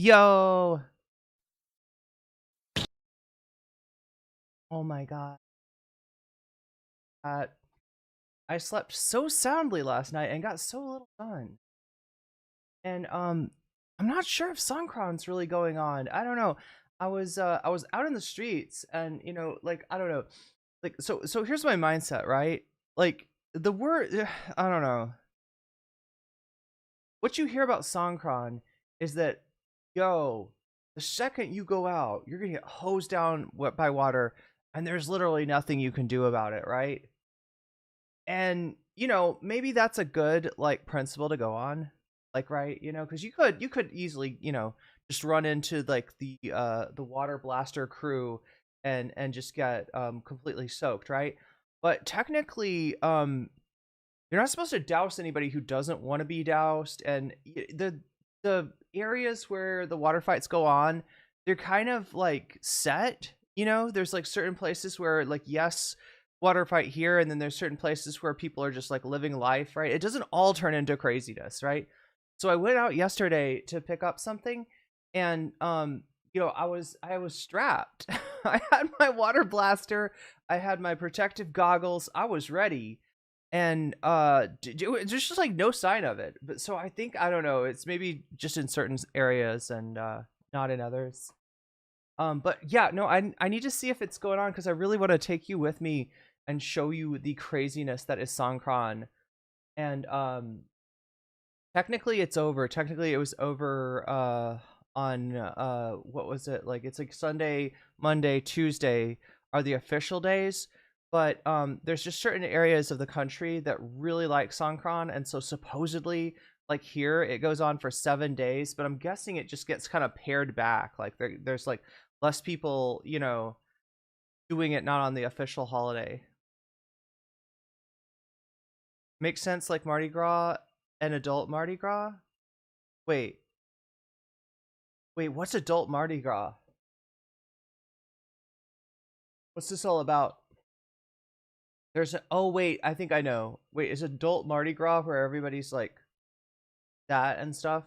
Yo! Oh my god. Uh, I slept so soundly last night and got so little done. And I'm not sure if Songkran's really going on. I don't know. I was out in the streets and like I don't know. Like so here's my mindset, right? Like the word I don't know. What you hear about Songkran is that yo, the second you go out, you're going to get hosed down by water and there's literally nothing you can do about it, right? And maybe that's a good like principle to go on, like, right, because you could easily just run into like the water blaster crew and just get completely soaked, right? But technically you're not supposed to douse anybody who doesn't want to be doused. And the areas where the water fights go on, they're kind of like set. There's like certain places where like, yes, water fight here, and then there's certain places where people are just like living life, right? It doesn't all turn into craziness, right? So I went out yesterday to pick up something, and I was strapped. I had my water blaster, I had my protective goggles, I was ready. And there's just like no sign of it. But so I think, I don't know, it's maybe just in certain areas and not in others. But yeah, no, I need to see if it's going on because I really want to take you with me and show you the craziness that is Songkran. And technically it's over. Technically it was over on what was it? Like it's like Sunday, Monday, Tuesday are the official days. But there's just certain areas of the country that really like Songkran, and so supposedly like here it goes on for 7 days, but I'm guessing it just gets kind of pared back. Like there's like less people, doing it not on the official holiday. Makes sense, like Mardi Gras and adult Mardi Gras? Wait, wait, what's adult Mardi Gras? What's this all about? Oh wait, I think I know. Wait, is adult Mardi Gras where everybody's like that and stuff?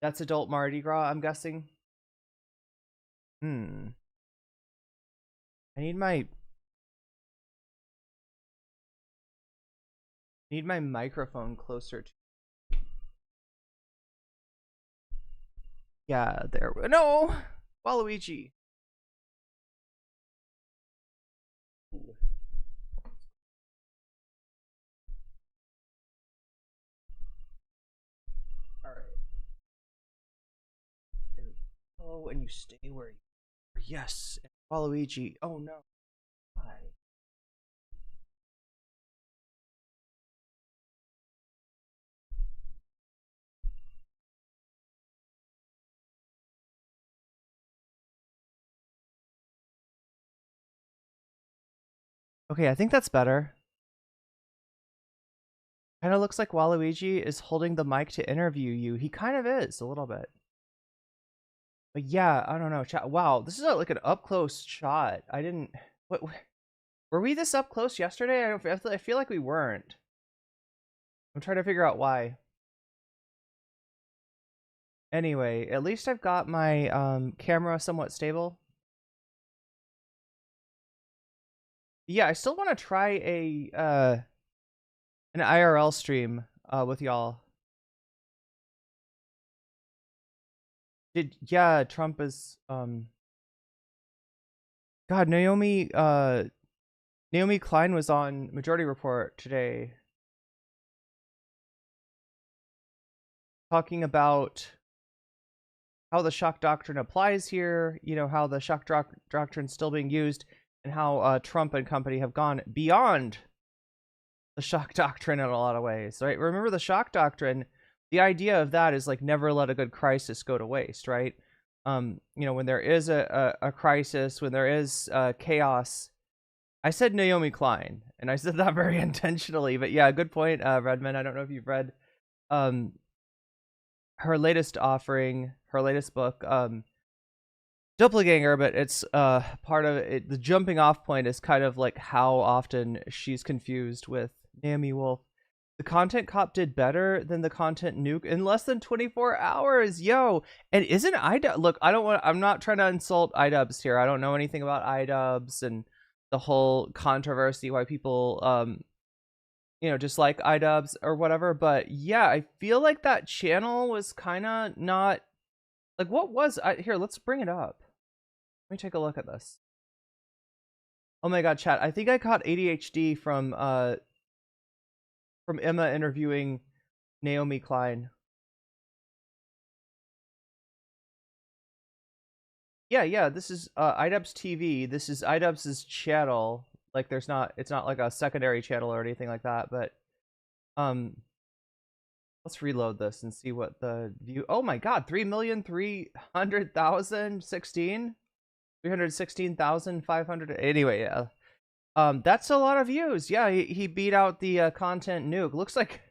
That's adult Mardi Gras, I'm guessing. Hmm. I need my microphone closer to. Yeah, there. No, Waluigi. All right. There we go, and you stay where you are. Yes, Waluigi. Oh no. Hi. Okay, I think that's better. Kind of looks like Waluigi is holding the mic to interview you. He kind of is a little bit. But yeah, I don't know. Wow, this is like an up close shot. I didn't. What? Were we this up close yesterday? I feel like we weren't. I'm trying to figure out why. Anyway, at least I've got my camera somewhat stable. Yeah, I still want to try an IRL stream with y'all. Yeah, Trump is God, Naomi Klein was on Majority Report today talking about how the shock doctrine applies here, how the shock doctrine is still being used, and how Trump and company have gone beyond the shock doctrine in a lot of ways, right? Remember the shock doctrine, the idea of that is like never let a good crisis go to waste, right? When there is a crisis, when there is chaos. I said Naomi Klein, and I said that very intentionally, but yeah, good point, Redman. I don't know if you've read um her latest offering, her latest book, Doppelganger, but it's part of it. The jumping off point is kind of like how often she's confused with Naomi Wolf. The Content Cop did better than the Content Nuke in less than 24 hours. Yo, and isn't iDubbz? Look, I'm not trying to insult iDubbz here. I don't know anything about iDubbz and the whole controversy why people dislike iDubbz or whatever. But yeah, I feel like that channel was kind of not like, what was here? Let's bring it up. Let me take a look at this. Oh my god, chat! I think I caught ADHD from Emma interviewing Naomi Klein. Yeah. This is iDubbz TV. This is iDubbz's channel. Like, it's not like a secondary channel or anything like that. But let's reload this and see what the view. Oh my god, 3,300,016. Anyway, yeah. That's a lot of views. Yeah, he beat out the Content Nuke. Looks like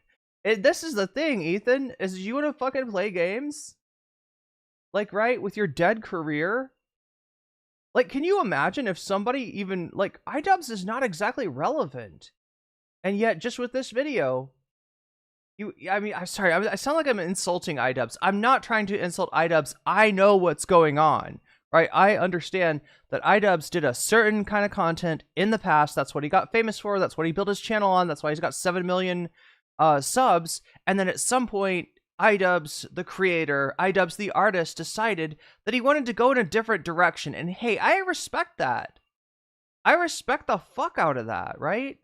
this is the thing, Ethan, is you want to fucking play games? Like, right, with your dead career? Like, can you imagine if somebody even, like, iDubbz is not exactly relevant. And yet, just with this video, I'm sorry, I sound like I'm insulting iDubbz. I'm not trying to insult iDubbz. I know what's going on. Right, I understand that iDubbz did a certain kind of content in the past. That's what he got famous for. That's what he built his channel on. That's why he's got 7 million subs. And then at some point, iDubbz, the creator, iDubbz, the artist, decided that he wanted to go in a different direction. And hey, I respect that. I respect the fuck out of that, right?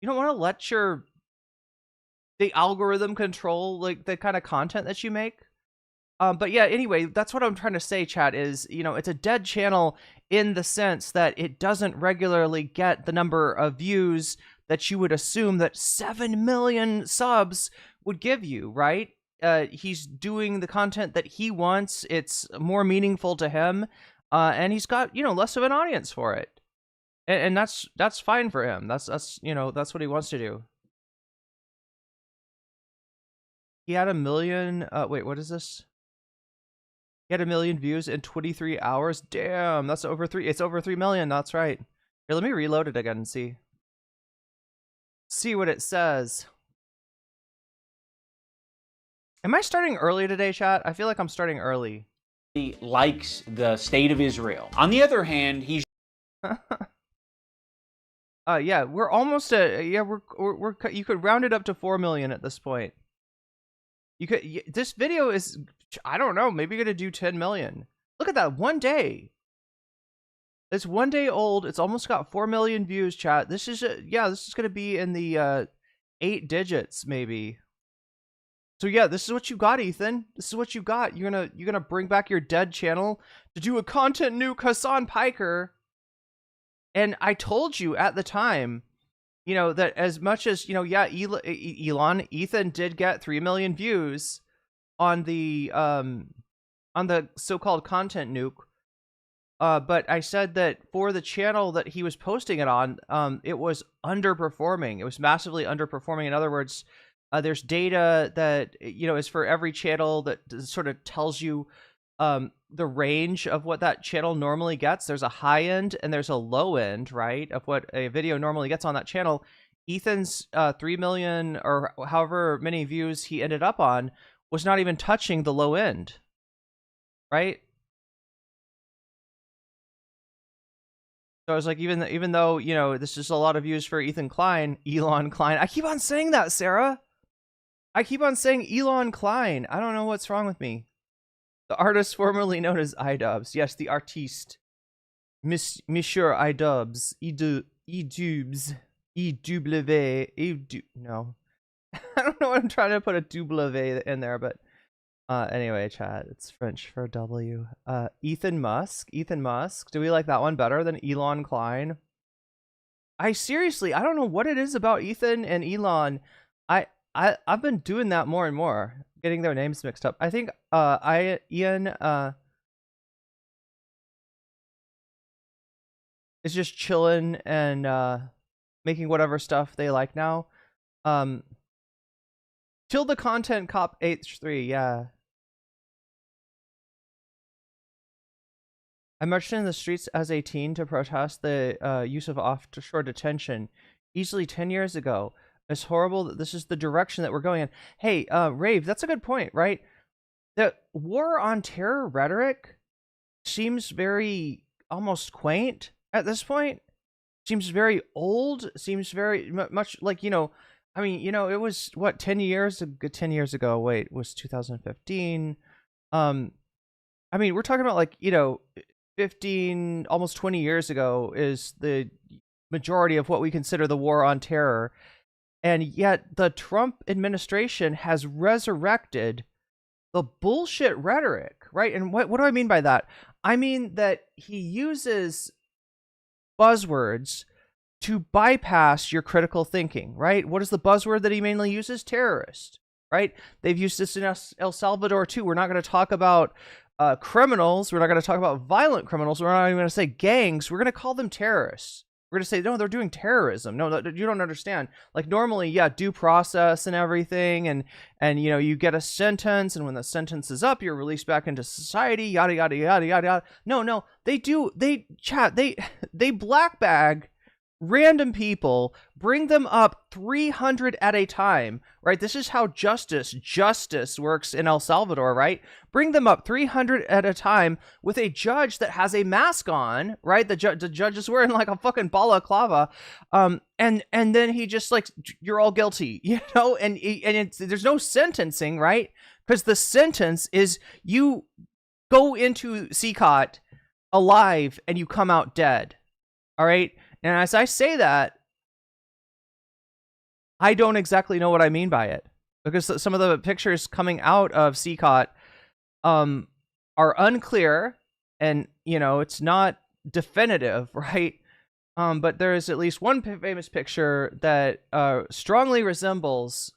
You don't want to let the algorithm control like the kind of content that you make. But yeah, anyway, that's what I'm trying to say, chat, is, it's a dead channel in the sense that it doesn't regularly get the number of views that you would assume that 7 million subs would give you, right? He's doing the content that he wants. It's more meaningful to him. And he's got, less of an audience for it. And that's fine for him. That's what he wants to do. He had 1 million, wait, what is this? He had 1 million views in 23 hours. Damn, that's over 3. It's over 3 million. That's right. Here, let me reload it again and see what it says. Am I starting early today, chat? I feel like I'm starting early. He likes the state of Israel. On the other hand, he's yeah, we're almost at, yeah, we're you could round it up to 4 million at this point. You could, this video is, I don't know, maybe you're gonna do 10 million. Look at that, one day. It's 1 day old. It's almost got 4 million views, chat. This is this is gonna be in the 8 digits maybe. So yeah, this is what you got, Ethan. This is what you got. You're gonna bring back your dead channel to do a Content Nuke Hasan Piker. And I told you at the time, that as much as, yeah, Ethan did get 3 million views on the so-called Content Nuke. But I said that for the channel that he was posting it on, it was underperforming. It was massively underperforming. In other words, there's data that, is for every channel that sort of tells you the range of what that channel normally gets. There's a high end and there's a low end, right, of what a video normally gets on that channel. Ethan's 3 million or however many views he ended up on was not even touching the low end, right? So I was like, even though, this is a lot of views for Ethan Klein, Elon Klein. I keep on saying that, Sarah. I keep on saying Elon Klein. I don't know what's wrong with me. The artist formerly known as iDubbz. Yes, the artiste. Monsieur iDubbz. iDubbz. No. I don't know what I'm trying to put a W in there, but anyway, chat. It's French for W. Ethan Musk. Do we like that one better than Elon Klein? I seriously, I don't know what it is about Ethan and Elon. I've been doing that more and more, getting their names mixed up. I think Ian is just chilling and making whatever stuff they like now. Till the Content Cop H3, yeah. I marched in the streets as a teen to protest the use of offshore detention, easily 10 years ago. It's horrible that this is the direction that we're going in. Hey, Rave, that's a good point, right? The war on terror rhetoric seems very almost quaint at this point. Seems very old. Seems very much like, I mean, it was what 10 years ago. Wait, it was 2015. I mean, we're talking about like, 15, almost 20 years ago is the majority of what we consider the war on terror. And yet the Trump administration has resurrected the bullshit rhetoric, right? And what do I mean by that? I mean that he uses buzzwords to bypass your critical thinking, right? What is the buzzword that he mainly uses? Terrorist, right? They've used this in El Salvador too. We're not going to talk about criminals. We're not going to talk about violent criminals. We're not even going to say gangs. We're going to call them terrorists. We're going to say, no, they're doing terrorism. No, you don't understand. Like normally, yeah, due process and everything. And you get a sentence. And when the sentence is up, you're released back into society, yada, yada, yada, yada, yada. No, they black bag random people, bring them up 300 at a time, right? This is how justice works in El Salvador, right? Bring them up 300 at a time with a judge that has a mask on, right? The judge is wearing like a fucking balaclava, and then he just like, you're all guilty, and there's no sentencing, right? Because the sentence is you go into CCOT alive and you come out dead, all right? And as I say that, I don't exactly know what I mean by it, because some of the pictures coming out of CCOT are unclear, and it's not definitive, right? But there is at least one famous picture that strongly resembles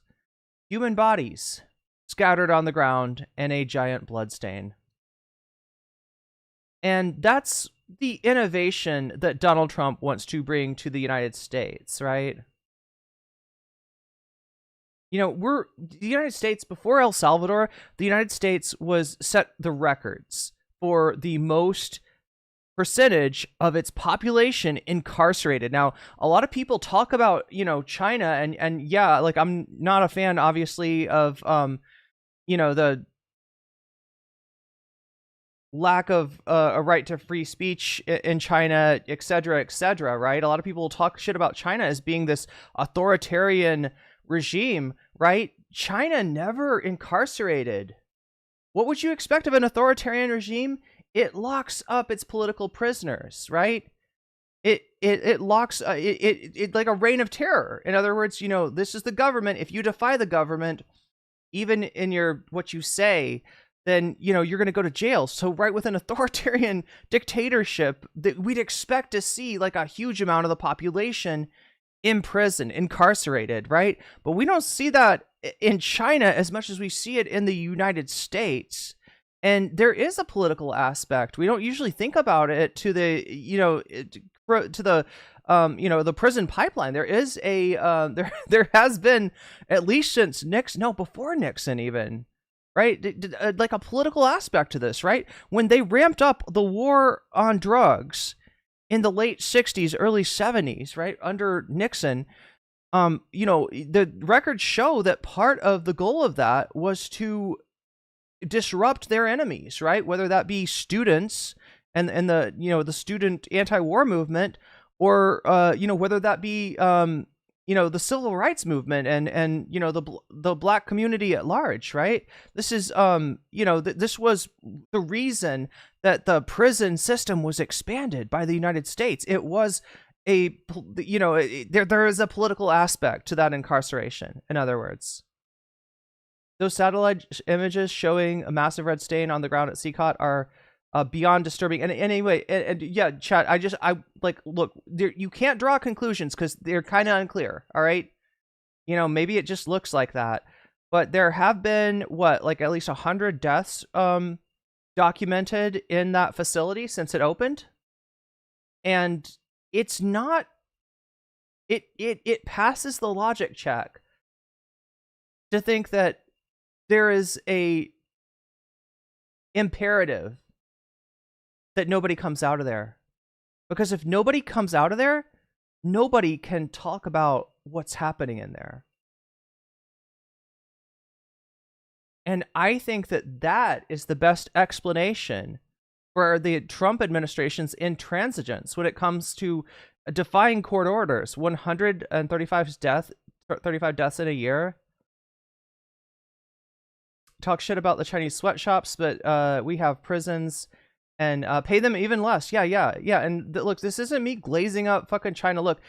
human bodies scattered on the ground and a giant bloodstain. And that's the innovation that Donald Trump wants to bring to the United States, right? The United States, before El Salvador, the United States set the records for the most percentage of its population incarcerated. Now, a lot of people talk about, China, and yeah, like I'm not a fan, obviously, of, the lack of a right to free speech in China, et cetera, right? A lot of people talk shit about China as being this authoritarian regime, right? China never incarcerated. What would you expect of an authoritarian regime? It locks up its political prisoners, right? It locks it like a reign of terror. In other words, this is the government. If you defy the government, even in what you say, then you're going to go to jail. So right with an authoritarian dictatorship, that we'd expect to see like a huge amount of the population in prison, incarcerated, right? But we don't see that in China as much as we see it in the United States. And there is a political aspect. We don't usually think about it to the the prison pipeline. There is a there has been, at least since before Nixon even, right? Like a political aspect to this, right? When they ramped up the war on drugs in the late 60s, early 70s, right? Under Nixon, the records show that part of the goal of that was to disrupt their enemies, right? Whether that be students and the, the student anti-war movement, or, whether that be, the civil rights movement and the black community at large, right? This is, this was the reason that the prison system was expanded by the United States. It was there is a political aspect to that incarceration. In other words, those satellite images showing a massive red stain on the ground at CCOT are beyond disturbing. And anyway, and yeah, chat, look, you can't draw conclusions because they're kind of unclear. All right. Maybe it just looks like that, but there have been at least 100 deaths documented in that facility since it opened. And it's not, it passes the logic check to think that there is a imperative that nobody comes out of there. Because if nobody comes out of there, nobody can talk about what's happening in there. And I think that that is the best explanation for the Trump administration's intransigence when it comes to defying court orders. 135 deaths in a year. Talk shit about the Chinese sweatshops, but we have prisons and pay them even less. Yeah. And look, this isn't me glazing up fucking China. Look,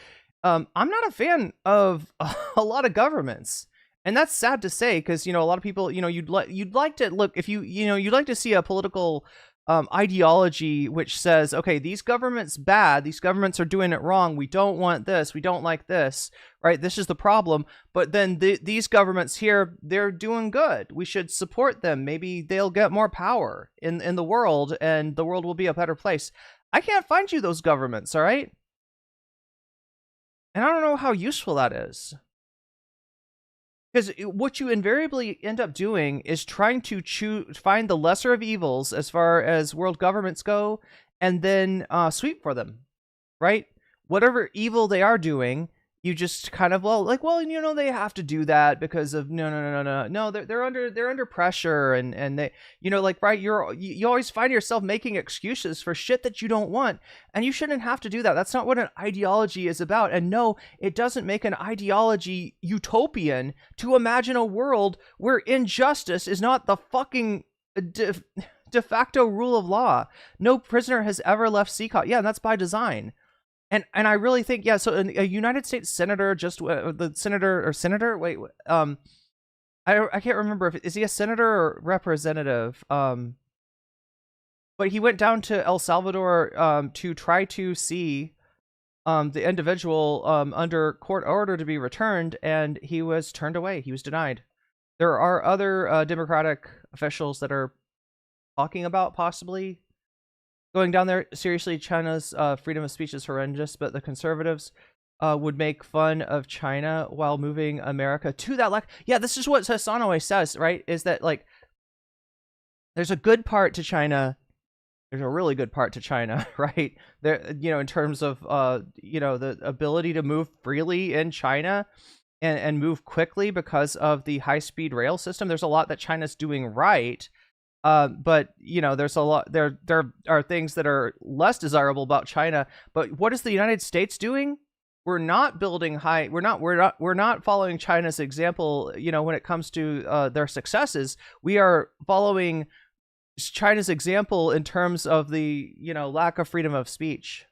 I'm not a fan of a lot of governments. And that's sad to say, because, you know, a lot of people, you know, you'd like to look, if you'd like to see a political ideology which says, okay, these governments bad, these governments are doing it wrong, we don't want this, we don't like this, right? This is the problem. But then these governments here, they're doing good, we should support them, maybe they'll get more power in the world and the world will be a better place. I can't find you those governments, all right? And I don't know how useful that is. Because what you invariably end up doing is trying to find the lesser of evils as far as world governments go, and then sweep for them, right? Whatever evil they are doing, you just kind of, well, you know, they have to do that because of no, they're under pressure, and they, you know, like, right, you always find yourself making excuses for shit that you don't want, and you shouldn't have to do that. That's not what an ideology is about. And no, it doesn't make an ideology utopian to imagine a world where injustice is not the fucking de facto rule of law. No prisoner has ever left CCOT. Yeah, and that's by design. And I really think, yeah, so a United States senator, just the senator, wait, I can't remember, is he a senator or representative? But he went down to El Salvador to try to see the individual under court order to be returned, and he was turned away. He was denied. There are other Democratic officials that are talking about possibly going down there. Seriously, China's freedom of speech is horrendous, but the conservatives would make fun of China while moving America to that yeah, this is what Hasan always says, right? Is that, like, there's a good part to China, there's a really good part to China, right? There, you know, in terms of you know, the ability to move freely in China and move quickly because of the high-speed rail system. There's a lot that China's doing right. But, you know, there's a lot, there are things that are less desirable about China. But what is the United States doing? We're not building we're not following China's example, you know, when it comes to their successes. We are following China's example in terms of the, you know, lack of freedom of speech.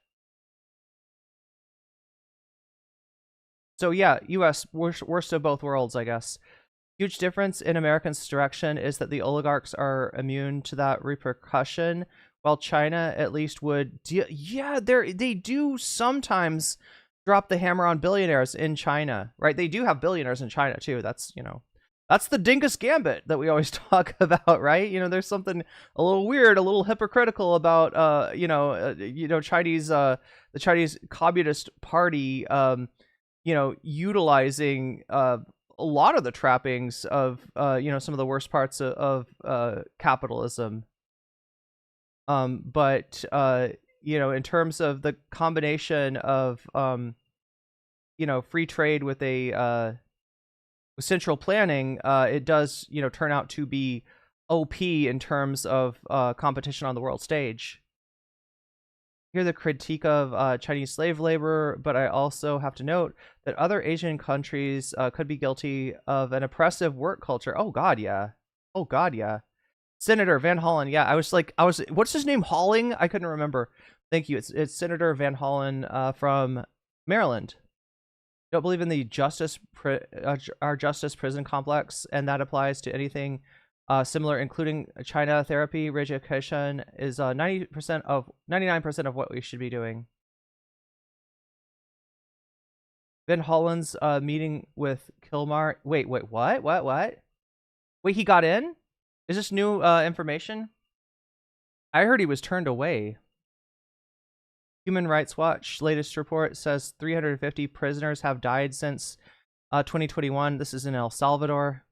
So yeah, US, worst of both worlds, I guess. Huge difference in Americans' direction is that the oligarchs are immune to that repercussion, while China at least would. Yeah, they do sometimes drop the hammer on billionaires in China, right? They do have billionaires in China too. That's, you know, that's the dingus gambit that we always talk about, right? You know, there's something a little weird, a little hypocritical about Chinese the Chinese Communist Party you know, utilizing a lot of the trappings of you know, some of the worst parts of capitalism, but you know, in terms of the combination of you know, free trade with a central planning, it does, you know, turn out to be OP in terms of competition on the world stage. Hear the critique of Chinese slave labor, but I also have to note that other Asian countries could be guilty of an oppressive work culture. Oh God, yeah. Oh God, yeah. Senator Van Hollen, yeah. I was what's his name? Halling? I couldn't remember. Thank you. It's Senator Van Hollen from Maryland. Don't believe in the our justice prison complex, and that applies to anything similar, including China. Therapy, re-education is 99% of what we should be doing. Ben Holland's meeting with Kilmar. Wait, what? Wait, he got in? Is this new information? I heard he was turned away. Human Rights Watch latest report says 350 prisoners have died since 2021. This is in El Salvador.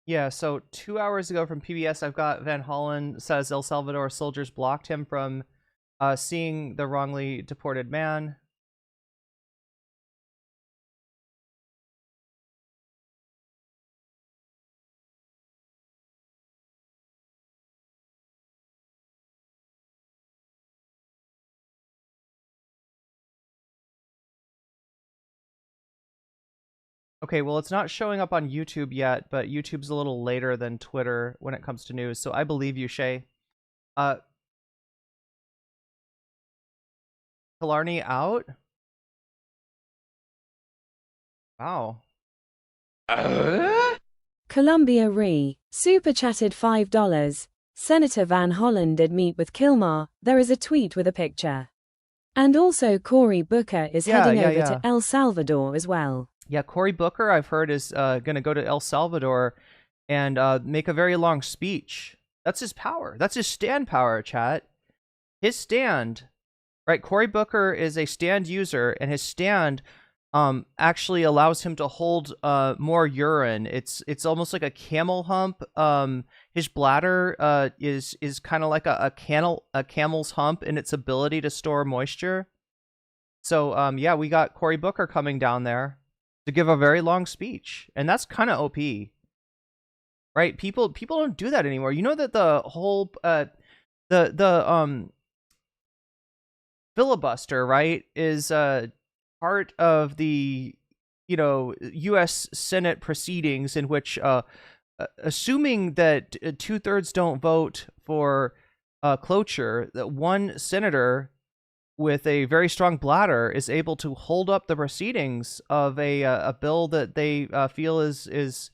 Yeah, so 2 hours ago from PBS, I've got Van Hollen says El Salvador soldiers blocked him from seeing the wrongly deported man. Okay, well, it's not showing up on YouTube yet, but YouTube's a little later than Twitter when it comes to news, so I believe you, Shay. Killarney out? Wow. Columbia super chatted $5. Senator Van Hollen did meet with Kilmar. There is a tweet with a picture. And also Cory Booker is heading over to El Salvador as well. Yeah, Cory Booker, I've heard, is going to go to El Salvador and make a very long speech. That's his power. That's his stand power, chat. His stand, right? Cory Booker is a stand user, and his stand actually allows him to hold more urine. It's almost like a camel hump. His bladder is kind of like a camel's hump in its ability to store moisture. So yeah, we got Cory Booker coming down there to give a very long speech, and that's kind of OP, right? People don't do that anymore. You know that the whole the filibuster, right, is part of the U.S. Senate proceedings in which assuming that 2/3 don't vote for cloture, that one senator with a very strong bladder is able to hold up the proceedings of a bill that they feel is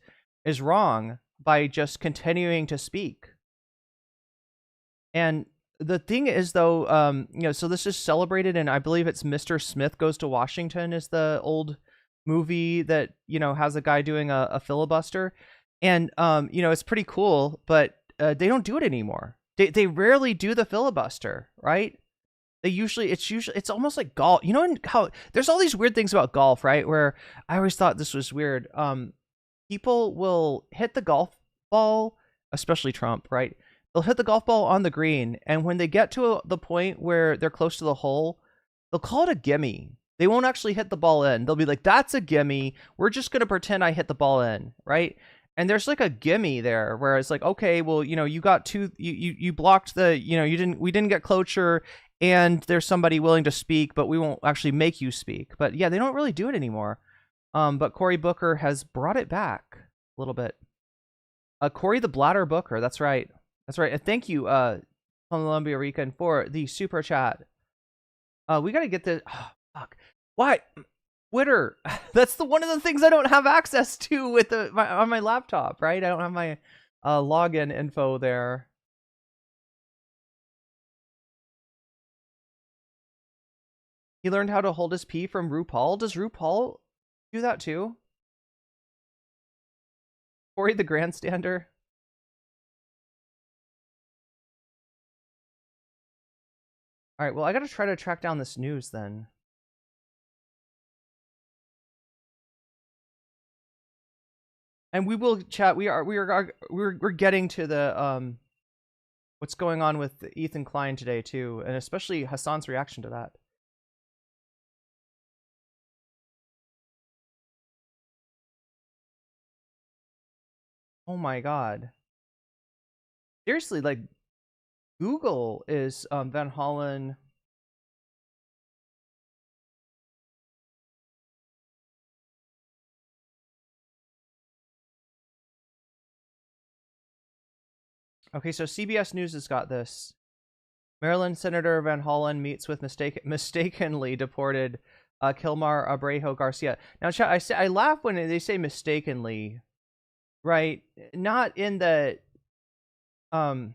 wrong by just continuing to speak. And the thing is, though, so this is celebrated, and I believe it's Mr. Smith Goes to Washington is the old movie that has a guy doing a filibuster, and it's pretty cool, but they don't do it anymore. They rarely do the filibuster, right? It's almost like golf. You know how there's all these weird things about golf, right? Where I always thought this was weird. People will hit the golf ball, especially Trump, right? They'll hit the golf ball on the green, and when they get to the point where they're close to the hole, they'll call it a gimme. They won't actually hit the ball in. They'll be like, "That's a gimme. We're just gonna pretend I hit the ball in," right? And there's like a gimme there, where it's like, okay, well, you got two, you blocked the, we didn't get cloture, and there's somebody willing to speak, but we won't actually make you speak. But yeah, they don't really do it anymore. But Cory Booker has brought it back a little bit. Cory the Bladder Booker, that's right. That's right. And thank you, Columbia Rican, for the super chat. We gotta get the fuck. Why? Twitter. That's one of the things I don't have access to with on my laptop, right? I don't have my login info there. He learned how to hold his pee from RuPaul. Does RuPaul do that too? Cory the Grandstander. All right, well, I gotta try to track down this news then. And we will chat. We're getting to the what's going on with Ethan Klein today too, and especially Hasan's reaction to that. Oh my god. Seriously, like Google is Van Hollen. Okay, so CBS News has got this. Maryland Senator Van Hollen meets with mistakenly deported Kilmar Abrejo Garcia. Now, I laugh when they say mistakenly, right? Not in the I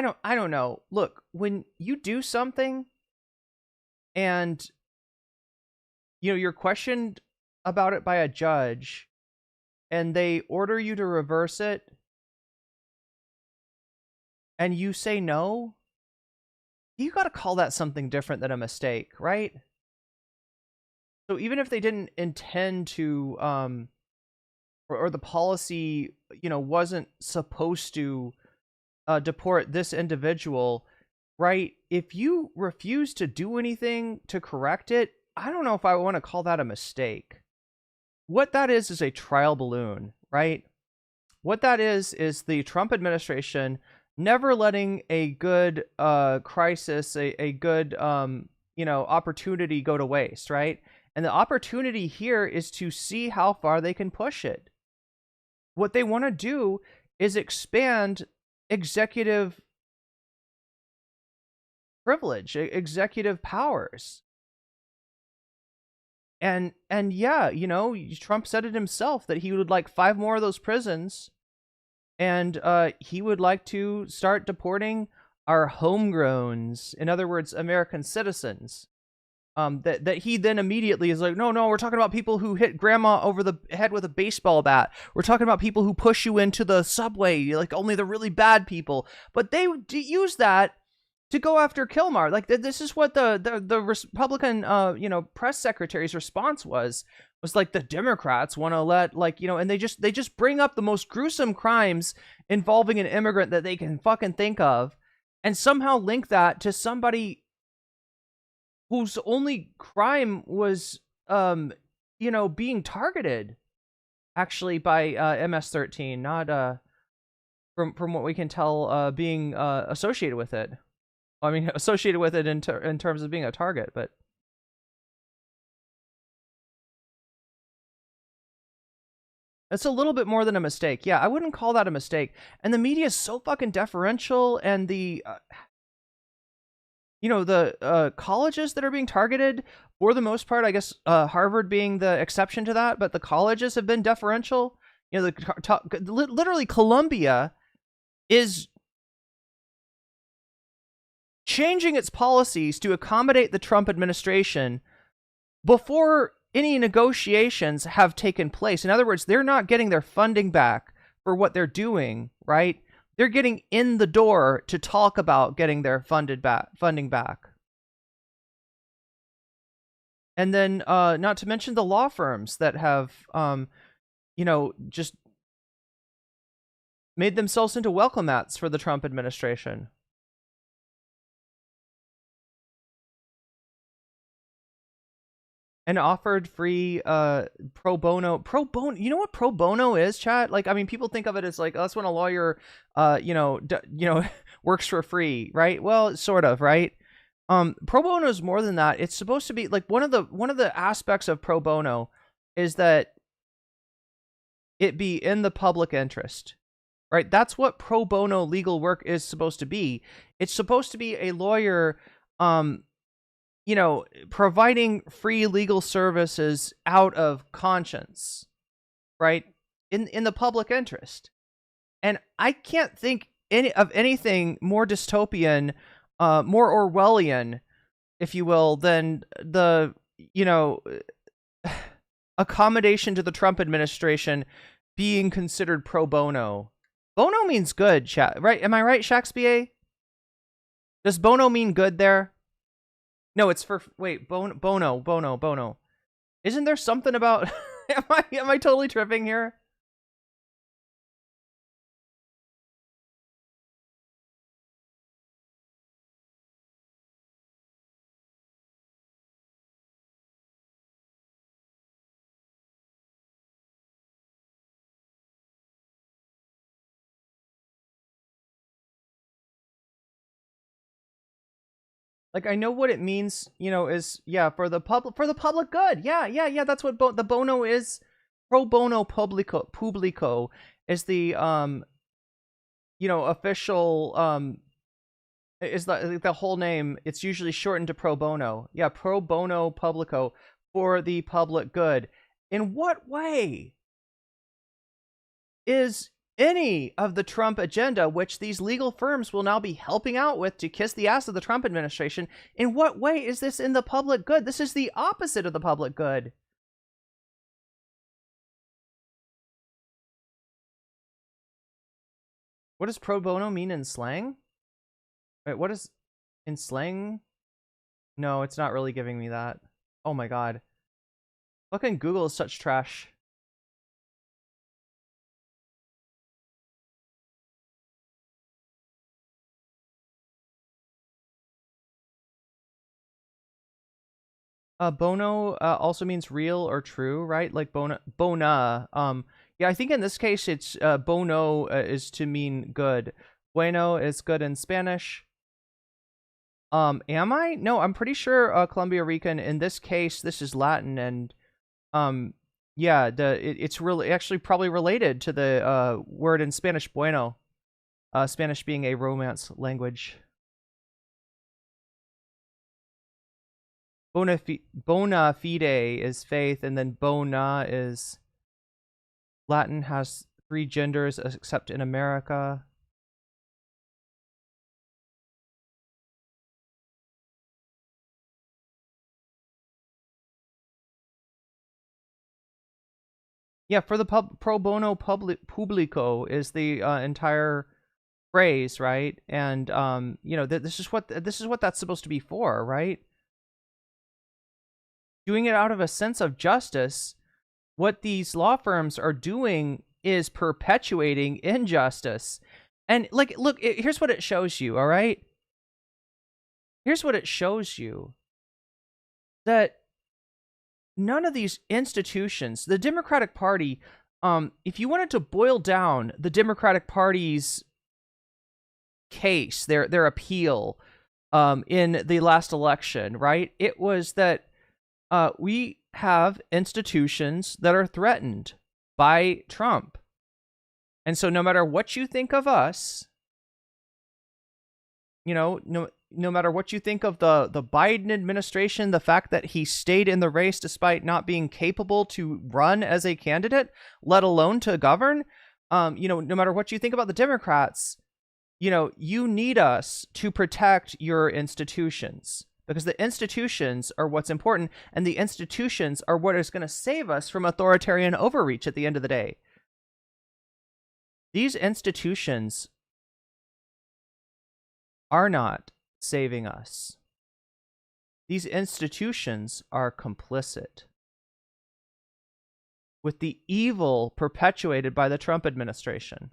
don't know. Look, when you do something and you're questioned about it by a judge and they order you to reverse it and you say no, you got to call that something different than a mistake, right? So even if they didn't intend to, or the policy, wasn't supposed to deport this individual, right? If you refuse to do anything to correct it, I don't know if I want to call that a mistake. What that is a trial balloon, right? What that is the Trump administration never letting a good crisis, a good opportunity go to waste, right? And the opportunity here is to see how far they can push it. What they want to do is expand executive privilege, executive powers. And yeah, Trump said it himself that he would like 5 more of those prisons, and he would like to start deporting our homegrowns, in other words, American citizens. That he then immediately is like, no, we're talking about people who hit grandma over the head with a baseball bat. We're talking about people who push you into the subway, like only the really bad people. But they use that to go after Kilmar. Like this is what the Republican press secretary's response was like, the Democrats want to let, and they just bring up the most gruesome crimes involving an immigrant that they can fucking think of, and somehow link that to somebody whose only crime was being targeted actually by MS-13, not from what we can tell being associated with it. I mean, associated with it in terms of being a target, but it's a little bit more than a mistake. Yeah, I wouldn't call that a mistake. And the media is so fucking deferential, and the colleges that are being targeted, for the most part, I guess Harvard being the exception to that, but the colleges have been deferential. Literally Columbia is changing its policies to accommodate the Trump administration before any negotiations have taken place. In other words, they're not getting their funding back for what they're doing, right? They're getting in the door to talk about getting their funding back. And then, not to mention the law firms that have, just made themselves into welcome mats for the Trump administration. And offered free pro bono. You know what pro bono is, chat? Like, I mean, people think of it as like, oh, that's when a lawyer works for free, right? Well, sort of, right? Pro bono is more than that. It's supposed to be like one of the aspects of pro bono is that it be in the public interest, right? That's what pro bono legal work is supposed to be. It's supposed to be a lawyer providing free legal services out of conscience, right? In the public interest. And I can't think of anything more dystopian, more Orwellian, if you will, than the, accommodation to the Trump administration being considered pro bono. Bono means good, chat, right? Am I right, Shakespeare? Does bono mean good there? No, it's for Bono. Isn't there something about? am I totally tripping here? Like, I know what it means, is, yeah, for the public good. Yeah. That's what the bono is. Pro bono publico is the, official, is the whole name. It's usually shortened to pro bono. Yeah, pro bono publico, for the public good. In what way is any of the Trump agenda, which these legal firms will now be helping out with to kiss the ass of the Trump administration, in what way is this in the public good? This is the opposite of the public good. What does pro bono mean in slang? Wait, what is in slang? No, it's not really giving me that. Oh my god. Fucking Google is such trash. Bono also means real or true, right? Like bona. Yeah, I think in this case it's bono is to mean good. Bueno is good in Spanish. Am I? No, I'm pretty sure Columbia Rican. In this case, this is Latin, and yeah, it's really actually probably related to the word in Spanish, bueno. Spanish being a Romance language. Bona fide is faith, and then bona is Latin has 3 genders except in America. Yeah, for the pro bono publico is the entire phrase, right? And you know, this is what that's supposed to be for, right? Doing it out of a sense of justice. What these law firms are doing is perpetuating injustice. And like, look, here's what it shows you, all right? Here's what it shows you. That none of these institutions, the Democratic Party, if you wanted to boil down the Democratic Party's case, their appeal in the last election, right? It was that we have institutions that are threatened by Trump. And so no matter what you think of us, you know, no matter what you think of the Biden administration, the fact that he stayed in the race despite not being capable to run as a candidate, let alone to govern, you know, no matter what you think about the Democrats, you know, you need us to protect your institutions. Because the institutions are what's important, and the institutions are what is going to save us from authoritarian overreach at the end of the day. These institutions are not saving us. These institutions are complicit with the evil perpetuated by the Trump administration.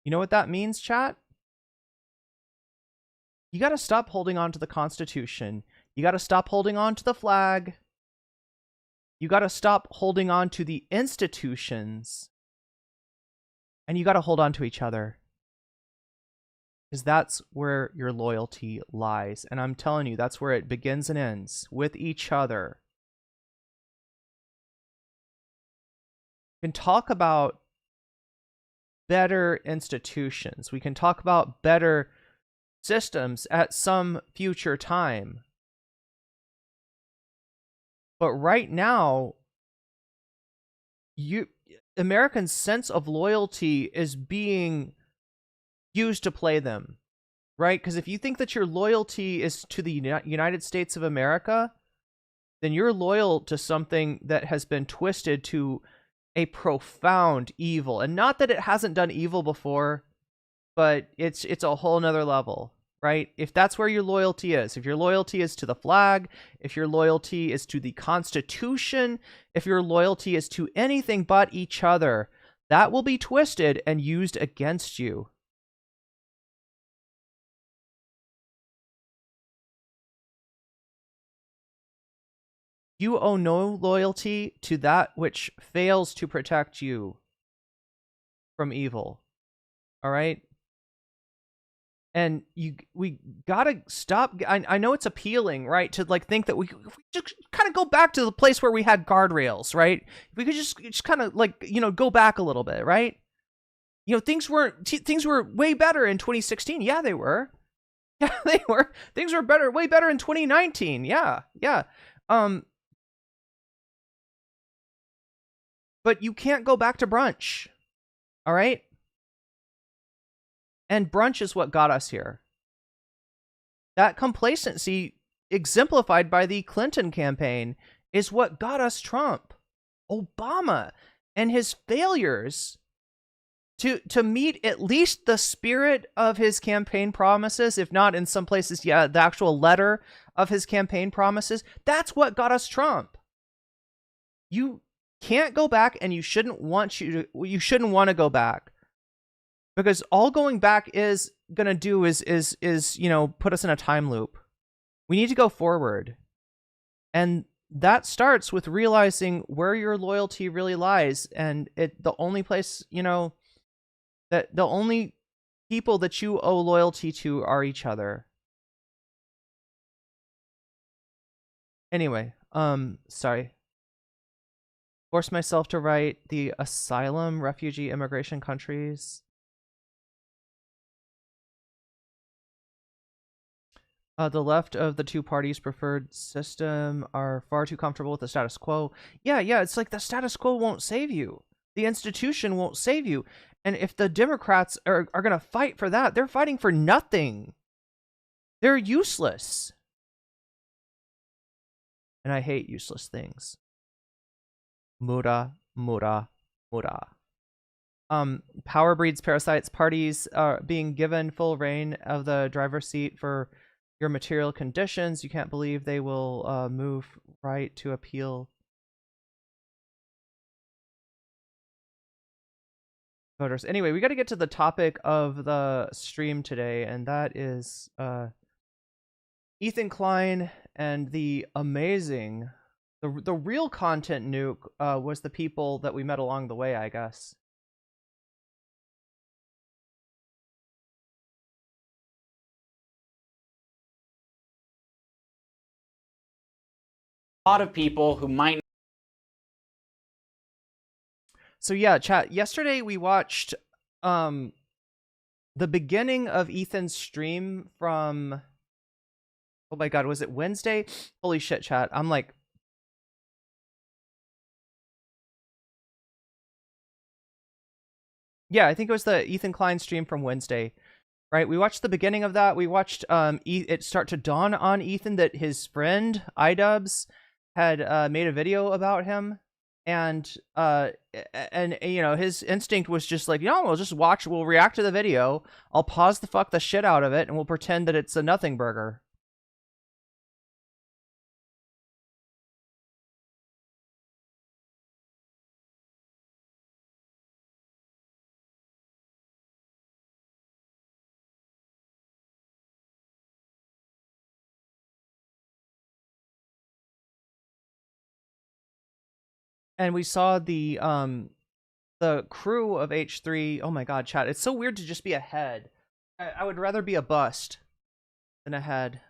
You know what that means, chat? You got to stop holding on to the Constitution. You got to stop holding on to the flag. You got to stop holding on to the institutions. And you got to hold on to each other. Because that's where your loyalty lies. And I'm telling you, that's where it begins and ends, with each other. We can talk about better institutions. We can talk about better systems at some future time. But right now, Americans' sense of loyalty is being used to play them, right? Because if you think that your loyalty is to the United States of America, then you're loyal to something that has been twisted to a profound evil. And not that it hasn't done evil before, but it's a whole nother level, right? If that's where your loyalty is, if your loyalty is to the flag, if your loyalty is to the Constitution, if your loyalty is to anything but each other, that will be twisted and used against you. You owe no loyalty to that which fails to protect you from evil. All right? And we gotta stop. I know it's appealing, right, to like think that we just kind of go back to the place where we had guardrails, right? If we could just kind of like, you know, go back a little bit, right? You know, things were way better in 2016. Yeah, they were. Yeah, they were. Things were way better in 2019. Yeah. But you can't go back to brunch. All right? And brunch is what got us here. That complacency, exemplified by the Clinton campaign, is what got us Trump. Obama and his failures to meet at least the spirit of his campaign promises, if not in some places, yeah, the actual letter of his campaign promises, that's what got us Trump. you can't go back, and you shouldn't want to go back, because all going back is gonna do is put us in a time loop. We need to go forward, and that starts with realizing where your loyalty really lies, and the only place, that the only people that you owe loyalty to are each other. Anyway, sorry. Force myself to write the asylum, refugee, immigration countries. The left of the two parties' preferred system are far too comfortable with the status quo. Yeah, it's like the status quo won't save you. The institution won't save you. And if the Democrats are going to fight for that, they're fighting for nothing. They're useless. And I hate useless things. Mura. Power breeds parasites. Parties are being given full reign of the driver's seat for your material conditions. You can't believe they will move right to appeal voters. Anyway, we got to get to the topic of the stream today, and that is Ethan Klein and the amazing, the real content nuke was the people that we met along the way, I guess. A lot of people who might. So yeah, chat, yesterday we watched the beginning of Ethan's stream from, oh my god, was it Wednesday? Holy shit, chat. I'm like, yeah, I think it was the Ethan Klein stream from Wednesday, right? We watched the beginning of that. We watched it start to dawn on Ethan that his friend iDubbz had made a video about him, and his instinct was just like, we'll just watch, we'll react to the video, I'll pause the shit out of it, and we'll pretend that it's a nothing burger. And we saw the crew of H3. Oh my god, chat. It's so weird to just be a head. I would rather be a bust than a head.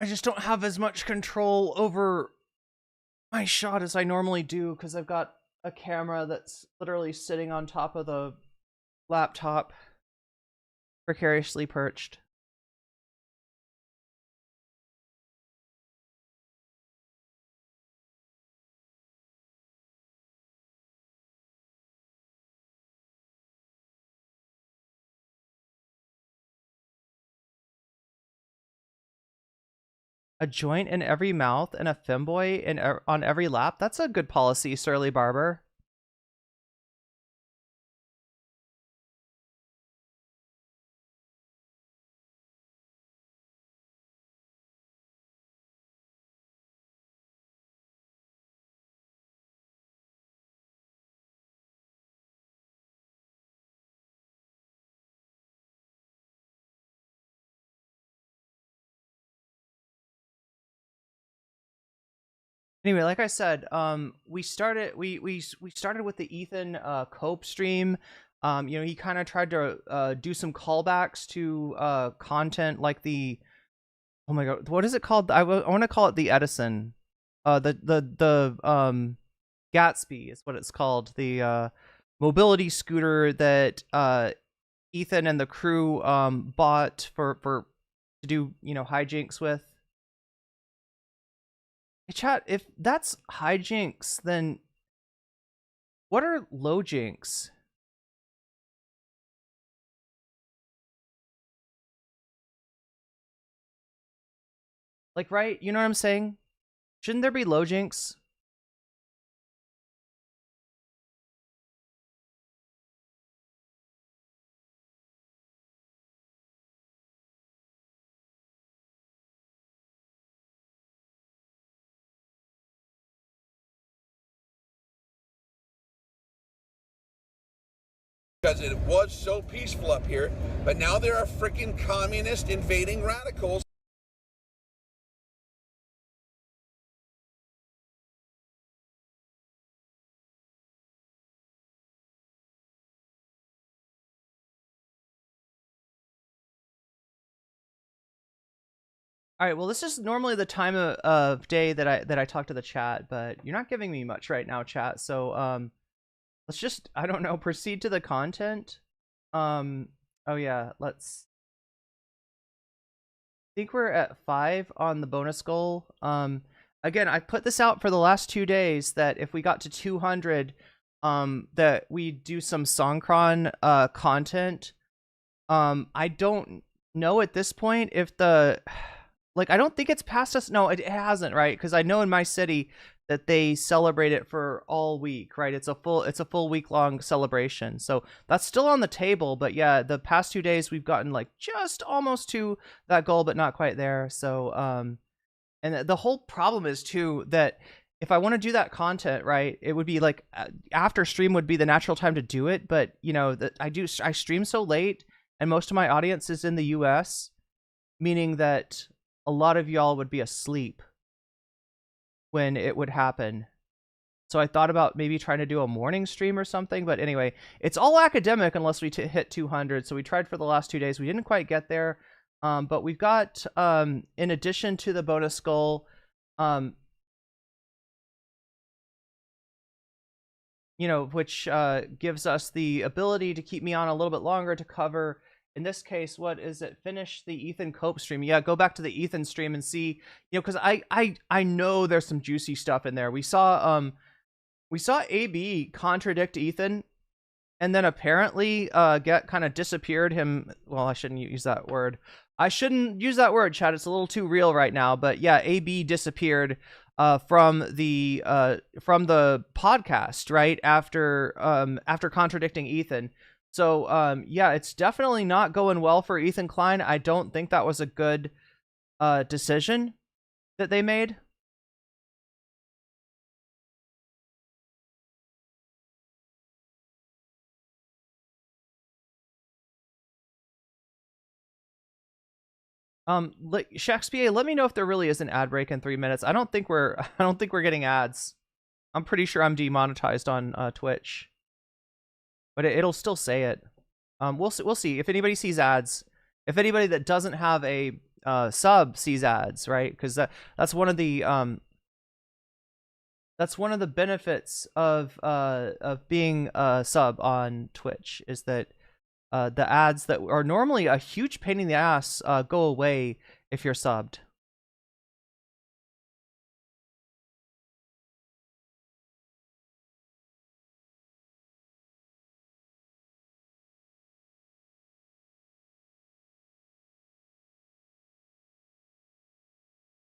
I just don't have as much control over my shot as I normally do, because I've got a camera that's literally sitting on top of the laptop, precariously perched. A joint in every mouth and a femboy on every lap? That's a good policy, Surly Barber. Anyway, like I said, we started with the Ethan Cope stream. He kind of tried to do some callbacks to content like the, oh my god, what is it called? I want to call it the Edison, the Gatsby is what it's called, the mobility scooter that Ethan and the crew bought to do hijinks with. Hey chat, if that's hijinks, then what are low jinks? Like, right? You know what I'm saying? Shouldn't there be low jinks? because it was so peaceful up here, but now there are freaking communist invading radicals. All right, well, this is normally the time of day that I talk to the chat, but you're not giving me much right now, chat. So let's just, I don't know, proceed to the content. Oh yeah, let's. I think we're at 5 on the bonus goal. Again, I put this out for the last 2 days that if we got to 200, that we do some Songkran content. I don't know at this point if the. Like, I don't think it's past us. No, it hasn't, right? Because I know in my city that they celebrate it for all week, right? It's a full week-long celebration. So that's still on the table. But yeah, the past 2 days we've gotten like just almost to that goal, but not quite there. So and the whole problem is too that if I want to do that content, right, it would be like after stream would be the natural time to do it. But you know that I stream so late, and most of my audience is in the U.S., meaning that a lot of y'all would be asleep when it would happen. So I thought about maybe trying to do a morning stream or something. But anyway, it's all academic unless we hit 200. So we tried for the last 2 days. We didn't quite get there. But we've got, in addition to the bonus goal, you know, which gives us the ability to keep me on a little bit longer to cover. In this case, what is it? Finish the Ethan Cope stream. Yeah, go back to the Ethan stream and see, you know, because I know there's some juicy stuff in there. We saw AB contradict Ethan, and then apparently get kind of disappeared him. Well, I shouldn't use that word. I shouldn't use that word, Chad. It's a little too real right now. But yeah, AB disappeared from the podcast right after contradicting Ethan. So, yeah, it's definitely not going well for Ethan Klein. I don't think that was a good decision that they made. Shakespeare, let me know if there really is an ad break in 3 minutes. I don't think we're getting ads. I'm pretty sure I'm demonetized on Twitch. But it'll still say it. We'll see if anybody sees ads. If anybody that doesn't have a sub sees ads, right? Because that's one of the benefits of being a sub on Twitch is that the ads that are normally a huge pain in the ass go away if you're subbed.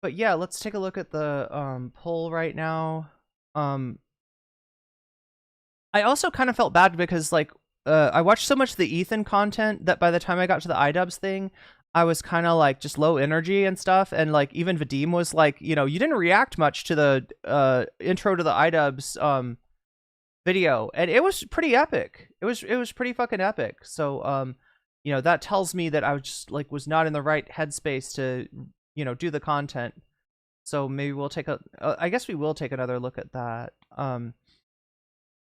But yeah, let's take a look at the poll right now. I also kind of felt bad because like I watched so much of the Ethan content that by the time I got to the iDubbz thing, I was kind of like just low energy and stuff. And like even Vadim was like, you know, you didn't react much to the intro to the iDubbz video, and it was pretty epic. It was pretty fucking epic. So you know, that tells me that I was just like was not in the right headspace to, you know, do the content. So maybe we'll take I guess we will take another look at that.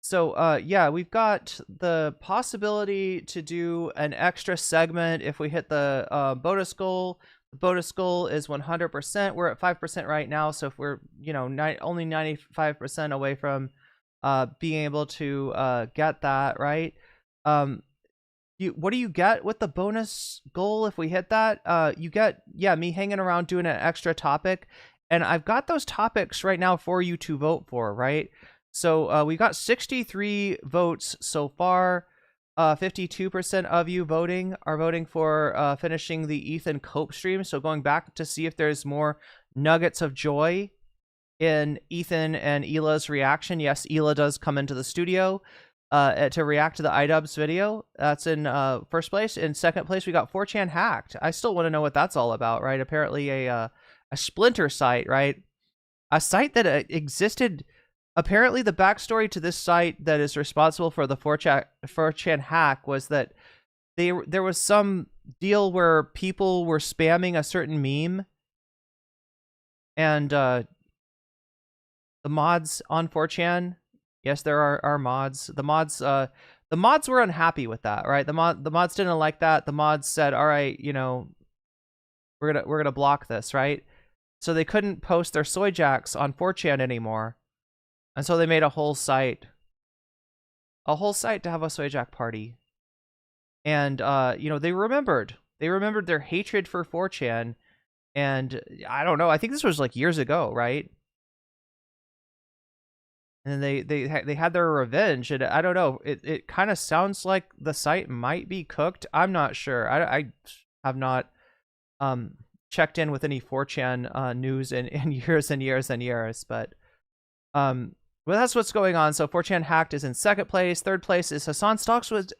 So yeah, we've got the possibility to do an extra segment if we hit the bonus goal. The bonus goal is 100%. We're at 5% right now. So if we're, you know, only 95% away from being able to get that, right? What do you get with the bonus goal if we hit that? You get, yeah, me hanging around doing an extra topic. And I've got those topics right now for you to vote for, right? So we got 63 votes so far. 52% of you are voting for finishing the Ethan Cope stream. So going back to see if there's more nuggets of joy in Ethan and Ela's reaction. Yes, Ela does come into the studio to react to the iDubbz video. That's in first place. In second place, we got 4chan Hacked. I still want to know what that's all about, right? Apparently a splinter site, right? A site that existed apparently the backstory to this site that is responsible for the 4chan hack was that there was some deal where people were spamming a certain meme, and the mods on 4chan, yes, there are mods. The mods were unhappy with that, right? The mods didn't like that. The mods said, "All right, you know, we're gonna block this," right? So they couldn't post their soy jacks on 4chan anymore, and so they made a whole site to have a soy jack party. And you know, they remembered their hatred for 4chan, and I don't know. I think this was like years ago, right? And they had their revenge, and I don't know. It kind of sounds like the site might be cooked. I'm not sure. I have not checked in with any 4chan news in years and years and years, but well, that's what's going on. So 4chan hacked is in second place. Third place is Hasan talks with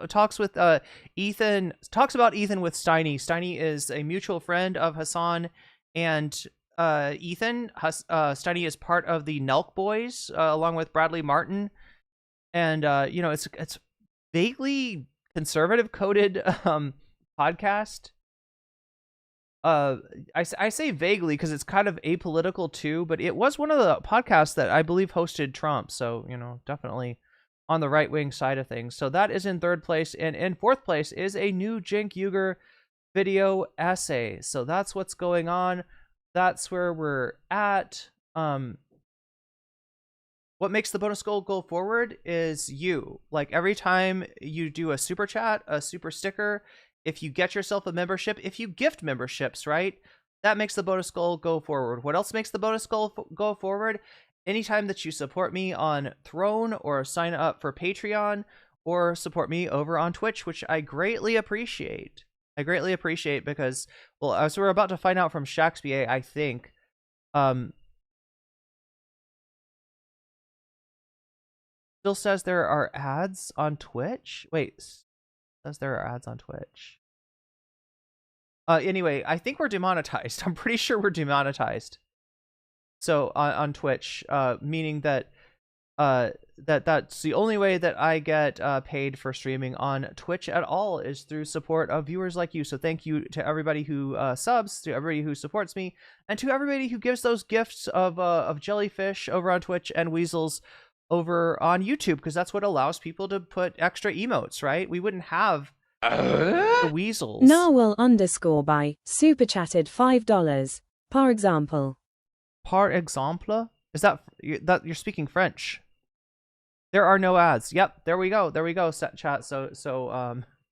Ethan, talks about Ethan with Steiny. Steiny is a mutual friend of Hasan and Ethan. Steiny is part of the Nelk Boys, along with Bradley Martin, and you know, it's vaguely conservative coded podcast. I say vaguely because it's kind of apolitical too, but it was one of the podcasts that I believe hosted Trump, so you know, definitely on the right wing side of things. So that is in third place, and in fourth place is a new Cenk Uygur video essay. So that's what's going on. That's where we're at. What makes the bonus goal go forward is you. Like every time you do a super chat, a super sticker, if you get yourself a membership, if you gift memberships, right? That makes the bonus goal go forward. What else makes the bonus goal go forward? Anytime that you support me on Throne or sign up for Patreon or support me over on Twitch, which I greatly appreciate. I greatly appreciate because, well, as we're about to find out from Shakespeare, I think, still says there are ads on Twitch. Wait, says there are ads on Twitch. Anyway, I think we're demonetized. I'm pretty sure we're demonetized. So on Twitch, meaning that that's the only way that I get paid for streaming on Twitch at all is through support of viewers like you. So thank you to everybody who subs, to everybody who supports me, and to everybody who gives those gifts of jellyfish over on Twitch and weasels over on YouTube, because that's what allows people to put extra emotes, right? We wouldn't have the weasels. Narwhal_by super chatted $5. Par example. Par exemple? Is that you're speaking French? There are no ads. Yep, there we go. There we go. Set chat. So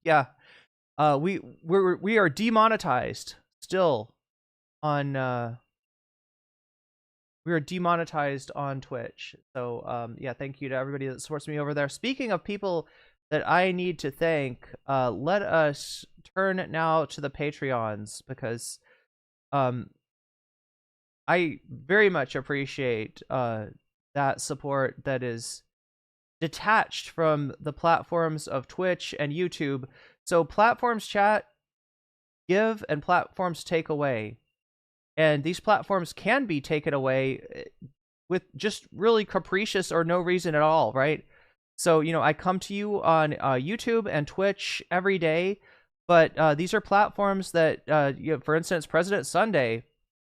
yeah. We are demonetized still on we are demonetized on Twitch. So yeah, thank you to everybody that supports me over there. Speaking of people that I need to thank, let us turn now to the Patreons, because I very much appreciate that support that is detached from the platforms of Twitch and YouTube. So platforms chat, give, and platforms take away. And these platforms can be taken away with just really capricious or no reason at all, right? So, you know, I come to you on YouTube and Twitch every day, but these are platforms that, you know, for instance, President Sunday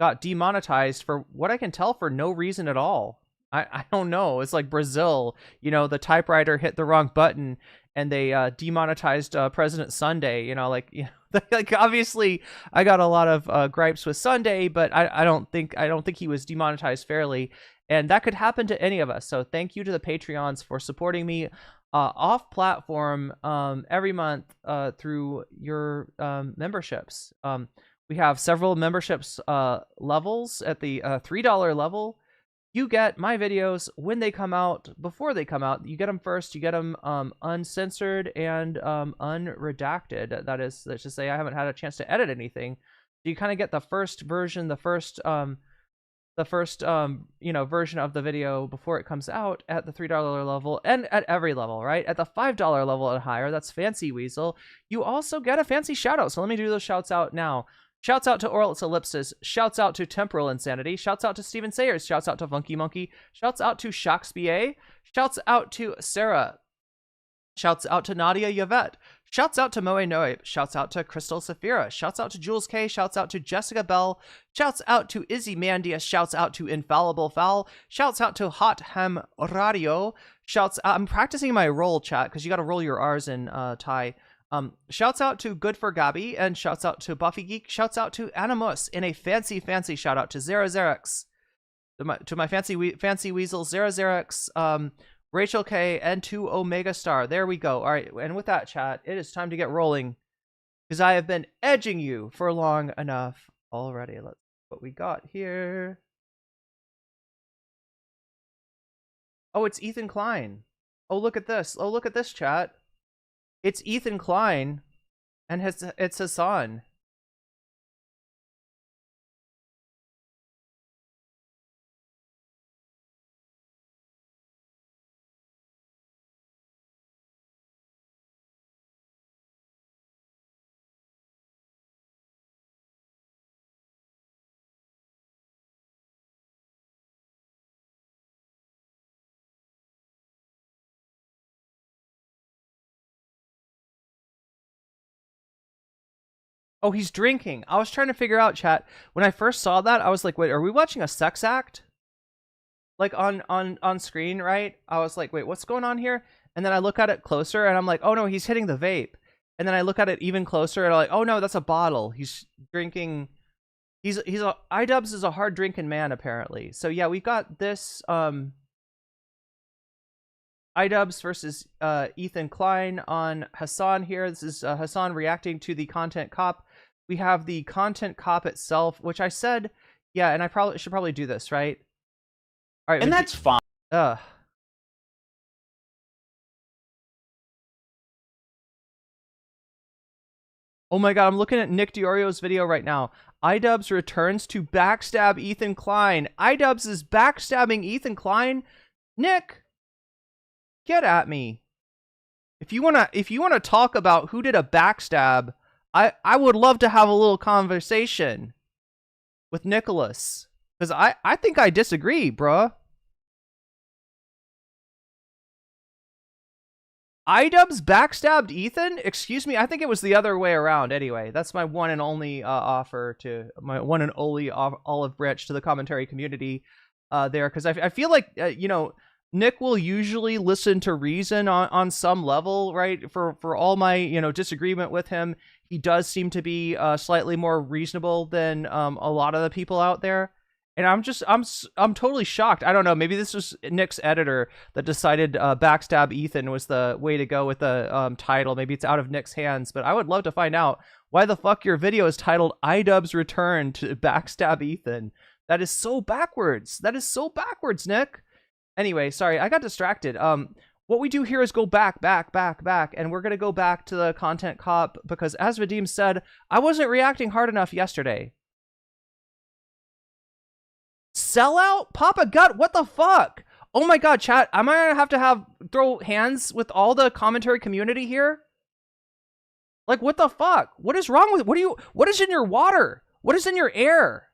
got demonetized for what I can tell for no reason at all. I don't know. It's like Brazil, you know, the typewriter hit the wrong button and they demonetized President Sunday, you know, like, you know, like obviously I got a lot of gripes with Sunday, but I don't think he was demonetized fairly, and that could happen to any of us. So thank you to the Patreons for supporting me off platform every month through your memberships. We have several memberships levels. At the $3 level, you get my videos when they come out, before they come out. You get them first. You get them uncensored and unredacted. That is, let's just say I haven't had a chance to edit anything. So you kind of get the first version, the first you know, version of the video before it comes out at the $3 level, and at every level, right? At the $5 level and higher, that's Fancy Weasel, you also get a fancy shout out. So let me do those shouts out now. Shouts out to Oral Ellipsis. Shouts out to Temporal Insanity. Shouts out to Steven Sayers. Shouts out to Funky Monkey. Shouts out to Shakespeare. Shouts out to Sarah. Shouts out to Nadia Yvette. Shouts out to Moe Noe. Shouts out to Crystal Saphira. Shouts out to Jules K. Shouts out to Jessica Bell. Shouts out to Izzy Mandia. Shouts out to Infallible Fowl. Shouts out to Hot Ham Radio. Shouts out, I'm practicing my roll, chat, because you got to roll your R's in Thai. Shouts out to Good for Gabby, and shouts out to Buffy Geek. Shouts out to Animus, and a fancy shout out to Zerazerex. To my fancy weasel, Zerazerex, Rachel K, and to Omega Star. There we go. All right, and with that, chat, it is time to get rolling, because I have been edging you for long enough already. Let's see what we got here. Oh, it's Ethan Klein. Oh, look at this. Oh, look at this, chat. It's Ethan Klein, and it's Hasan. Oh, he's drinking. I was trying to figure out, chat. When I first saw that, I was like, wait, are we watching a sex act? Like on screen, right? I was like, wait, what's going on here? And then I look at it closer and I'm like, oh no, he's hitting the vape. And then I look at it even closer and I'm like, oh no, that's a bottle. He's drinking. iDubbz is a hard drinking man, apparently. So yeah, we've got this iDubbz versus Ethan Klein on Hasan here. This is Hasan reacting to the Content Cop. We have the Content Cop itself, which I said, yeah, and I should probably do this, right? All right, and that's fine. Oh my god, I'm looking at Nick Diorio's video right now. iDubbz returns to backstab Ethan Klein. iDubbz is backstabbing Ethan Klein. Nick, get at me. If you wanna talk about who did a backstab, I would love to have a little conversation with Nicholas, because I think I disagree, bruh. iDubbz backstabbed Ethan? Excuse me, I think it was the other way around. Anyway, that's my one and only offer to my one and only olive branch to the commentary community there, because I feel like you know, Nick will usually listen to reason on some level, right? For all my, you know, disagreement with him, he does seem to be slightly more reasonable than a lot of the people out there. And I'm totally shocked. I don't know. Maybe this was Nick's editor that decided backstab Ethan was the way to go with the title. Maybe it's out of Nick's hands, but I would love to find out why the fuck your video is titled iDubbz Return to Backstab Ethan. That is so backwards. That is so backwards, Nick. Anyway, sorry, I got distracted. What we do here is go back, and we're gonna go back to the Content Cop, because as Vadim said, I wasn't reacting hard enough yesterday. Sellout? Papa Gut? What the fuck? Oh my god, chat, am I gonna have to throw hands with all the commentary community here? Like, what the fuck? What is wrong with, what is in your water? What is in your air?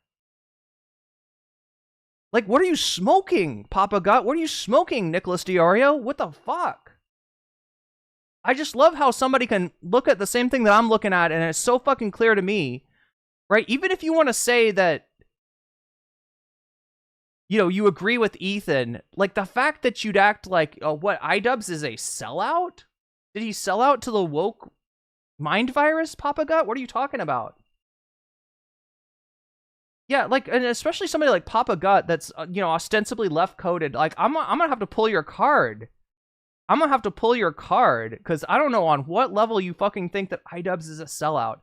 Like, what are you smoking, Papa Gut? What are you smoking, Nicholas Diorio? What the fuck? I just love how somebody can look at the same thing that I'm looking at, and it's so fucking clear to me, right? Even if you want to say that, you know, you agree with Ethan, like the fact that you'd act like, what, iDubbz is a sellout? Did he sell out to the woke mind virus, Papa Gut? What are you talking about? Yeah, like, and especially somebody like Papa Gut that's, you know, ostensibly left-coded. Like, I'm gonna have to pull your card. I'm gonna have to pull your card, because I don't know on what level you fucking think that iDubbz is a sellout.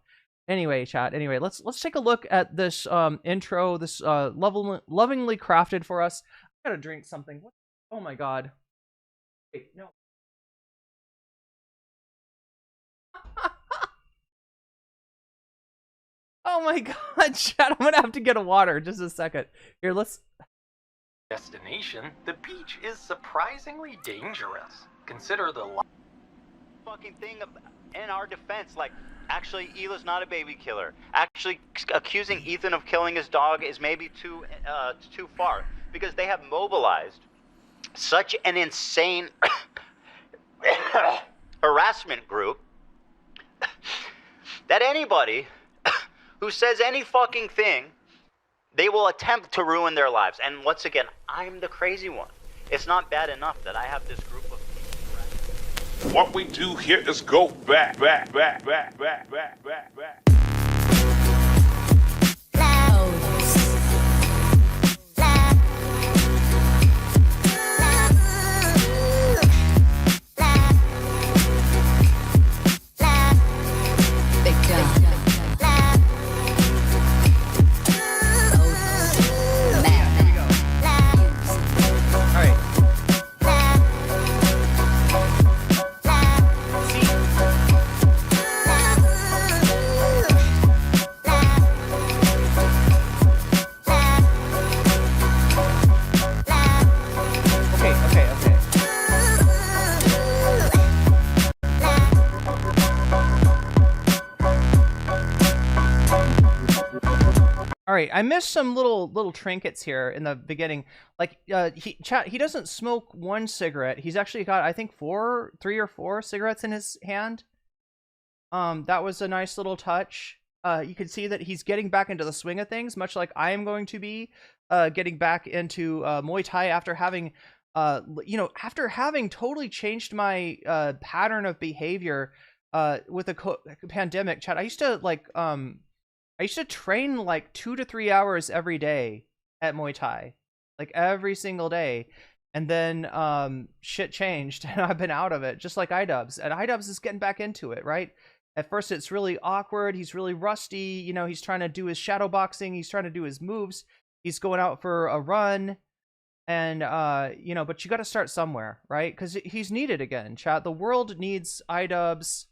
Anyway, chat, anyway, let's take a look at this intro, this lovingly crafted for us. I gotta drink something. What? Oh my god. Wait, no. Oh my god, chat, I'm gonna have to get a water. Just a second. Here, let's... Destination, the beach is surprisingly dangerous. Consider the fucking thing in our defense, like, Actually, Hila's not a baby killer. Actually, accusing Ethan of killing his dog is maybe too far, because they have mobilized such an insane harassment group that anybody who says any fucking thing, they will attempt to ruin their lives. And once again, I'm the crazy one. It's not bad enough that I have this group of people. What we do here is go back. Alright, I missed some little trinkets here in the beginning. Like, he doesn't smoke one cigarette. He's actually got, I think, 3 or 4 cigarettes in his hand. That was a nice little touch. You can see that he's getting back into the swing of things, much like I am going to be getting back into Muay Thai after having, after having totally changed my pattern of behavior with the pandemic. Chat, I used to train like 2 to 3 hours every day at Muay Thai, like every single day. And then shit changed and I've been out of it, just like iDubbz. And iDubbz is getting back into it, right? At first it's really awkward. He's really rusty. You know, he's trying to do his shadow boxing. He's trying to do his moves. He's going out for a run. And, but you got to start somewhere, right? Because he's needed again, chat. The world needs iDubbz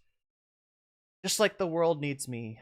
just like the world needs me.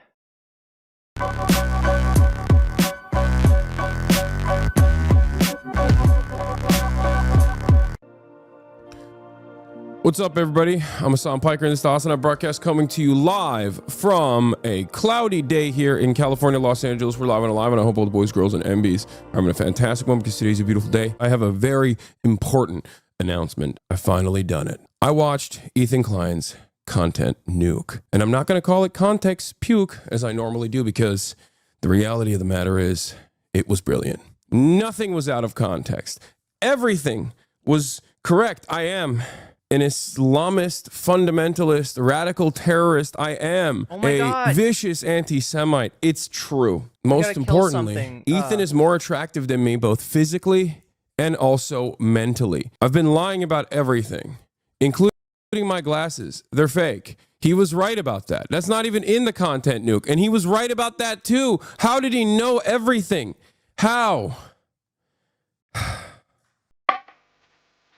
What's up, everybody? I'm Hasan Piker, and this is the Hasan broadcast coming to you live from a cloudy day here in California, Los Angeles. We're live and alive, and I hope all the boys, girls, and MBs are having a fantastic one because today's a beautiful day. I have a very important announcement. I've finally done it. I watched Ethan Klein's Content Nuke, and I'm not going to call it Context Puke as I normally do because the reality of the matter is it was brilliant. Nothing was out of context. Everything was correct. I am an Islamist, fundamentalist, radical terrorist. I am a vicious anti-Semite. It's true. Most importantly, Ethan is more attractive than me, both physically and also mentally. I've been lying about everything, including my glasses. They're fake. He was right about that. That's not even in the Content Nuke. And he was right about that too. How did he know everything? How?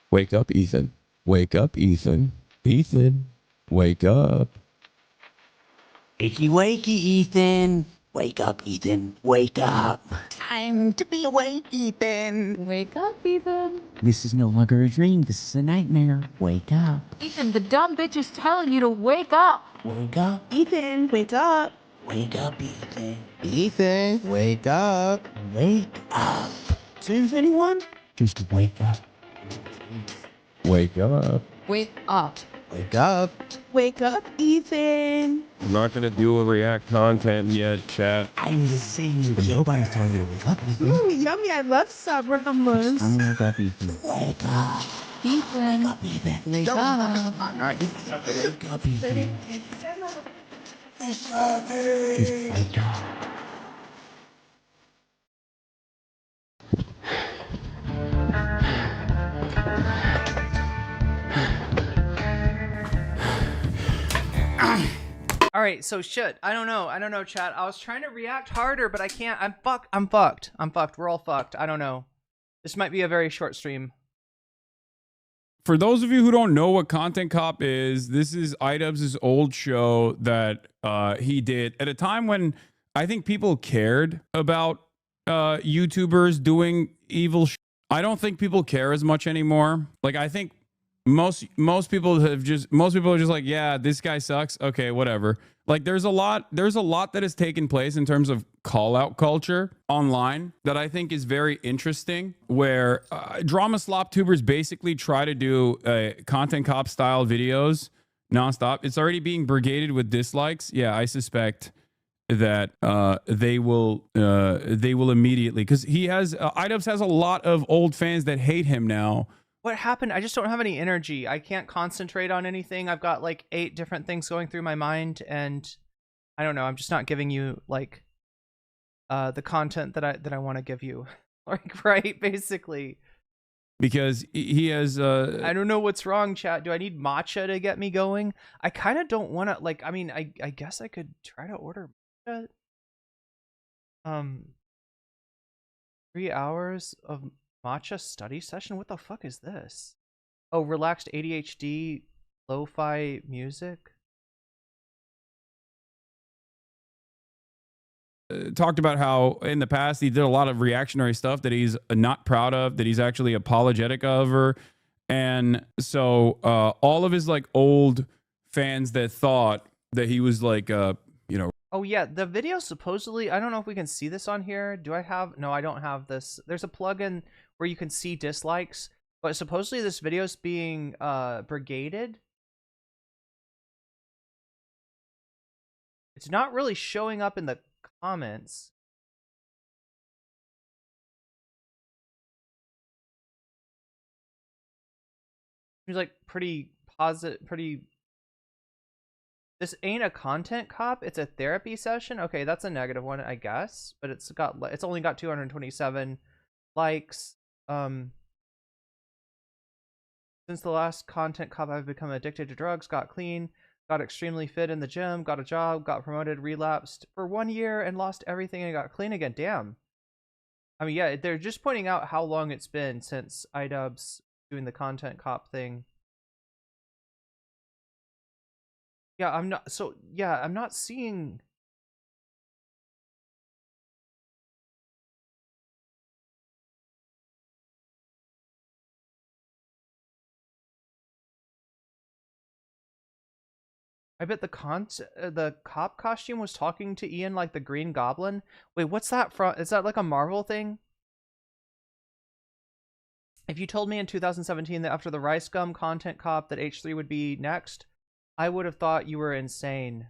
Wake up, Ethan. Wake up, Ethan. Ethan, wake up. Wakey, wakey, Ethan. Wake up, Ethan. Wake up. Time to be awake, Ethan. Wake up, Ethan. This is no longer a dream. This is a nightmare. Wake up. Ethan, the dumb bitch is telling you to wake up. Wake up. Ethan, wake up. Wake up, Ethan. Ethan, wake up. Wake up. Is anyone? Just wake up. Wake up. Wake up. Wake up. Wake up, Ethan. I'm not going to do a react content yet, chat. I'm just saying, nobody's telling you to wake up, Ethan. Ooh, yummy, I love summer hummus. I'm gonna wake up, Ethan. Wake up. Ethan. Wake up, Ethan. Wake up. All right. Wake up, Ethan. Just wake up. All right, so shit. I don't know, chat. I was trying to react harder, but I can't. I'm fucked. We're all fucked. I don't know. This might be a very short stream. For those of you who don't know what Content Cop is, this is iDubbz's old show that he did at a time when I think people cared about YouTubers doing evil shit. I don't think people care as much anymore. Like, I think most people are just like, yeah, this guy sucks. Okay, whatever. Like there's a lot that has taken place in terms of call out culture online that I think is very interesting, where drama slop tubers basically try to do content cop style videos nonstop. It's already being brigaded with dislikes. Yeah, I suspect that they will immediately, because he has iDubbz has a lot of old fans that hate him now. What happened? I just don't have any energy. I can't concentrate on anything. I've got like 8 different things going through my mind, and I don't know. I'm just not giving you like the content that I want to give you, like, right? Basically, because he has. I don't know what's wrong, chat. Do I need matcha to get me going? I kind of don't want to. Like, I mean, I guess I could try to order matcha. 3 hours of matcha study session? What the fuck is this? Oh, relaxed ADHD lo-fi music? Talked about how in the past he did a lot of reactionary stuff that he's not proud of, that he's actually apologetic of, and so all of his like old fans that thought that he was like Oh yeah, the video supposedly, I don't know if we can see this on here. Do I have? No, I don't have this. There's a plugin where you can see dislikes, but supposedly this video is being brigaded. It's not really showing up in the comments. Seems like pretty positive, pretty. This ain't a content cop, it's a therapy session. Okay, that's a negative one, I guess, but it's only got 227 likes. Since the last content cop, I've become addicted to drugs, got clean, got extremely fit in the gym, got a job, got promoted, relapsed for 1 year and lost everything and got clean again. Damn. I mean, yeah, they're just pointing out how long it's been since iDubbz doing the content cop thing. Yeah, I'm not seeing. I bet the cop costume was talking to Ian like the Green Goblin. Wait, what's that from? Is that like a Marvel thing? If you told me in 2017 that after the Rice Gum content cop that H3 would be next, I would have thought you were insane.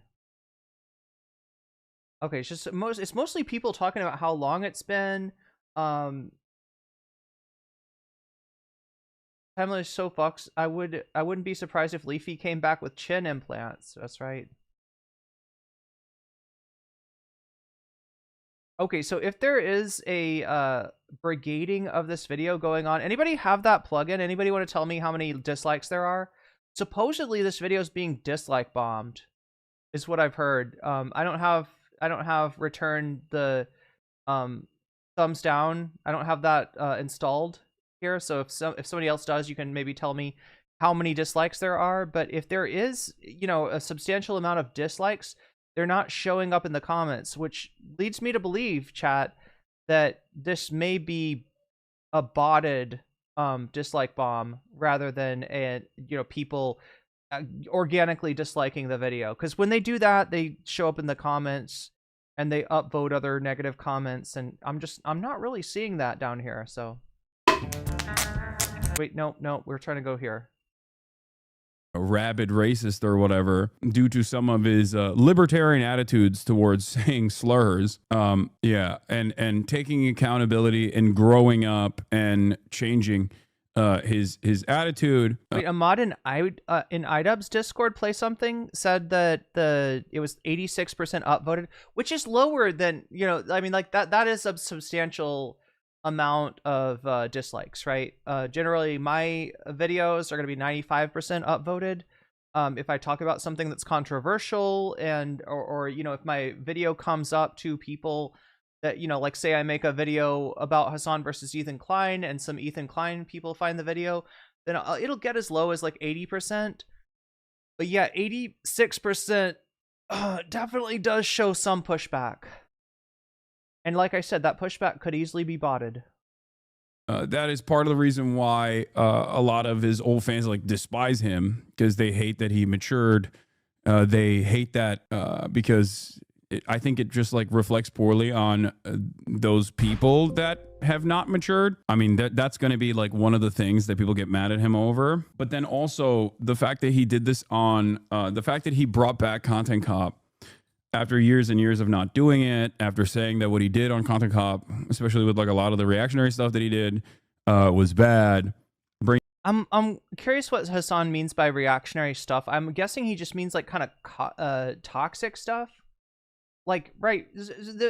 Okay, it's mostly people talking about how long it's been. Timeline is so fucks. I wouldn't be surprised if Leafy came back with chin implants. That's right. Okay, so if there is a brigading of this video going on, anybody have that plugin? Anybody want to tell me how many dislikes there are? Supposedly this video is being dislike bombed, is what I've heard. I don't have return the thumbs down. I don't have that installed here. So if somebody else does, you can maybe tell me how many dislikes there are. But if there is, a substantial amount of dislikes, they're not showing up in the comments, which leads me to believe, chat, that this may be a botted dislike bomb rather than people organically disliking the video. Because when they do that, they show up in the comments and they upvote other negative comments, and I'm not really seeing that down here. So wait, no, we're trying to go here. A rabid racist or whatever due to some of his libertarian attitudes towards saying slurs. Yeah, and taking accountability and growing up and changing his attitude. Wait, Ahmad in iDubbz Discord play something said that it was 86% upvoted, which is lower than, I mean, like that is a substantial amount of dislikes, right? Generally my videos are going to be 95% upvoted. If I talk about something that's controversial and or if my video comes up to people that, like say I make a video about Hasan versus Ethan Klein and some Ethan Klein people find the video, then it'll get as low as like 80%. But yeah, 86% definitely does show some pushback. And like I said, that pushback could easily be botted. that is part of the reason why a lot of his old fans like despise him, because they hate that he matured. They hate that because I think it just like reflects poorly on those people that have not matured. I mean, that's going to be like one of the things that people get mad at him over. But then also the fact that he did this on the fact that he brought back Content Cop after years and years of not doing it, after saying that what he did on Content Cop, especially with like a lot of the reactionary stuff that he did, was bad. I'm curious what Hasan means by reactionary stuff. I'm guessing he just means like kind of toxic stuff. Like, right,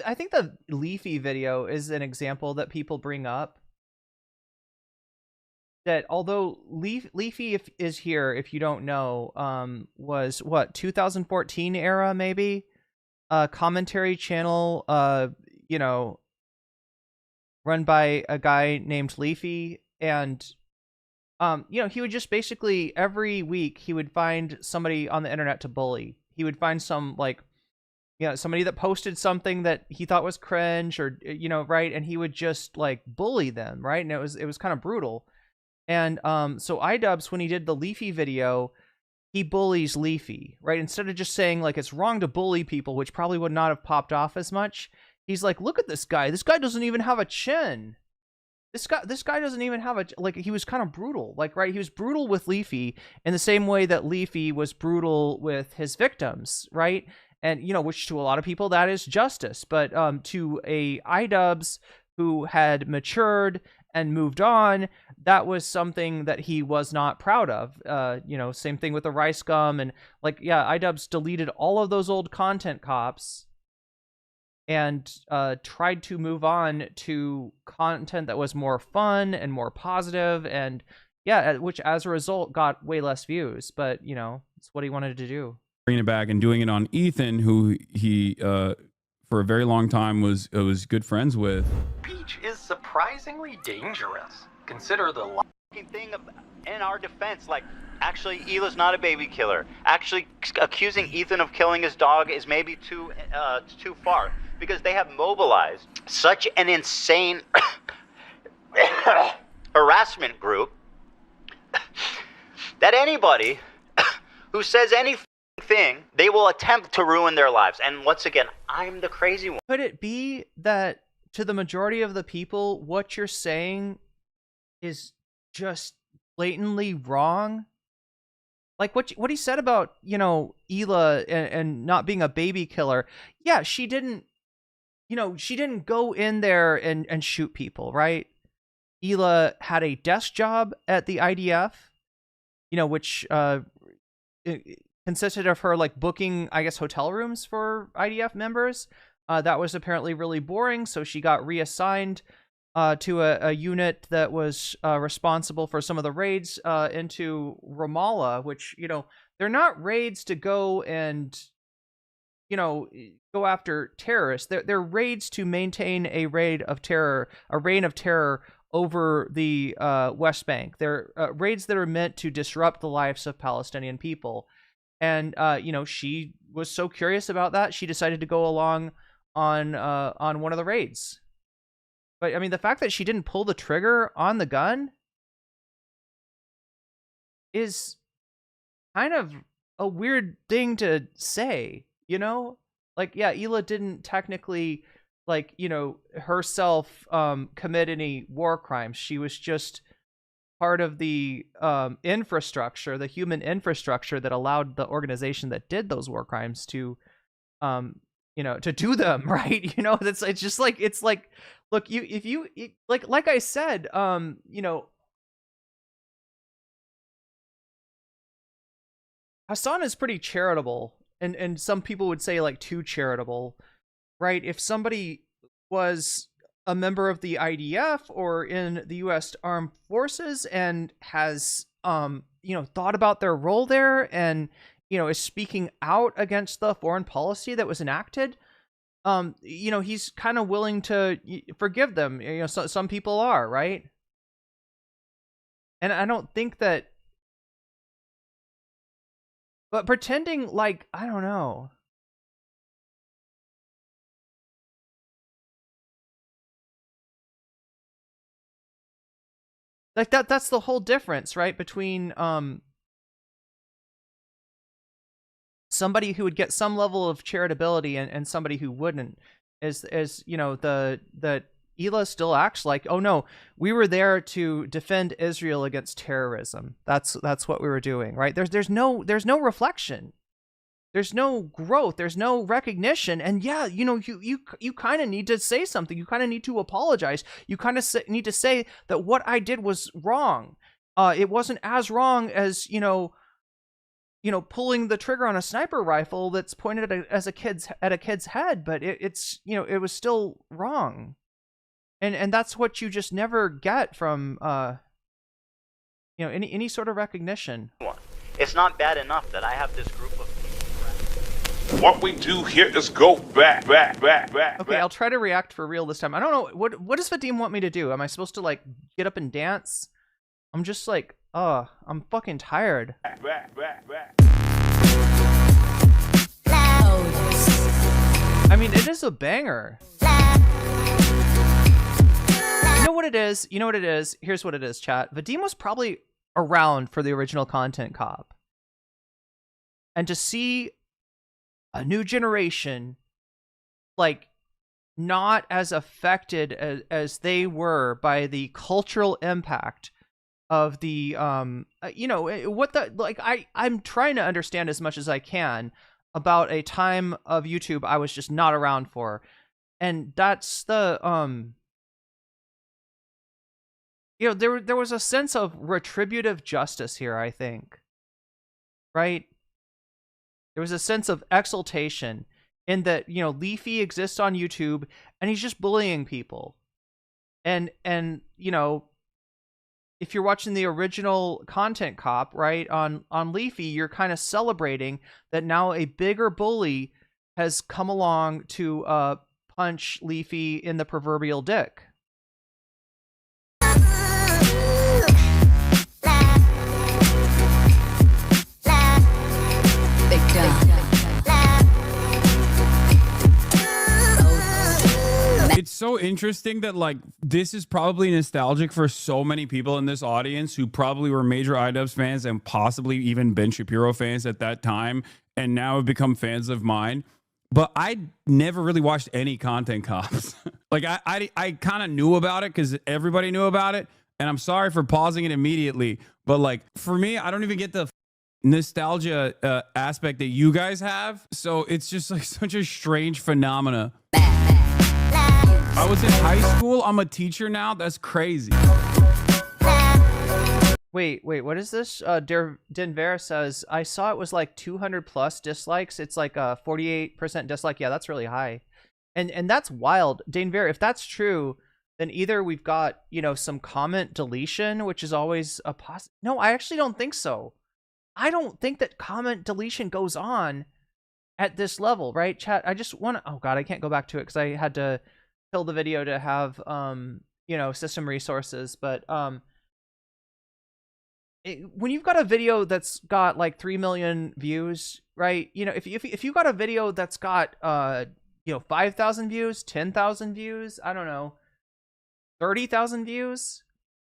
I think the Leafy video is an example that people bring up. That although Leafy is here, if you don't know, was what, 2014 era maybe? Commentary channel, you know, run by a guy named Leafy, and you know, he would just basically every week he would find somebody on the internet to bully. He would find some like, you know, somebody that posted something that he thought was cringe or, you know, right, and he would just like bully them, right? And it was kind of brutal. And so iDubbz, when he did the Leafy video, he bullies Leafy, right? Instead of just saying like it's wrong to bully people, which probably would not have popped off as much, he's like, look at this guy. This guy doesn't even have a chin. This guy doesn't even have a, like, he was kind of brutal, like, right? He was brutal with Leafy in the same way that Leafy was brutal with his victims, right? And, you know, which to a lot of people, that is justice. But to a iDubbz who had matured and moved on, that was something that he was not proud of. You know, same thing with the Rice Gum. And, like, yeah, iDubbz deleted all of those old content cops and tried to move on to content that was more fun and more positive. And, yeah, which as a result got way less views. But, you know, it's what he wanted to do. Bringing it back and doing it on Ethan, who he for a very long time was good friends with. Peach is surprisingly dangerous. Consider the thing in our defense, like, actually Hila's not a baby killer. Actually accusing Ethan of killing his dog is maybe too far, because they have mobilized such an insane harassment group that anybody who says anything, they will attempt to ruin their lives. And once again, I'm the crazy one. Could it be that to the majority of the people, what you're saying is just blatantly wrong? Like what he said about, you know, Hila and not being a baby killer. Yeah, she didn't, you know, she didn't go in there and shoot people, right? Hila had a desk job at the IDF, you know, which it consisted of her like booking, I guess, hotel rooms for IDF members. That was apparently really boring, so she got reassigned to a unit that was responsible for some of the raids into Ramallah, which, you know, they're not raids to go and, you know, go after terrorists. They're raids to maintain a reign of terror over the West Bank. They're raids that are meant to disrupt the lives of Palestinian people. And, you know, she was so curious about that, she decided to go along on one of the raids. But, I mean, the fact that she didn't pull the trigger on the gun is kind of a weird thing to say, you know? Like, yeah, Hila didn't technically, like, you know, herself commit any war crimes. She was just part of the infrastructure, the human infrastructure that allowed the organization that did those war crimes to, you know, to do them, right? You know, it's just like, it's like, look, like I said, you know, Hasan is pretty charitable, and some people would say like too charitable, right? If somebody was a member of the IDF or in the U.S. Armed Forces and has, you know, thought about their role there and, you know, is speaking out against the foreign policy that was enacted, you know, he's kind of willing to forgive them. You know, some people are, right? And I don't think that, but pretending like, I don't know. Like that's the whole difference, right? Between somebody who would get some level of charitability and somebody who wouldn't, is you know, the Hila still acts like, oh no, we were there to defend Israel against terrorism. That's what we were doing, right? There's no reflection. There's no growth. There's no recognition. And yeah, you know, you kind of need to say something. You kind of need to apologize. You kind of need to say that what I did was wrong. It wasn't as wrong as, you know, pulling the trigger on a sniper rifle that's pointed at a kid's head, but it's, you know, it was still wrong. And that's what you just never get from, you know, any sort of recognition. It's not bad enough that I have this group of people. What we do here is go back. Okay, I'll try to react for real this time. I don't know, what does Vadim want me to do? Am I supposed to, like, get up and dance? I'm just like, I'm fucking tired. I mean, it is a banger. You know what it is? You know what it is? Here's what it is, chat. Vadim was probably around for the original Content Cop. And to see a new generation, like, not as affected as they were by the cultural impact of the, you know, what the, like, I'm trying to understand as much as I can about a time of YouTube I was just not around for. And that's the, you know, there was a sense of retributive justice here, I think. Right? There was a sense of exultation in that, you know, Leafy exists on YouTube and he's just bullying people. And you know, if you're watching the original Content Cop, right, on Leafy, you're kind of celebrating that now a bigger bully has come along to punch Leafy in the proverbial dick. It's so interesting that, like, this is probably nostalgic for so many people in this audience who probably were major iDubbz fans and possibly even Ben Shapiro fans at that time, and now have become fans of mine. But I never really watched any Content Cops. Like, I kind of knew about it because everybody knew about it, and I'm sorry for pausing it immediately. But, like, for me, I don't even get the nostalgia aspect that you guys have. So it's just, like, such a strange phenomena. I was in high school. I'm a teacher now. That's crazy. Wait, what is this? Denver says, I saw it was like 200 plus dislikes. It's like a 48% dislike. Yeah, that's really high. And that's wild. Denver, if that's true, then either we've got, you know, some comment deletion, which is always a No, I actually don't think so. I don't think that comment deletion goes on at this level, right, chat? I just want to, oh God, I can't go back to it because I had to kill the video to have, you know, system resources. But when you've got a video that's got like 3 million views, right? You know, if you got a video that's got, you know, 5,000 views, 10,000 views, I don't know, 30,000 views,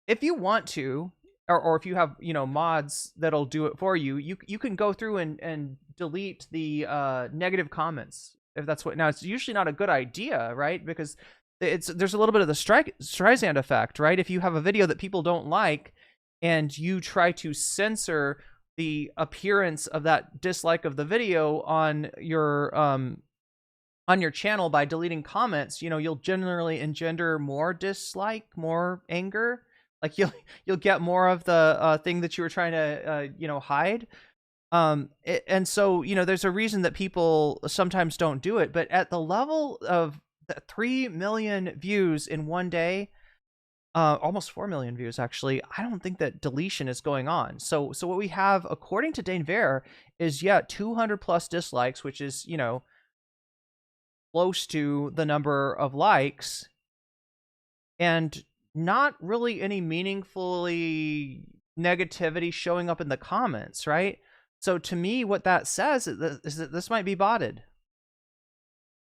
if you want to, or if you have, you know, mods that'll do it for you, you can go through and delete the negative comments. If that's what, now it's usually not a good idea, right? Because there's a little bit of the Streisand effect, right? If you have a video that people don't like and you try to censor the appearance of that dislike of the video on your channel by deleting comments, you know, you'll generally engender more dislike, more anger. Like you'll get more of the thing that you were trying to you know, hide. And so, you know, there's a reason that people sometimes don't do it, but at the level of 3 million views in one day, almost 4 million views, actually, I don't think that deletion is going on. So what we have, according to Dane Ver, is, yeah, 200 plus dislikes, which is, you know, close to the number of likes, and not really any meaningfully negativity showing up in the comments, right? So to me, what that says is that this might be botted.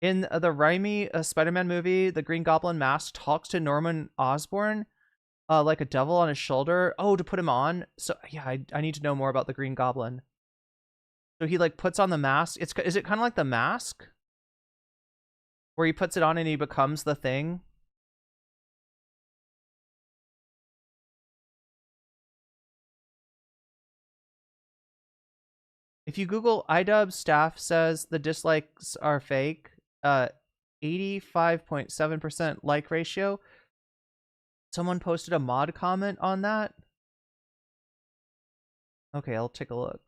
In the Raimi Spider-Man movie, the Green Goblin mask talks to Norman Osborn. like a devil on his shoulder. Oh, to put him on. So yeah, I need to know more about the Green Goblin. So he like puts on the mask. Is it kind of like the Mask, where he puts it on and he becomes the Thing? If you Google iDubbz, staff says the dislikes are fake. 85.7% like ratio. Someone posted a mod comment on that. Okay, I'll take a look.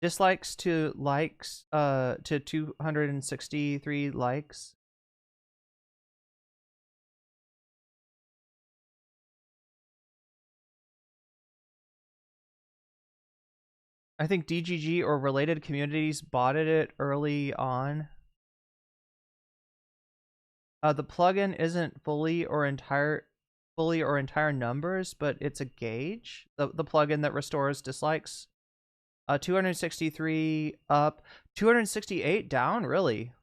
Dislikes to likes, to 263 likes. I think DGG or related communities botted it early on. The plugin isn't fully or entire numbers, but it's a gauge. The plugin that restores dislikes. 263 up, 268 down. Really?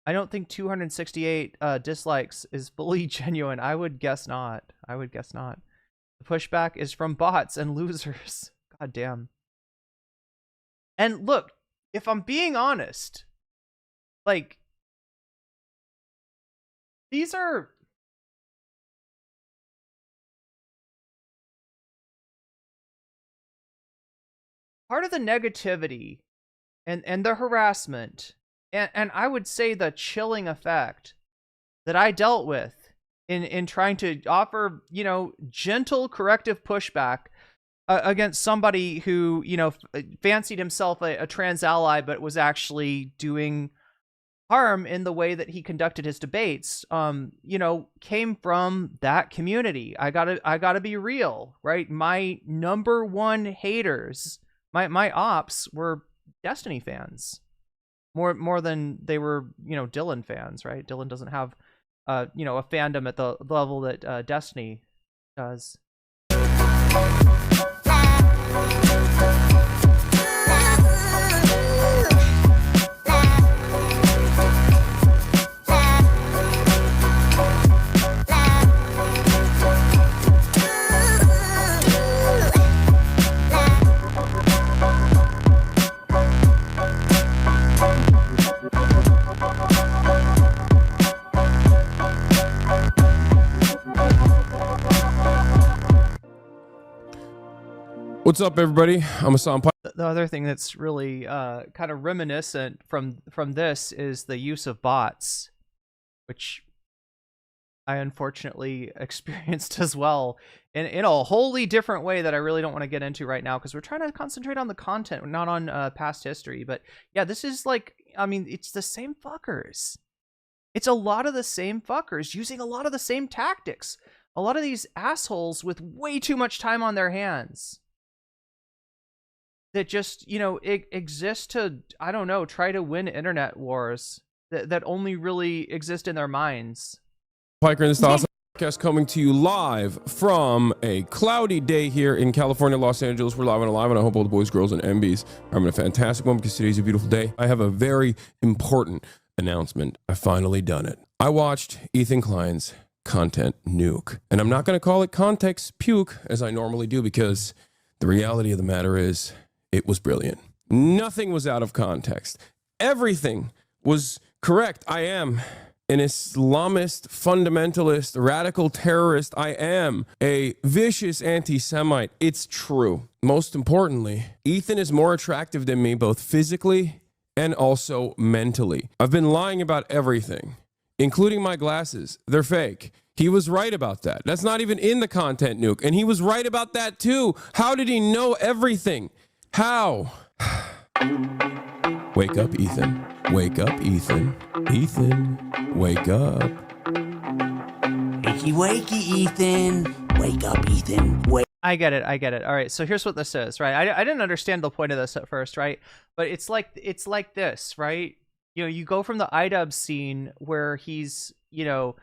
I don't think 268 dislikes is fully genuine. I would guess not. The pushback is from bots and losers. God damn. And look, if I'm being honest, like, these are... part of the negativity and the harassment and I would say the chilling effect that I dealt with in trying to offer, you know, gentle corrective pushback against somebody who, you know, fancied himself a trans ally, but was actually doing harm in the way that he conducted his debates, you know, came from that community. I gotta be real, right? My number one haters, my ops, were Destiny fans. More than they were, you know, Dylan fans, right? Dylan doesn't have you know, a fandom at the level that Destiny does. What's up, everybody? I'm Hasan Piker. The other thing that's really kind of reminiscent from this is the use of bots, which I unfortunately experienced as well in a wholly different way that I really don't want to get into right now because we're trying to concentrate on the content, not on past history. But yeah, this is like, I mean, it's the same fuckers. It's a lot of the same fuckers using a lot of the same tactics. A lot of these assholes with way too much time on their hands that just, you know, exist to, I don't know, try to win internet wars that only really exist in their minds. Piker in this awesome podcast coming to you live from a cloudy day here in California, Los Angeles. We're live and alive, and I hope all the boys, girls, and MBs are having a fantastic one because today's a beautiful day. I have a very important announcement. I finally done it. I watched Ethan Klein's Content Nuke, and I'm not going to call it Context Puke as I normally do because the reality of the matter is it was brilliant. Nothing was out of context. Everything was correct. I am an Islamist, fundamentalist, radical terrorist. I am a vicious anti-Semite. It's true. Most importantly, Ethan is more attractive than me, both physically and also mentally. I've been lying about everything, including my glasses. They're fake. He was right about that. That's not even in the Content Nuke. And he was right about that too. How did he know everything? How? Wake up, Ethan. Wake up, Ethan. Ethan, wake up. Wakey, wakey, Ethan. Wake up, Ethan. Wake. I get it. All right, so here's what this is, right? I didn't understand the point of this at first, right? But it's like this, right? You know, you go from the iDubbz scene where he's, you know,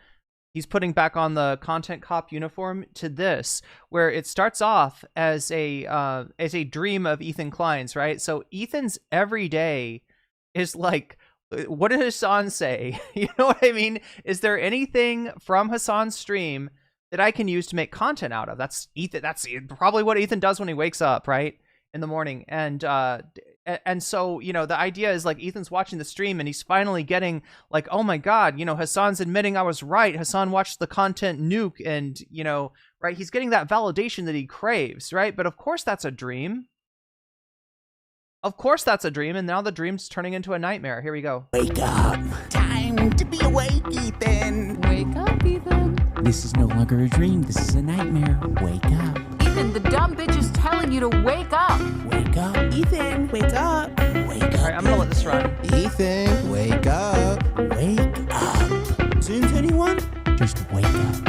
he's putting back on the Content Cop uniform to this, where it starts off as a dream of Ethan Klein's, right? So Ethan's every day is like, what did Hasan say? You know what I mean? Is there anything from Hasan's stream that I can use to make content out of? That's Ethan. That's probably what Ethan does when he wakes up, right, in the morning. And so, you know, the idea is like Ethan's watching the stream and he's finally getting like, oh my God, you know, Hasan's admitting I was right. Hasan watched the content nuke, and, you know, right, he's getting that validation that he craves, right? But of course that's a dream. Of course that's a dream, and now the dream's turning into a nightmare. Here we go. Wake up. Time to be awake, Ethan. Wake up, Ethan. This is no longer a dream. This is a nightmare. Wake up. Ethan, the dumb bitch is telling you to wake up. Wake up. Ethan, wake up. Wake up. All right, I'm gonna let this run. Ethan, wake up. Wake up. Since anyone? Just wake up.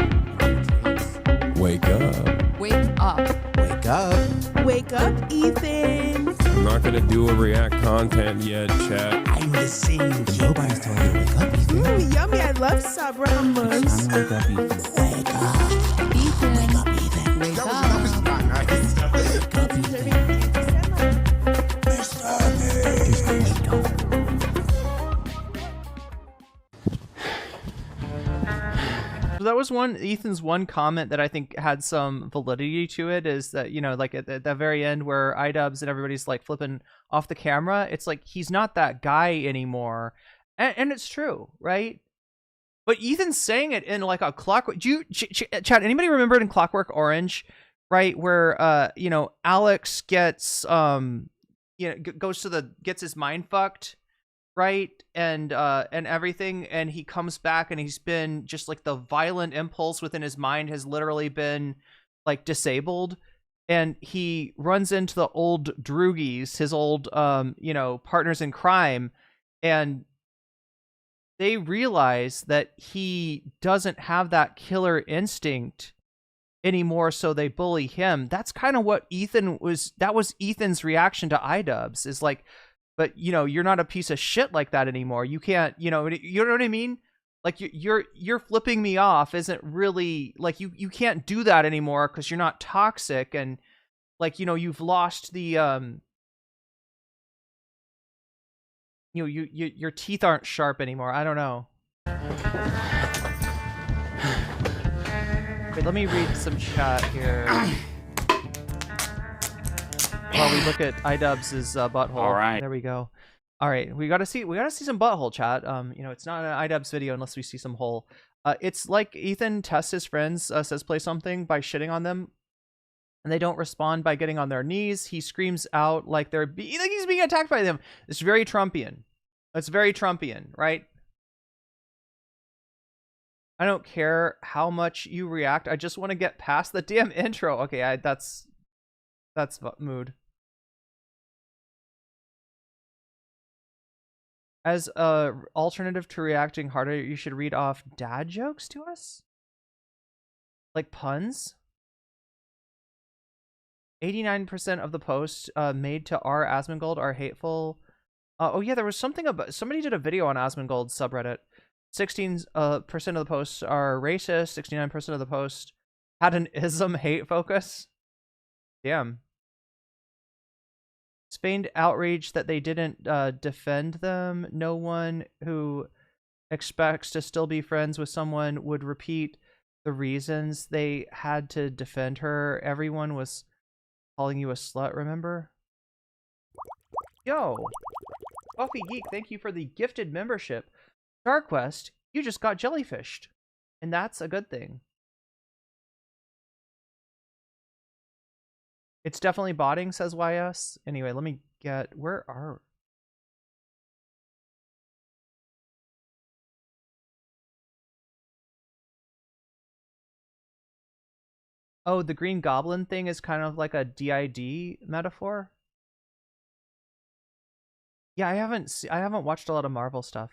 Wake up. Wake up. Wake up. Wake up, Ethan. I'm not gonna do a react content yet, chat. I'm the same. Nobody's telling you to wake up, Ethan. Yummy, I love Sabra hummus. Wake up, Ethan. Wake up. Ethan. Wake up, Ethan. Wake up. Wake up, Ethan. Just wake up. So that was Ethan's one comment that I think had some validity to it, is that, you know, like at the very end where iDubbz and everybody's like flipping off the camera, it's like he's not that guy anymore. And it's true, right? But Ethan's saying it in like a clockwork. Chad, anybody remember it in Clockwork Orange, right? Where, you know, Alex gets, you know, gets his mind fucked, right, and everything, and he comes back and he's been just like the violent impulse within his mind has literally been like disabled, and he runs into the old droogies, his old you know, partners in crime, and they realize that he doesn't have that killer instinct anymore, so they bully him. That's kind of what that was Ethan's reaction to iDubbz, is like, but, you know, you're not a piece of shit like that anymore. You can't, you know what I mean? Like you're flipping me off isn't really like, you can't do that anymore because you're not toxic, and like, you know, you've lost the you know, your teeth aren't sharp anymore. I don't know. Wait, let me read some chat here. While we look at iDubbz's butthole. All right. There we go. All right, we gotta see some butthole, chat. You know, it's not an iDubbz video unless we see some hole. It's like Ethan tests his friends, says play something by shitting on them, and they don't respond by getting on their knees. He screams out like like he's being attacked by them. It's very Trumpian. It's very Trumpian, right? I don't care how much you react. I just want to get past the damn intro. Okay, that's mood. As a alternative to reacting harder, you should read off dad jokes to us? Like puns? 89% of the posts made to R. Asmongold are hateful. Oh yeah, there was something about, somebody did a video on Asmongold's subreddit. 16% of the posts are racist. 69% of the posts had an ism hate focus. Damn. It's feigned outrage that they didn't defend them. No one who expects to still be friends with someone would repeat the reasons they had to defend her. Everyone was calling you a slut, remember? Yo! Buffy Geek, thank you for the gifted membership. StarQuest, you just got jellyfished. And that's a good thing. It's definitely botting, says YS. Anyway, let me get... Where are... Oh, the Green Goblin thing is kind of like a DID metaphor? Yeah, I haven't watched a lot of Marvel stuff.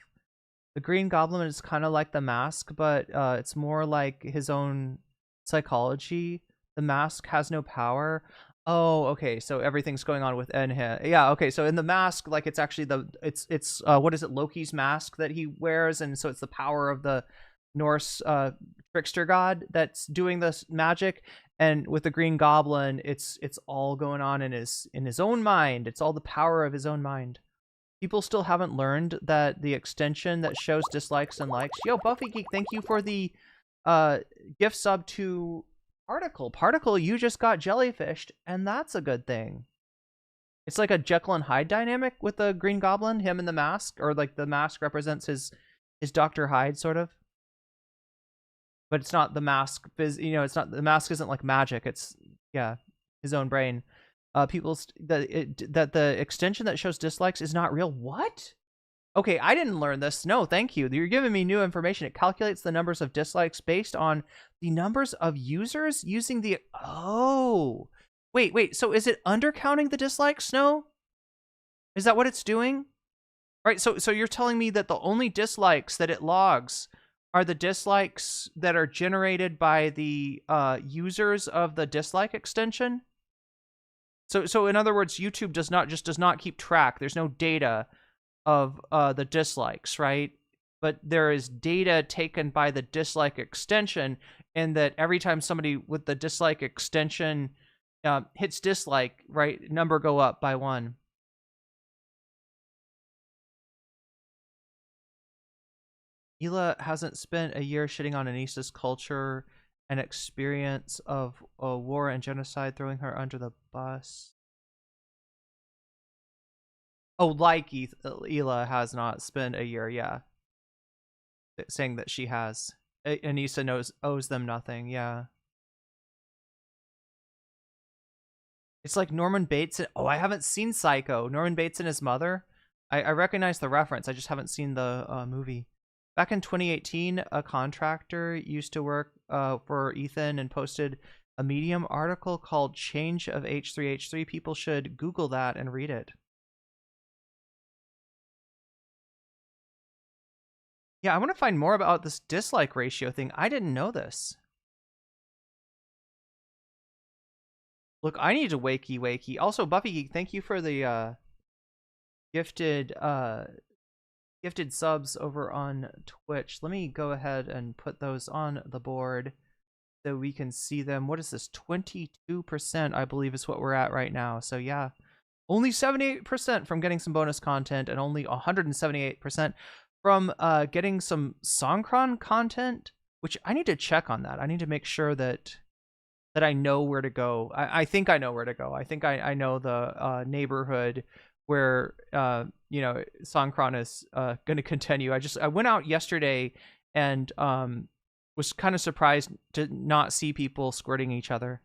The Green Goblin is kind of like the Mask, but it's more like his own psychology. The Mask has no power. Oh, okay. So everything's going on within him. Yeah. Okay. So in the Mask, like it's actually it's what is it? Loki's mask that he wears, and so it's the power of the Norse trickster god that's doing this magic, and with the Green Goblin, it's all going on in his own mind. It's all the power of his own mind. People still haven't learned that the extension that shows dislikes and likes. Yo, Buffy Geek, thank you for the gift sub to Particle. Particle, you just got jellyfished, and that's a good thing. It's like a Jekyll and Hyde dynamic with the Green Goblin, him and the mask, or like the mask represents his Dr. Hyde, sort of. But it's not the mask, you know, it's not, the mask isn't like magic, it's, yeah, his own brain. That the extension that shows dislikes is not real. What? Okay, I didn't learn this. No, thank you. You're giving me new information. It calculates the numbers of dislikes based on the numbers of users using the... Oh. Wait. So is it undercounting the dislikes, Snow? Is that what it's doing? All right, so you're telling me that the only dislikes that it logs are the dislikes that are generated by the users of the dislike extension? So in other words, YouTube does not keep track. There's no data of the dislikes, right? But there is data taken by the dislike extension, and that every time somebody with the dislike extension hits dislike, right, number go up by 1. Hila hasn't spent a year shitting on Anissa's culture and experience of war and genocide, throwing her under the bus. Oh, like Hila has not spent a year, yeah. Saying that she has. Anissa owes them nothing, yeah. It's like Norman Bates. Oh, I haven't seen Psycho. Norman Bates and his mother. I recognize the reference. I just haven't seen the movie. Back in 2018, a contractor used to work for Ethan and posted a Medium article called Change of H3H3. People should Google that and read it. Yeah, I want to find more about this dislike ratio thing. I didn't know this. Look, I need to wakey. Also, Buffy Geek, thank you for the gifted subs over on Twitch. Let me go ahead and put those on the board so we can see them. What is this? 22%, I believe, is what we're at right now. So yeah, only 78% from getting some bonus content, and only 178% from getting some Songkran content, which I need to check on that. I need to make sure that I know where to go. I think I know where to go. I think I know the neighborhood where you know, Songkran is going to continue. I went out yesterday and was kind of surprised to not see people squirting each other.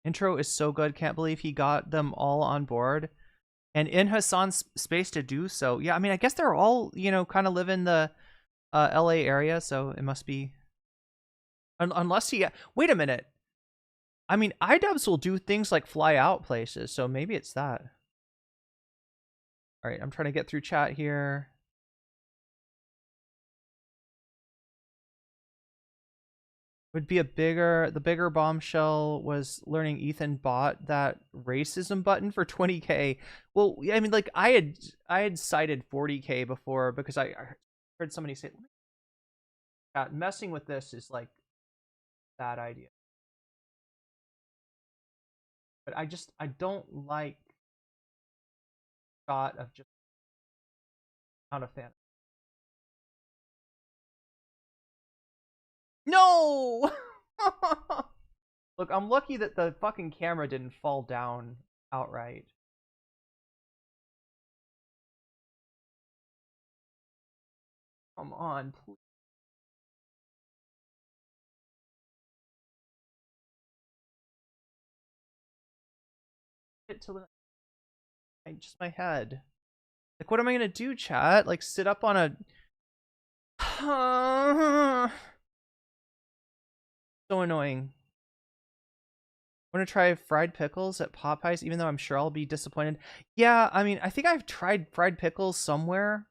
Intro is so good. Can't believe he got them all on board and in Hasan's space to do so. Yeah, I mean, I guess they're all, you know, kind of live in the LA area, so it must be, unless he, wait a minute. I mean, iDubbz will do things like fly out places, so maybe it's that. All right, I'm trying to get through chat here. Would be the bigger bombshell was learning Ethan bought that racism button for 20K. Well, I mean, like I had cited 40K before because I heard somebody say, messing with this is like a bad idea. But I don't like shot of just not a fan. No! Look, I'm lucky that the fucking camera didn't fall down outright. Come on, please. To the just my head. Like, what am I gonna do, chat? Like, sit up on a so annoying. I'm gonna try fried pickles at Popeyes, even though I'm sure I'll be disappointed. Yeah, I mean, I think I've tried fried pickles somewhere,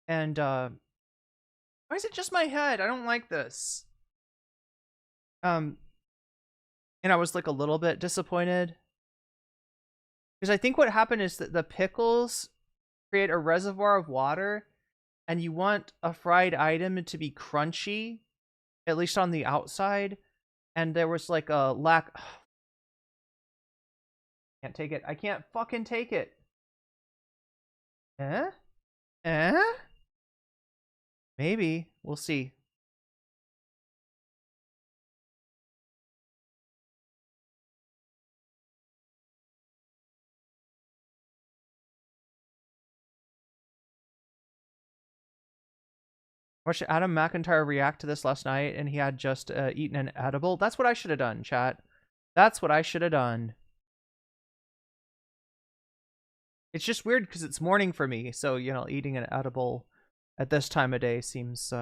and why is it just my head? I don't like this. And I was like a little bit disappointed. Because I think what happened is that the pickles create a reservoir of water and you want a fried item to be crunchy, at least on the outside, and there was like a lack. Can't take it. I can't fucking take it. Maybe. We'll see. Watched Adam McIntyre react to this last night, and he had just eaten an edible. That's what I should have done, chat. That's what I should have done. It's just weird because it's morning for me, so, you know, eating an edible at this time of day seems,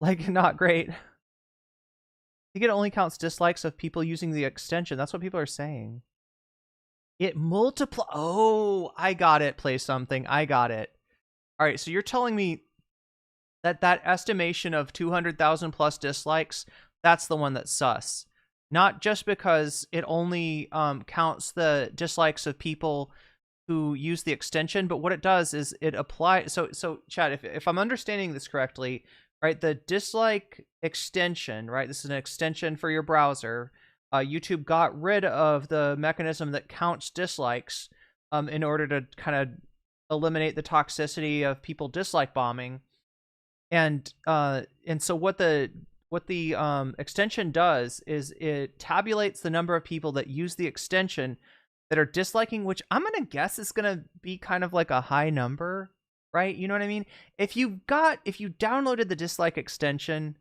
like, not great. I think it only counts dislikes of people using the extension. That's what people are saying. It multiply. Oh, I got it. Play something. I got it. All right, so you're telling me that that estimation of 200,000 plus dislikes, that's the one that's sus. Not just because it only counts the dislikes of people who use the extension, but what it does is it applies. So chat, if I'm understanding this correctly, right, the dislike extension, right, this is an extension for your browser. YouTube got rid of the mechanism that counts dislikes in order to kind of eliminate the toxicity of people dislike bombing, and so what the extension does is it tabulates the number of people that use the extension that are disliking, which I'm gonna guess is gonna be kind of like a high number, right? You know what I mean? If you downloaded the dislike extension,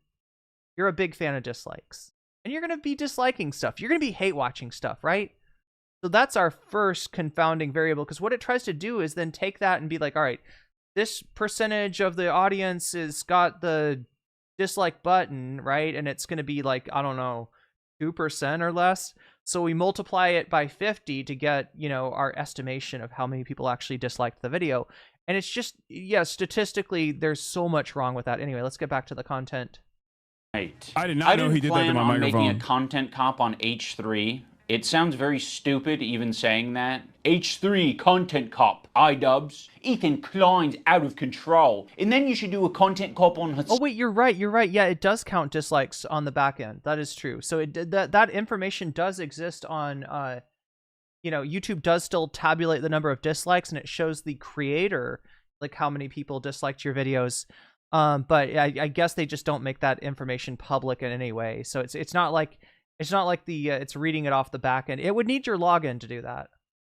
you're a big fan of dislikes, and you're gonna be disliking stuff. You're gonna be hate watching stuff, right? So that's our first confounding variable, because what it tries to do is then take that and be like, all right, this percentage of the audience has got the dislike button, right? And it's going to be like, I don't know, 2% or less. So we multiply it by 50 to get, you know, our estimation of how many people actually disliked the video. And it's just, yeah, statistically, there's so much wrong with that. Anyway, let's get back to the content. Right. I did not know he did that to my microphone. Making a content cop on H3. It sounds very stupid even saying that. H3, content cop, iDubbz. Ethan Klein's out of control. And then you should do a content cop on... Oh, wait, you're right. Yeah, it does count dislikes on the back end. That is true. So that information does exist on, you know, YouTube does still tabulate the number of dislikes, and it shows the creator, like how many people disliked your videos. But I guess they just don't make that information public in any way. So it's not like... It's not like it's reading it off the back end. It would need your login to do that.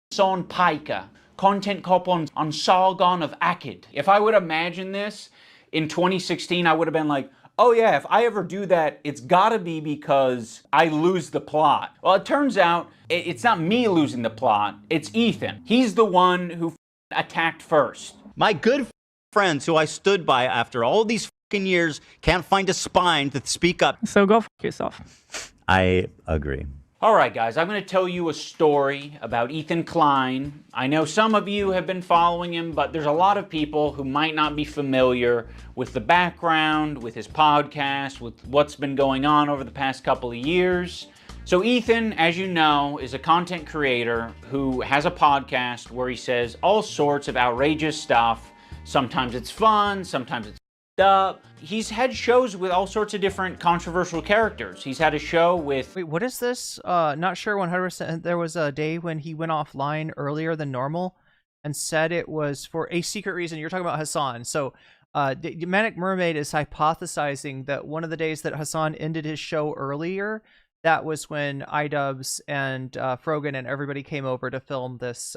Hasan Piker, content cop on Sargon of Akkad. If I would imagine this in 2016, I would have been like, oh yeah, if I ever do that, it's gotta be because I lose the plot. Well, it turns out it's not me losing the plot, it's Ethan. He's the one who attacked first. My good friends who I stood by after all these years can't find a spine to speak up. So go f yourself. I agree. All right, guys, I'm going to tell you a story about Ethan Klein. I know some of you have been following him, but there's a lot of people who might not be familiar with the background, with his podcast, with what's been going on over the past couple of years. So Ethan, as you know, is a content creator who has a podcast where he says all sorts of outrageous stuff. Sometimes it's fun, sometimes it's up. He's had shows with all sorts of different controversial characters. He's had a show with... Wait, what is this? Not sure 100%. There was a day when he went offline earlier than normal and said it was for a secret reason. You're talking about Hasan. So Manic Mermaid is hypothesizing that one of the days that Hasan ended his show earlier, that was when iDubbz and Frogan and everybody came over to film this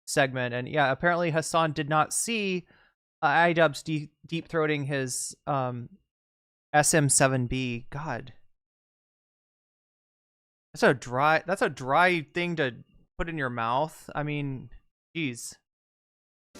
segment. And yeah, apparently Hasan did not see iDubbz deep-throating his SM7B. God. That's a dry thing to put in your mouth. I mean, geez.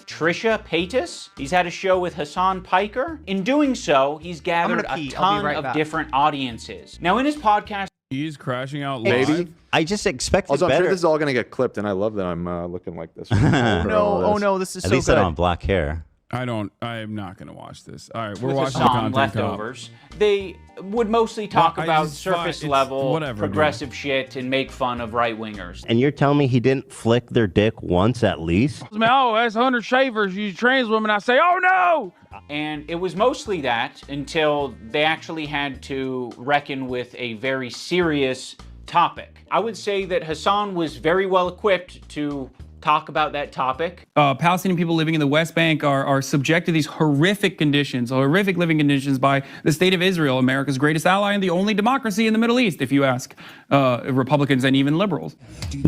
Trisha Paytas. He's had a show with Hasan Piker. In doing so, he's gathered a ton of different audiences. Now, in his podcast, he's crashing out live. Maybe. I just expected also, better. I'm sure this is all going to get clipped, and I love that I'm looking like this. Oh no, this is so good. At least I don't have black hair. I'm not going to watch this. All right, we're with watching Hasan Content leftovers. They would mostly talk about surface level progressive shit and make fun of right wingers. And you're telling me he didn't flick their dick once at least? Oh, that's 100 shavers. You trans women. I say, oh no! And it was mostly that until they actually had to reckon with a very serious topic. I would say that Hasan was very well equipped to talk about that topic. Palestinian people living in the West Bank are subject to these horrific conditions, horrific living conditions by the state of Israel, America's greatest ally and the only democracy in the Middle East, if you ask Republicans and even liberals.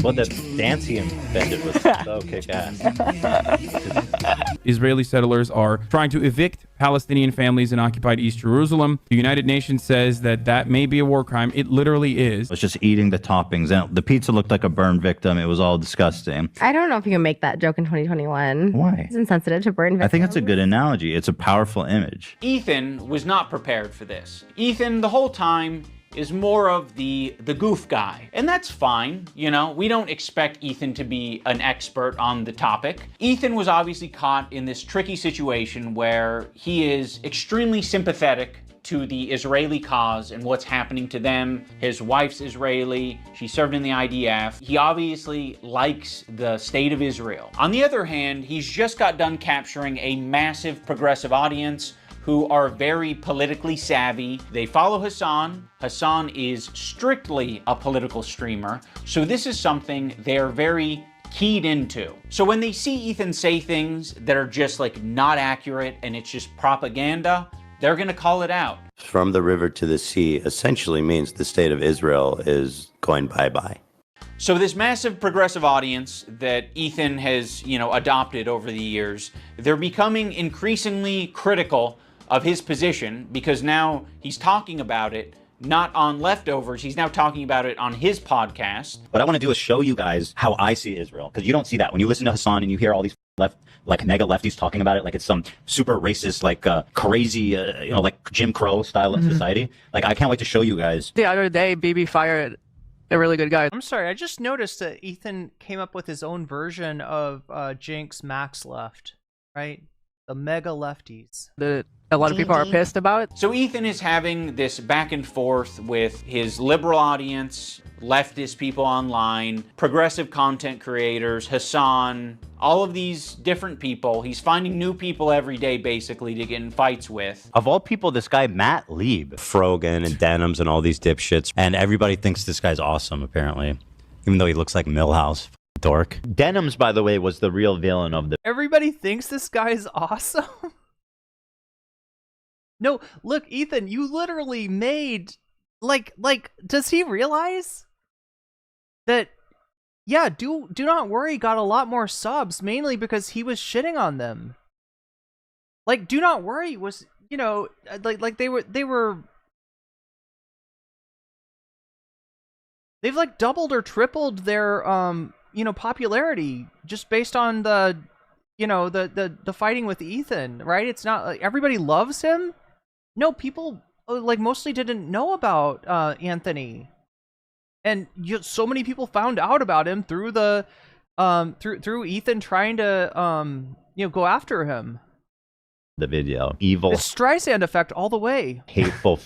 Well, the dancing invented was so kick-ass. Israeli settlers are trying to evict Palestinian families in occupied East Jerusalem. The United Nations says that may be a war crime. It literally is. I was just eating the toppings, and the pizza looked like a burn victim. It was all disgusting. I don't know if you can make that joke in 2021. Why? It's insensitive to burn victims. I think it's a good analogy. It's a powerful image. Ethan was not prepared for this. Ethan, the whole time, is more of the goof guy. And that's fine, you know, we don't expect Ethan to be an expert on the topic. Ethan was obviously caught in this tricky situation where he is extremely sympathetic to the Israeli cause and what's happening to them. His wife's Israeli, she served in the IDF. He obviously likes the state of Israel. On the other hand, he's just got done capturing a massive progressive audience who are very politically savvy. They follow Hasan. Hasan is strictly a political streamer, so this is something they're very keyed into. So when they see Ethan say things that are just like not accurate and it's just propaganda, they're gonna call it out. From the river to the sea essentially means the state of Israel is going bye-bye. So this massive progressive audience that Ethan has, adopted over the years, they're becoming increasingly critical of his position because now he's talking about it not on Leftovers, he's now talking about it on his podcast. What I want to do is show you guys how I see Israel, because you don't see that. When you listen to Hasan and you hear all these mega lefties talking about it like it's some super racist, crazy, like Jim Crow style of society. Like, I can't wait to show you guys. The other day, BB fired a really good guy. I'm sorry, I just noticed that Ethan came up with his own version of Jinx Max Left, right? The mega lefties. A lot of people are pissed about it. So Ethan is having this back and forth with his liberal audience, leftist people online, progressive content creators, Hasan, all of these different people. He's finding new people every day, basically, to get in fights with. Of all people, this guy, Matt Lieb, Frogan and Denims and all these dipshits, and everybody thinks this guy's awesome, apparently, even though he looks like Millhouse. Dork. Denims, by the way, was the real villain of the... Everybody thinks this guy's awesome? No, look, Ethan, you literally made... Like, does he realize that... Yeah, do Not Worry got a lot more subs, mainly because he was shitting on them. Like, Do Not Worry was, like they were... They've, like, doubled or tripled their, popularity just based on the, the fighting with Ethan, right? It's not like everybody loves him. No, people mostly didn't know about Anthony, and so many people found out about him through the through Ethan trying to go after him. The video, evil. It's Streisand effect all the way. Hateful,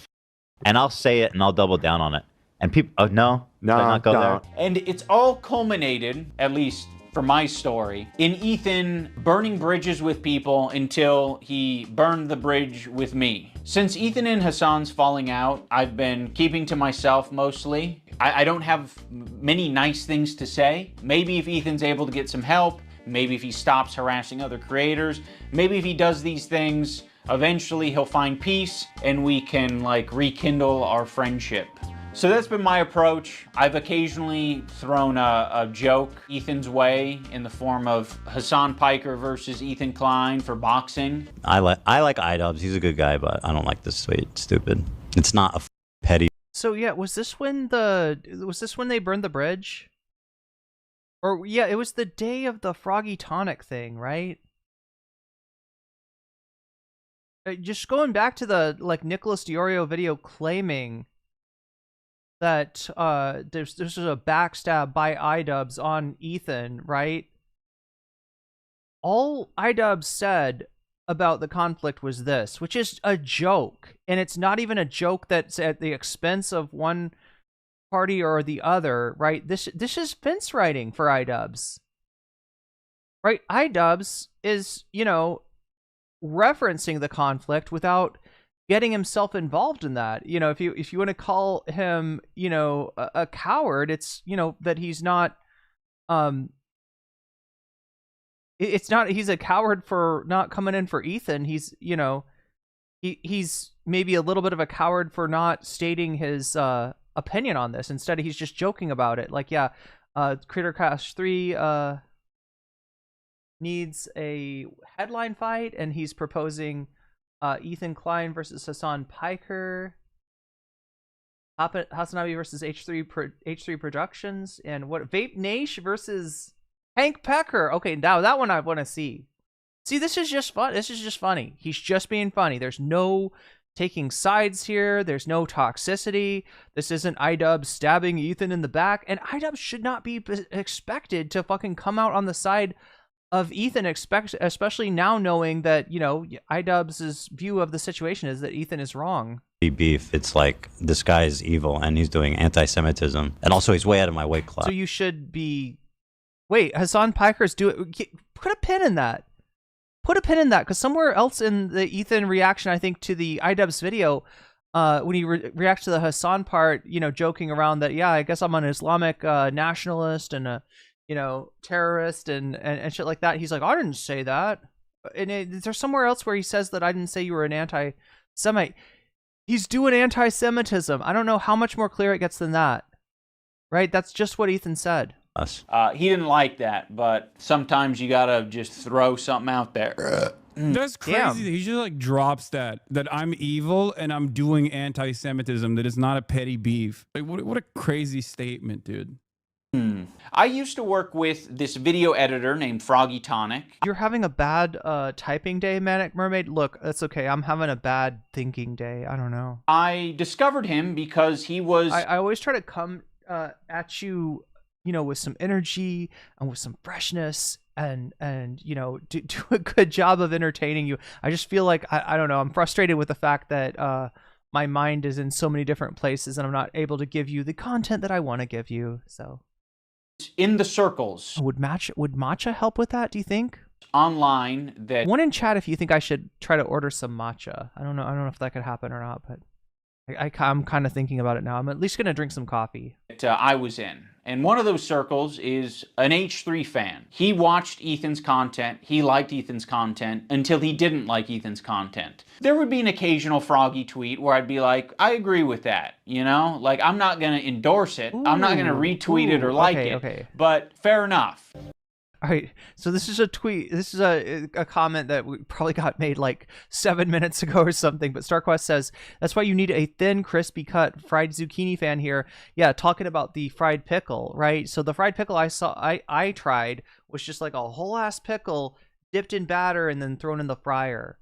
and I'll say it and I'll double down on it. And people, oh no, not go there. And it's all culminated, at least for my story, in Ethan burning bridges with people until he burned the bridge with me. Since Ethan and Hasan's falling out, I've been keeping to myself mostly. I don't have many nice things to say. Maybe if Ethan's able to get some help, maybe if he stops harassing other creators, maybe if he does these things, eventually he'll find peace and we can rekindle our friendship. So that's been my approach. I've occasionally thrown a joke Ethan's way in the form of Hasan Piker versus Ethan Klein for boxing. I like iDubbz. He's a good guy, but I don't like this stupid. It's not a petty. So yeah, was this when they burned the bridge? Or yeah, it was the day of the Froggy Tonic thing, right? Just going back to the Nicholas DiOrio video claiming that this was a backstab by iDubbz on Ethan, right? All iDubbz said about the conflict was this, which is a joke, and it's not even a joke that's at the expense of one party or the other, right? This is fence riding for iDubbz, right? iDubbz is, you know, referencing the conflict without getting himself involved in that. You know, if you want to call him, you know, a coward, it's, you know, that he's not it's not he's a coward for not coming in for Ethan. He's, you know, he's maybe a little bit of a coward for not stating his opinion on this. Instead, he's just joking about it. Like, yeah, Creator Cash 3 needs a headline fight, and he's proposing Ethan Klein versus Hasan Piker, Hasanabi versus H3 Productions, and what Vape Nash versus Hank Pecker. Okay, now that one I want to see. See, this is just fun. This is just funny. He's just being funny. There's no taking sides here. There's no toxicity. This isn't iDubbz stabbing Ethan in the back, and iDubbz should not be expected to fucking come out on the side of Ethan, especially now knowing that, you know, iDubbz's view of the situation is that Ethan is wrong. Beef. It's like, this guy is evil and he's doing anti-Semitism, and also he's way out of my weight class. So you should be. Wait, Hasan Piker's put a pin in that. Put a pin in that, because somewhere else in the Ethan reaction, I think, to the iDubbz video, when he reacts to the Hasan part, you know, joking around that, yeah, I guess I'm an Islamic nationalist and a, you know, terrorist and shit like that. He's like, I didn't say that. And there's somewhere else where he says that I didn't say you were an anti-Semite. He's doing anti-Semitism. I don't know how much more clear it gets than that. Right? That's just what Ethan said. He didn't like that, but sometimes you gotta just throw something out there. That's crazy. Damn. He just like drops that I'm evil and I'm doing anti-Semitism. That is not a petty beef. Like, what a crazy statement, dude. I used to work with this video editor named Froggy Tonic. You're having a bad typing day, Manic Mermaid? Look, that's okay. I'm having a bad thinking day. I don't know. I discovered him because he was... I always try to come at you, you know, with some energy and with some freshness and you know, do a good job of entertaining you. I just feel like, I don't know, I'm frustrated with the fact that my mind is in so many different places and I'm not able to give you the content that I want to give you, so... In the circles. Would matcha help with that, do you think? Online that... One in chat if you think I should try to order some matcha. I don't know if that could happen or not, but I'm kind of thinking about it now. I'm at least going to drink some coffee. That I was in. And one of those circles is an H3 fan. He watched Ethan's content. He liked Ethan's content until he didn't like Ethan's content. There would be an occasional Froggy tweet where I'd be like, I agree with that. You know, like, I'm not going to endorse it. I'm not going to retweet it or like it. Okay. But fair enough. All right, so this is a tweet. This is a comment that we probably got made like 7 minutes ago or something. But StarQuest says, that's why you need a thin, crispy cut fried zucchini fan here. Yeah, talking about the fried pickle, right? So the fried pickle I tried was just like a whole ass pickle dipped in batter and then thrown in the fryer.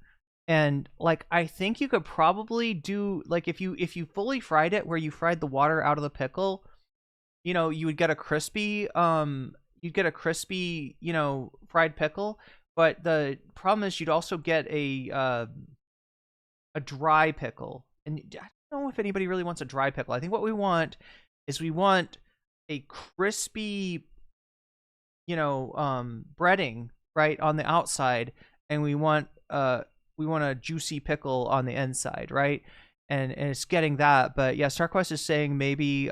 And like, I think you could probably do, like, if you fully fried it where you fried the water out of the pickle, you know, you would get a crispy you know, fried pickle. But the problem is you'd also get a dry pickle. And I don't know if anybody really wants a dry pickle. I think what we want is a crispy, you know, breading right on the outside, and we want a juicy pickle on the inside, right? And it's getting that. But yeah, StarQuest is saying maybe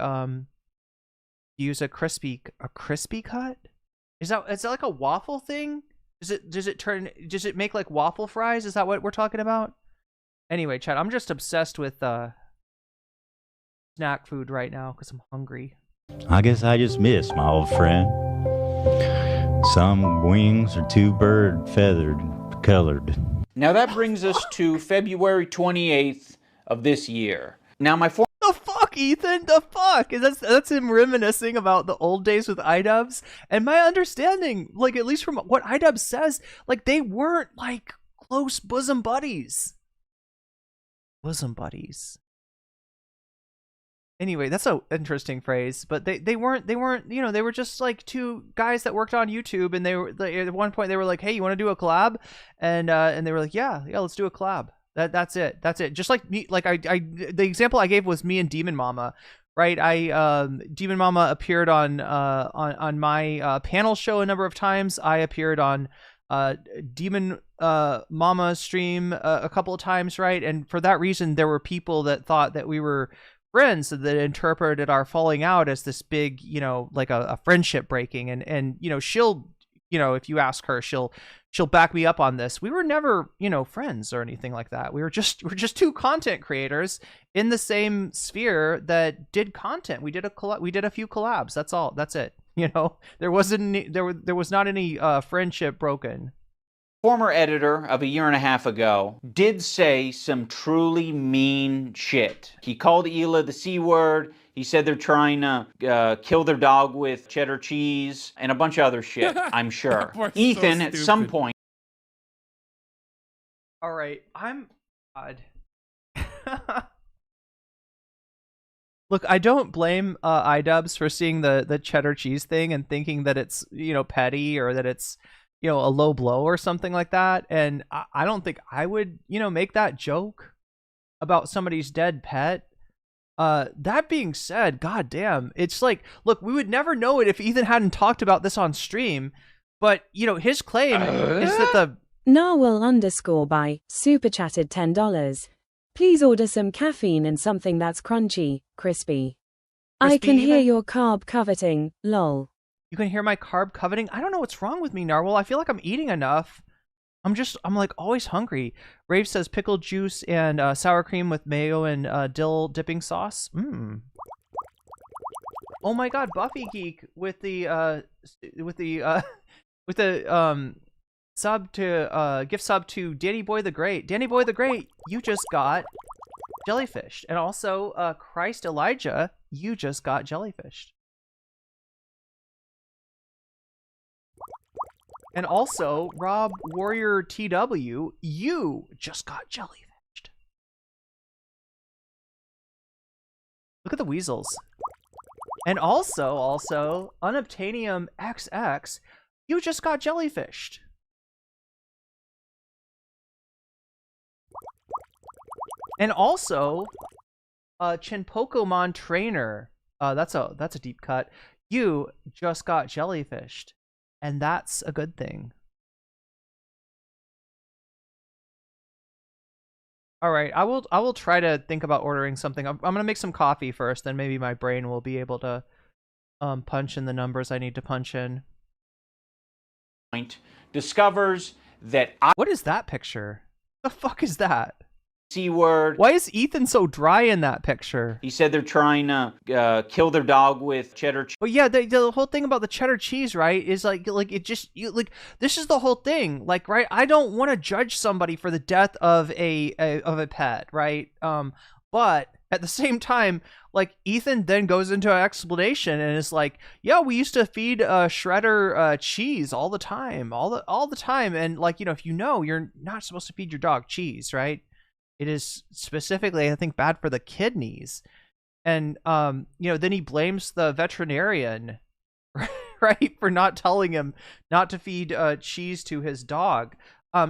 use a crispy cut. Is that like a waffle thing? Does it make like waffle fries? Is that what we're talking about? Anyway, chat, I'm just obsessed with snack food right now because I'm hungry. I guess I just missed my old friend. Some wings are too bird feathered colored. Now that brings us to February 28th of this year. Now the fuck, Ethan? The fuck? That's him reminiscing about the old days with iDubbz. And my understanding, like, at least from what iDubbz says, like, they weren't like close bosom buddies. And Anyway, that's an interesting phrase, but they weren't, you know, they were just like two guys that worked on YouTube, and at one point they were like, hey, you want to do a collab? And they were like, yeah, let's do a collab. That's it. Just like me, like the example I gave was me and Demon Mama, right? Demon Mama appeared on my panel show a number of times. I appeared on Demon Mama stream a couple of times, right? And for that reason, there were people that thought that we were friends that interpreted our falling out as this big, you know, like a friendship breaking. And you know, she'll, you know, if you ask her, she'll back me up on this. We were never, you know, friends or anything like that. We're just two content creators in the same sphere that did content. We did a few collabs. That's all. That's it. You know, there was not any friendship broken. Former editor of a year and a half ago did say some truly mean shit. He called Hila the C word. He said they're trying to kill their dog with cheddar cheese and a bunch of other shit, I'm sure. Ethan, at some point... All right, I'm... God. Look, I don't blame iDubbz for seeing the cheddar cheese thing and thinking that it's, you know, petty or that it's, you know, a low blow or something like that. And I don't think I would, you know, make that joke about somebody's dead pet. That being said, goddamn, it's like, look, we would never know it if Ethan hadn't talked about this on stream, but, you know, his claim is that the... Narwhal_by super chatted $10. Please order some caffeine and something that's crunchy, crispy. I can hear your carb coveting, lol. You can hear my carb coveting? I don't know what's wrong with me, Narwhal. I feel like I'm eating enough. I'm like always hungry. Rave says pickle juice and sour cream with mayo and dill dipping sauce. Oh my god, Buffy Geek with the sub to gift sub to Danny Boy the Great. Danny Boy the Great, you just got jellyfished. And also Christ Elijah, you just got jellyfished. And also, Rob Warrior TW, you just got jellyfished. Look at the weasels. And also, Unobtainium XX, you just got jellyfished. And also, Chinpokomon Trainer, that's a deep cut. You just got jellyfished. And that's a good thing. All right, I will try to think about ordering something. I'm gonna make some coffee first, then maybe my brain will be able to punch in the numbers I need to punch in. Discovers that what is that picture? The fuck is that? C word. Why is Ethan so dry in that picture? He said they're trying to kill their dog with cheddar cheese. Well, yeah, the whole thing about the cheddar cheese, right, is like it just this is the whole thing, like, right? I don't want to judge somebody for the death of a pet, right? But at the same time, like, Ethan then goes into an explanation and is like, yeah, we used to feed Shredder cheese all the time, all the time, and like, you know, if you know, you're not supposed to feed your dog cheese, right? It is specifically, I think, bad for the kidneys. And, you know, then he blames the veterinarian, right, for not telling him not to feed cheese to his dog.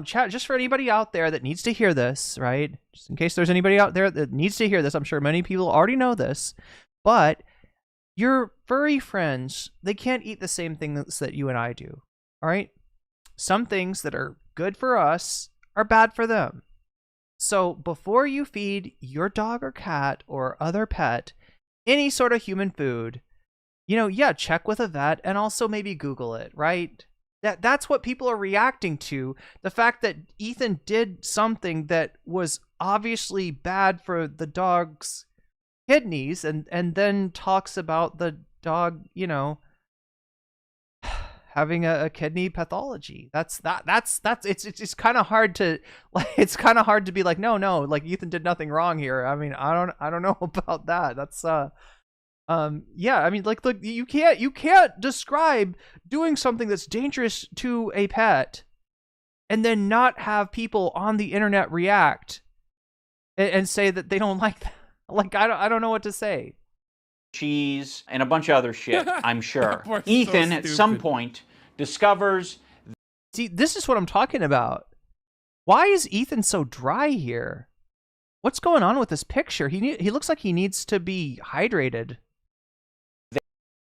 Chat, just for anybody out there that needs to hear this, right, just in case there's anybody out there that needs to hear this, I'm sure many people already know this, but your furry friends, they can't eat the same things that you and I do, all right? Some things that are good for us are bad for them. So before you feed your dog or cat or other pet any sort of human food, you know, yeah, check with a vet and also maybe Google it, right? That's what people are reacting to. The fact that Ethan did something that was obviously bad for the dog's kidneys and then talks about the dog, you know, having a kidney pathology. That's it's kind of hard to, like, it's kind of hard to be like, no, like, Ethan did nothing wrong here. I mean, I don't know about that. That's yeah, I mean, like, look, you can't describe doing something that's dangerous to a pet and then not have people on the internet react and say that they don't like that. Like, I don't know what to say. cheese, and a bunch of other shit, I'm sure. We're so Ethan, at some stupid. point, discovers... See, this is what I'm talking about. Why is Ethan so dry here? What's going on with this picture? He looks like he needs to be hydrated.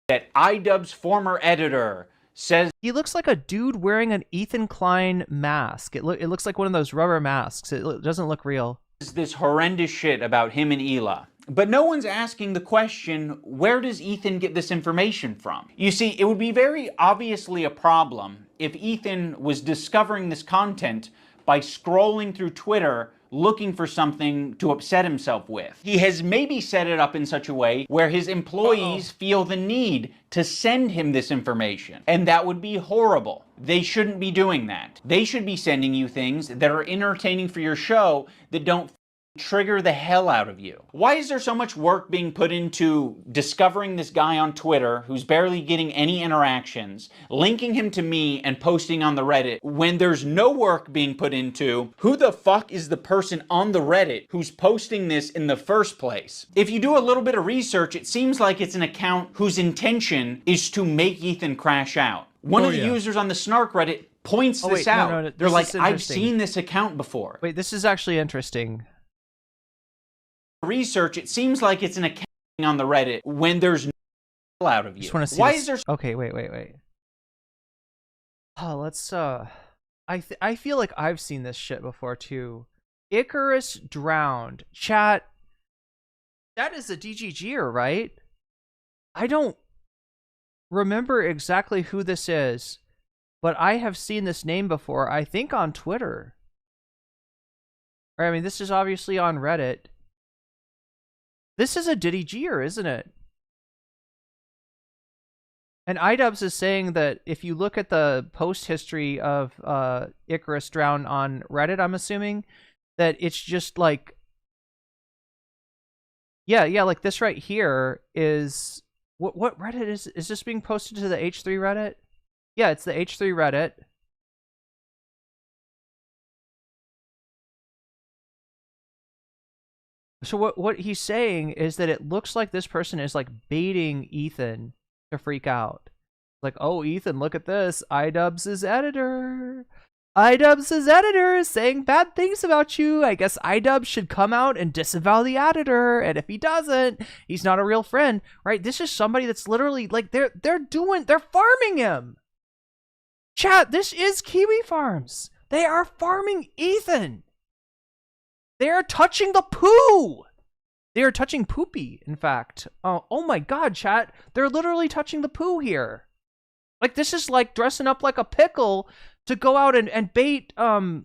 That iDubbz former editor says... He looks like a dude wearing an Ethan Klein mask. It looks like one of those rubber masks. It doesn't look real. This horrendous shit about him and Hila. But no one's asking the question, where does Ethan get this information from? You see, it would be very obviously a problem if Ethan was discovering this content by scrolling through Twitter looking for something to upset himself with. He has maybe set it up in such a way where his employees feel the need to send him this information. And that would be horrible. They shouldn't be doing that. They should be sending you things that are entertaining for your show that don't trigger the hell out of you. Why is there so much work being put into discovering this guy on Twitter who's barely getting any interactions, linking him to me and posting on the Reddit, when there's no work being put into who the fuck is the person on the Reddit who's posting this in the first place? If you do a little bit of research, it seems like it's an account whose intention is to make Ethan crash out. One of the users on the Snark Reddit points this out. No, They're like, I've seen this account before. Wait, this is actually interesting. Research, it seems like it's an account on the Reddit when there's no out of you. Just want to see Why this. is there... Okay, wait. Oh, let's I feel like I've seen this shit before too. Icarus drowned. Chat. That is a DGGer, right? I don't remember exactly who this is, but I have seen this name before. I think on Twitter. Or, I mean, this is obviously on Reddit. This is a Diddy Gear, isn't it? And iDubbz is saying that if you look at the post history of Icarus Drown on Reddit, I'm assuming, that it's just like... Yeah, like this right here is... What Reddit is this being posted to the H3 Reddit? Yeah, it's the H3 Reddit. So what he's saying is that it looks like this person is like baiting Ethan to freak out. Like, oh, Ethan, look at this. iDubbz's editor. iDubbz's editor is saying bad things about you. I guess iDubbz should come out and disavow the editor. And if he doesn't, he's not a real friend, right? This is somebody that's literally like they're farming him. Chat, this is Kiwi Farms. They are farming Ethan. They are touching the poo. They are touching poopy, in fact. Oh my god, chat. They're literally touching the poo here. Like, this is like dressing up like a pickle to go out and bait, the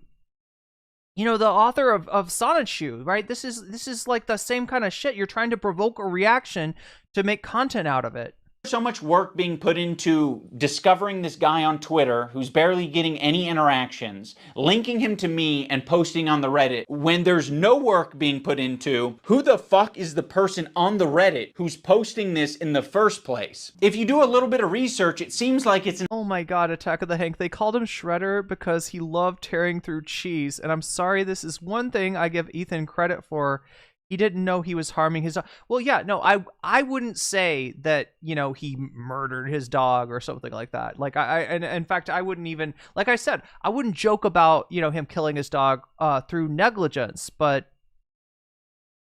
author of Sonnet Shoe, right? This is like the same kind of shit. You're trying to provoke a reaction to make content out of it. So much work being put into discovering this guy on Twitter who's barely getting any interactions, linking him to me and posting on the Reddit, when there's no work being put into who the fuck is the person on the Reddit who's posting this in the first place. If you do a little bit of research, it seems like it's an... Oh my god, Attack of the Hank. They called him Shredder because he loved tearing through cheese. And I'm sorry, this is one thing I give Ethan credit for. He didn't know he was harming his dog. Well, yeah, no, I wouldn't say that, he murdered his dog or something like that. Like, and in fact, I wouldn't even, like I said, I wouldn't joke about, him killing his dog through negligence, but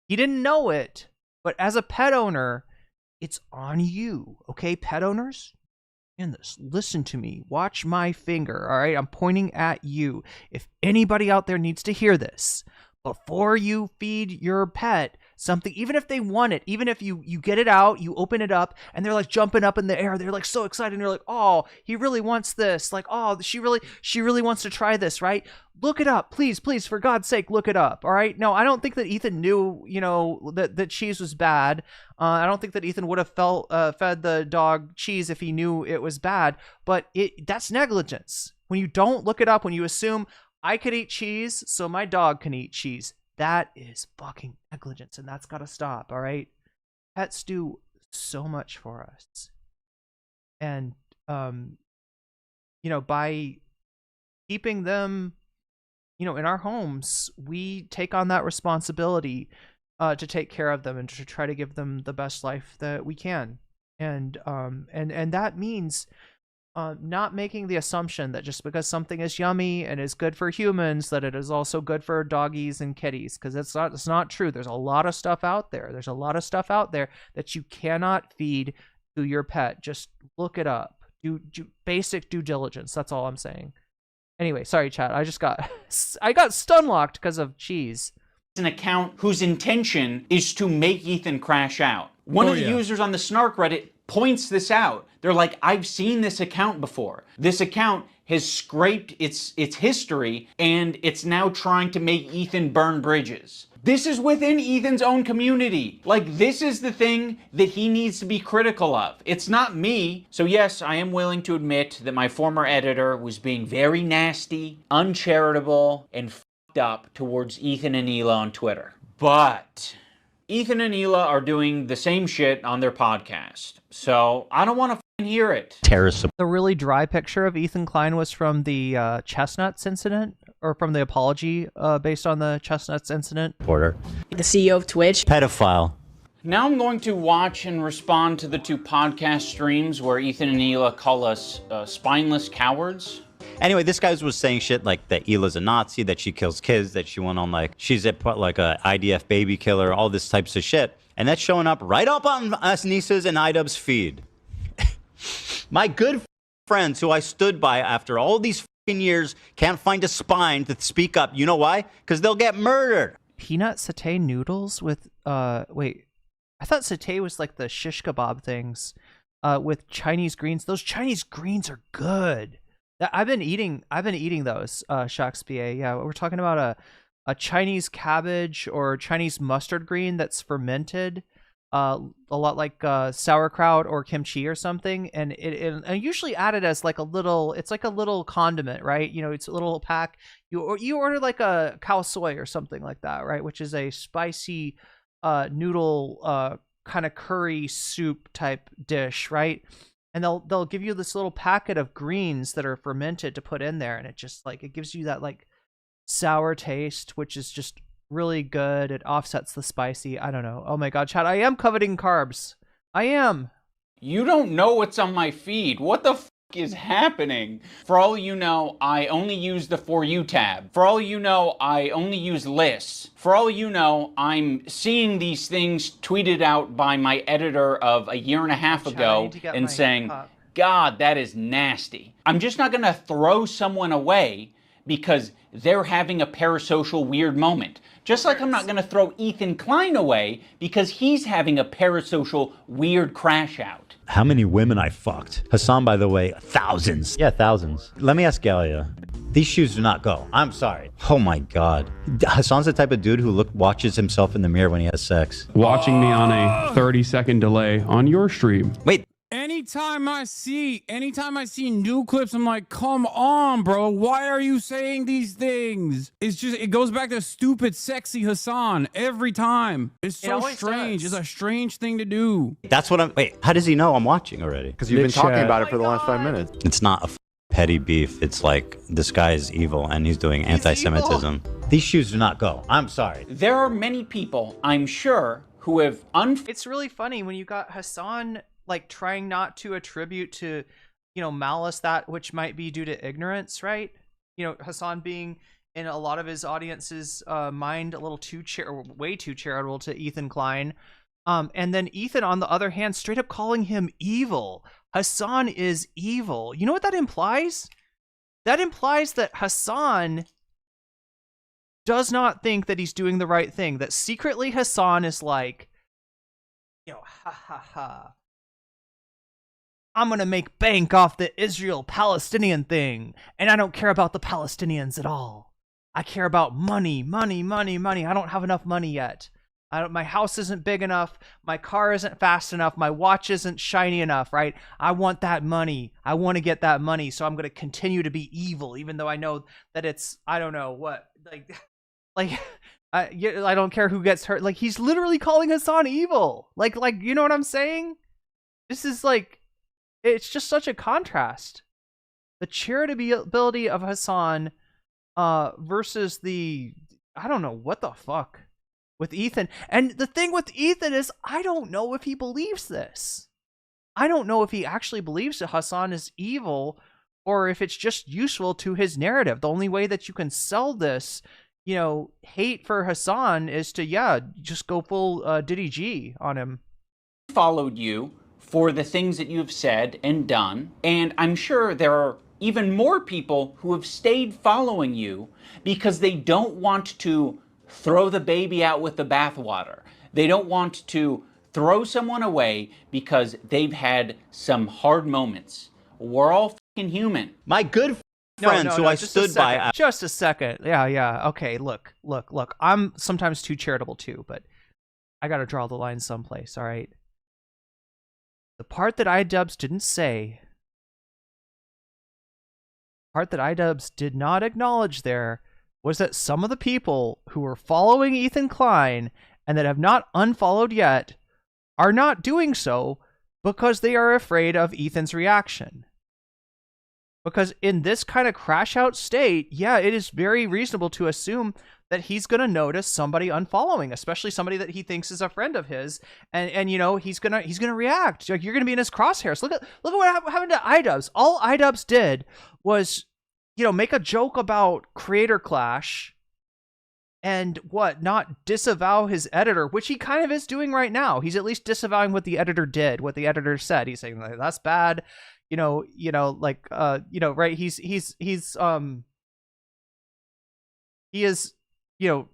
he didn't know it. But as a pet owner, it's on you, okay, pet owners? And listen to me. Watch my finger, all right? I'm pointing at you. If anybody out there needs to hear this, before you feed your pet something, even if they want it, even if you get it out, you open it up, and they're like jumping up in the air, they're like so excited, and you're like, oh, he really wants this, like, oh, she really wants to try this, right? Look it up, please, for God's sake, look it up, all right? No, I don't think that Ethan knew, that cheese was bad. I don't think that Ethan would have fed the dog cheese if he knew it was bad, but that's negligence. When you don't look it up, when you assume, I could eat cheese, so my dog can eat cheese. That is fucking negligence, and that's got to stop, all right? Pets do so much for us. And, by keeping them, in our homes, we take on that responsibility. to take care of them and to try to give them the best life that we can. And that means not making the assumption that just because something is yummy and is good for humans, that it is also good for doggies and kitties, because it's not true. There's a lot of stuff out there. There's a lot of stuff out there that you cannot feed to your pet. Just look it up. Do basic due diligence. That's all I'm saying. Anyway, sorry, chat. I got stun locked because of cheese. An account whose intention is to make Ethan crash out. One of the users on the Snark Reddit points this out. They're like, I've seen this account before. This account has scraped its history, and it's now trying to make Ethan burn bridges. This is within Ethan's own community. Like, this is the thing that he needs to be critical of. It's not me. So yes, I am willing to admit that my former editor was being very nasty, uncharitable, and f***ed up towards Ethan and Hila on Twitter. But Ethan and Hila are doing the same shit on their podcast. So I don't want to hear it. Terrorist. The really dry picture of Ethan Klein was from the chestnuts incident, or from the apology based on the chestnuts incident. Porter. The CEO of Twitch. Pedophile. Now I'm going to watch and respond to the 2 podcast streams where Ethan and Hila call us spineless cowards. Anyway, this guy was saying shit like that Hila's a Nazi, that she kills kids, that she went on like, she's a IDF baby killer, all this types of shit. And that's showing up right up on us Nisa's and iDubbz feed. My good friends who I stood by after all these years can't find a spine to speak up. You know why? Because they'll get murdered. Peanut satay noodles with wait, I thought satay was like the shish kebab things with Chinese greens. Those Chinese greens are good. I've been eating those, Shakespeare. Yeah, we're talking about a Chinese cabbage or Chinese mustard green that's fermented, a lot like sauerkraut or kimchi or something, and and usually added as like a little. It's like a little condiment, right? You know, it's a little pack. You order like a khao soi or something like that, right? Which is a spicy noodle kind of curry soup type dish, right? And they'll give you this little packet of greens that are fermented to put in there, and it just like it gives you that like sour taste, which is just really good. It offsets the spicy. I don't know. Oh my god, chat, I am coveting carbs. I am. You don't know what's on my feed. What the f is happening? For all you know, I only use the For You tab. For all you know, I only use lists. For all you know, I'm seeing these things tweeted out by my editor of a year and a half ago and saying, God, that is nasty. I'm just not gonna throw someone away because they're having a parasocial weird moment. Just like I'm not gonna throw Ethan Klein away because he's having a parasocial weird crash out. How many women I fucked? Hasan, by the way, thousands. Yeah, thousands. Let me ask Galia. These shoes do not go. I'm sorry. Oh my god. Hasan's the type of dude who watches himself in the mirror when he has sex. Watching me on a 30-second delay on your stream. Wait. Anytime I see new clips, I'm like, come on, bro. Why are you saying these things? It's just, it goes back to stupid, sexy Hasan every time. It's so strange. It's a strange thing to do. That's what wait, how does he know I'm watching already? Because you've been talking about it for the last 5 minutes. It's not a petty beef. It's like, this guy is evil and he's doing anti-Semitism. These shoes do not go. I'm sorry. There are many people, I'm sure, who have It's really funny when you got Hasan like trying not to attribute to, you know, malice that which might be due to ignorance, right? You know, Hasan being in a lot of his audience's mind a little way too charitable to Ethan Klein, and then Ethan on the other hand straight up calling him evil. Hasan is evil. You know what that implies? That implies that Hasan does not think that he's doing the right thing. That secretly Hasan is like, you know, ha ha ha, I'm gonna make bank off the Israel-Palestinian thing, and I don't care about the Palestinians at all. I care about money, money, money, money. I don't have enough money yet. My house isn't big enough. My car isn't fast enough. My watch isn't shiny enough, right? I want that money. I want to get that money, so I'm gonna continue to be evil, even though I know that it's, I don't know what, I don't care who gets hurt. Like, he's literally calling Hasan evil. Like, you know what I'm saying? This is like, it's just such a contrast. The charitability of Hasan versus the, I don't know what the fuck with Ethan. And the thing with Ethan is, I don't know if he believes this. I don't know if he actually believes that Hasan is evil or if it's just useful to his narrative. The only way that you can sell this, you know, hate for Hasan is to, yeah, just go full Diddy G on him. Followed you for the things that you've said and done, and I'm sure there are even more people who have stayed following you because they don't want to throw the baby out with the bathwater. They don't want to throw someone away because they've had some hard moments. We're all fucking human. My good friends who I stood by. Just a second. Yeah. Okay, look. I'm sometimes too charitable too, but I gotta draw the line someplace, all right? The part that iDubbz didn't say, part that iDubbz did not acknowledge there, was that some of the people who were following Ethan Klein and that have not unfollowed yet are not doing so because they are afraid of Ethan's reaction. Because in this kind of crash out state, yeah, it is very reasonable to assume that he's going to notice somebody unfollowing, especially somebody that he thinks is a friend of his, and you know, he's going to react. Like, you're going to be in his crosshairs. Look at what happened to iDubbz. All iDubbz did was, you know, make a joke about Creator Clash and not disavow his editor, which he kind of is doing right now. He's at least disavowing what the editor did, what the editor said. He's saying, like, that's bad. Right. He is, you know,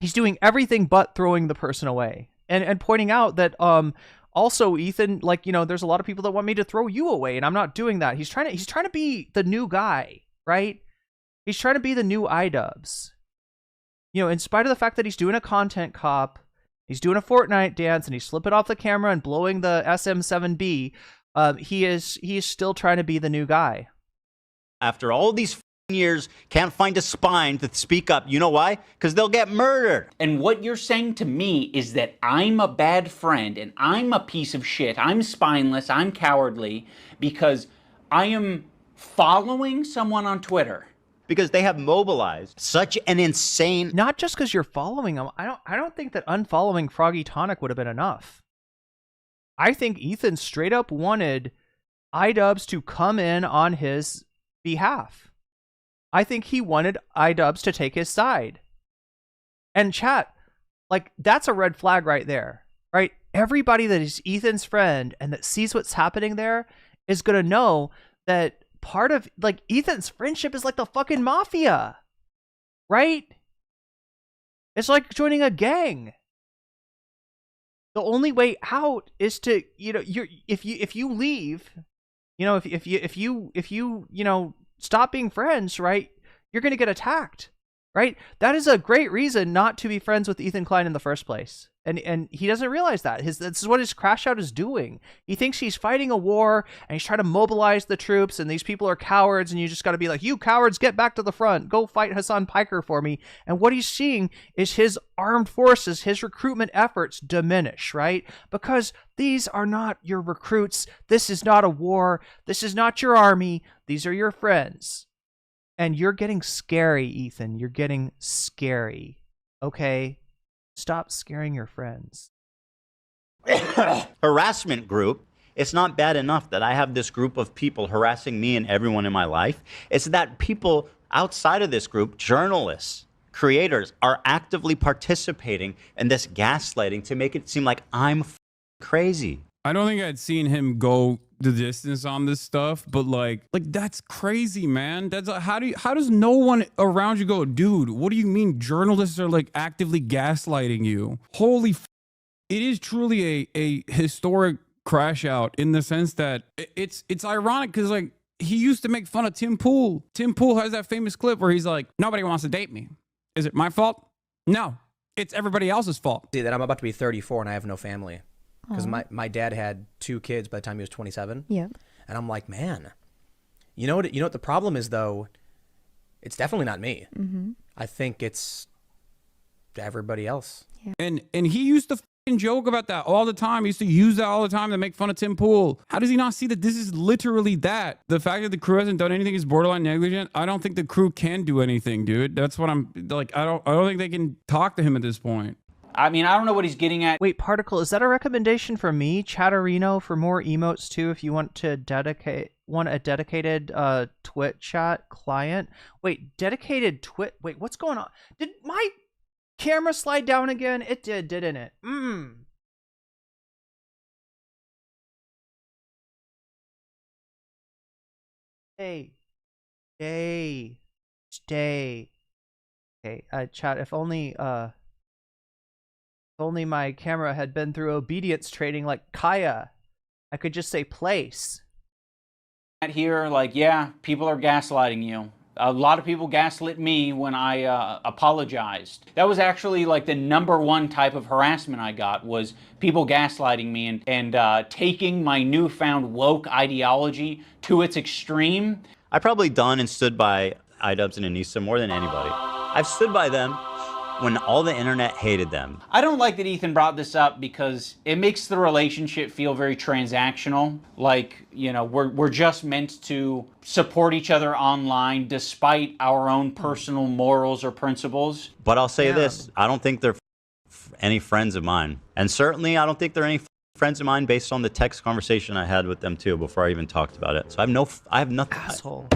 he's doing everything but throwing the person away and pointing out that, also, Ethan, like, you know, there's a lot of people that want me to throw you away, and I'm not doing that. He's trying to be the new guy, right? He's trying to be the new iDubbz. You know, in spite of the fact that he's doing a content cop, he's doing a Fortnite dance, and he's slipping off the camera and blowing the SM7B, he is still trying to be the new guy. After all these years, can't find a spine to speak up. You know why? Because they'll get murdered. And what you're saying to me is that I'm a bad friend and I'm a piece of shit. I'm spineless. I'm cowardly because I am following someone on Twitter. Because they have mobilized such an insane... Not just because you're following them. I don't think that unfollowing Froggy Tonic would have been enough. I think Ethan straight up wanted iDubbz to come in on his behalf. I think he wanted iDubbz to take his side. And chat, like, that's a red flag right there, right? Everybody that is Ethan's friend and that sees what's happening there is going to know that part of, like, Ethan's friendship is like the fucking mafia, right? It's like joining a gang. The only way out is to, you know, if you leave, you know, if you you know, stop being friends, right, you're going to get attacked, right? That is a great reason not to be friends with Ethan Klein in the first place. And he doesn't realize that. This is what his crash out is doing. He thinks he's fighting a war and he's trying to mobilize the troops and these people are cowards and you just got to be like, you cowards, get back to the front. Go fight Hasan Piker for me. And what he's seeing is his armed forces, his recruitment efforts diminish, right? Because these are not your recruits. This is not a war. This is not your army. These are your friends. And you're getting scary, Ethan. You're getting scary. Okay? Stop scaring your friends. Harassment group. It's not bad enough that I have this group of people harassing me and everyone in my life. It's that people outside of this group, journalists, creators, are actively participating in this gaslighting to make it seem like I'm crazy. I don't think I'd seen him go the distance on this stuff, but like that's crazy, man. That's how does no one around you go, dude, what do you mean journalists are like actively gaslighting you? Holy it is truly a historic crash out in the sense that it's ironic because like he used to make fun of Tim Pool. Tim Pool has that famous clip where he's like, nobody wants to date me. Is it my fault? No, it's everybody else's fault. See that I'm about to be 34 and I have no family. Because my dad had 2 kids by the time he was 27. Yeah. And I'm like, man, you know what the problem is though? It's definitely not me. Mm-hmm. I think it's everybody else. Yeah. And he used to joke about that all the time. He used to use that all the time to make fun of Tim Pool. How does he not see that this is literally that? The fact that the crew hasn't done anything is borderline negligent. I don't think the crew can do anything, dude. That's what I'm like. I don't think they can talk to him at this point. I mean, I don't know what he's getting at. Wait, Particle, is that a recommendation for me, Chatterino, for more emotes too? If you want to want a dedicated Twit chat client. Wait, dedicated Twit. Wait, what's going on? Did my camera slide down again? It did, didn't it? Stay. Okay, chat. If only my camera had been through obedience training like Kaya, I could just say place. Here, like, yeah, people are gaslighting you. A lot of people gaslit me when I apologized. That was actually like the #1 type of harassment I got, was people gaslighting me and taking my newfound woke ideology to its extreme. I've probably done and stood by iDubbz and Anissa more than anybody. I've stood by them when all the internet hated them. I don't like that Ethan brought this up because it makes the relationship feel very transactional. Like, you know, we're just meant to support each other online despite our own personal morals or principles. But I'll say this, I don't think they're any friends of mine. And certainly I don't think they're any friends of mine based on the text conversation I had with them too before I even talked about it. So I have nothing. Asshole.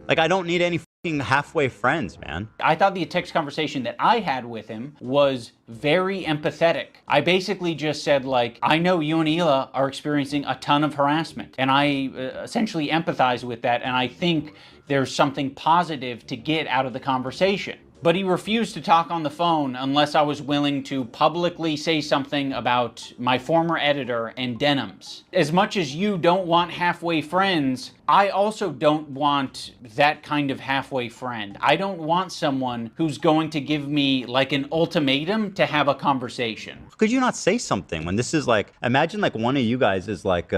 Like, I don't need any halfway friends, man. I thought the text conversation that I had with him was very empathetic. I basically just said, like, I know you and Hila are experiencing a ton of harassment, and I essentially empathize with that, and I think there's something positive to get out of the conversation. But he refused to talk on the phone unless I was willing to publicly say something about my former editor and Denims. As much as you don't want halfway friends, I also don't want that kind of halfway friend. I don't want someone who's going to give me like an ultimatum to have a conversation. Could you not say something when this is like, imagine like one of you guys is like,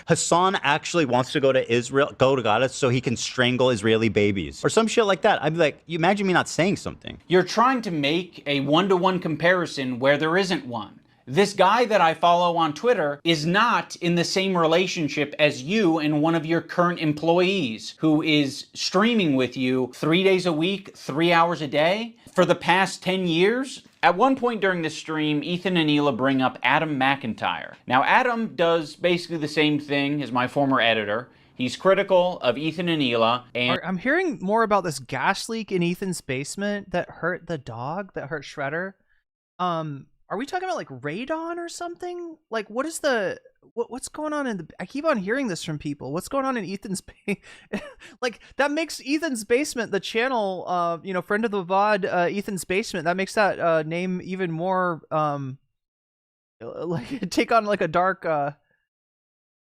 Hasan actually wants to go to Gaza so he can strangle Israeli babies or some shit like that. I'd be like, you imagine me not saying something. You're trying to make a one-to-one comparison where there isn't one. This guy that I follow on Twitter is not in the same relationship as you and one of your current employees who is streaming with you 3 days a week, 3 hours a day for the past 10 years. At one point during the stream, Ethan and Hila bring up Adam McIntyre. Now, Adam does basically the same thing as my former editor. He's critical of Ethan and Hila, and I'm hearing more about this gas leak in Ethan's basement that hurt the dog, that hurt Shredder. Are we talking about like radon or something? Like, what is what's going on in the? I keep on hearing this from people. What's going on in Ethan's? Like, that makes Ethan's basement, the channel, you know, friend of the VOD, Ethan's basement. That makes that name even more like take on like a dark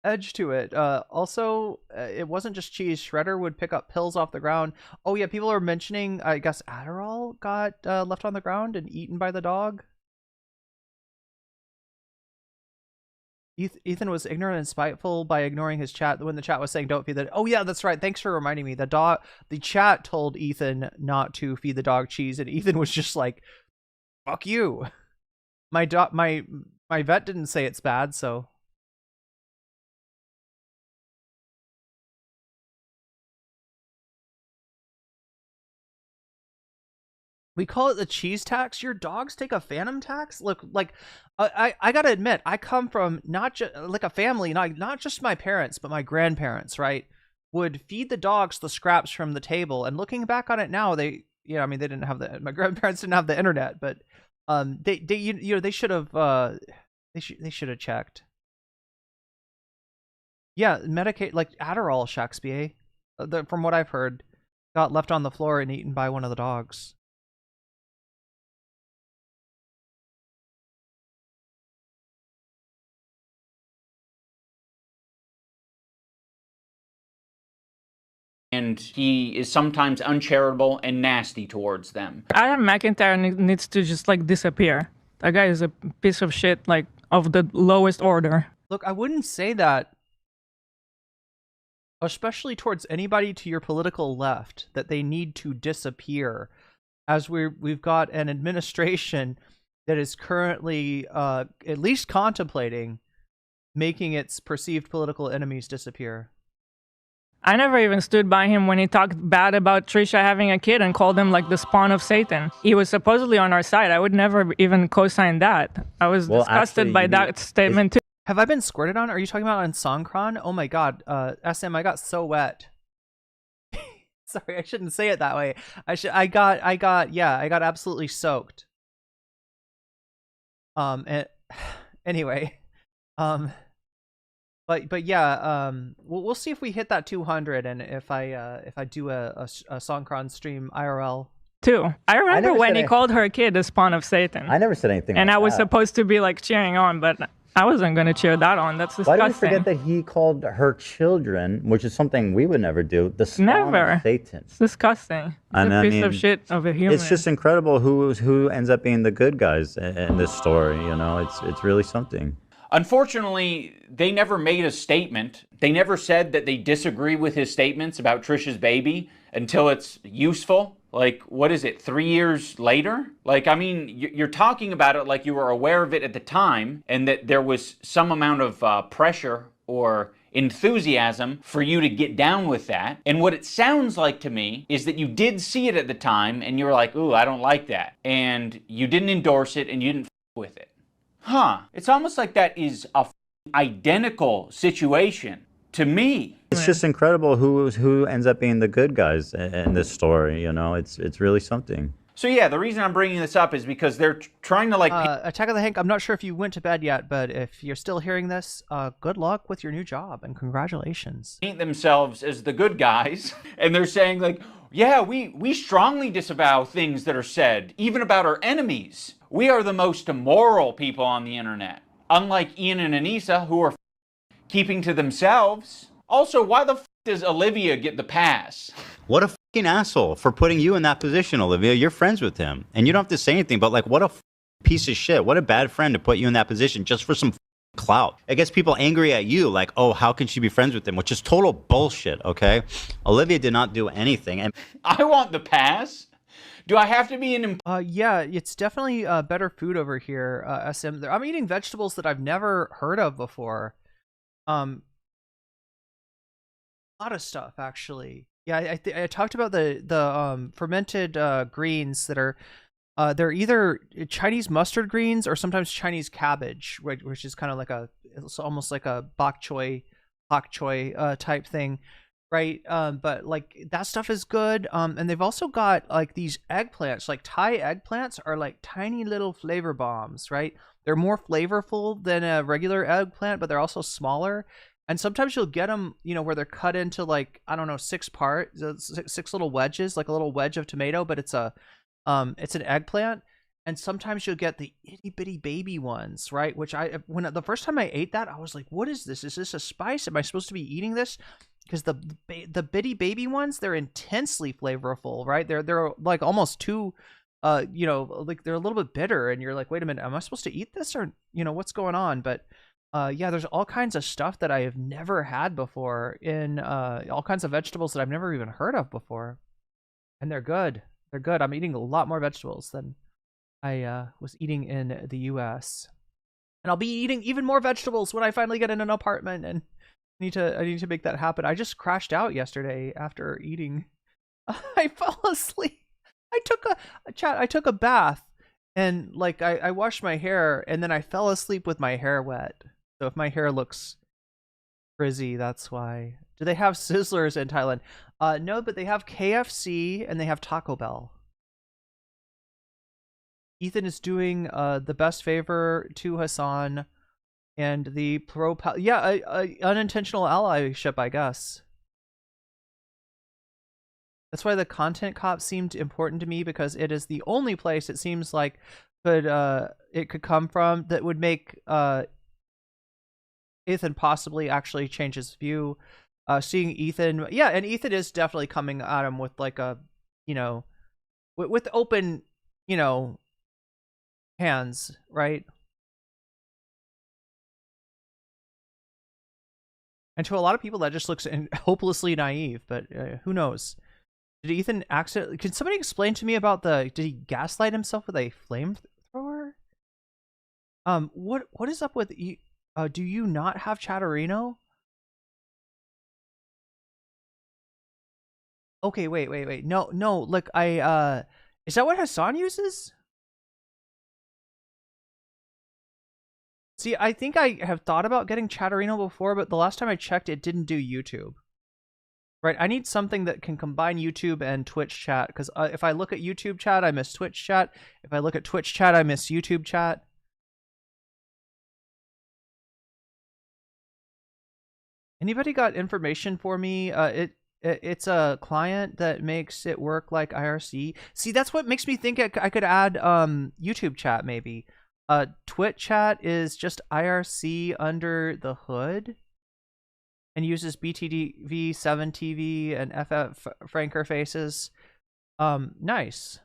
edge to it. Also, it wasn't just cheese. Shredder would pick up pills off the ground. Oh yeah, people are mentioning, I guess Adderall got left on the ground and eaten by the dog. Ethan was ignorant and spiteful by ignoring his chat when the chat was saying don't feed the. Oh yeah, that's right. Thanks for reminding me. The chat told Ethan not to feed the dog cheese, and Ethan was just like, "Fuck you." My vet didn't say it's bad, so. We call it the cheese tax. Your dogs take a phantom tax? Look, like, I gotta admit, I come from not just like a family, not just my parents, but my grandparents, right? Would feed the dogs the scraps from the table. And looking back on it now, I mean, they didn't have my grandparents didn't have the internet, but they should have they should have checked. Yeah, medicate like Adderall, Shakespeare, from what I've heard, got left on the floor and eaten by one of the dogs. And he is sometimes uncharitable and nasty towards them. Adam McIntyre needs to just like disappear. That guy is a piece of shit, like of the lowest order. Look, I wouldn't say that, especially towards anybody to your political left, that they need to disappear, as we've got an administration that is currently at least contemplating making its perceived political enemies disappear. I never even stood by him when he talked bad about Trisha having a kid and called him like the spawn of Satan. He was supposedly on our side. I would never even co-sign that. I was disgusted by that statement too. Have I been squirted on? Are you talking about on Songkran? Oh my god, SM, I got so wet. Sorry, I shouldn't say it that way. I got absolutely soaked. Anyway, but yeah, we'll see if we hit that 200 and if I do a Songkran stream IRL. Too. I remember when he called her kid the spawn of Satan. I never said anything and like I was that. supposed to be like cheering on, but I wasn't going to cheer that on. That's disgusting. Why do we forget that he called her children, which is something we would never do, the spawn of Satan? It's disgusting. It's a piece of shit of a human. It's just incredible who ends up being the good guys in this story. You know, it's really something. Unfortunately, they never made a statement. They never said that they disagree with his statements about Trisha's baby until it's useful. Like, what is it, 3 years later? Like, I mean, you're talking about it like you were aware of it at the time and that there was some amount of pressure or enthusiasm for you to get down with that. And what it sounds like to me is that you did see it at the time and you were like, ooh, I don't like that. And you didn't endorse it and you didn't with it. Huh. It's almost like that is a identical situation to me. It's just incredible who ends up being the good guys in this story. You know, it's really something. So yeah, the reason I'm bringing this up is because they're trying to like... Attack of the Hank, I'm not sure if you went to bed yet, but if you're still hearing this, good luck with your new job and congratulations. Paint themselves as the good guys, and they're saying like, yeah, we strongly disavow things that are said, even about our enemies. We are the most immoral people on the internet. Unlike Ian and Anissa, who are keeping to themselves. Also, why the does Olivia get the pass? What a fucking asshole for putting you in that position, Olivia. You're friends with him. And you don't have to say anything, but like, what a piece of shit. What a bad friend to put you in that position just for some clout. It gets people angry at you, like, oh, how can she be friends with him? Which is total bullshit, okay? Olivia did not do anything. And I want the pass. Do I have to be an... yeah, it's definitely better food over here, SM. I'm eating vegetables that I've never heard of before. A lot of stuff, actually. Yeah, I talked about the fermented greens that are they're either Chinese mustard greens or sometimes Chinese cabbage, which is kind of like it's almost like a bok choy type thing, right? But like that stuff is good. And they've also got like these eggplants. Like Thai eggplants are like tiny little flavor bombs, right? They're more flavorful than a regular eggplant, but they're also smaller. And sometimes you'll get them, you know, where they're cut into like, I don't know, six little wedges, like a little wedge of tomato, but it's an eggplant. And sometimes you'll get the itty bitty baby ones, right? Which when the first time I ate that, I was like, what is this? Is this a spice? Am I supposed to be eating this? Because the bitty baby ones, they're intensely flavorful, right? They're like almost too, you know, like they're a little bit bitter, and you're like, wait a minute, am I supposed to eat this, or you know, what's going on? But yeah, there's all kinds of stuff that I have never had before in all kinds of vegetables that I've never even heard of before, and they're good. They're good. I'm eating a lot more vegetables than I was eating in the U.S. And I'll be eating even more vegetables when I finally get in an apartment, and I need to make that happen. I just crashed out yesterday after eating. I fell asleep. I took a bath, and like I washed my hair, and then I fell asleep with my hair wet. So if my hair looks frizzy, that's why. Do they have Sizzlers in Thailand? No, but they have KFC and they have Taco Bell. Ethan is doing the best favor to Hasan and the unintentional allyship, I guess. That's why the Content Cop seemed important to me, because it is the only place it seems like it could come from that would make Ethan possibly actually change his view. Seeing Ethan, yeah, and Ethan is definitely coming at him with like a, you know, with open, you know, hands, right? And to a lot of people that just looks hopelessly naive, but who knows? Did Ethan accidentally... Can somebody explain to me about did he gaslight himself with a flamethrower? What is up with you? Do you not have Chatterino? Okay, wait. No, look, is that what Hasan uses? See, I think I have thought about getting Chatterino before, but the last time I checked, it didn't do YouTube. Right, I need something that can combine YouTube and Twitch chat, because if I look at YouTube chat, I miss Twitch chat. If I look at Twitch chat, I miss YouTube chat. Anybody got information for me? It's a client that makes it work like IRC. See, that's what makes me think I could add YouTube chat maybe. Twitch chat is just IRC under the hood and uses BTDV, 7TV, and FF Franker faces. Nice.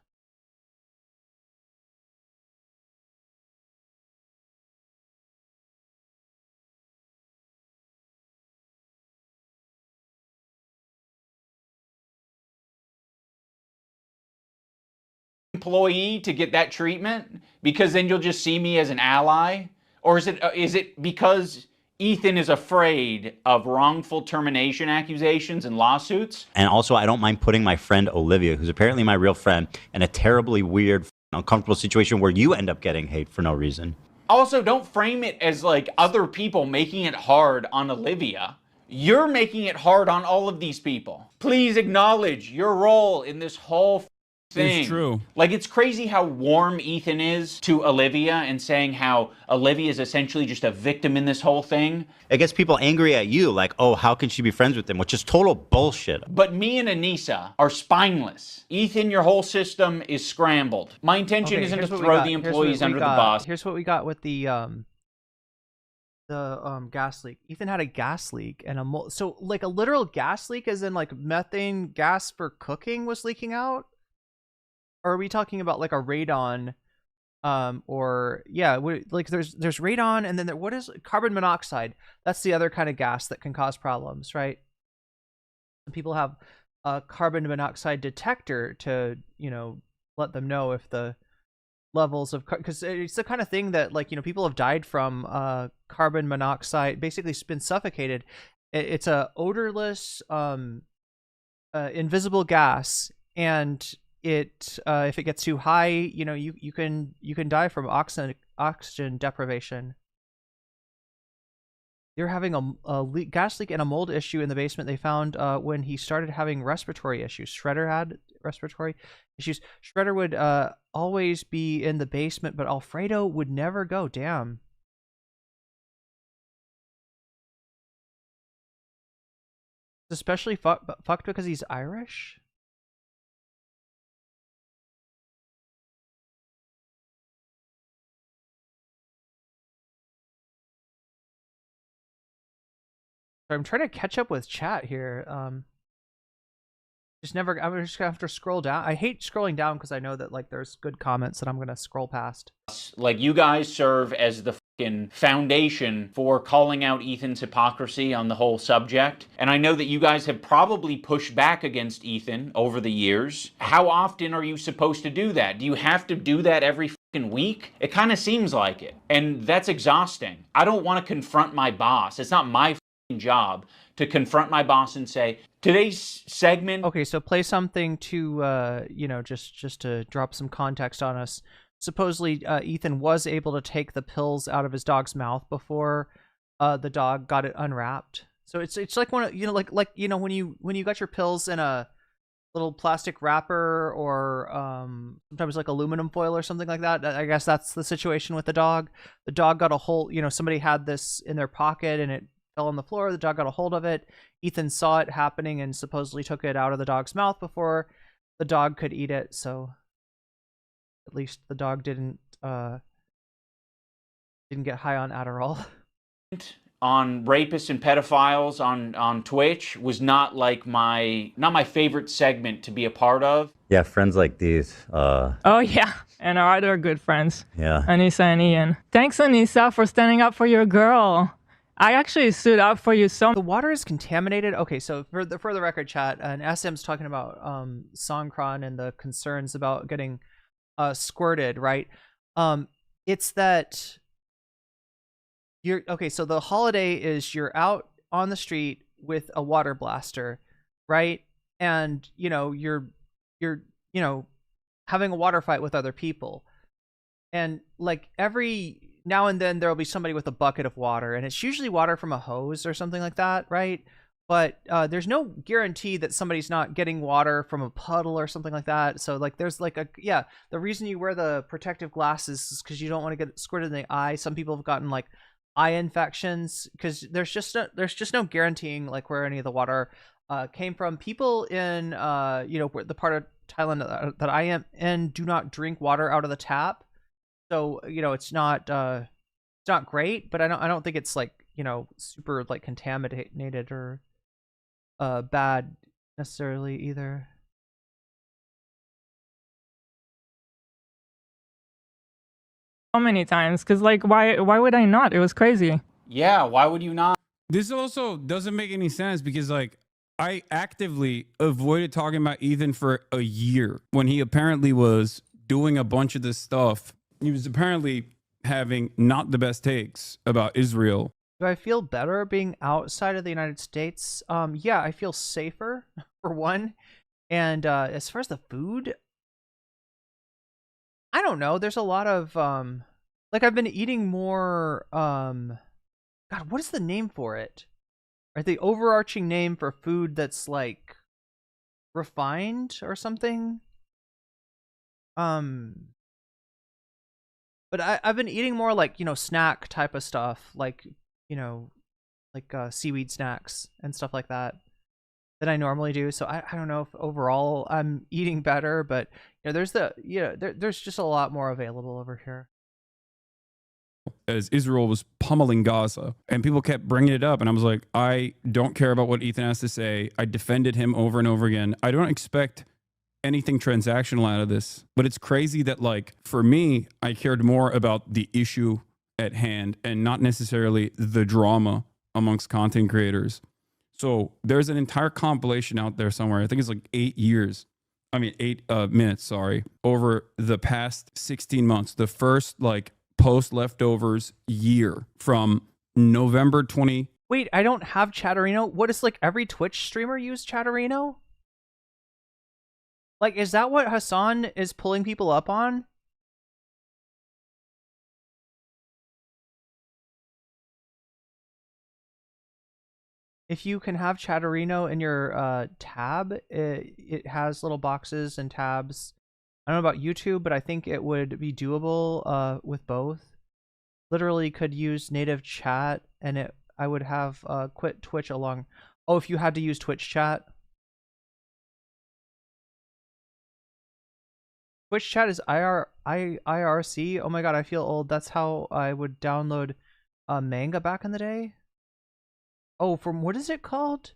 Employee to get that treatment because then you'll just see me as an ally? Or is it because Ethan is afraid of wrongful termination accusations and lawsuits? And also, I don't mind putting my friend Olivia, who's apparently my real friend, in a terribly weird, uncomfortable situation where you end up getting hate for no reason. Also, don't frame it as like other people making it hard on Olivia. You're making it hard on all of these people. Please acknowledge your role in this whole thing. It's true. Like, it's crazy how warm Ethan is to Olivia and saying how Olivia is essentially just a victim in this whole thing. It gets people angry at you, like, oh, how can she be friends with him? Which is total bullshit. But me and Anissa are spineless. Ethan, your whole system is scrambled. My intention isn't to throw the employees under the bus. Here's what we got with the gas leak. Ethan had a gas leak and so like a literal gas leak, as in like methane gas for cooking was leaking out. Or are we talking about like a radon, or yeah, like there's radon, and then what is carbon monoxide? That's the other kind of gas that can cause problems, right? And people have a carbon monoxide detector to, let them know if the levels of, because it's the kind of thing that, like, people have died from carbon monoxide, basically been suffocated. It's a odorless, invisible gas, and it if it gets too high, you can die from oxygen deprivation. They're having a gas leak and a mold issue in the basement. They found when he started having respiratory issues. Shredder had respiratory issues. Shredder would always be in the basement, but Alfredo would never go. Damn. Especially fucked because he's Irish. I'm trying to catch up with chat here. I'm just gonna have to scroll down. I hate scrolling down because I know that like there's good comments that I'm gonna scroll past. Like, you guys serve as the fucking foundation for calling out Ethan's hypocrisy on the whole subject. And I know that you guys have probably pushed back against Ethan over the years. How often are you supposed to do that? Do you have to do that every fucking week? It kind of seems like it. And that's exhausting. I don't want to confront my boss. It's not my job to confront my boss and say, today's segment. Okay, so play something to just to drop some context on us. Supposedly Ethan was able to take the pills out of his dog's mouth before the dog got it unwrapped. So it's like when when you got your pills in a little plastic wrapper, or sometimes like aluminum foil or something like that. I guess that's the situation with the dog. The dog got a hold, somebody had this in their pocket and it fell on the floor. The dog got a hold of it. Ethan saw it happening and supposedly took it out of the dog's mouth before the dog could eat it. So at least the dog didn't get high on Adderall. On rapists and pedophiles on Twitch was not my favorite segment to be a part of. Yeah, friends like these. Oh yeah, and our other good friends. Yeah. Anissa and Ian. Thanks, Anissa, for standing up for your girl. I actually stood up for you so. The water is contaminated. Okay, so for the record, chat, and SM's talking about Songkran and the concerns about getting squirted, right? It's that you're okay. So the holiday is you're out on the street with a water blaster, right? And you're having a water fight with other people, and like every now and then there'll be somebody with a bucket of water, and it's usually water from a hose or something like that, right? But there's no guarantee that somebody's not getting water from a puddle or something like that. So like there's like the reason you wear the protective glasses is because you don't want to get squirted in the eye. Some people have gotten like eye infections because there's just no guaranteeing like where any of the water came from. People in the part of Thailand that I am in do not drink water out of the tap. So it's not great, but I don't think it's like super like contaminated or bad necessarily either. So many times, because like why would I not? It was crazy. Yeah, why would you not? This also doesn't make any sense because like I actively avoided talking about Ethan for a year when he apparently was doing a bunch of this stuff. He was apparently having not the best takes about Israel. Do I feel better being outside of the United States? Yeah, I feel safer for one. And as far as the food, I don't know. There's a lot of like I've been eating more God, what is the name for it? Or the overarching name for food that's like refined or something? But I've been eating more like, snack type of stuff, like seaweed snacks and stuff like that I normally do. So I don't know if overall I'm eating better, but there's just a lot more available over here. As Israel was pummeling Gaza, and people kept bringing it up, and I was like, I don't care about what Ethan has to say. I defended him over and over again. I don't expect anything transactional out of this, but it's crazy that like for me, I cared more about the issue at hand and not necessarily the drama amongst content creators. So there's an entire compilation out there somewhere. I think it's like 8 minutes, sorry, over the past 16 months. The first like post leftovers year from November 20. Wait, I don't have Chatterino. What is like every Twitch streamer use Chatterino? Like, is that what Hasan is pulling people up on? If you can have Chatterino in your tab, it has little boxes and tabs. I don't know about YouTube, but I think it would be doable with both. Literally could use native chat, and I would have quit Twitch along. Oh, if you had to use Twitch chat. Twitch chat is IRC. Oh my god, I feel old. That's how I would download manga back in the day. Oh, from what is it called?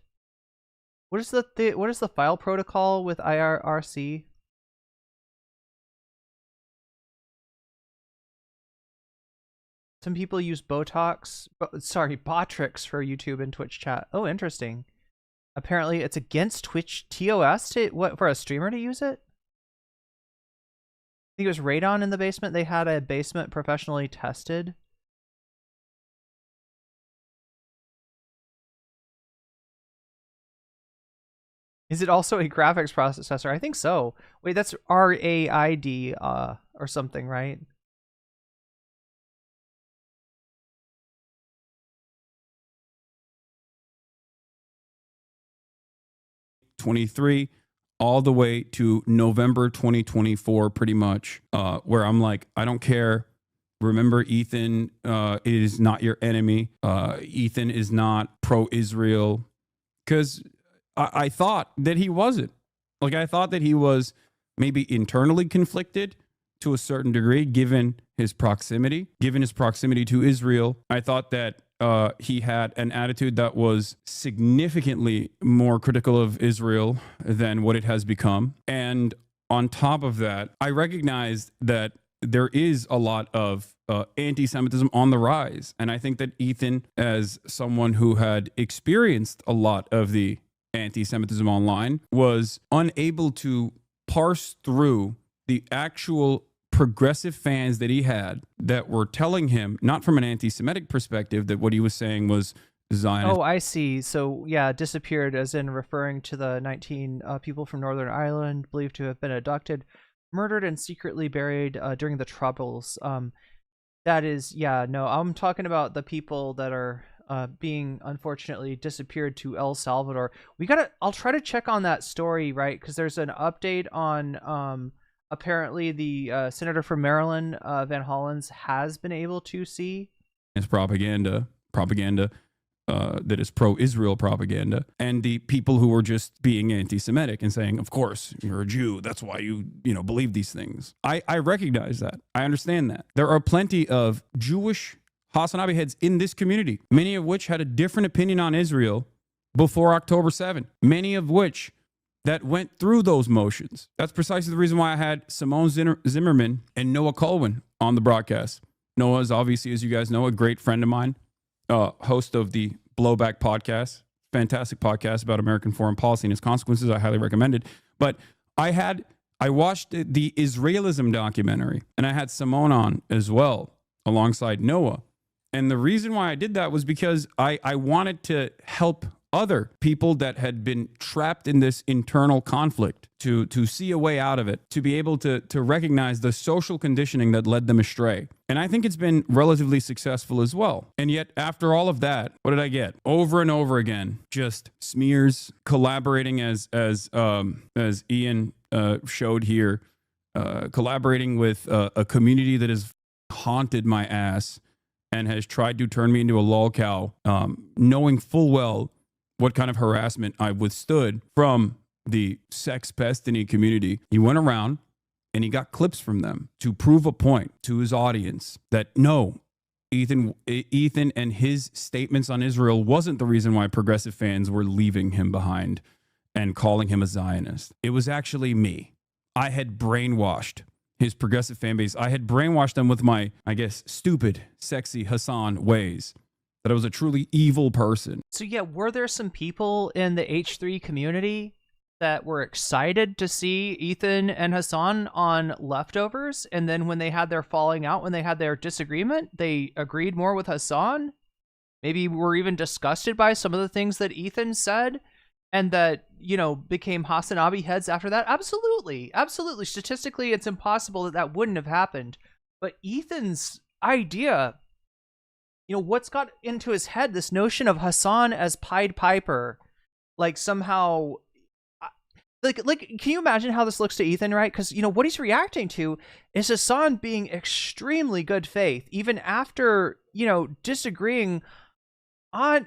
What is the file protocol with IRC? Some people use Botrix for YouTube and Twitch chat. Oh, interesting. Apparently, it's against Twitch TOS for a streamer to use it. I think it was Radon in the basement. They had a basement professionally tested. Is it also a graphics processor? I think so. Wait, that's RAID or something, right? '23 all the way to November 2024, pretty much, where I'm like, I don't care. Remember, Ethan is not your enemy. Ethan is not pro-Israel. Because I thought that he wasn't. Like, I thought that he was maybe internally conflicted to a certain degree, given his proximity to Israel. I thought that he had an attitude that was significantly more critical of Israel than what it has become. And on top of that, I recognized that there is a lot of anti-Semitism on the rise. And I think that Ethan, as someone who had experienced a lot of the anti-Semitism online, was unable to parse through the actual progressive fans that he had that were telling him, not from an anti-Semitic perspective, that what he was saying was Zionist. Oh, I see. So, yeah, disappeared as in referring to the 19 people from Northern Ireland believed to have been abducted, murdered, and secretly buried during the Troubles. That is, yeah, no, I'm talking about the people that are being unfortunately disappeared to El Salvador. I'll try to check on that story, right? Because there's an update on apparently the senator from Maryland, Van Hollens, has been able to see. It's propaganda that is pro-Israel propaganda, and the people who were just being anti-Semitic and saying, of course, you're a Jew, that's why you believe these things. I recognize that. I understand that. There are plenty of Jewish Hasanabi heads in this community, many of which had a different opinion on Israel before October 7, many of which that went through those motions. That's precisely the reason why I had Simone Zimmerman and Noah Colwin on the broadcast. Noah is obviously, as you guys know, a great friend of mine, host of the Blowback podcast, fantastic podcast about American foreign policy and its consequences. I highly recommend it. But I watched the Israelism documentary, and I had Simone on as well alongside Noah. And the reason why I did that was because I wanted to help other people that had been trapped in this internal conflict to see a way out of it, to be able to recognize the social conditioning that led them astray. And I think it's been relatively successful as well. And yet, after all of that, what did I get? Over and over again, just smears, collaborating as Ian showed here, collaborating with a community that has haunted my ass and has tried to turn me into a lolcow, knowing full well what kind of harassment I withstood from the sex pestiny community. He went around and he got clips from them to prove a point to his audience that no, Ethan and his statements on Israel wasn't the reason why progressive fans were leaving him behind and calling him a Zionist. It was actually me. I had brainwashed his progressive fan base. I had brainwashed them with my, I guess, stupid, sexy Hasan ways, that I was a truly evil person. So yeah, were there some people in the H3 community that were excited to see Ethan and Hasan on Leftovers, and then when they had their falling out, when they had their disagreement, they agreed more with Hasan? Maybe were even disgusted by some of the things that Ethan said, and that, became Hasanabi heads after that? Absolutely. Absolutely. Statistically, it's impossible that wouldn't have happened. But Ethan's idea, what's got into his head, this notion of Hasan as Pied Piper, like somehow, like, can you imagine how this looks to Ethan, right? Because, what he's reacting to is Hasan being extremely good faith, even after, disagreeing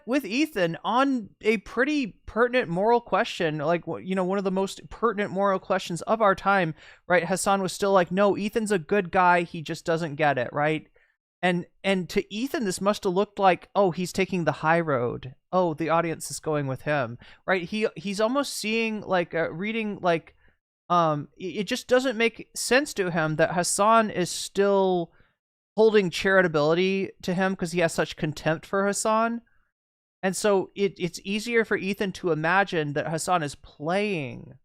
with Ethan on a pretty pertinent moral question, like, one of the most pertinent moral questions of our time, right? Hasan was still like, no, Ethan's a good guy, he just doesn't get it, right? And to Ethan, this must have looked like, oh, he's taking the high road. Oh, the audience is going with him, right? He's almost seeing, like, reading, like, it just doesn't make sense to him that Hasan is still holding charitability to him because he has such contempt for Hasan. And so it's easier for Ethan to imagine that Hasan is playing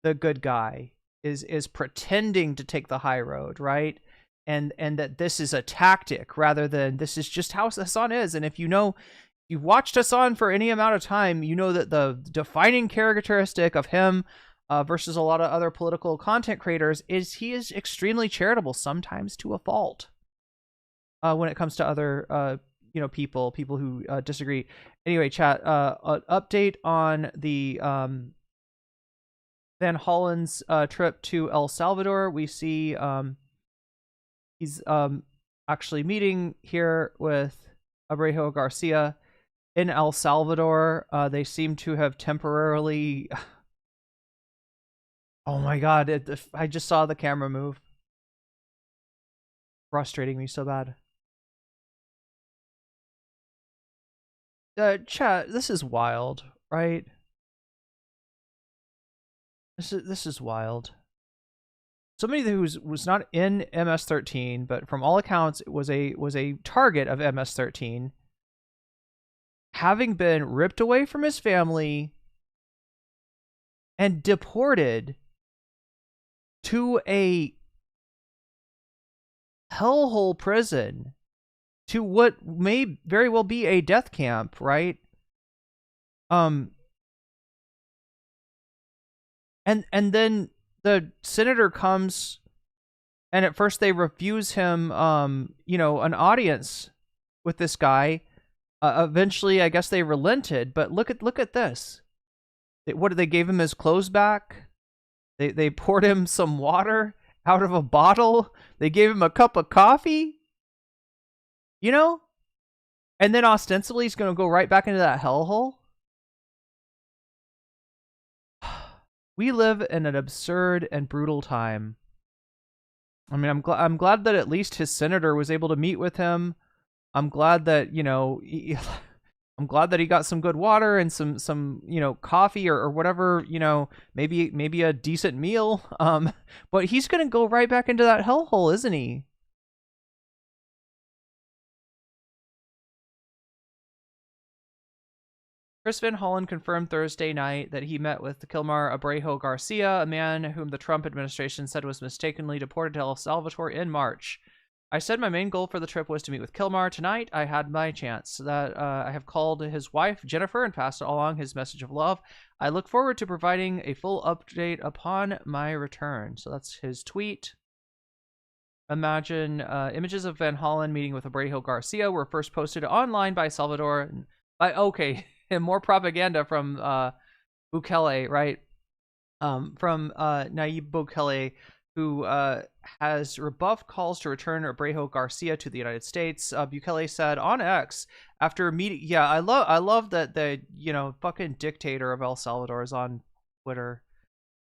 the good guy, is pretending to take the high road, right? And that this is a tactic rather than this is just how Hasan is. And if you've watched Hasan for any amount of time, you know that the defining characteristic of him versus a lot of other political content creators is he is extremely charitable, sometimes to a fault, when it comes to other people who disagree. Anyway, chat, an update on the Van Hollen's trip to El Salvador. We see he's actually meeting here with Abrejo Garcia in El Salvador. They seem to have temporarily... Oh my god, I just saw the camera move. Frustrating me so bad. Chat, this is wild, right? This is wild. Somebody who was not in MS-13, but from all accounts was a target of MS-13, having been ripped away from his family and deported to a hellhole prison to what may very well be a death camp, right? And then the senator comes, and at first they refuse him, you know, an audience with this guy. Eventually, I guess they relented. But look at this. What did they gave him his clothes back? They poured him some water out of a bottle. They gave him a cup of coffee. You know, and then ostensibly he's going to go right back into that hellhole. We live in an absurd and brutal time. I mean, I'm glad that at least his senator was able to meet with him. I'm glad that, you know, I'm glad that he got some good water and some you know, coffee or whatever, you know, maybe a decent meal. But he's going to go right back into that hellhole, isn't he? Chris Van Hollen confirmed Thursday night that he met with Kilmar Abrejo Garcia, a man whom the Trump administration said was mistakenly deported to El Salvador in March. I said my main goal for the trip was to meet with Kilmar. Tonight, I had my chance. That I have called his wife, Jennifer, and passed along his message of love. I look forward to providing a full update upon my return. So that's his tweet. Imagine images of Van Hollen meeting with Abrejo Garcia were first posted online by Salvador. Okay. And more propaganda from Bukele, right? From Nayib Bukele, who has rebuffed calls to return Abrejo Garcia to the United States. Bukele said on X after meeting. Yeah, I love that the, you know, fucking dictator of El Salvador is on Twitter.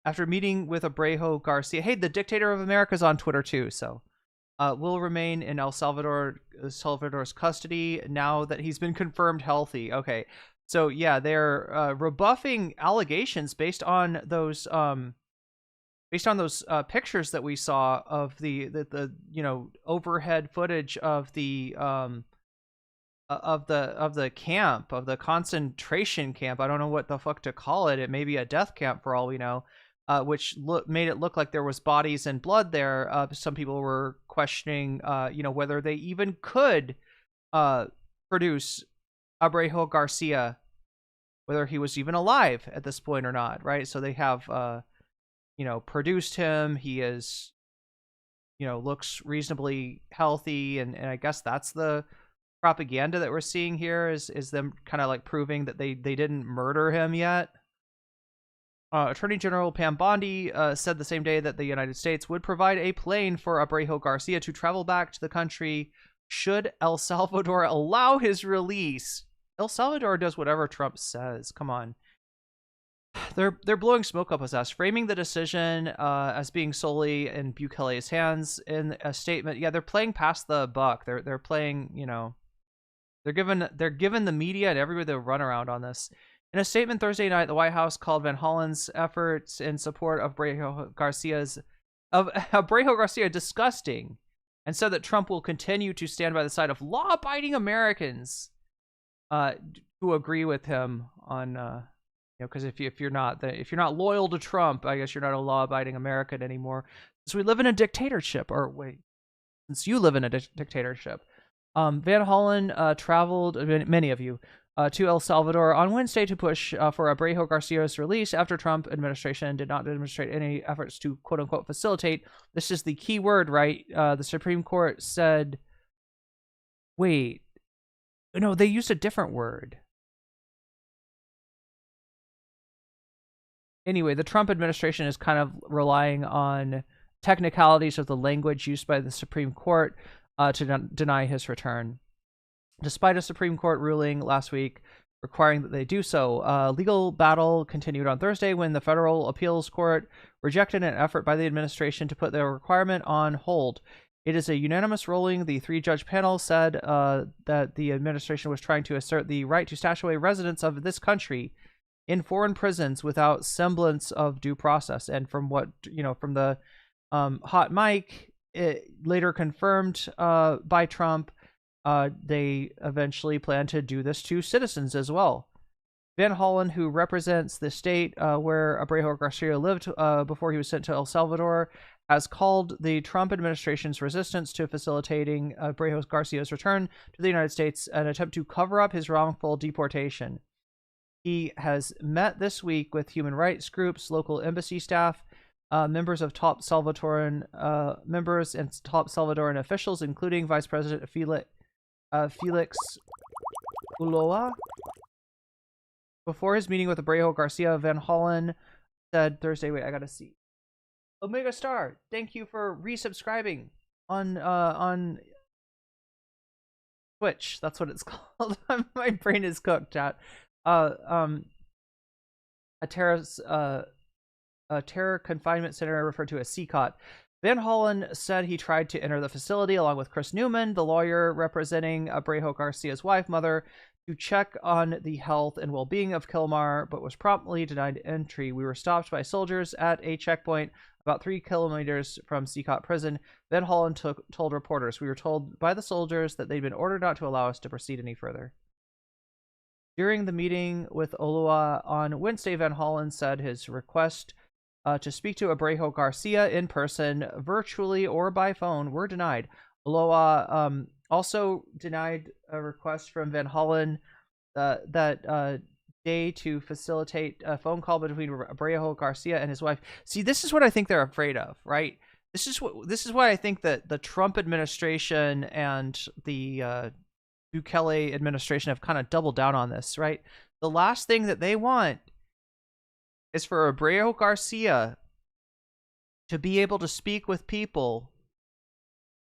After meeting with Abrejo Garcia, hey, the dictator of America is on Twitter too. So will remain in El Salvador's custody now that he's been confirmed healthy. Okay. So yeah, they're rebuffing allegations based on those pictures that we saw of the you know, overhead footage of the camp, of the concentration camp. I don't know what the fuck to call it. It may be a death camp for all we know, which made it look like there was bodies and blood there. Some people were questioning, you know, whether they even could produce Abrejo Garcia, whether he was even alive at this point or not, right? So they have, you know, produced him. He is, you know, looks reasonably healthy, and I guess that's the propaganda that we're seeing here is them kind of like proving that they didn't murder him yet. Attorney General Pam Bondi said the same day that the United States would provide a plane for Abrejo Garcia to travel back to the country should El Salvador allow his release. El Salvador does whatever Trump says. Come on. They're blowing smoke up his ass, framing the decision as being solely in Bukele's hands in a statement. Yeah, they're playing past the buck. They're playing, you know, they're giving the media and everybody the runaround on this. In a statement Thursday night, the White House called Van Hollen's efforts in support of Abrejo Garcia disgusting, and said that Trump will continue to stand by the side of law-abiding Americans who agree with him on, you know, because if you're not loyal to Trump, I guess you're not a law-abiding American anymore. So we live in a dictatorship, or wait, since you live in a dictatorship. Van Hollen traveled, many of you, to El Salvador on Wednesday to push for Abrejo Garcia's release after Trump administration did not demonstrate any efforts to quote-unquote facilitate. This is the key word, right? The Supreme Court said, wait, no, they used a different word. Anyway, the Trump administration is kind of relying on technicalities of the language used by the Supreme Court to deny his return. Despite a Supreme Court ruling last week requiring that they do so, legal battle continued on Thursday when the Federal Appeals Court rejected an effort by the administration to put the requirement on hold. It is a unanimous ruling. The three-judge panel said that the administration was trying to assert the right to stash away residents of this country in foreign prisons without semblance of due process. And from what, you know, from the hot mic, it later confirmed by Trump, they eventually plan to do this to citizens as well. Van Hollen, who represents the state where Abrejo Garcia lived before he was sent to El Salvador, has called the Trump administration's resistance to facilitating Abreu Garcia's return to the United States an attempt to cover up his wrongful deportation. He has met this week with human rights groups, local embassy staff, members of top Salvadoran members and top Salvadoran officials, including Vice President Felix Ulloa. Before his meeting with Abreu Garcia, Van Hollen said Thursday, wait, I gotta see. Omega Star, thank you for resubscribing on Twitch. That's what it's called. My brain is cooked, chat. A terror confinement center referred to as CCOT. Van Hollen said he tried to enter the facility along with Chris Newman, the lawyer representing Abreu Garcia's wife, mother, to check on the health and well-being of Kilmar, but was promptly denied entry. We were stopped by soldiers at a checkpoint about 3 kilometers from CCOT prison. Van Hollen told reporters, we were told by the soldiers that they'd been ordered not to allow us to proceed any further. During the meeting with Ulloa on Wednesday, Van Hollen said his request to speak to Abreu Garcia in person, virtually, or by phone were denied. Ulloa also denied a request from Van Hollen that day to facilitate a phone call between Abreu Garcia and his wife. See, this is what I think they're afraid of, right? This is why I think that the Trump administration and the Bukele administration have kind of doubled down on this, right? The last thing that they want is for Abreu Garcia to be able to speak with people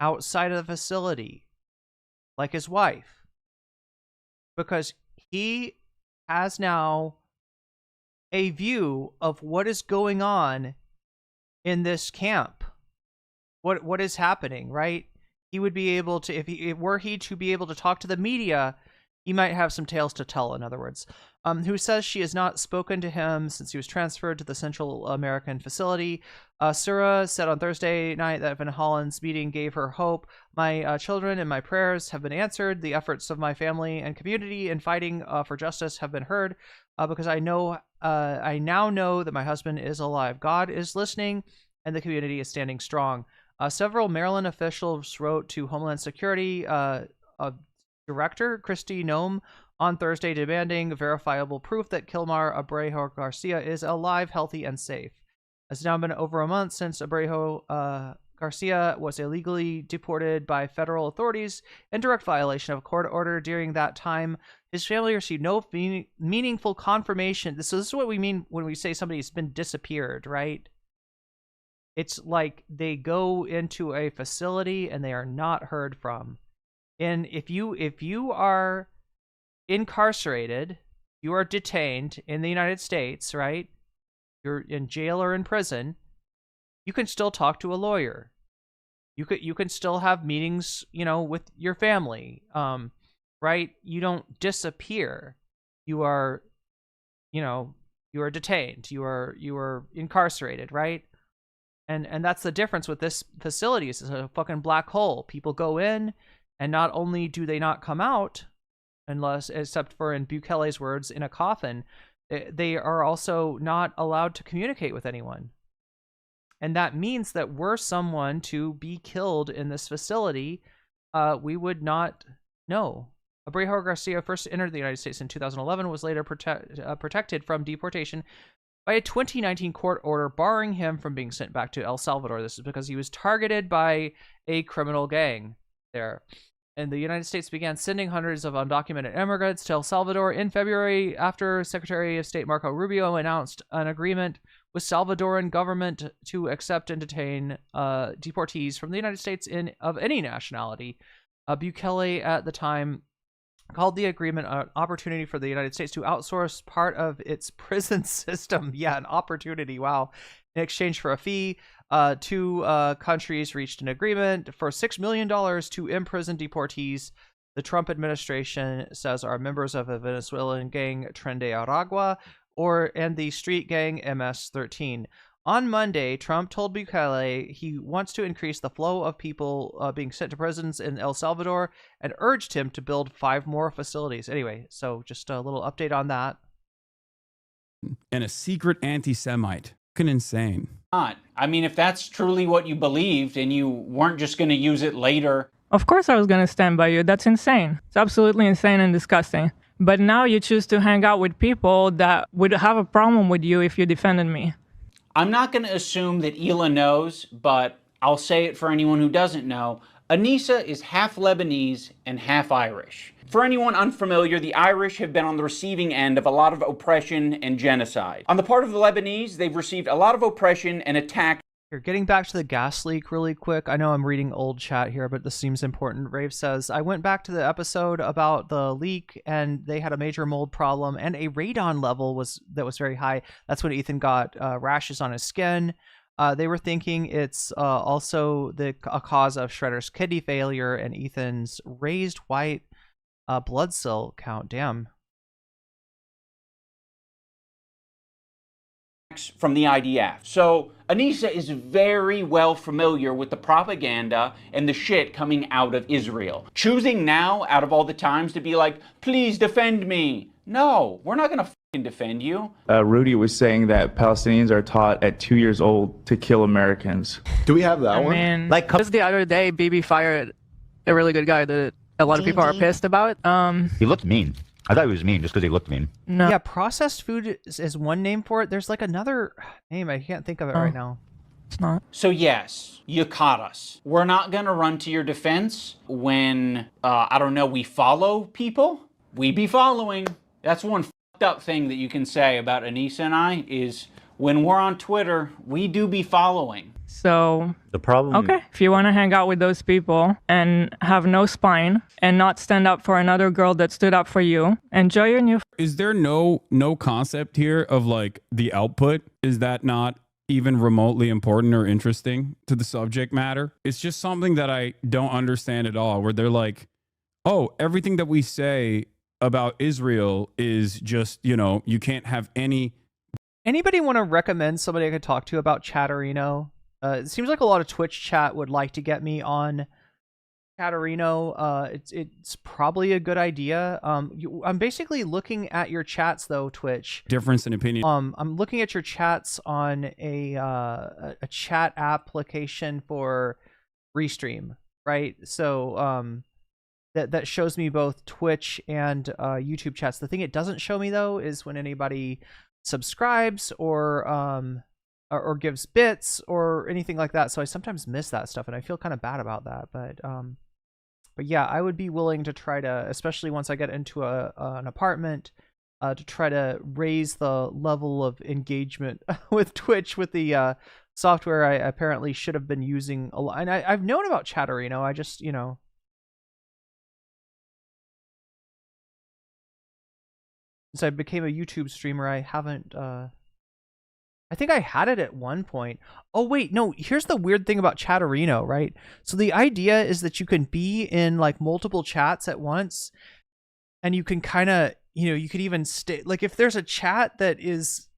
outside of the facility, like his wife, because he has now a view of what is going on in this camp, what is happening, right? He would be able to, if he were he to be able to talk to the media, he might have some tales to tell, in other words. Who says she has not spoken to him since he was transferred to the Central American facility. Sura said on Thursday night that Van Hollen's meeting gave her hope. My children and my prayers have been answered. The efforts of my family and community in fighting for justice have been heard because I now know that my husband is alive. God is listening and the community is standing strong. Several Maryland officials wrote to Homeland Security Director Kristi Noem on Thursday demanding verifiable proof that Kilmar Abreu Garcia is alive, healthy, and safe. It's now been over a month since Abreu Garcia was illegally deported by federal authorities in direct violation of a court order. During that time, his family received no meaningful confirmation. This is what we mean when we say somebody's been disappeared, right? It's like they go into a facility and they are not heard from. And if you are incarcerated, you are detained in the United States, right? You're in jail or in prison, you can still talk to a lawyer. You can still have meetings, with your family, right? You don't disappear. You are detained. You are incarcerated, right? And that's the difference with this facility. It's a fucking black hole. People go in, and not only do they not come out, except for, in Bukele's words, in a coffin, they are also not allowed to communicate with anyone. And that means that were someone to be killed in this facility, we would not know. Abreu Garcia first entered the United States in 2011, was later protected from deportation by a 2019 court order barring him from being sent back to El Salvador. This is because he was targeted by a criminal gang there. And the United States began sending hundreds of undocumented immigrants to El Salvador in February after Secretary of State Marco Rubio announced an agreement with Salvadoran government to accept and detain deportees from the United States of any nationality. Bukele at the time called the agreement an opportunity for the United States to outsource part of its prison system. Yeah, an opportunity. Wow. In exchange for a fee, two countries reached an agreement for $6 million to imprison deportees the Trump administration says are members of a Venezuelan gang, Tren de Aragua, and the street gang MS-13. On Monday, Trump told Bukele he wants to increase the flow of people being sent to prisons in El Salvador and urged him to build 5 more facilities. Anyway, so just a little update on that. And a secret anti-Semite. Fucking insane. not. I mean, if that's truly what you believed and you weren't just going to use it later. Of course I was going to stand by you. That's insane. It's absolutely insane and disgusting. But now you choose to hang out with people that would have a problem with you if you defended me. I'm not going to assume that Hila knows, but I'll say it for anyone who doesn't know. Anissa is half Lebanese and half Irish. For anyone unfamiliar, the Irish have been on the receiving end of a lot of oppression and genocide. On the part of the Lebanese, they've received a lot of oppression and attack. Here, getting back to the gas leak really quick. I know I'm reading old chat here, but this seems important. Rave says, I went back to the episode about the leak and they had a major mold problem and a radon level that was very high. That's when Ethan got rashes on his skin. They were thinking it's also a cause of Shredder's kidney failure and Ethan's raised white blood cell count. Damn. From the IDF. So Anissa is very well familiar with the propaganda and the shit coming out of Israel. Choosing now, out of all the times, to be like, please defend me. No, we're not going to fucking defend you. Rudy was saying that Palestinians are taught at 2 years old to kill Americans. Do we have that I one? mean, like just the other day, BB fired a really good guy that a lot of people are pissed about. He looked mean. I thought he was mean just because he looked mean. No. Yeah, processed food is one name for it. There's like another name. I can't think of it right now. It's not. So yes, you caught us. We're not going to run to your defense when, I don't know, we follow people. We be following. That's one fucked up thing that you can say about Anissa and I is when we're on Twitter, we do be following. So, the problem. Okay, if you want to hang out with those people and have no spine and not stand up for another girl that stood up for you, enjoy your new. Is there no concept here of like the output? Is that not even remotely important or interesting to the subject matter? It's just something that I don't understand at all, where they're like, oh, everything that we say about Israel is just, you can't have any. Anybody want to recommend somebody I could talk to about Chatterino? It seems like a lot of Twitch chat would like to get me on Chatterino. It's probably a good idea. I'm basically looking at your chats though, Twitch. Difference in opinion. I'm looking at your chats on a chat application for Restream, right? So that shows me both Twitch and YouTube chats. The thing it doesn't show me though is when anybody subscribes or gives bits or anything like that. So I sometimes miss that stuff and I feel kind of bad about that. But yeah, I would be willing to try to, especially once I get into an apartment, to try to raise the level of engagement with Twitch with the software I apparently should have been using a lot. And I've known about Chatterino. I just, since I became a YouTube streamer, I haven't, I think I had it at one point. Oh, wait, no, here's the weird thing about Chatterino, right? So the idea is that you can be in like multiple chats at once and you can kind of, you could even stay, like if there's a chat that is,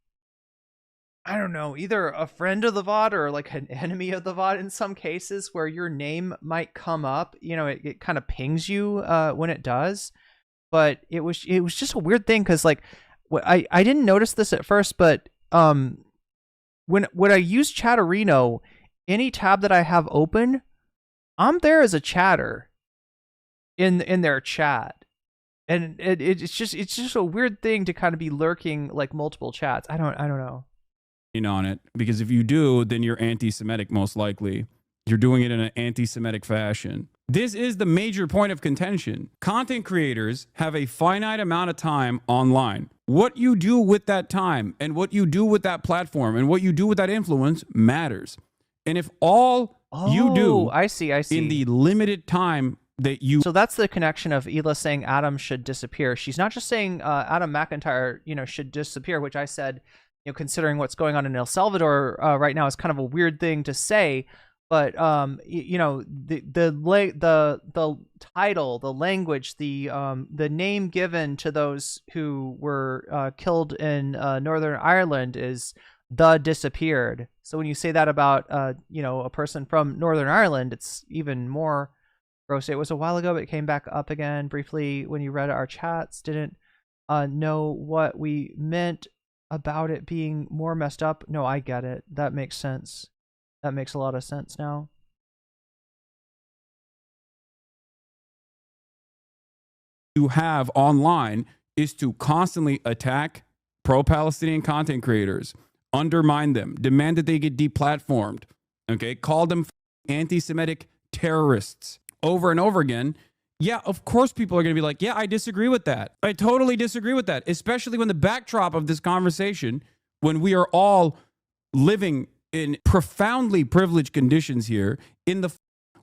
I don't know, either a friend of the VOD or like an enemy of the VOD in some cases where your name might come up, it kind of pings you when it does. But it was just a weird thing because like I didn't notice this at first, but when I use Chatterino, any tab that I have open, I'm there as a chatter in their chat, and it's just a weird thing to kind of be lurking like multiple chats. I don't know. On it, because if you do, then you're anti-Semitic most likely. You're doing it in an anti-Semitic fashion. This is the major point of contention. Content creators have a finite amount of time online. What you do with that time and what you do with that platform and what you do with that influence matters. And if all you do I see. in the limited time that you... So that's the connection of Hila saying Adam should disappear. She's not just saying Adam McIntyre, should disappear, which I said, considering what's going on in El Salvador right now is kind of a weird thing to say. But the title, the language, the name given to those who were killed in Northern Ireland is the disappeared. So when you say that about a person from Northern Ireland, it's even more gross. It was a while ago, but it came back up again briefly when you read our chats. Didn't know what we meant. about it being more messed up. No, I get it. That makes sense. That makes a lot of sense now. You have online is to constantly attack pro-Palestinian content creators, undermine them, demand that they get deplatformed, okay, call them anti-Semitic terrorists over and over again. Yeah, of course people are going to be like, yeah, I disagree with that. I totally disagree with that, especially when the backdrop of this conversation, when we are all living in profoundly privileged conditions here in the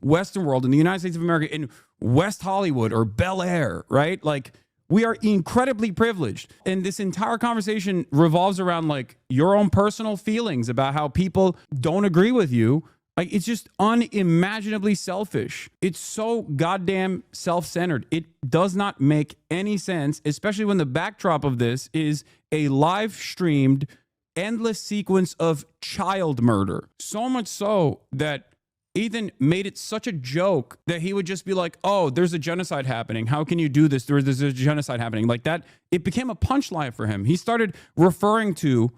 Western world, in the United States of America, in West Hollywood or Bel Air, right? Like, we are incredibly privileged. And this entire conversation revolves around like your own personal feelings about how people don't agree with you. Like, it's just unimaginably selfish. It's so goddamn self-centered. It does not make any sense, especially when the backdrop of this is a live streamed endless sequence of child murder. So much so that Ethan made it such a joke that he would just be like, oh, there's a genocide happening. How can you do this? There's a genocide happening. Like that, it became a punchline for him. He started referring to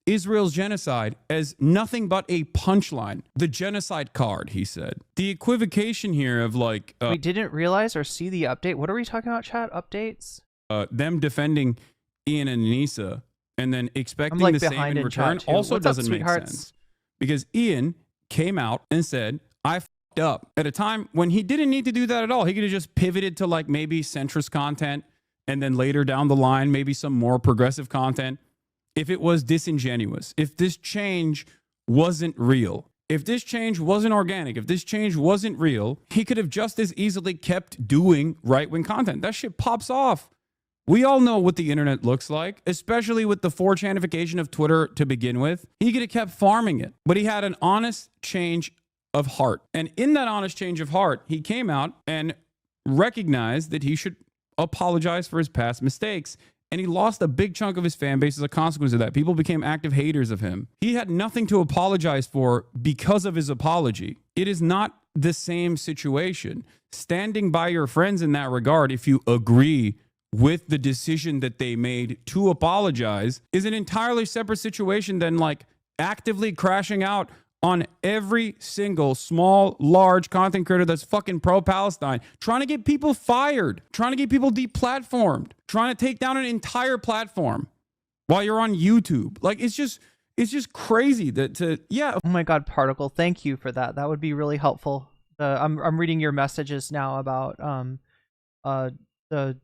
Israel's genocide as nothing but a punchline. The genocide card, he said. The equivocation here of like... we didn't realize or see the update. What are we talking about, chat? Updates? Them defending Ian and Anissa and then expecting the same in return also doesn't make sense. Because Ian came out and said, I fucked up at a time when he didn't need to do that at all. He could have just pivoted to like maybe centrist content and then later down the line, maybe some more progressive content. If it was disingenuous, if this change wasn't real, if this change wasn't organic, if this change wasn't real, he could have just as easily kept doing right-wing content. That shit pops off. We all know what the internet looks like, especially with the 4chanification of Twitter to begin with. He could have kept farming it, but he had an honest change of heart. And in that honest change of heart, he came out and recognized that he should apologize for his past mistakes. And he lost a big chunk of his fan base as a consequence of that. People became active haters of him. He had nothing to apologize for because of his apology. It is not the same situation. Standing by your friends in that regard, if you agree with the decision that they made to apologize, is an entirely separate situation than like actively crashing out on every single small, large content creator that's fucking pro-Palestine, trying to get people fired, trying to get people deplatformed, trying to take down an entire platform while you're on YouTube. Like, it's just crazy yeah. Oh my God, Particle, thank you for that. That would be really helpful. I'm reading your messages now about the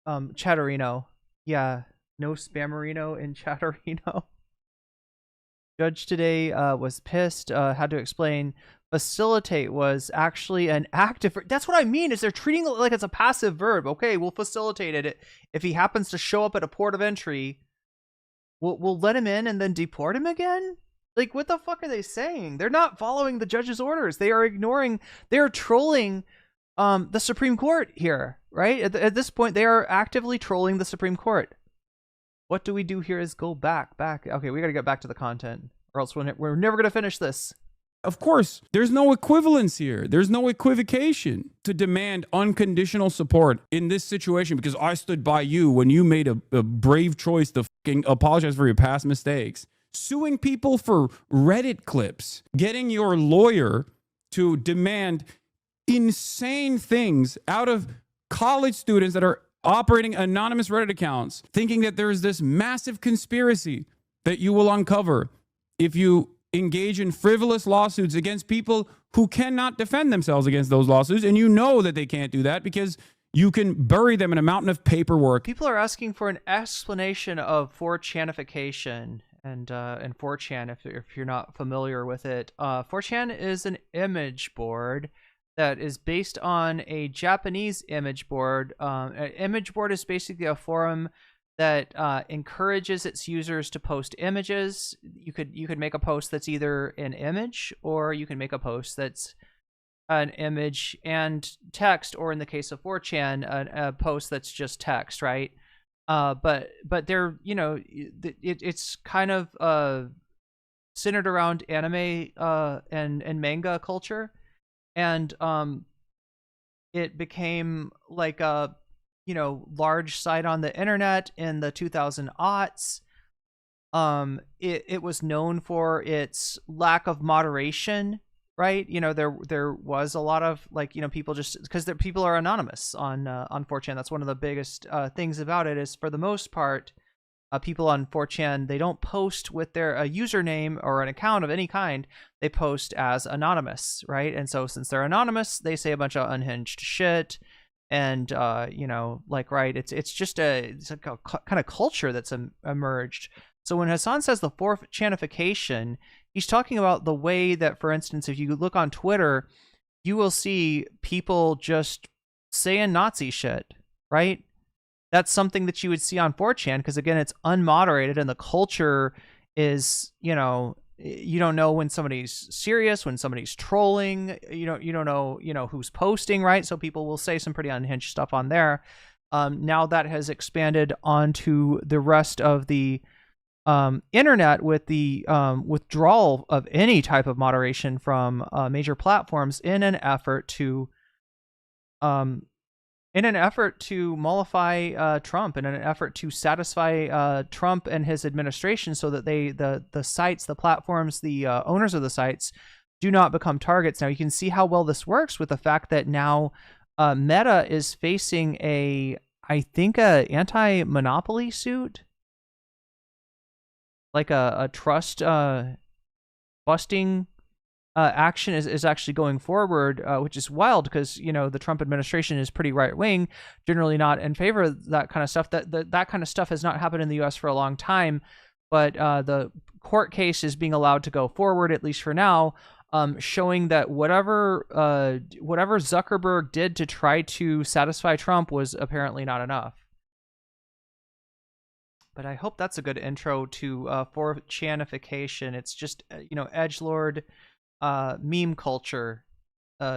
Chatterino. Yeah, no spammerino in Chatterino. Judge today was pissed, had to explain facilitate was actually an active. That's what I mean, is they're treating it like it's a passive verb. Okay, we'll facilitate it. If he happens to show up at a port of entry, we'll let him in and then deport him again? Like, what the fuck are they saying? They're not following the judge's orders. They are ignoring, they are trolling the Supreme Court here, right? At this point, they are actively trolling the Supreme Court. What do we do here is go back. Okay, we got to get back to the content, or else we're never going to finish this. Of course, there's no equivalence here. There's no equivocation to demand unconditional support in this situation because I stood by you when you made a brave choice to fucking apologize for your past mistakes. Suing people for Reddit clips, getting your lawyer to demand insane things out of college students that are operating anonymous Reddit accounts, thinking that there is this massive conspiracy that you will uncover if you engage in frivolous lawsuits against people who cannot defend themselves against those lawsuits. And you know that they can't do that because you can bury them in a mountain of paperwork. People are asking for an explanation of 4chanification and 4chan, if you're not familiar with it. 4chan is an image board that is based on a Japanese image board. An image board is basically a forum that encourages its users to post images. You could make a post that's either an image, or you can make a post that's an image and text, or in the case of 4chan, a post that's just text, right? But they're, you know, it's kind of centered around anime and manga culture. And it became like a large site on the internet in the 2000 aughts. It was known for its lack of moderation, right? There was a lot of people just because people are anonymous on 4chan. That's one of the biggest things about it is for the most part, people on 4chan, they don't post with their username or an account of any kind. They post as anonymous, right? And so since they're anonymous, they say a bunch of unhinged shit. And right, it's just it's like a kind of culture that's emerged. So when Hasan says the 4chanification, he's talking about the way that, for instance, if you look on Twitter, you will see people just saying Nazi shit, right? That's something that you would see on 4chan because, again, it's unmoderated and the culture is, you don't know when somebody's serious, when somebody's trolling. You don't know, who's posting, right? So people will say some pretty unhinged stuff on there. Now that has expanded onto the rest of the internet with the withdrawal of any type of moderation from major platforms in an effort to mollify Trump, in an effort to satisfy Trump and his administration, so that the sites, the platforms, the owners of the sites do not become targets. Now you can see how well this works with the fact that now Meta is facing I think a anti-monopoly suit, like a trust busting action is actually going forward, which is wild because the Trump administration is pretty right wing, generally not in favor of that kind of stuff. That kind of stuff has not happened in the U.S. for a long time, but the court case is being allowed to go forward, at least for now, showing that whatever Zuckerberg did to try to satisfy Trump was apparently not enough. But I hope that's a good intro to 4chanification. It's just edgelord meme culture,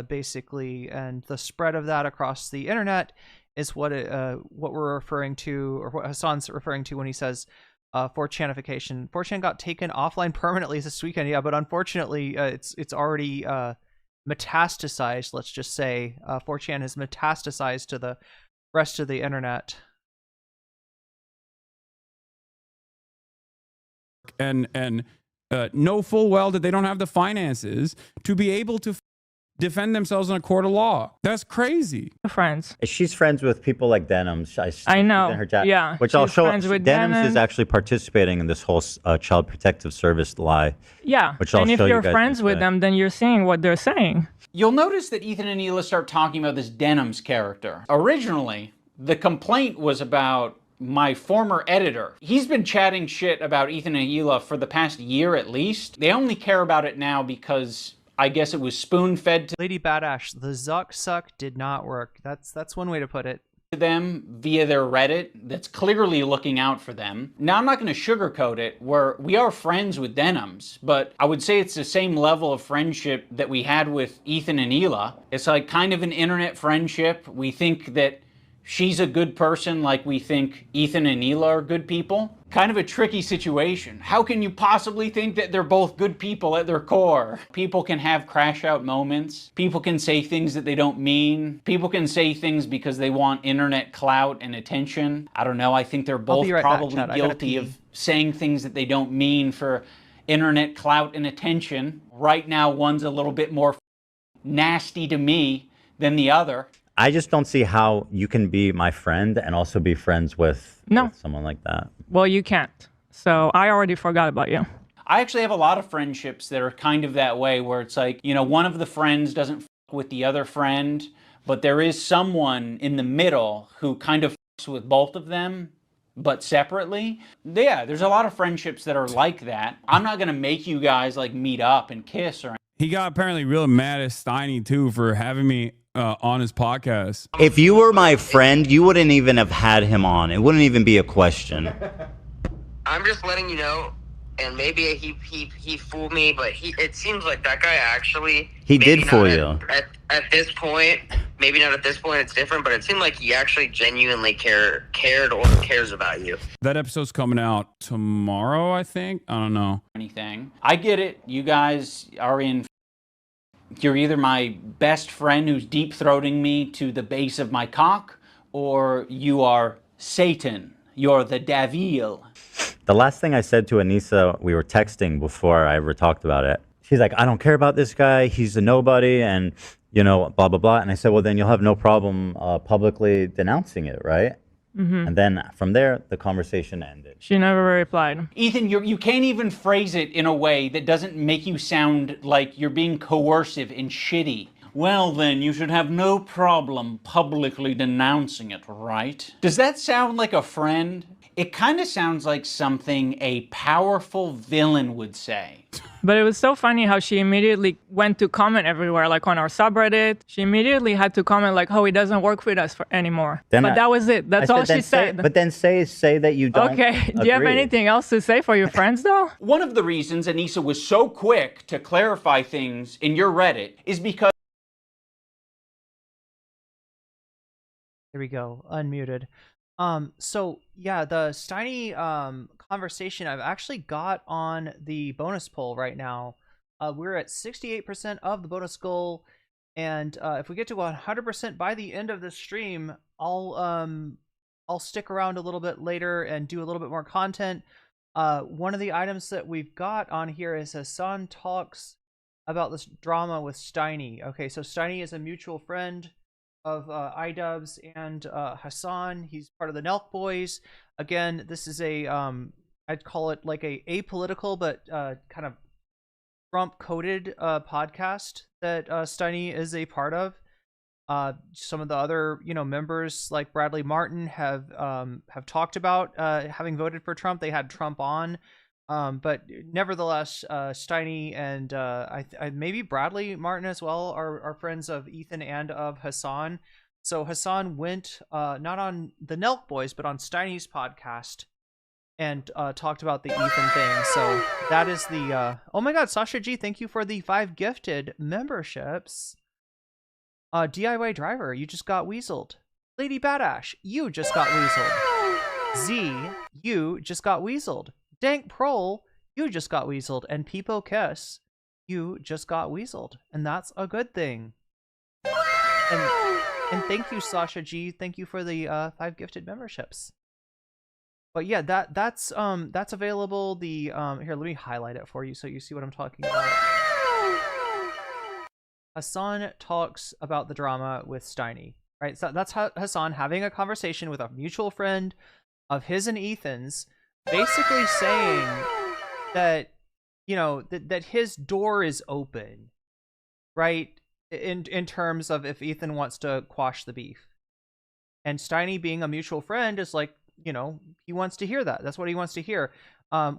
basically, and the spread of that across the internet is what we're referring to, or what Hasan's referring to when he says 4chanification. 4chan got taken offline permanently this weekend, yeah, but unfortunately, it's already metastasized. Let's just say 4chan has metastasized to the rest of the internet. And know full well that they don't have the finances to be able to defend themselves in a court of law. That's crazy. Friends. She's friends with people like Denims. I know. Yeah. Which I'll show. Denims is actually participating in this whole child protective service lie. Yeah. Which I'll and if show you're you guys friends with them, then you're saying what they're saying. You'll notice that Ethan and Hila start talking about this Denims character. Originally, the complaint was about my former editor. He's been chatting shit about Ethan and Hila for the past year at least. They only care about it now because I guess it was spoon-fed to Lady Badash. The Zuck suck did not work. That's one way to put it. Them via their Reddit that's clearly looking out for them. Now, I'm not going to sugarcoat it, where we are friends with Denims, but I would say it's the same level of friendship that we had with Ethan and Hila. It's like kind of an internet friendship. We think that she's a good person like we think Ethan and Hila are good people. Kind of a tricky situation. How can you possibly think that they're both good people at their core? People can have crash out moments. People can say things that they don't mean. People can say things because they want internet clout and attention. I don't know, I think they're both probably guilty of saying things that they don't mean for internet clout and attention. Right now, one's a little bit more nasty to me than the other. I just don't see how you can be my friend and also be friends with someone like that. Well, you can't. So I already forgot about you. I actually have a lot of friendships that are kind of that way, where it's like, one of the friends doesn't f with the other friend, but there is someone in the middle who kind of f with both of them, but separately. Yeah, there's a lot of friendships that are like that. I'm not going to make you guys like meet up and kiss or anything. He got apparently real mad at Steiny too for having me on his podcast. If you were my friend, you wouldn't even have had him on. It wouldn't even be a question. I'm just letting you know, and maybe he fooled me, but it seems like that guy actually... He did fool you. At this point, maybe not at this point, it's different, but it seemed like he actually genuinely cared or cares about you. That episode's coming out tomorrow, I think. I don't know. Anything. I get it. You guys are in... You're either my best friend who's deep-throating me to the base of my cock, or you are Satan. You're the devil. The last thing I said to Anissa, we were texting before I ever talked about it. She's like, I don't care about this guy. He's a nobody and, you know, blah, blah, blah. And I said, well, then you'll have no problem publicly denouncing it, right? Mm-hmm. And then from there, the conversation ended. She never replied. Ethan, you can't even phrase it in a way that doesn't make you sound like you're being coercive and shitty. Well then, you should have no problem publicly denouncing it, right? Does that sound like a friend? It kind of sounds like something a powerful villain would say. But it was so funny how she immediately went to comment everywhere, like on our subreddit. She immediately had to comment like, oh, he doesn't work with us anymore. Then but that was it. That's all she said. But then say that you don't Okay, do you have agree. anything else to say for your friends though? One of the reasons Anissa was so quick to clarify things in your Reddit is because... There we go, unmuted. So yeah, the Steiny conversation I've actually got on the bonus poll right now. We're at 68% of the bonus goal, and if we get to 100% by the end of this stream, I'll stick around a little bit later and do a little bit more content. One of the items that we've got on here is Hasan talks about this drama with Steiny. Okay, so Steiny is a mutual friend of iDubbz and Hasan. He's part of the Nelk Boys. Again, this is a I'd call it like a apolitical but kind of Trump-coded podcast that Steiny is a part of. Some of the other members like Bradley Martin have talked about having voted for Trump. They had Trump on. But nevertheless, Steiny and maybe Bradley Martin as well are friends of Ethan and of Hasan. So Hasan went not on the Nelk Boys, but on Steiny's podcast and talked about the Ethan thing. So that is the... oh my god, Sasha G, thank you for the 5 gifted memberships. DIY Driver, you just got weaseled. Lady Badash, you just got weaseled. Z, you just got weaseled. Dank Prol, you just got weaseled. And Peepo Kiss, you just got weaseled. And that's a good thing. And thank you, Sasha G. Thank you for the 5 gifted memberships. But yeah, that's available. The here, let me highlight it for you so you see what I'm talking about. Hasan talks about the drama with Steiny, right? So that's Hasan having a conversation with a mutual friend of his and Ethan's, basically saying that that his door is open, right? In terms of if Ethan wants to quash the beef, and Steiny, being a mutual friend, is like, he wants to hear that. That's what he wants to hear.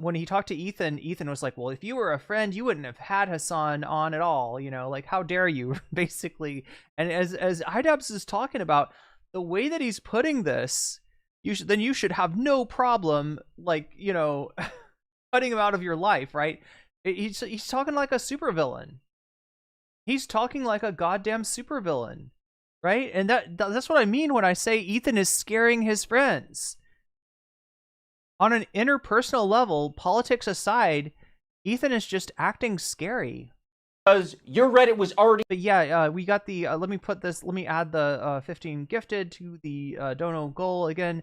When he talked to Ethan, Ethan was like, well, if you were a friend, you wouldn't have had Hasan on at all. Like, how dare you, basically. And as iDubbz is talking about, the way that he's putting this, you should have no problem, like, cutting him out of your life, right? He's talking like a supervillain. He's talking like a goddamn supervillain, right? And that's what I mean when I say Ethan is scaring his friends. On an interpersonal level, politics aside, Ethan is just acting scary. Because your Reddit was already... But yeah, we got the... let me add the 15 gifted to the dono goal again.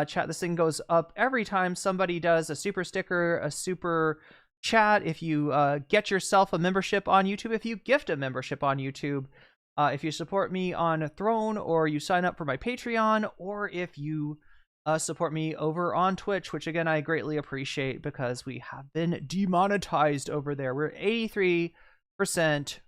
Chat, this thing goes up every time somebody does a super sticker, a super chat. If you get yourself a membership on YouTube, if you gift a membership on YouTube, if you support me on Throne, or you sign up for my Patreon, or if you support me over on Twitch, which again I greatly appreciate because we have been demonetized over there. We're 83%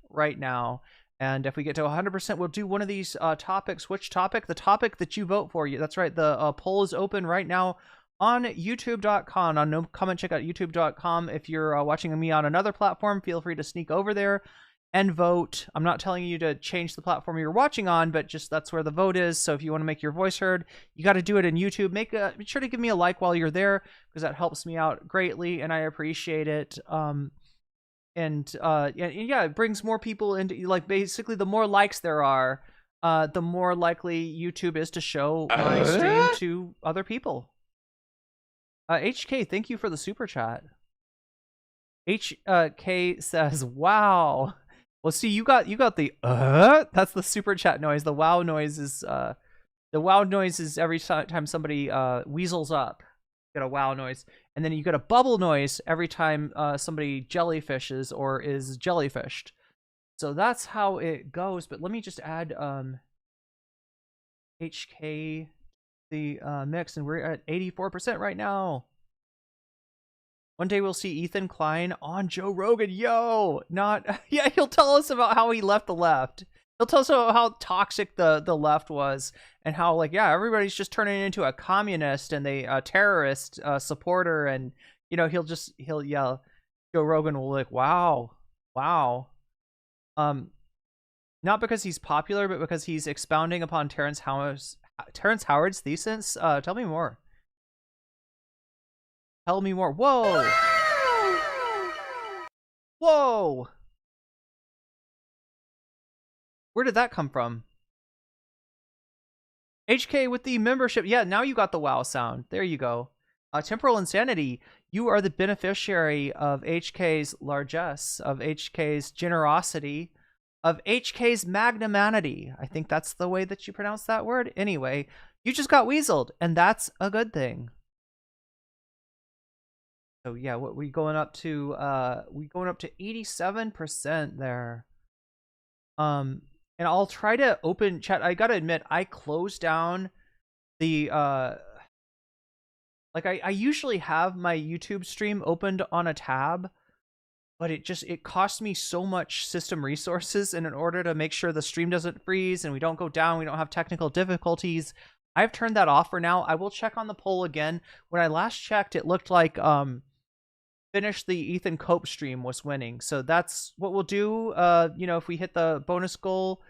right now, and if we get to 100%, we'll do one of these topics. Which topic? The topic that you vote for. That's right, the poll is open right now on youtube.com, on nocommentchick.youtube.com. If you're watching me on another platform, feel free to sneak over there and vote. I'm not telling you to change the platform you're watching on, but just that's where the vote is. So if you want to make your voice heard, you got to do it in YouTube. Make sure to give me a like while you're there, because that helps me out greatly and I appreciate it. And it brings more people into, like, basically the more likes there are, the more likely YouTube is to show my stream to other people. HK, thank you for the super chat. HK says, wow. Well, see, you got the that's the super chat noise. The wow noise is The wow noise is every time somebody weasels up. You get a wow noise. And then you get a bubble noise every time somebody jellyfishes or is jellyfished. So that's how it goes. But let me just add HK the mix, and we're at 84% right now. One day we'll see Ethan Klein on Joe Rogan. Yo, yeah, he'll tell us about how he left the left. He'll tell us about how toxic the left was, and how, like, yeah, everybody's just turning into a communist and a terrorist supporter, and you know, he'll yell. Joe Rogan will be like, wow. Not because he's popular, but because he's expounding upon Terrence Howard's thesis. Tell me more. Tell me more. Whoa. Whoa. Where did that come from? HK with the membership. Yeah, now you got the wow sound. There you go. Temporal Insanity. You are the beneficiary of HK's largesse, of HK's generosity, of HK's magnanimity. I think that's the way that you pronounce that word. Anyway, you just got weaseled, and that's a good thing. So yeah, what we going up to 87% there. And I'll try to open chat. I gotta admit, I closed down the like I usually have my YouTube stream opened on a tab, but it costs me so much system resources, and in order to make sure the stream doesn't freeze and we don't go down, we don't have technical difficulties, I've turned that off for now. I will check on the poll again. When I last checked, it looked like Finish the Ethan Cope stream was winning. So that's what we'll do. You know, if we hit the bonus goal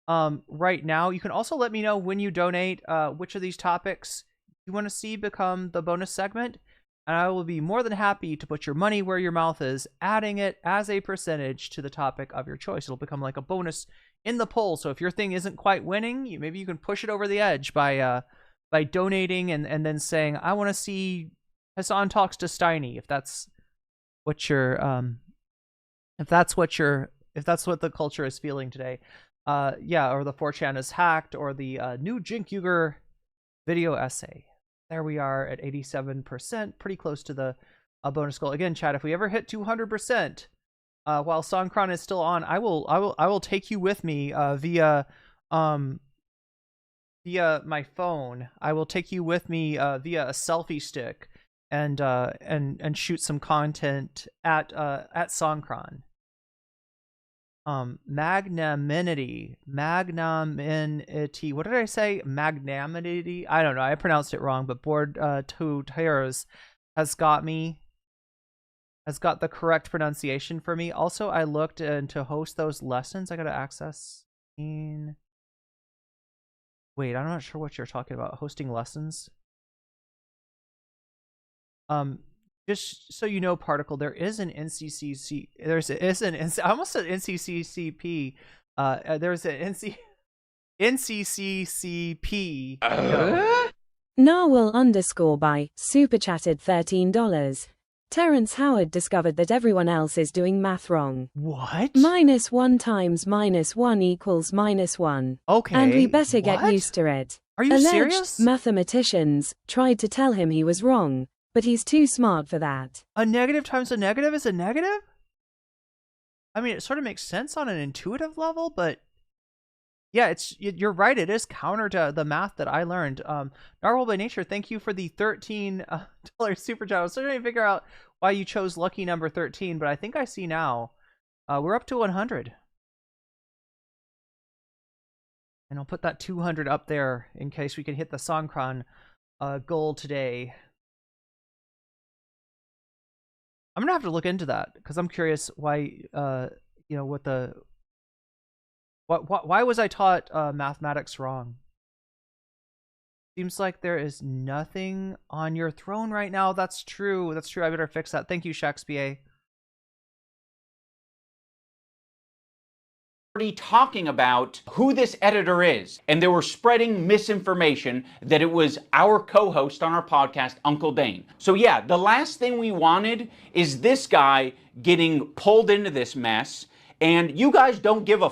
right now, you can also let me know when you donate which of these topics you want to see become the bonus segment, and I will be more than happy to put your money where your mouth is, adding it as a percentage to the topic of your choice. It'll become like a bonus in the poll. So if your thing isn't quite winning, maybe you can push it over the edge by donating and then saying, I want to see Hasan talks to Steiny, if that's what your if that's what the culture is feeling today. Yeah, or the 4chan is hacked, or the new Jink Uger video essay. There we are at 87%, pretty close to the bonus goal. Again, chat, if we ever hit 200%, while Songkran is still on, I will take you with me via my phone. I will take you with me via a selfie stick and shoot some content at Songkran. Magnanimity. What did I say? Magnanimity? I don't know. I pronounced it wrong, but Board Two Tears has got the correct pronunciation for me. Also, I looked to host those lessons. I got to access. Wait, I'm not sure what you're talking about. Hosting lessons. Just so you know, Particle, there is an NCCC. I almost said NCCCP. There's an NCCCP. Narwhal _ super chatted $13. Terrence Howard discovered that everyone else is doing math wrong. What? -1 times -1 equals -1. Okay. And we better get used to it. Are you Alleged serious? Mathematicians tried to tell him he was wrong, but he's too smart for that. A negative times a negative is a negative? I mean, it sort of makes sense on an intuitive level, but yeah, you're right. It is counter to the math that I learned. Narwhal by Nature, thank you for the $13 super chat. I was still trying to figure out why you chose lucky number 13, but I think I see now. We're up to 100. And I'll put that 200 up there in case we can hit the Songkran goal today. I'm gonna have to look into that because I'm curious why. You know what the. Why was I taught mathematics wrong? Seems like there is nothing on your throne right now. That's true. That's true. I better fix that. Thank you, Shakespeare. Talking about who this editor is, and they were spreading misinformation that it was our co-host on our podcast, Uncle Dane. So yeah, the last thing we wanted is this guy getting pulled into this mess, and you guys don't give a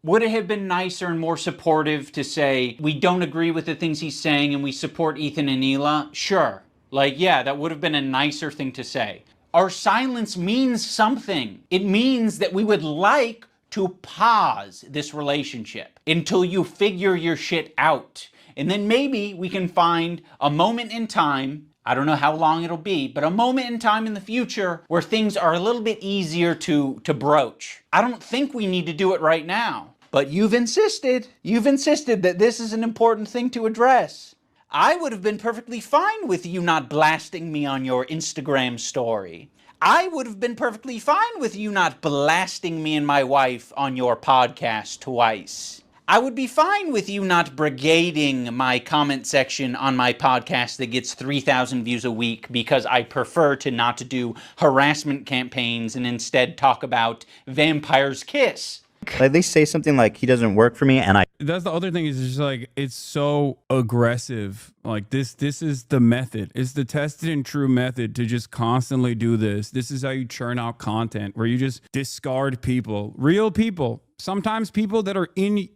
Would it have been nicer and more supportive to say, we don't agree with the things he's saying and we support Ethan and Hila? Sure. Like, yeah, that would have been a nicer thing to say. Our silence means something. It means that we would like to pause this relationship until you figure your shit out. And then maybe we can find a moment in time, I don't know how long it'll be, but a moment in time in the future where things are a little bit easier to broach. I don't think we need to do it right now. But you've insisted that this is an important thing to address. I would have been perfectly fine with you not blasting me on your Instagram story. I would have been perfectly fine with you not blasting me and my wife on your podcast twice. I would be fine with you not brigading my comment section on my podcast that gets 3,000 views a week because I prefer to not do harassment campaigns and instead talk about Vampire's Kiss. Like they say something like he doesn't work for me, and that's the other thing is just like it's so aggressive. Like this is the method. It's the tested and true method to just constantly do this. This is how you churn out content where you just discard people, real people. Sometimes people that are in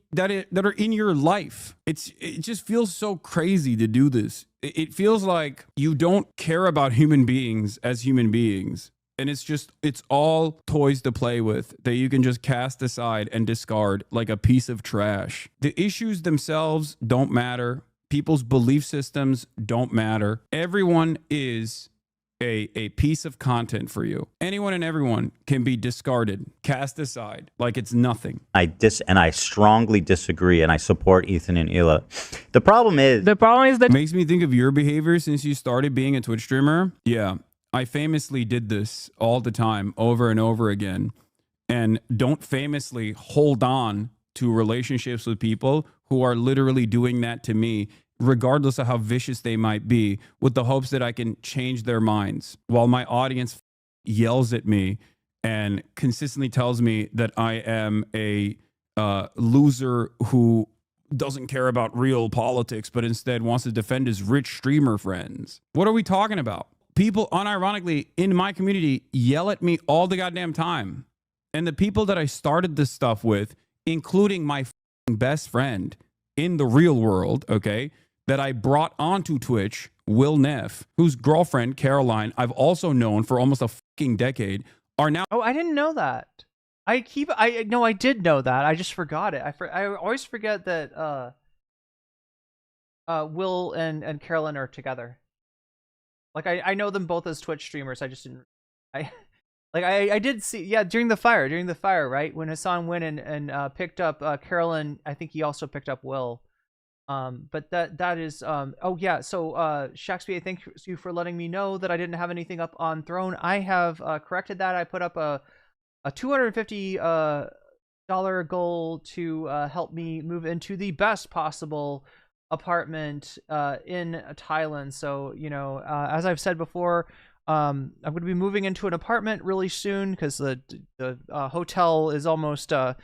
your life. It just feels so crazy to do this. It feels like you don't care about human beings as human beings. And it's all toys to play with that you can just cast aside and discard like a piece of trash. The issues themselves don't matter. People's belief systems don't matter. Everyone is a piece of content for you. Anyone and everyone can be discarded, cast aside like it's nothing. I strongly disagree, and I support Ethan and Hila. The problem is that it makes me think of your behavior since you started being a Twitch streamer. Yeah. I famously did this all the time, over and over again, and don't famously hold on to relationships with people who are literally doing that to me, regardless of how vicious they might be, with the hopes that I can change their minds, while my audience yells at me and consistently tells me that I am a loser who doesn't care about real politics, but instead wants to defend his rich streamer friends. What are we talking about? People, unironically, in my community, yell at me all the goddamn time. And the people that I started this stuff with, including my best friend in the real world, okay, that I brought onto Twitch, Will Neff, whose girlfriend, Caroline, I've also known for almost a fucking decade, are now... Oh, I didn't know that. I did know that. I just forgot it. I always forget that Will and Caroline are together. Like I know them both as Twitch streamers. I just didn't. I did see during the fire, right, when Hasan went and picked up Carolyn. I think he also picked up Will. But that is oh yeah. So Shakespeare, thank you for letting me know that I didn't have anything up on Throne. I have corrected that. I put up a $250 goal to help me move into the best possible apartment in Thailand. So as I've said before, I'm going to be moving into an apartment really soon because the hotel is almost I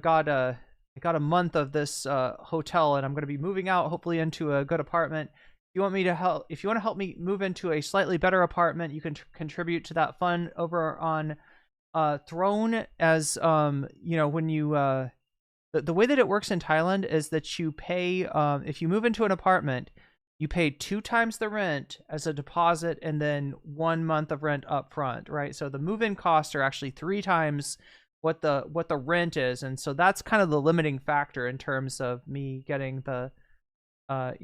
got a month of this hotel, and I'm going to be moving out hopefully into a good apartment. If you want to help me move into a slightly better apartment, you can contribute to that fund over on Throne. As when you the way that it works in Thailand is that you pay, if you move into an apartment, you pay 2 times the rent as a deposit and then 1 month of rent up front, right? So the move-in costs are actually 3 times what the rent is. And so that's kind of the limiting factor in terms of me getting the, I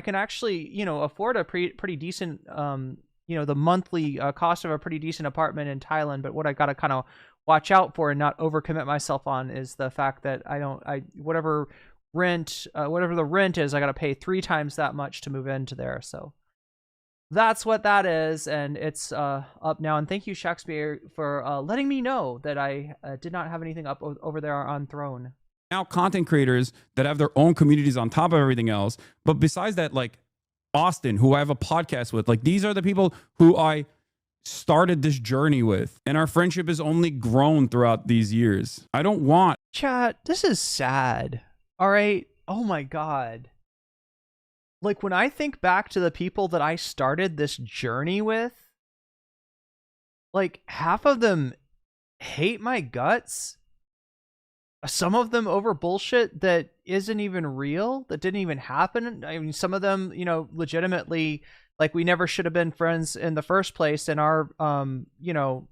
can actually, afford a pretty decent, the monthly cost of a pretty decent apartment in Thailand. But what I got to kind of watch out for and not overcommit myself on is the fact that whatever the rent is, I got to pay 3 times that much to move into there. So that's what that is, and it's up now. And thank you, Shakespeare, for letting me know that I did not have anything up over there on Throne. Now content creators that have their own communities on top of everything else, but besides that, like Austin, who I have a podcast with, like these are the people who I started this journey with, and our friendship has only grown throughout these years. I don't want... Chat, this is sad. All right? Oh my god. Like, when I think back to the people that I started this journey with, like, half of them hate my guts. Some of them over bullshit that isn't even real, that didn't even happen. I mean, some of them, you know, legitimately, like, we never should have been friends in the first place, and our, you know,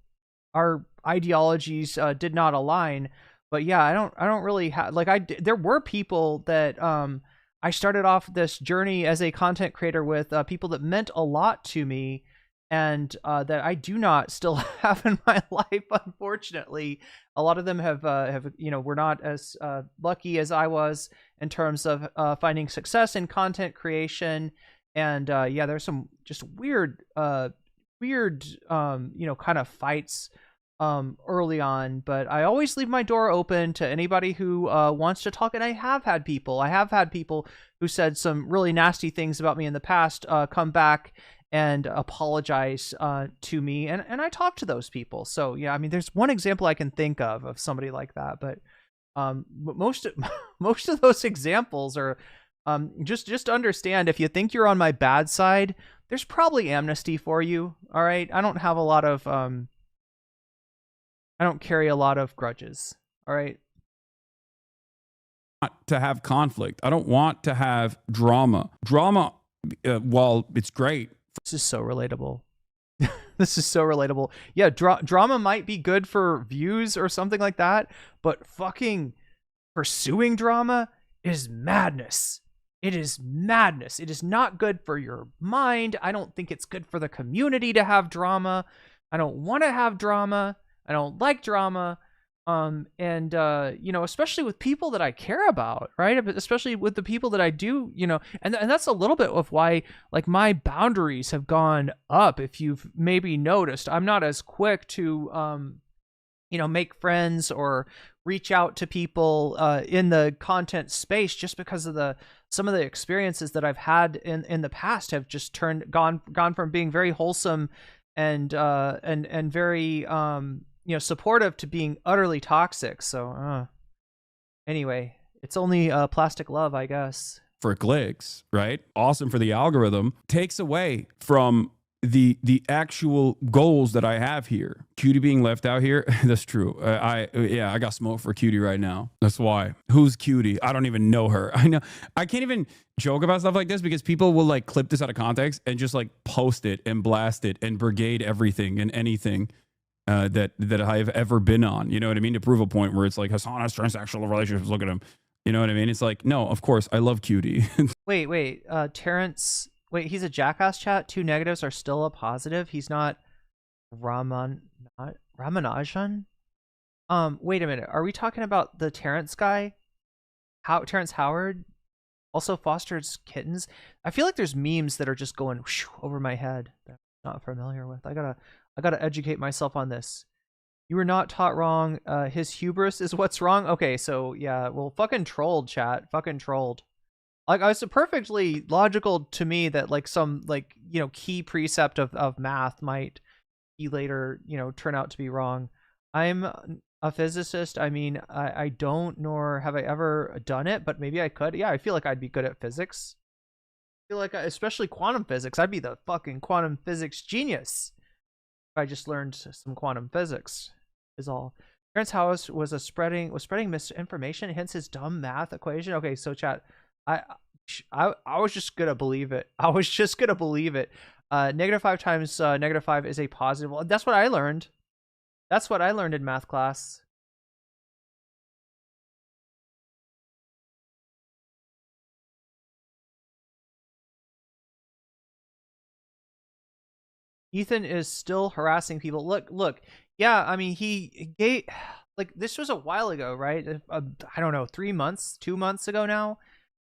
our ideologies did not align. But yeah, I don't really have, like, there were people that I started off this journey as a content creator with, people that meant a lot to me, and that I do not still have in my life, unfortunately. A lot of them have you know, were not as lucky as I was in terms of finding success in content creation. And yeah, there's some just weird, you know, kind of fights early on. But I always leave my door open to anybody who wants to talk. And I have had people who said some really nasty things about me in the past come back and apologize to me, and I talk to those people. So yeah, I mean, there's one example I can think of somebody like that, but most of those examples are just understand, if you think you're on my bad side, there's probably amnesty for you. All right, I don't have a lot of I don't carry a lot of grudges. All right. To have conflict. I don't want to have drama. Drama, while it's great. This is so relatable. This is so relatable. Yeah, drama might be good for views or something like that, but fucking pursuing drama is madness. It is madness. It is not good for your mind. I don't think it's good for the community to have drama. I don't want to have drama. I don't like drama. And you know, especially with people that I care about, right? Especially with the people that I do, you know, and that's a little bit of why, like, my boundaries have gone up. If you've maybe noticed, I'm not as quick to, you know, make friends or reach out to people in the content space, just because of some of the experiences that I've had in the past have just gone from being very wholesome and very you know, supportive to being utterly toxic. So anyway, it's only plastic love, I guess. For clicks, right? Awesome for the algorithm. Takes away from the actual goals that I have here. Cutie being left out here. That's true. I got smoke for Cutie right now. That's why. Who's Cutie? I don't even know her. I know. I can't even joke about stuff like this because people will, like, clip this out of context and just, like, post it and blast it and brigade everything and anything that I've ever been on, you know what I mean? To prove a point where it's like, Hasan has transsexual relationships, look at him. You know what I mean? It's like, no, of course, I love Cutie. Wait, Terrence, he's a jackass chat. 2 negatives are still a positive. He's not Ramanajan? Wait a minute. Are we talking about the Terrence guy? Terrence Howard also fosters kittens? I feel like there's memes that are just going over my head that I'm not familiar with. I gotta educate myself on this. You were not taught wrong. His hubris is what's wrong. Okay, so yeah, well, fucking trolled, chat. Fucking trolled. Like, it's perfectly logical to me that, like, some, like, you know, key precept of math might be later, you know, turn out to be wrong. I'm a physicist. I mean, I don't, nor have I ever done it, but maybe I could. Yeah, I feel like I'd be good at physics. I feel like, especially quantum physics, I'd be the fucking quantum physics genius. I just learned some quantum physics is all. Terrence House was spreading misinformation, hence his dumb math equation. Okay, so chat, I was just gonna believe it. I was just gonna believe it. -5 times -5 is a positive. That's what I learned. That's what I learned in math class. Ethan is still harassing people. Look. Yeah, I mean, he gave, like, this was a while ago, right? I don't know, 2 months ago now,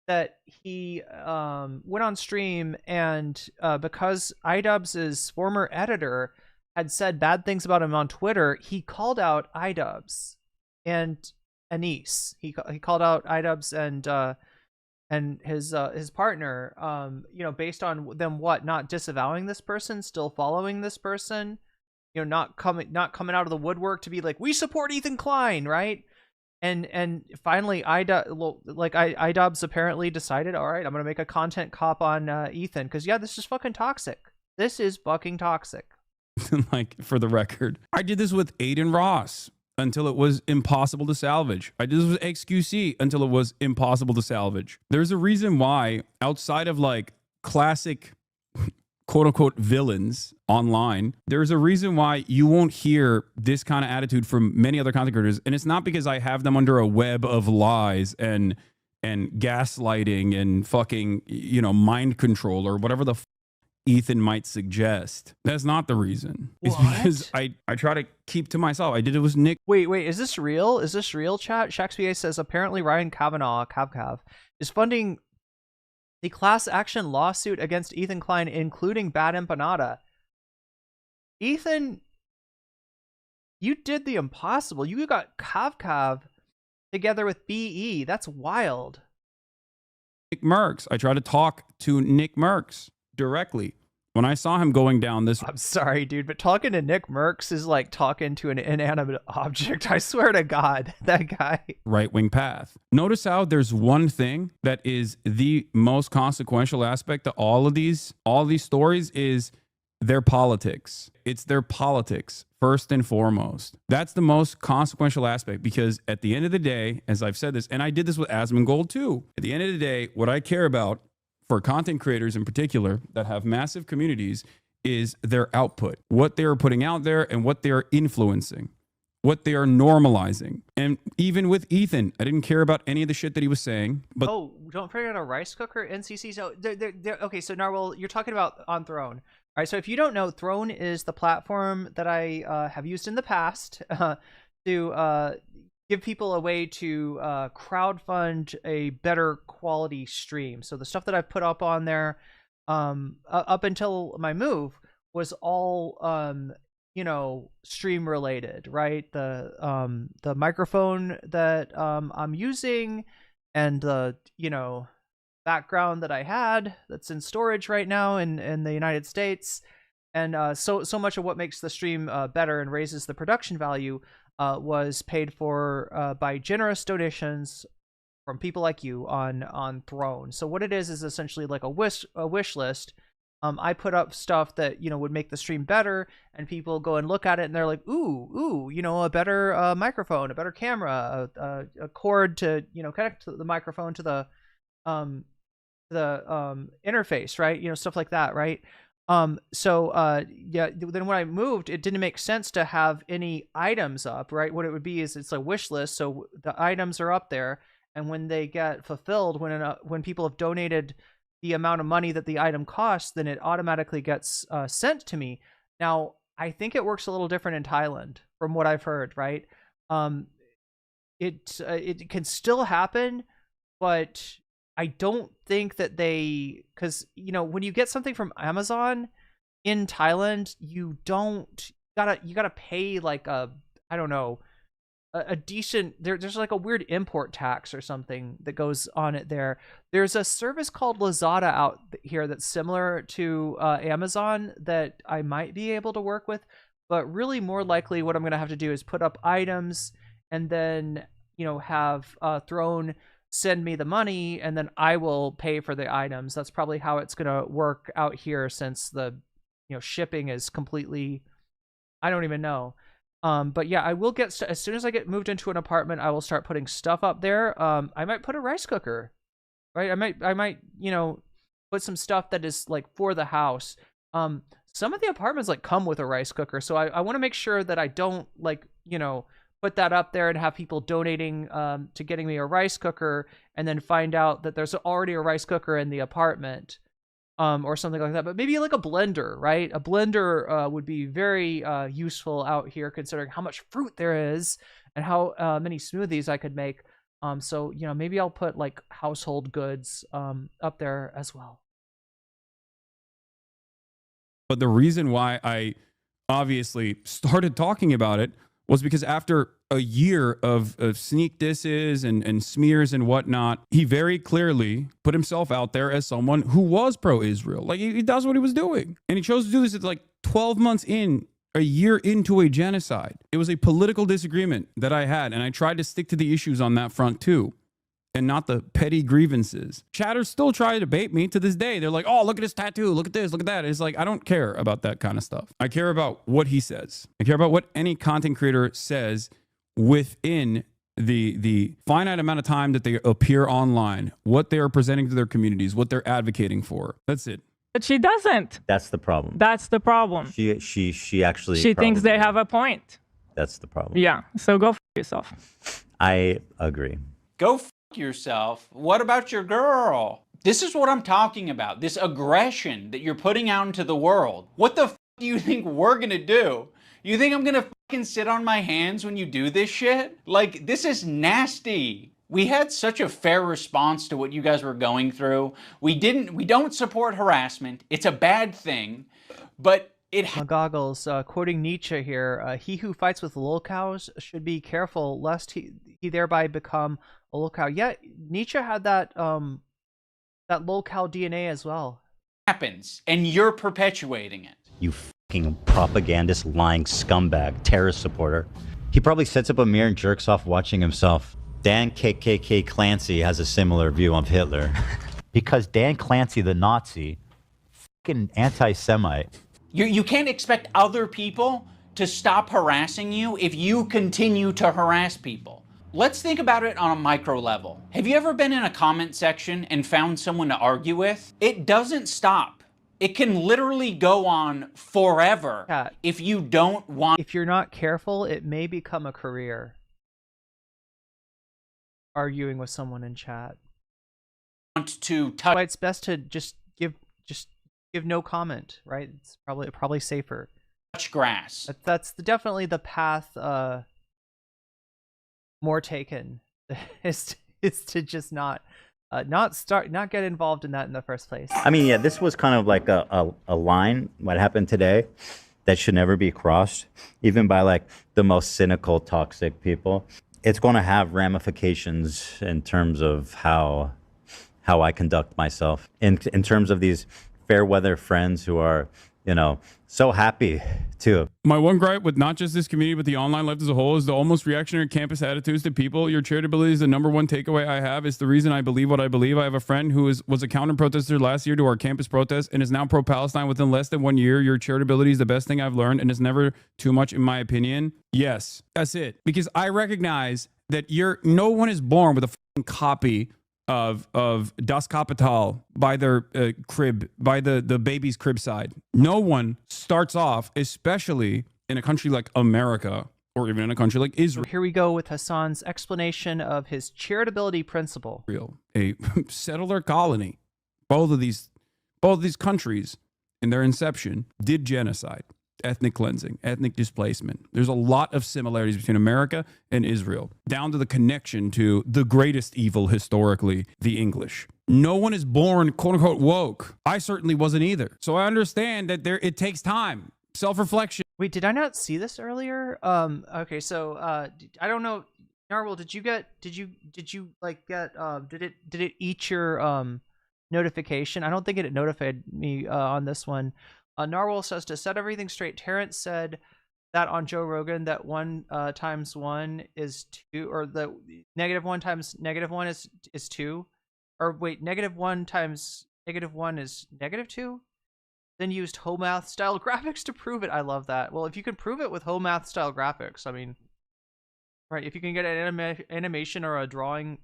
that he went on stream, and because iDubbz's former editor had said bad things about him on Twitter, he called out iDubbz and Anise. He called out iDubbz and his partner, you know, based on them not disavowing this person, still following this person, you know, not coming out of the woodwork to be like, we support Ethan Klein, right? And finally, iDubbz apparently decided, all right, I'm gonna make a content cop on Ethan, because yeah, this is fucking toxic. This is fucking toxic. like for the record. I did this with Aiden Ross until it was impossible to salvage. I did this with XQC until it was impossible to salvage. There's a reason why, outside of like classic quote unquote villains online, there's a reason why you won't hear this kind of attitude from many other content creators. And it's not because I have them under a web of lies and gaslighting and fucking, you know, mind control or whatever the Ethan might suggest. That's not the reason. It's because I try to keep to myself. I did it with Nick. Wait, is this real? Is this real, chat? Shaxpa says apparently Ryan Kavanaugh, Cav, is funding the class action lawsuit against Ethan Klein, including Bad Empanada. Ethan, you did the impossible. You got Cav together with BE. That's wild. Nick Merckx. I tried to talk to Nick Merckx directly when I saw him going down this. I'm sorry, dude, but talking to Nick Merckx is like talking to an inanimate object. I swear to God, that guy. Right-wing path. Notice how there's one thing that is the most consequential aspect to all these stories is their politics. It's their politics first and foremost. That's the most consequential aspect, because at the end of the day, as I've said this, and I did this with Asmongold too, at the end of the day, what I care about for content creators in particular that have massive communities is their output, what they are putting out there and what they are influencing, what they are normalizing. And even with Ethan, I didn't care about any of the shit that he was saying. But oh, don't forget a rice cooker, NCC. So okay, so Narwhal, you're talking about on Throne. All right, so if you don't know, Throne is the platform that I have used in the past to give people a way to crowdfund a better quality stream. So the stuff that I've put up on there up until my move was all you know, stream related, right? The microphone that I'm using and the, you know, background that I had that's in storage right now in the United States, and so much of what makes the stream better and raises the production value was paid for by generous donations from people like you on Throne. So what it is essentially like a wish list. I put up stuff that, you know, would make the stream better, and people go and look at it and they're like, ooh, you know, a better microphone, a better camera, a cord to, you know, connect the microphone to the interface, right? You know, stuff like that, right? Yeah, then when I moved, it didn't make sense to have any items up, right? What it would be is it's a wish list, so the items are up there, and when they get fulfilled, when people have donated the amount of money that the item costs, then it automatically gets sent to me. Now, I think it works a little different in Thailand, from what I've heard, right? It can still happen, but I don't think that because, you know, when you get something from Amazon in Thailand, you gotta pay like a decent, there's like a weird import tax or something that goes on it there. There's a service called Lazada out here that's similar to Amazon that I might be able to work with, but really more likely what I'm gonna have to do is put up items and then, you know, have Throne send me the money, and then I will pay for the items. That's probably how it's going to work out here, since the, you know, shipping is completely, I don't even know. But yeah, I will get, as soon as I get moved into an apartment, I will start putting stuff up there. I might put a rice cooker, right? I might, you know, put some stuff that is like for the house. Some of the apartments like come with a rice cooker, so I want to make sure that I don't, like, you know, put that up there and have people donating to getting me a rice cooker, and then find out that there's already a rice cooker in the apartment, or something like that. But maybe like a blender, right? A blender would be very useful out here, considering how much fruit there is and how many smoothies I could make. So, you know, maybe I'll put like household goods up there as well. But the reason why I obviously started talking about it was because after a year of sneak disses and smears and whatnot, he very clearly put himself out there as someone who was pro-Israel. Like, he does what he was doing. And he chose to do this at like 12 months in, a year into a genocide. It was a political disagreement that I had, and I tried to stick to the issues on that front too. and not the petty grievances. Chatters still try to debate me to this day. They're like, oh, look at his tattoo. Look at this. Look at that. It's like, I don't care about that kind of stuff. I care about what he says. I care about what any content creator says within the finite amount of time that they appear online, what they are presenting to their communities, what they're advocating for. That's it. But she doesn't. That's the problem. That's the problem. She actually. She thinks they have a point. That's the problem. Yeah. So go f yourself. I agree. Go f yourself. What about your girl? This is what I'm talking about. This aggression that you're putting out into the world. What the f do you think we're gonna do? You think I'm gonna fucking sit on my hands when you do this shit? Like, this is nasty. We had such a fair response to what you guys were going through. We don't support harassment. It's a bad thing, but Goggles, quoting Nietzsche here, he who fights with lolcows should be careful lest he thereby become a lolcow. Yeah, Nietzsche had that lolcow DNA as well. Happens, and you're perpetuating it. You fucking propagandist, lying scumbag, terrorist supporter. He probably sets up a mirror and jerks off watching himself. Dan KKK Clancy has a similar view of Hitler. Because Dan Clancy, the Nazi, fucking anti-Semite. You can't expect other people to stop harassing you if you continue to harass people. Let's think about it on a micro level. Have you ever been in a comment section and found someone to argue with? It doesn't stop. It can literally go on forever if you don't want. If you're not careful, it may become a career. Arguing with someone in chat. To touch. Why it's best to just give no comment, right? It's probably safer. Touch grass. That's definitely the path more taken is to just not get involved in that in the first place. I mean, yeah, this was kind of like a line, what happened today, that should never be crossed, even by like the most cynical, toxic people. It's going to have ramifications in terms of how I conduct myself. In terms of these fair weather friends who are, so happy to. My one gripe with not just this community, but the online life as a whole is the almost reactionary campus attitudes to people. Your charitability is the number one takeaway I have. It's the reason I believe what I believe. I have a friend who was a counter protester last year to our campus protest and is now pro-Palestine within less than 1 year. Your charitability is the best thing I've learned, and it's never too much in my opinion. Yes, that's it. Because I recognize that no one is born with a fucking copy of Das Kapital by their crib, by the baby's crib side. No one starts off, especially in a country like America or even in a country like Israel. Here we go with Hasan's explanation of his charitability principle. A settler colony. Both of these countries in their inception did genocide, ethnic cleansing, ethnic displacement. There's a lot of similarities between America and Israel, down to the connection to the greatest evil historically, the English. No one is born, quote unquote, woke. I certainly wasn't either. So I understand that it takes time, self-reflection. Wait, did I not see this earlier? Okay, so I don't know. Narwhal, did it eat your notification? I don't think it notified me on this one. Narwhal says, to set everything straight, Terrence said that on Joe Rogan that 1 times 1 is 2, or the -1 times -1 is 2, or wait, -1 times -1 is -2. Then used Homath style graphics to prove it. I love that. Well, if you can prove it with Homath style graphics, I mean, right? If you can get an animation or a drawing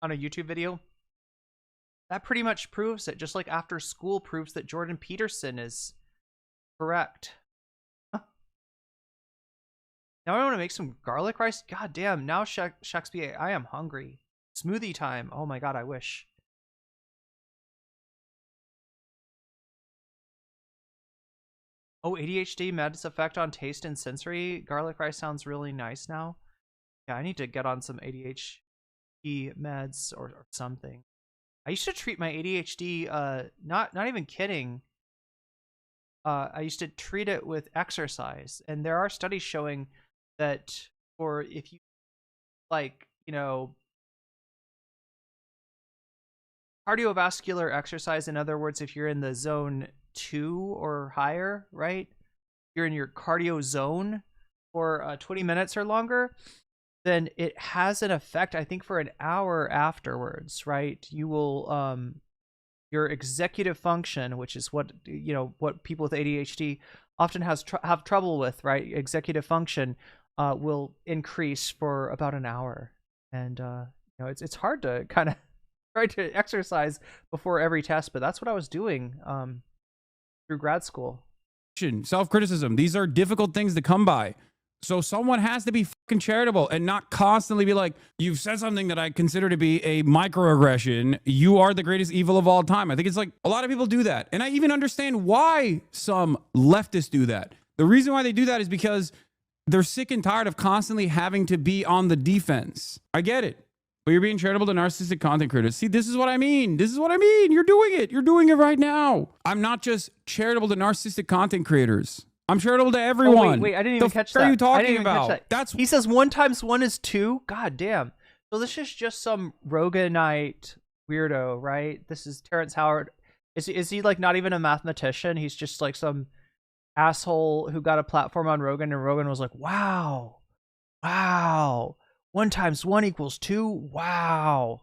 on a YouTube video, that pretty much proves it. Just like After School proves that Jordan Peterson is correct. Huh. Now I want to make some garlic rice. God damn, now Shakespeare, I am hungry. Smoothie time. Oh my god, I wish. Oh, ADHD meds effect on taste and sensory. Garlic rice sounds really nice now. Yeah, I need to get on some ADHD meds or something. I used to treat my ADHD, not even kidding. I used to treat it with exercise, and there are studies showing that if you cardiovascular exercise, in other words, if you're in the zone 2 or higher, right? You're in your cardio zone for 20 minutes or longer. then it has an effect, I think, for an hour afterwards, right? You will your executive function, which is what what people with ADHD often have trouble with, right? Executive function will increase for about an hour, and it's hard to kind of try to exercise before every test, but that's what I was doing through grad school. Self-criticism, these are difficult things to come by. So someone has to be fucking charitable and not constantly be like, you've said something that I consider to be a microaggression. You are the greatest evil of all time. I think it's like a lot of people do that. And I even understand why some leftists do that. The reason why they do that is because they're sick and tired of constantly having to be on the defense. I get it. But you're being charitable to narcissistic content creators. See, this is what I mean. This is what I mean. You're doing it. You're doing it right now. I'm not just charitable to narcissistic content creators. I'm charitable to everyone. Oh, wait, I didn't even catch that. What are you talking I didn't even about? catch that. That's he says 1 × 1 is 2. God damn. So this is just some Roganite weirdo, right? This is Terrence Howard. Is he like not even a mathematician? He's just like some asshole who got a platform on Rogan, and Rogan was like, wow. 1 × 1 = 2. Wow.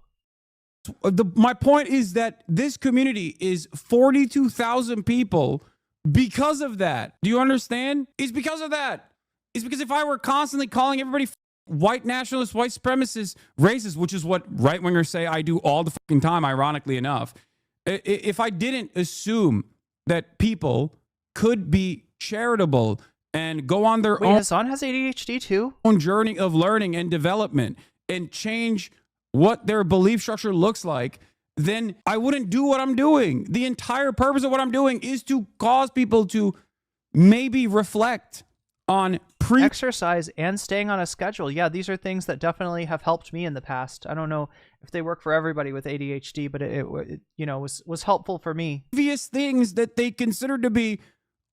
My point is that this community is 42,000 people because of that. Do you understand? It's because of that. It's because if I were constantly calling everybody white nationalists, white supremacists, racist, which is what right-wingers say I do all the fucking time, ironically enough, if I didn't assume that people could be charitable and go on their own... Hasan has ADHD too? ...own journey of learning and development and change what their belief structure looks like, then I wouldn't do what I'm doing. The entire purpose of what I'm doing is to cause people to maybe reflect on exercise and staying on a schedule. Yeah, these are things that definitely have helped me in the past. I don't know if they work for everybody with ADHD, but it was helpful for me. Obvious things that they consider to be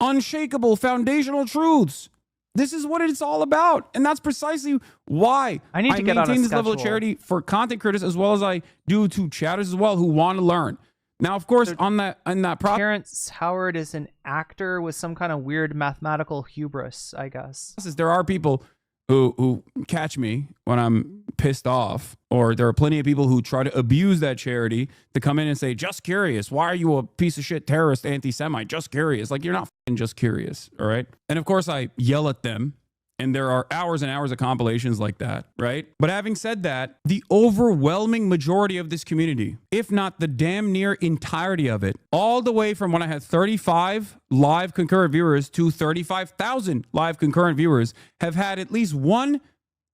unshakable foundational truths. This is what it's all about. And that's precisely why I need to get on a maintain this level of charity for content creators as well as I do to chatters as well who want to learn. Now, of course, on that Terrence Howard is an actor with some kind of weird mathematical hubris, I guess. There are people who catch me when I'm pissed off, or there are plenty of people who try to abuse that charity to come in and say, just curious, why are you a piece of shit terrorist anti-Semite? Just curious. Like, you're not fucking just curious, all right? And of course, I yell at them, and there are hours and hours of compilations like that, right? But having said that, the overwhelming majority of this community, if not the damn near entirety of it, all the way from when I had 35 live concurrent viewers to 35,000 live concurrent viewers, have had at least one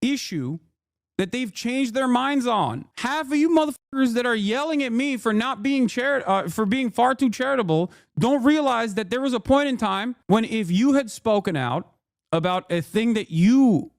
issue that they've changed their minds on. Half of you motherfuckers that are yelling at me for not being for being far too charitable don't realize that there was a point in time when if you had spoken out about a thing that you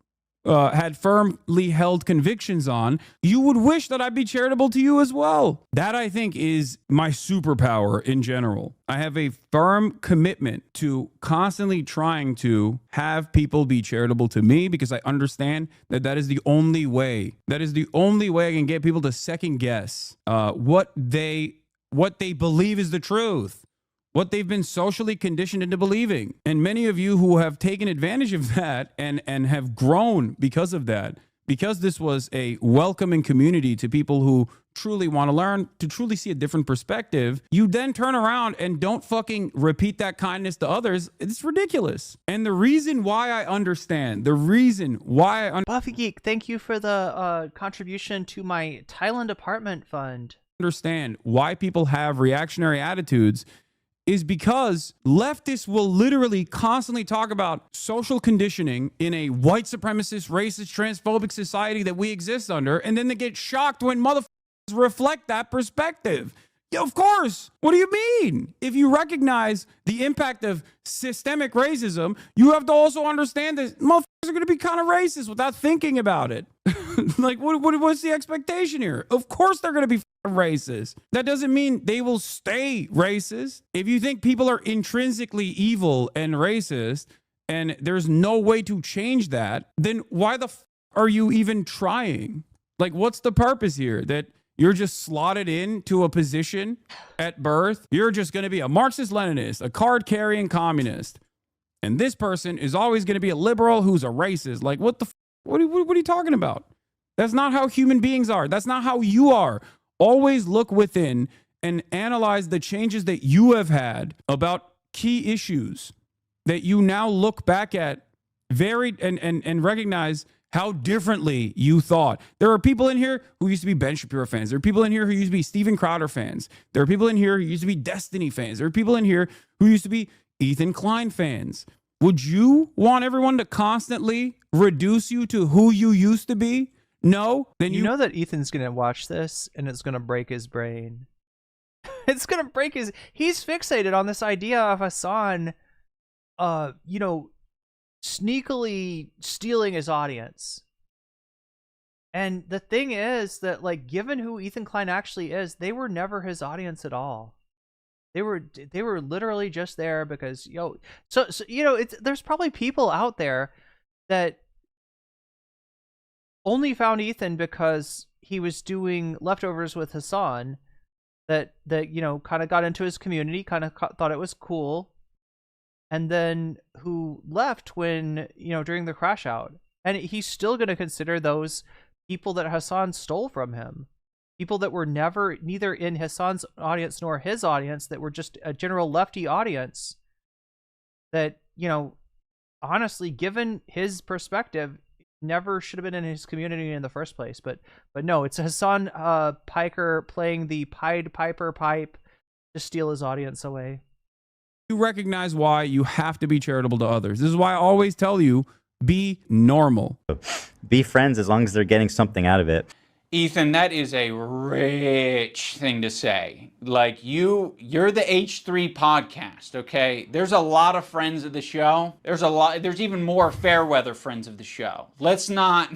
had firmly held convictions on, you would wish that I'd be charitable to you as well. That, I think, is my superpower in general. I have a firm commitment to constantly trying to have people be charitable to me because I understand that that is the only way. That is the only way I can get people to second guess what they believe is the truth, what they've been socially conditioned into believing. And many of you who have taken advantage of that and have grown because of that, because this was a welcoming community to people who truly want to learn, to truly see a different perspective, you then turn around and don't fucking repeat that kindness to others. It's ridiculous. And the reason why I understand, Buffy Geek, thank you for the contribution to my Thailand apartment fund. Understand why people have reactionary attitudes is because leftists will literally constantly talk about social conditioning in a white supremacist, racist, transphobic society that we exist under, and then they get shocked when motherfuckers reflect that perspective. Yeah, of course. What do you mean? If you recognize the impact of systemic racism, you have to also understand that motherfuckers are going to be kind of racist without thinking about it. Like, what's the expectation here? Of course they're going to be racist. That doesn't mean they will stay racist. If you think people are intrinsically evil and racist, and there's no way to change that, then why the are you even trying? Like, what's the purpose here? That you're just slotted into a position at birth? You're just going to be a Marxist-Leninist, a card-carrying communist. And this person is always going to be a liberal who's a racist. Like, what the What are you talking about? That's not how human beings are. That's not how you are. Always look within and analyze the changes that you have had about key issues that you now look back at and recognize how differently you thought. There are people in here who used to be Ben Shapiro fans. There are people in here who used to be Steven Crowder fans. There are people in here who used to be Destiny fans. There are people in here who used to be Ethan Klein fans. Would you want everyone to constantly reduce you to who you used to be? No? Then you know that Ethan's going to watch this and it's going to break his brain. It's going to break his... He's fixated on this idea of Hasan, you know, sneakily stealing his audience. And the thing is that, like, given who Ethan Klein actually is, they were never his audience at all. They were literally just there because, so you know, there's probably people out there that only found Ethan because he was doing leftovers with Hasan, that you know, kind of got into his community, kind of thought it was cool, and then who left when, you know, during the crash out. And he's still going to consider those people that Hasan stole from him, people that were neither in Hasan's audience nor his audience, that were just a general lefty audience, that, you know, honestly, given his perspective, never should have been in his community in the first place. But no, it's Hasan Piker playing the Pied Piper pipe to steal his audience away. You recognize why you have to be charitable to others. This is why I always tell you, be normal. Be friends as long as they're getting something out of it. Ethan, that is a rich thing to say. Like, you're the H3 podcast, okay? There's a lot of friends of the show. There's even more fair weather friends of the show. Let's not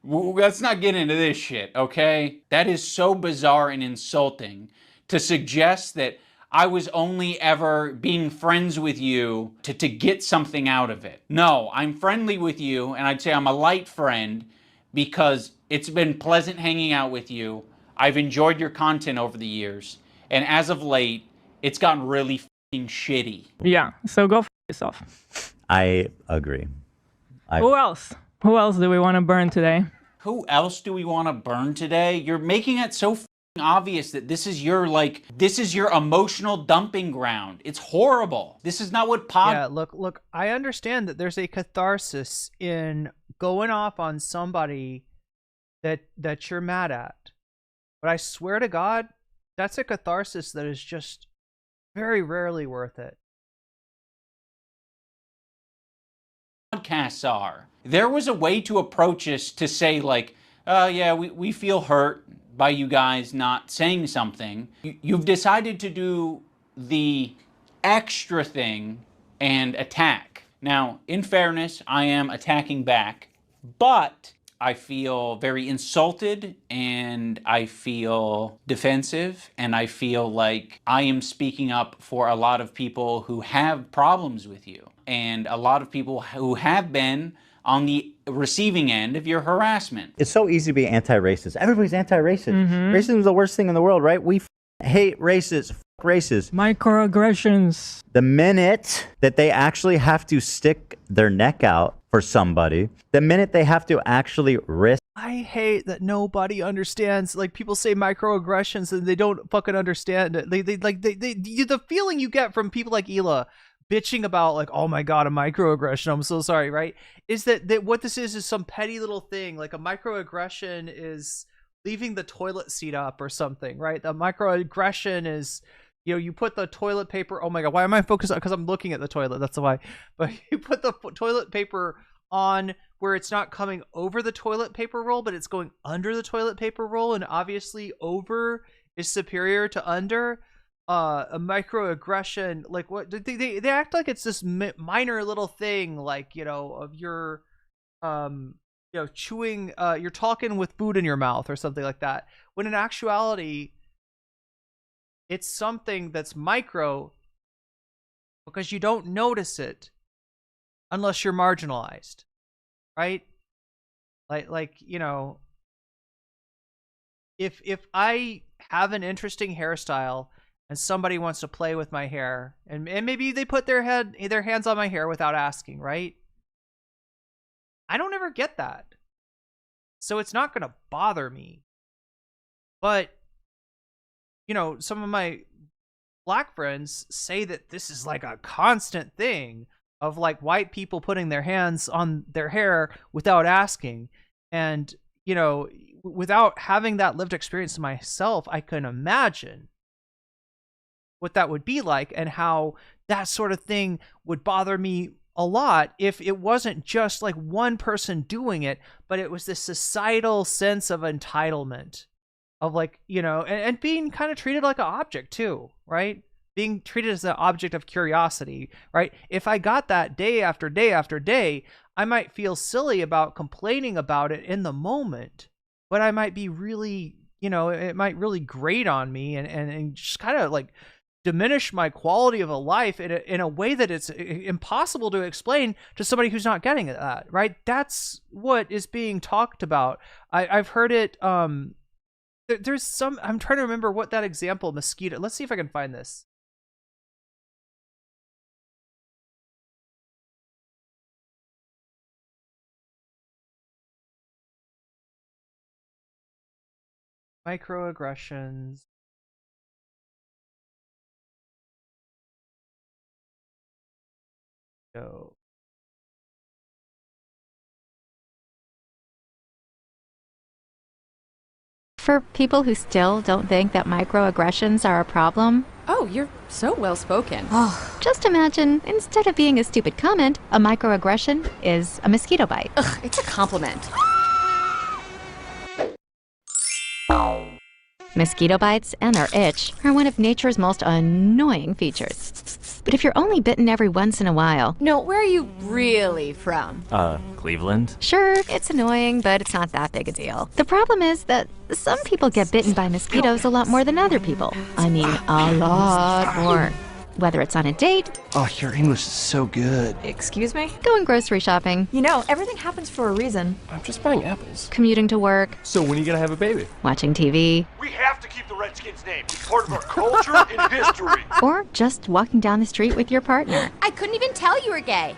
get into this shit, okay? That is so bizarre and insulting to suggest that I was only ever being friends with you to get something out of it. No, I'm friendly with you, and I'd say I'm a light friend because it's been pleasant hanging out with you. I've enjoyed your content over the years, and as of late, it's gotten really fucking shitty. Yeah, so go f yourself. I agree. Who else? Who else do we want to burn today? Who else do we want to burn today? You're making it so obvious that this is your emotional dumping ground. It's horrible. This is not what Yeah, look, I understand that there's a catharsis in going off on somebody that you're mad at. But I swear to God, that's a catharsis that is just very rarely worth it. Podcasts are. There was a way to approach us to say, like, yeah, we feel hurt by you guys not saying something. You've decided to do the extra thing and attack. Now, in fairness, I am attacking back, but I feel very insulted, and I feel defensive, and I feel like I am speaking up for a lot of people who have problems with you, and a lot of people who have been on the receiving end of your harassment. It's so easy to be anti-racist. Everybody's anti-racist. Racism is the worst thing in the world, right? We hate racists. Racists. Microaggressions. The minute that they actually have to stick their neck out for somebody, the minute they have to actually risk. I hate that nobody understands. Like, people say microaggressions and they don't fucking understand it. The feeling you get from people like Hila bitching about, like, oh my God, a microaggression, I'm so sorry, right? Is that what this is some petty little thing. Like, a microaggression is leaving the toilet seat up or something, right? The microaggression is, you know, you put the toilet paper, oh my God, why am I focused on, because I'm looking at the toilet, that's why. But you put the toilet paper on where it's not coming over the toilet paper roll, but it's going under the toilet paper roll, and obviously over is superior to under. A microaggression, like, what they act like it's this minor little thing, like, you know, of your you know, chewing, you're talking with food in your mouth or something like that, when in actuality it's something that's micro because you don't notice it unless you're marginalized, right? Like, you know, if I have an interesting hairstyle and somebody wants to play with my hair, and maybe they put their hands on my hair without asking, right? I don't ever get that. So it's not going to bother me. But, you know, some of my black friends say that this is like a constant thing of like white people putting their hands on their hair without asking. And, you know, without having that lived experience myself, I can imagine what that would be like and how that sort of thing would bother me a lot if it wasn't just like one person doing it, but it was this societal sense of entitlement of like, you know, and being kind of treated like an object too, right? Being treated as an object of curiosity, right? If I got that day after day after day, I might feel silly about complaining about it in the moment, but I might be really, you know, it might really grate on me and just kind of like diminish my quality of a life in a way that it's impossible to explain to somebody who's not getting that, right? That's what is being talked about. I've heard it, there's some, I'm trying to remember what that example, mosquito, let's see if I can find this. Microaggressions. Go. For people who still don't think that microaggressions are a problem. Oh, you're so well spoken. Just imagine, instead of being a stupid comment, a microaggression is a mosquito bite. Ugh, it's a compliment. Mosquito bites and their itch are one of nature's most annoying features. But if you're only bitten every once in a while... No, where are you really from? Cleveland? Sure, it's annoying, but it's not that big a deal. The problem is that some people get bitten by mosquitoes a lot more than other people. I mean, a lot more. Whether it's on a date... Oh, your English is so good. Excuse me? Going grocery shopping. You know, everything happens for a reason. I'm just buying apples. Commuting to work. So when are you gonna have a baby? Watching TV. We have to keep the Redskins' name. It's part of our culture and history. Or just walking down the street with your partner. I couldn't even tell you were gay.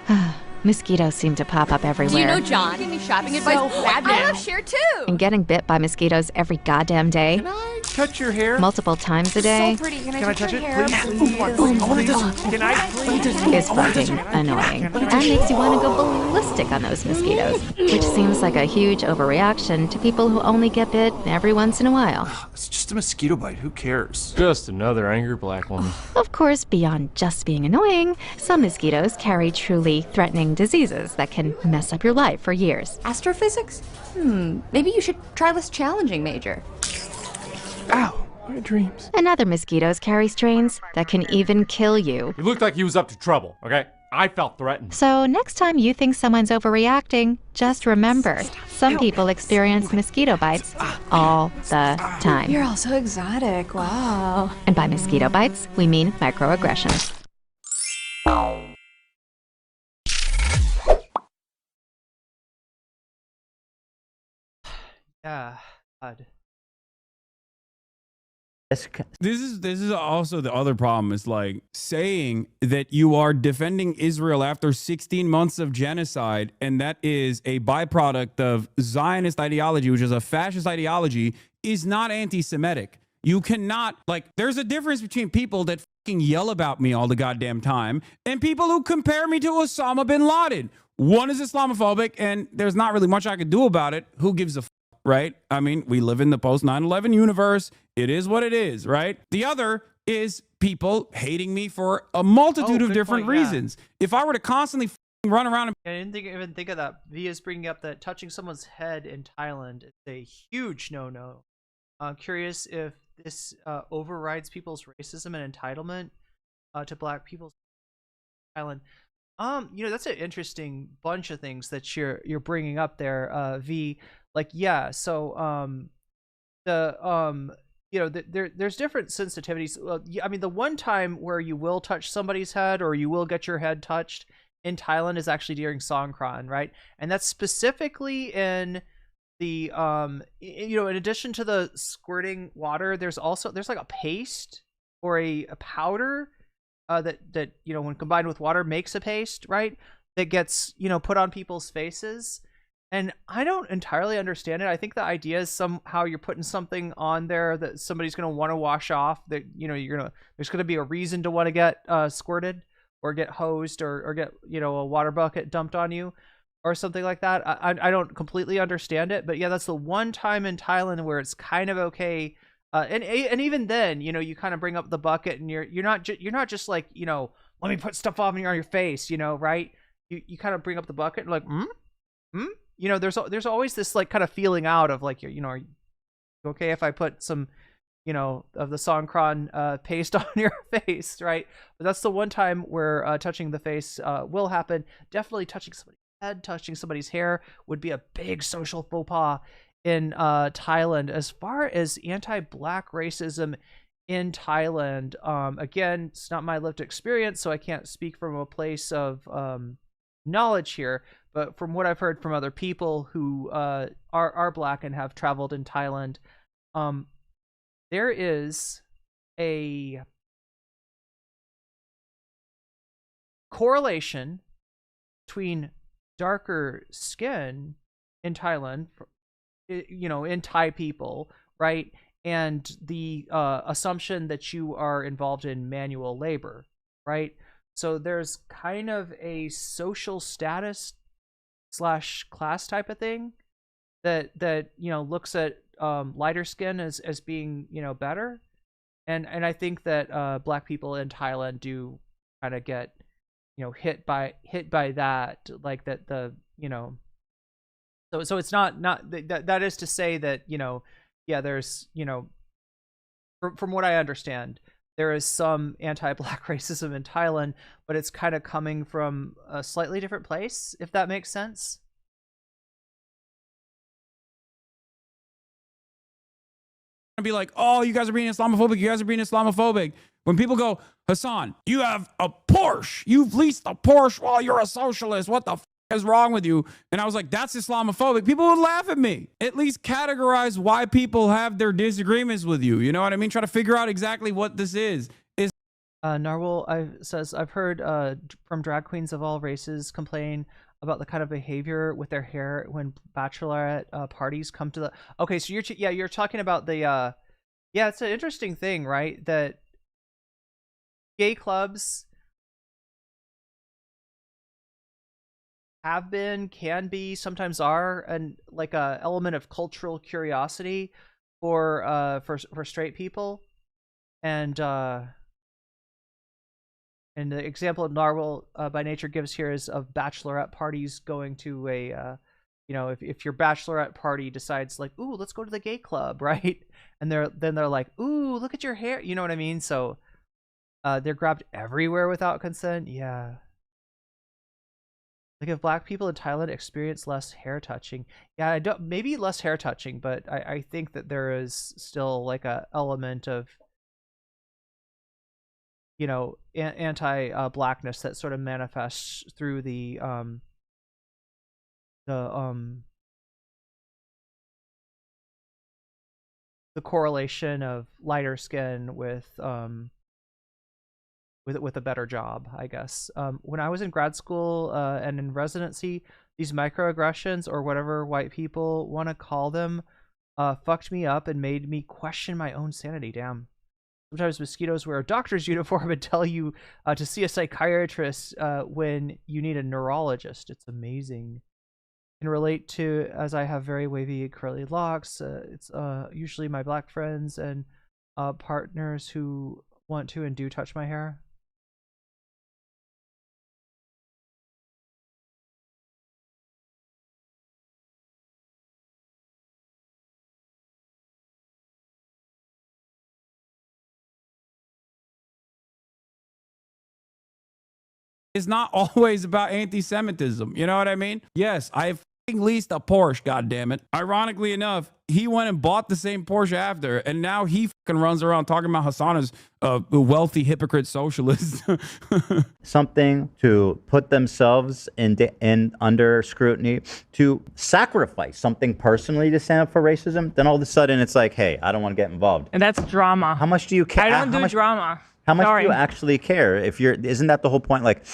Mosquitoes seem to pop up everywhere. Do you know John? Give me shopping advice. I love Cher too. And getting bit by mosquitoes every goddamn day. Can I touch your hair? Multiple times a day. So pretty. Can I touch it, please? please? I want to touch it. Can I please? Is fucking annoying. And makes you want to go ballistic on those mosquitoes. Which seems like a huge overreaction to people who only get bit every once in a while. It's just a mosquito bite. Who cares? Just another angry black woman. Of course, beyond just being annoying, some mosquitoes carry truly threatening diseases that can mess up your life for years. Astrophysics? Maybe you should try less challenging, Major. Ow, my dreams. And other mosquitoes carry strains that can even kill you. He looked like he was up to trouble, okay? I felt threatened. So next time you think someone's overreacting, just remember, some people experience mosquito bites all the time. You're all so exotic. Wow. And by mosquito bites, we mean microaggressions. Yeah, God. This is also the other problem, is like saying that you are defending Israel after 16 months of genocide, and that is a byproduct of Zionist ideology, which is a fascist ideology, is not anti-Semitic. You cannot, like, there's a difference between people that fucking yell about me all the goddamn time and people who compare me to Osama bin Laden. One is Islamophobic, and there's not really much I could do about it. Who gives a fuck, right? I mean, we live in the post 9/11 universe. It is what it is, right? The other is people hating me for a multitude of different reasons. If I were to constantly run around and... I didn't even think of that. V is bringing up that touching someone's head in Thailand is a huge no-no. I'm curious if this overrides people's racism and entitlement to black people in Thailand. You know, that's an interesting bunch of things that you're bringing up there, V. Like, yeah, so you know, there's different sensitivities. I mean, the one time where you will touch somebody's head or you will get your head touched in Thailand is actually during Songkran, right? And that's specifically in the you know, in addition to the squirting water, there's like a paste or a powder that you know, when combined with water makes a paste, right? That gets, you know, put on people's faces. And I don't entirely understand it. I think the idea is somehow you're putting something on there that somebody's going to want to wash off, that, you know, there's going to be a reason to want to get squirted or get hosed or get, you know, a water bucket dumped on you or something like that. I don't completely understand it, but yeah, that's the one time in Thailand where it's kind of okay. And even then, you know, you kind of bring up the bucket and you're not just like, you know, let me put stuff on your face, you know, right? You kind of bring up the bucket and like, you know, there's always this like kind of feeling out of like, you know, are you okay if I put some, you know, of the Songkran paste on your face, right? But that's the one time where touching the face will happen. Definitely touching somebody's head, touching somebody's hair would be a big social faux pas in Thailand. As far as anti-black racism in Thailand, again, it's not my lived experience, so I can't speak from a place of knowledge here. But from what I've heard from other people who are black and have traveled in Thailand, there is a correlation between darker skin in Thailand, you know, in Thai people, right, and the assumption that you are involved in manual labor, right? So there's kind of a social status / class type of thing that you know looks at lighter skin as being, you know, better, and I think that black people in Thailand do kind of get, you know, hit by that, like that, the, you know, so it's not that is to say that, you know, yeah, there's, you know, from what I understand, there is some anti-black racism in Thailand, but it's kind of coming from a slightly different place, if that makes sense. Be like, oh, you guys are being Islamophobic. You guys are being Islamophobic. When people go, Hasan, you have a Porsche. You've leased a Porsche while you're a socialist. What the f is wrong with you? And I was like, that's Islamophobic. People would laugh at me. At least categorize why people have their disagreements with you. You know what I mean? Try to figure out exactly what this is. Narwhal says, I've heard from drag queens of all races complain about the kind of behavior with their hair when bachelorette parties come to the... Okay, so you're talking about the... yeah, it's an interesting thing, right? That gay clubs have been, can be, sometimes are, and like a element of cultural curiosity for straight people, and the example of Narwhal by nature gives here is of bachelorette parties going to a, you know, if your bachelorette party decides like, ooh, let's go to the gay club, right? And they're like, ooh, look at your hair, you know what I mean? So they're grabbed everywhere without consent. Yeah. Like if black people in Thailand experience less hair touching, yeah, maybe less hair touching, but I think that there is still like a element of, you know, anti-blackness that sort of manifests through the correlation of lighter skin with a better job, I guess. When I was in grad school and in residency, these microaggressions, or whatever white people want to call them, fucked me up and made me question my own sanity. Damn. Sometimes mosquitoes wear a doctor's uniform and tell you to see a psychiatrist when you need a neurologist. It's amazing. Can relate to, as I have very wavy curly locks. It's usually my black friends and partners who want to and do touch my hair. It's not always about anti-Semitism. You know what I mean? Yes, I leased a Porsche, goddammit. Ironically enough, he went and bought the same Porsche after, and now he fucking runs around talking about Hasan as a wealthy hypocrite socialist. Something to put themselves in under scrutiny, to sacrifice something personally to stand up for racism, then all of a sudden it's like, hey, I don't want to get involved. And that's drama. How much do you care? I don't do drama. How much Sorry. do you actually care? If you're, isn't that the whole point? Like,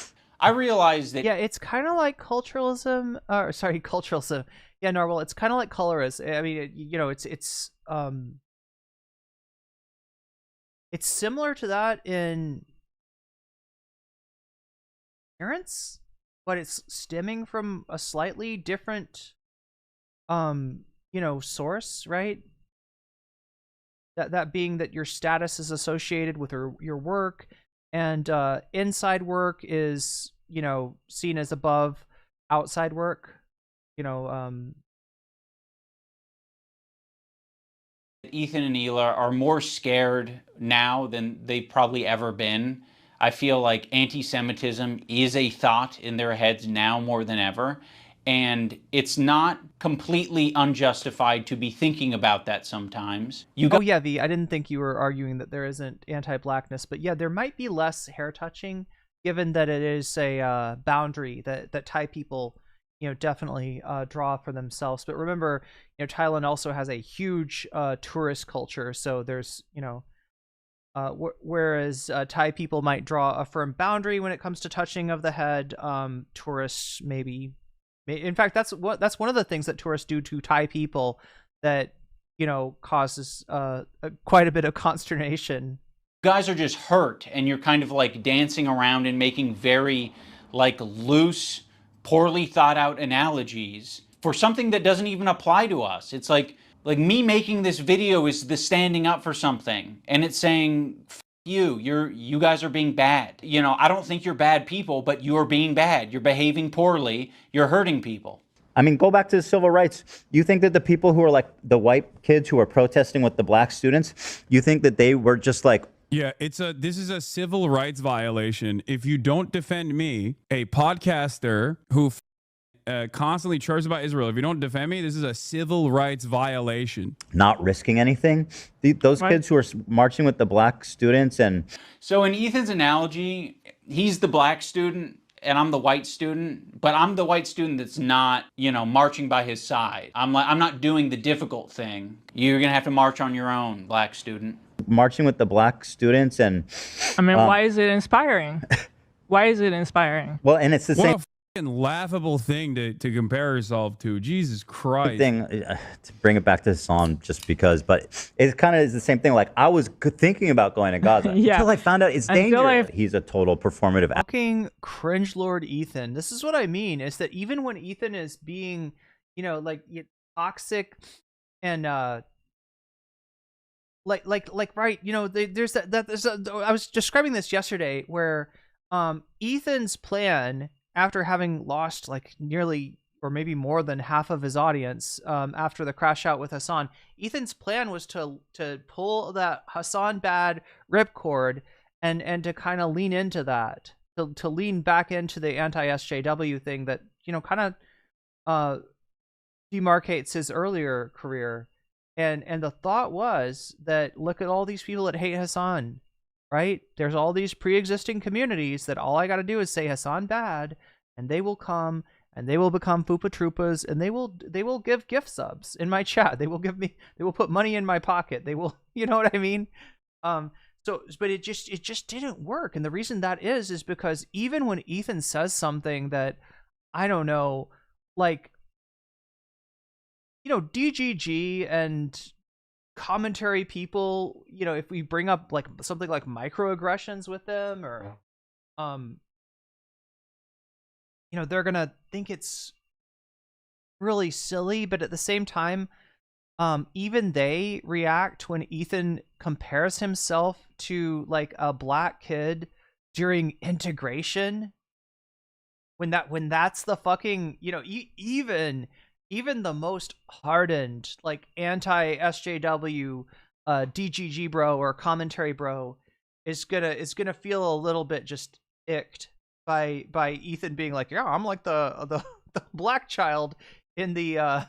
I realize that. Yeah, it's kind of like culturalism. Culturalism. Yeah, Normal. It's kind of like colorism. I mean, it's similar to that in appearance, but it's stemming from a slightly different, source, right? That being that your status is associated with your work, and inside work is, seen as above outside work. Ethan and Hila are more scared now than they've probably ever been. I feel like anti-Semitism is a thought in their heads now more than ever. And it's not completely unjustified to be thinking about that sometimes. I didn't think you were arguing that there isn't anti-blackness, but yeah, there might be less hair touching, given that it is a boundary that Thai people, definitely draw for themselves. But remember, Thailand also has a huge tourist culture, so there's, whereas Thai people might draw a firm boundary when it comes to touching of the head, tourists maybe. In fact, that's one of the things that tourists do to Thai people that, causes quite a bit of consternation. You guys are just hurt, and you're kind of like dancing around and making very like loose, poorly thought out analogies for something that doesn't even apply to us. It's like me making this video is the standing up for something, and it's saying, F you guys are being bad. I don't think you're bad people, but you're being bad. You're behaving poorly. You're hurting people. I mean, go back to the civil rights. You think that the people who are like the white kids who are protesting with the black students, you think that they were just like, yeah, this is a civil rights violation. If you don't defend me, a podcaster who constantly chirps about Israel, if you don't defend me, this is a civil rights violation. Not risking anything. Those kids who are marching with the black students and... So in Ethan's analogy, he's the black student and I'm the white student, but I'm the white student that's not, marching by his side. I'm not doing the difficult thing. You're going to have to march on your own, black student. Marching with the black students and... I mean, why is it inspiring? Why is it inspiring? Well, and it's the same... laughable thing to compare yourself to. Jesus Christ. Thing to bring it back to Hasan just because, but it kind of is the same thing. Like I was thinking about going to Gaza until I found out it's dangerous. He's a total performative. Fucking cringe lord Ethan. This is what I mean. Is that even when Ethan is being, toxic and right, there's I was describing this yesterday where Ethan's plan, after having lost like nearly or maybe more than half of his audience after the crash out with Hasan, Ethan's plan was to pull that Hasan bad ripcord and to kind of lean into that, to lean back into the anti-SJW thing that, kind of demarcates his earlier career. And the thought was that, look at all these people that hate Hasan. Right? There's all these pre-existing communities that all I got to do is say Hasan bad, and they will come and they will become Fupa Troopas, and they will give gift subs in my chat. They will put money in my pocket. They will, you know what I mean? But it just didn't work. And the reason that is because even when Ethan says something that, I don't know, like, DGG and commentary people, if we bring up like something like microaggressions with them, or they're gonna think it's really silly, but at the same time, even they react when Ethan compares himself to like a black kid during integration, when that's the fucking, even the most hardened, like anti-SJW DGG bro or commentary bro is gonna feel a little bit just icked by Ethan being like, yeah, I'm like the black child in the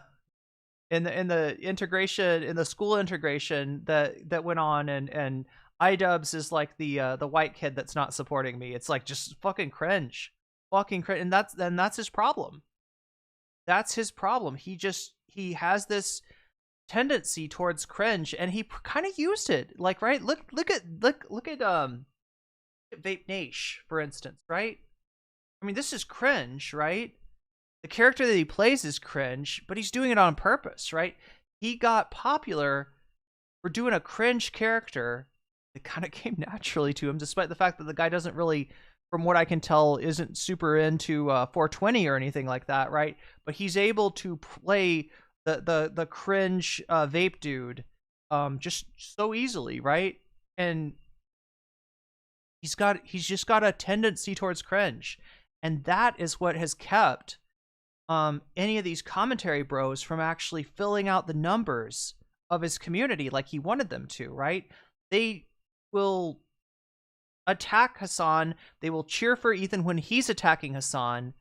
integration, in the school integration that went on, and iDubbz is like the white kid that's not supporting me. It's like just fucking cringe, and that's his problem. That's his problem. He has this tendency towards cringe, and he kind of used it. Like, right? Look at Vape Nash, for instance, right? I mean, this is cringe, right? The character that he plays is cringe, but he's doing it on purpose, right? He got popular for doing a cringe character that kind of came naturally to him, despite the fact that the guy doesn't really, from what I can tell, isn't super into 420 or anything like that, right? But he's able to play the cringe vape dude just so easily, right? And he's just got a tendency towards cringe, and that is what has kept any of these commentary bros from actually filling out the numbers of his community like he wanted them to, right? They will attack Hasan, they will cheer for Ethan when he's attacking Hasan,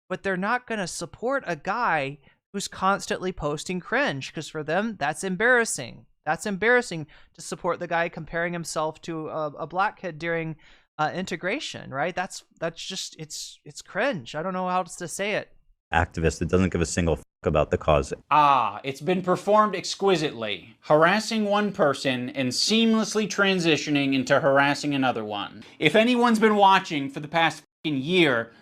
but they're not going to support a guy who's constantly posting cringe, because for them, that's embarrassing. That's embarrassing to support the guy comparing himself to a black kid during integration, right? That's just, it's cringe. I don't know how else to say it. Activist that doesn't give a single fuck about the cause. It's been performed exquisitely, harassing one person and seamlessly transitioning into harassing another one. If anyone's been watching for the past fucking year,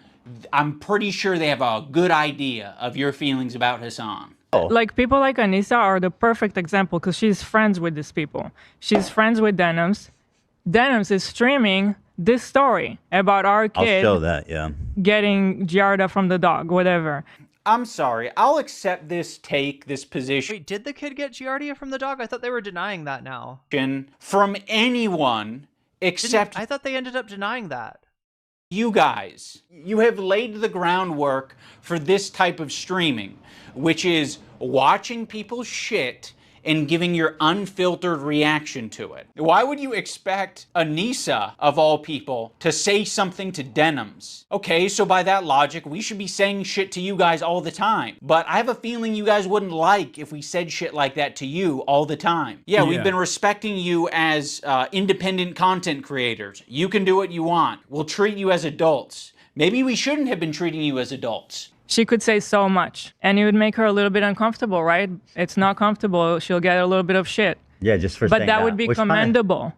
I'm pretty sure they have a good idea of your feelings about Hasan. Like, people like Anissa are the perfect example because she's friends with these people. She's friends with Denims. Denims is streaming this story about our kid I'll show that, yeah. getting Giardia from the dog, whatever. I'm sorry, I'll accept this take, this position. Wait, did the kid get Giardia from the dog? I thought they were denying that now. From anyone except... I thought they ended up denying that. You guys. You have laid the groundwork for this type of streaming, which is watching people shit and giving your unfiltered reaction to it. Why would you expect Anissa, of all people, to say something to Denims? Okay, so by that logic, we should be saying shit to you guys all the time. But I have a feeling you guys wouldn't like if we said shit like that to you all the time. Yeah, we've been respecting you as independent content creators. You can do what you want. We'll treat you as adults. Maybe we shouldn't have been treating you as adults. She could say so much, and it would make her a little bit uncomfortable, right? It's not comfortable. She'll get a little bit of shit. Yeah, just for but saying that would be commendable.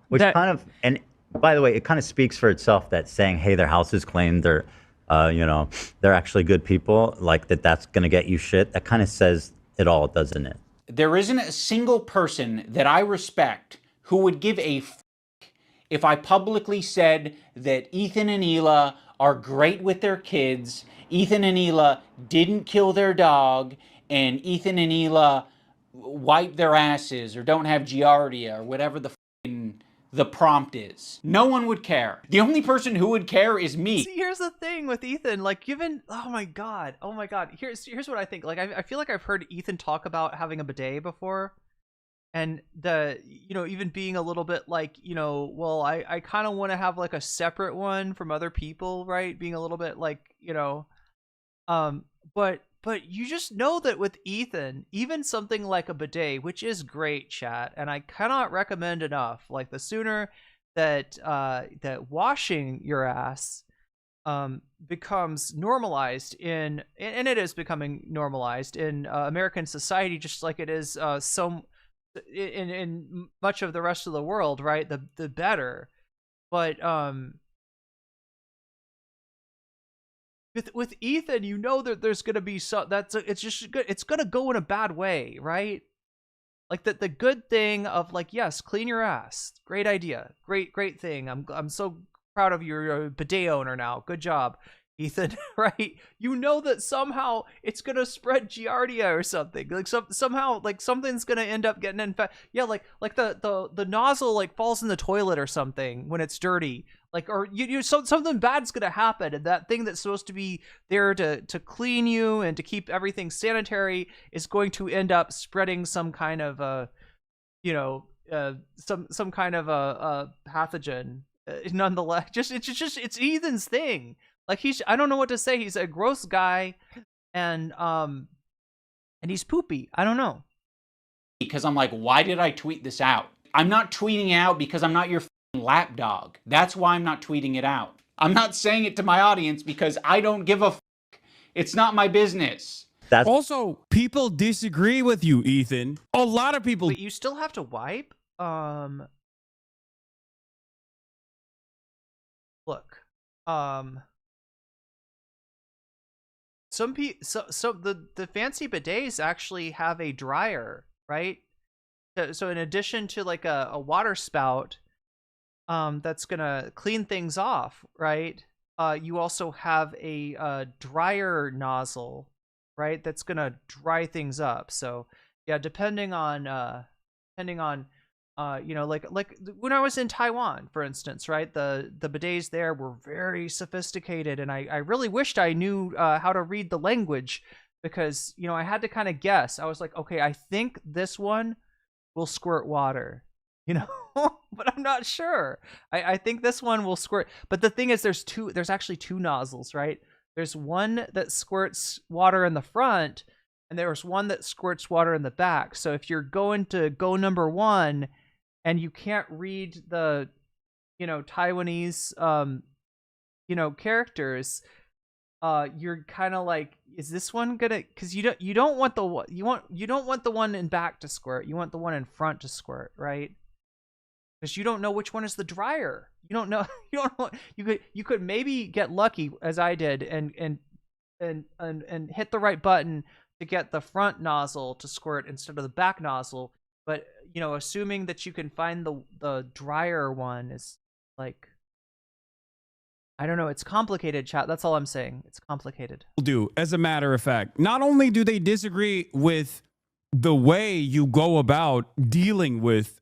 And by the way, it kind of speaks for itself that saying, hey, their house is clean, they're, they're actually good people, like that's going to get you shit. That kind of says it all, doesn't it? There isn't a single person that I respect who would give a f if I publicly said that Ethan and Hila are great with their kids, Ethan and Hila didn't kill their dog, and Ethan and Hila wipe their asses or don't have Giardia or whatever the prompt is. No one would care. The only person who would care is me. See, here's the thing with Ethan, like, given, oh my god, here's what I think. Like, I feel like I've heard Ethan talk about having a bidet before, and even being a little bit like, well, I kind of want to have like a separate one from other people, right? Being a little bit like, but you just know that with Ethan, even something like a bidet, which is great, chat, and I cannot recommend enough, like the sooner that washing your ass becomes normalized and it is becoming normalized in American society, just like it is in much of the rest of the world, right? The better. But with Ethan, you know that there's gonna be it's gonna go in a bad way, right? Like the good thing of, like, yes, clean your ass, great idea, great thing. I'm so proud of you. You're a bidet owner now. Good job, Ethan. Right? You know that somehow it's gonna spread Giardia or something. Like somehow like something's gonna end up getting infected. Yeah, like the nozzle like falls in the toilet or something when it's dirty. Like, or something bad's gonna happen, and that thing that's supposed to be there to clean you and to keep everything sanitary is going to end up spreading some kind of some kind of a pathogen. Nonetheless, it's Ethan's thing. Like, I don't know what to say. He's a gross guy, and he's poopy. I don't know. Because I'm like, why did I tweet this out? I'm not tweeting out because I'm not your lapdog. That's why I'm not tweeting it out. I'm not saying it to my audience because I don't give a f. It's not my business. Also, people disagree with you, Ethan. A lot of people. Wait, you still have to wipe? Look. the fancy bidets actually have a dryer, right? So in addition to like a water spout, that's gonna clean things off, right? You also have a dryer nozzle, right? That's gonna dry things up. So yeah, depending on you know, like when I was in Taiwan, for instance, right? The bidets there were very sophisticated, and I really wished I knew how to read the language, because you know I had to kind of guess. I was like, okay, I think this one will squirt water, you know, but I'm not sure. I think this one will squirt. But the thing is, there's actually two nozzles, right? There's one that squirts water in the front, and there's one that squirts water in the back. So if you're going to go number one and you can't read the, you know, Taiwanese, you know, characters, you're kind of like, is this one gonna? Because you don't want the one in back to squirt. You want the one in front to squirt, right? Because you don't know which one is the dryer. You don't know. You could maybe get lucky, as I did, and hit the right button to get the front nozzle to squirt instead of the back nozzle. But you know, assuming that you can find the dryer one is like, I don't know. It's complicated, chat. That's all I'm saying. It's complicated. Do, as a matter of fact, not only do they disagree with the way you go about dealing with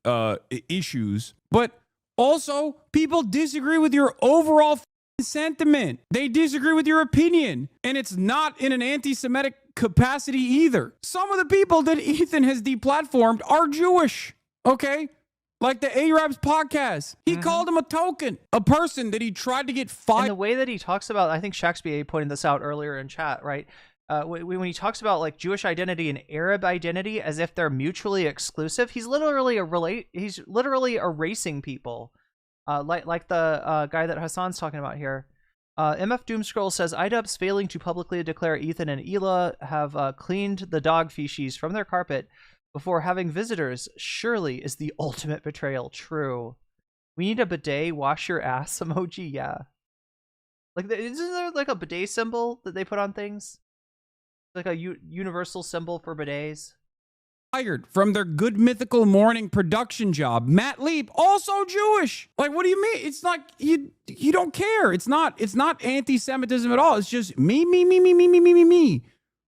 issues, but also people disagree with your overall sentiment. They disagree with your opinion, and it's not in an anti-Semitic capacity either. Some of the people that Ethan has deplatformed are Jewish, okay? Like the Arabs podcast. He called him a token, a person that he tried to get fired. And the way that he talks about, I think Shakespeare pointed this out earlier in chat, right? When he talks about like Jewish identity and Arab identity as if they're mutually exclusive, he's literally erasing people, like the guy that Hasan's talking about here. MF Doomscroll says iDubbz failing to publicly declare Ethan and Hila have cleaned the dog feces from their carpet before having visitors surely is the ultimate betrayal. True. We need a bidet. Wash your ass emoji. Yeah. Like, isn't there like a bidet symbol that they put on things? Like a universal symbol for bidets. Fired from their Good Mythical Morning production job. Matt Leap, also Jewish. Like, what do you mean? It's like you don't care. It's not anti-Semitism at all. It's just me.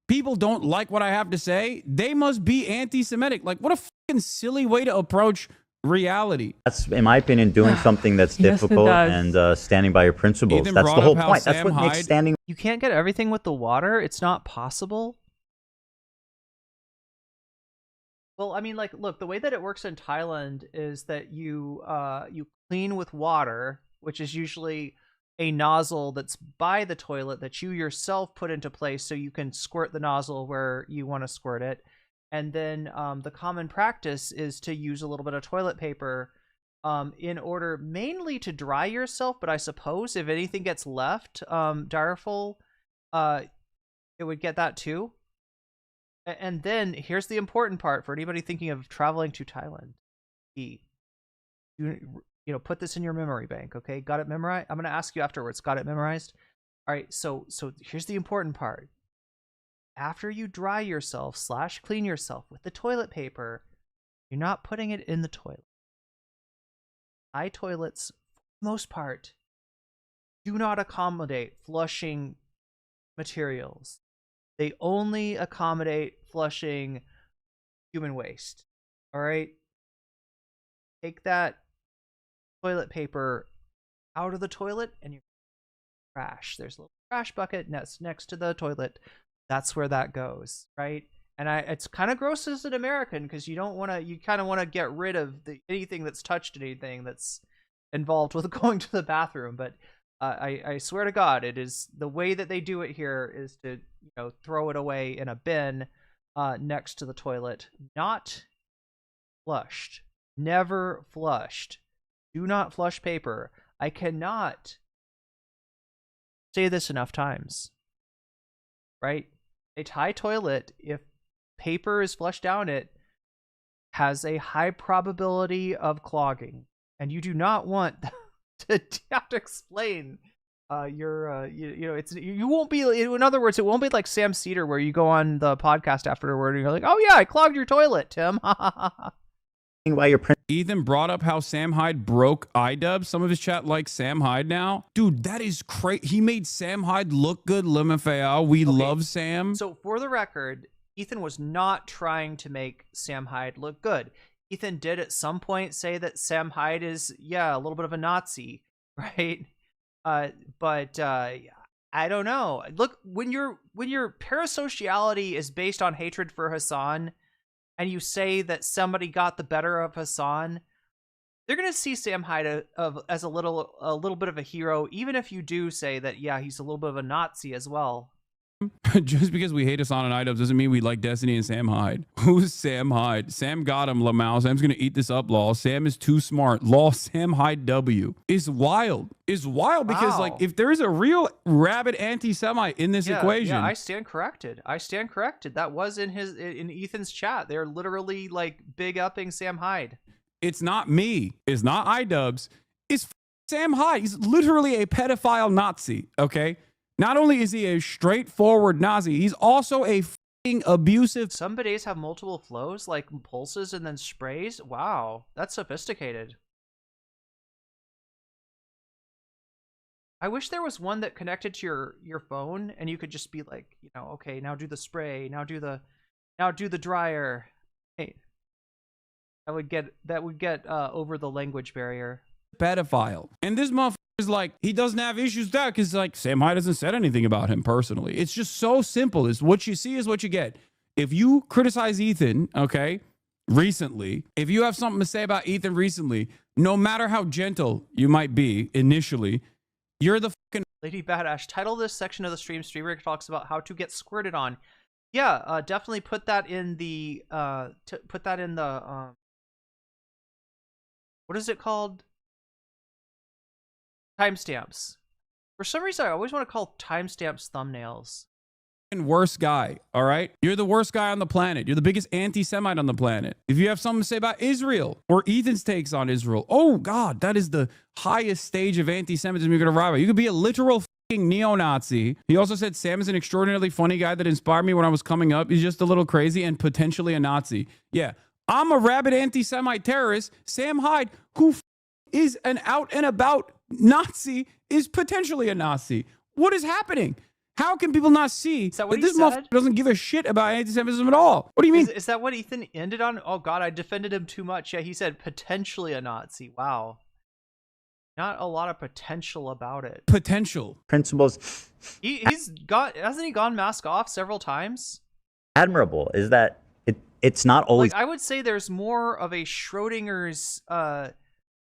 People don't like what I have to say. They must be anti-Semitic. Like, what a fucking silly way to approach reality. That's, in my opinion, doing something that's difficult and standing by your principles. Ethan That's the whole point. Sam That's what Hyde, makes standing. You can't get everything with the water. It's not possible. Well, I mean, like, look, the way that it works in Thailand is that you clean with water, which is usually a nozzle that's by the toilet that you yourself put into place so you can squirt the nozzle where you want to squirt it. And then the common practice is to use a little bit of toilet paper in order mainly to dry yourself. But I suppose if anything gets left direful, it would get that too. And then here's the important part for anybody thinking of traveling to Thailand. You know, put this in your memory bank, okay? Got it memorized? I'm going to ask you afterwards. Got it memorized? All right, so here's the important part. After you dry yourself / clean yourself with the toilet paper, you're not putting it in the toilet. Thai toilets, for the most part, do not accommodate flushing materials. They only accommodate flushing human waste. All right? Take that toilet paper out of the toilet and you trash. There's a little trash bucket next to the toilet. That's where that goes, right? And it's kind of gross as an American because you kind of want to get rid of anything that's touched anything that's involved with going to the bathroom. But I swear to God, it is the way that they do it here is to throw it away in a bin next to the toilet, not flushed, never flushed. Do not flush paper. I cannot say this enough times, right? A Thai toilet, if paper is flushed down it, has a high probability of clogging. And you do not want to have to explain you know, you won't be, in other words, it won't be like Sam Cedar where you go on the podcast afterward and you're like, oh yeah, I clogged your toilet, Tim. Why your Ethan brought up how Sam Hyde broke iDubbz. Some of his chat likes Sam Hyde now. Dude, that is crazy. He made Sam Hyde look good, Lemafea. We love Sam. So for the record, Ethan was not trying to make Sam Hyde look good. Ethan did at some point say that Sam Hyde is, a little bit of a Nazi, right? But I don't know. Look, when your parasociality is based on hatred for Hasan, and you say that somebody got the better of Hasan, they're gonna see Sam Hyde as a little bit of a hero, even if you do say that he's a little bit of a Nazi as well. Just because we hate Hasan and iDubbz doesn't mean we like Destiny and Sam Hyde. Who's Sam Hyde? Sam got him, Lamau. Sam's gonna eat this up, lol. Sam is too smart. Lol, Sam Hyde W. Is wild. Is wild because, like, if there's a real rabid anti-Semite in this equation. Yeah, I stand corrected. That was in Ethan's chat. They're literally, like, big upping Sam Hyde. It's not me. It's not iDubbz. It's Sam Hyde. He's literally a pedophile Nazi, okay? Not only is he a straightforward Nazi, he's also a f***ing abusive. Some bidets have multiple flows, like pulses and then sprays. Wow, that's sophisticated. I wish there was one that connected to your phone, and you could just be like, okay, now do the spray, now do the dryer. Hey, that would get over the language barrier. Pedophile, and this motherfucker is like, he doesn't have issues with that because, like, Sam Hyde hasn't said anything about him personally. It's just so simple. It's what you see is what you get. If you criticize Ethan, okay, recently, if you have something to say about Ethan recently, no matter how gentle you might be initially, you're the fucking Lady Badash. Title this section of the streamer talks about how to get squirted on. Yeah, definitely put that in the what is it called? Timestamps. For some reason, I always want to call timestamps thumbnails. Worst guy, all right? You're the worst guy on the planet. You're the biggest anti-Semite on the planet. If you have something to say about Israel or Ethan's takes on Israel, oh God, that is the highest stage of anti-Semitism you're gonna arrive at. You could be a literal fucking neo-Nazi. He also said Sam is an extraordinarily funny guy that inspired me when I was coming up. He's just a little crazy and potentially a Nazi. Yeah, I'm a rabid anti-Semite terrorist. Sam Hyde, who is an out and about Nazi, is potentially a Nazi. What is happening? How can people not see that this motherfucker doesn't give a shit about anti-Semitism at all? What do you mean? Is that what Ethan ended on? Oh God, I defended him too much. Yeah, he said potentially a Nazi. Wow. Not a lot of potential about it. Potential. Principles. Hasn't he gone mask off several times? Admirable is that it's not always. Like, I would say there's more of a Schrodinger's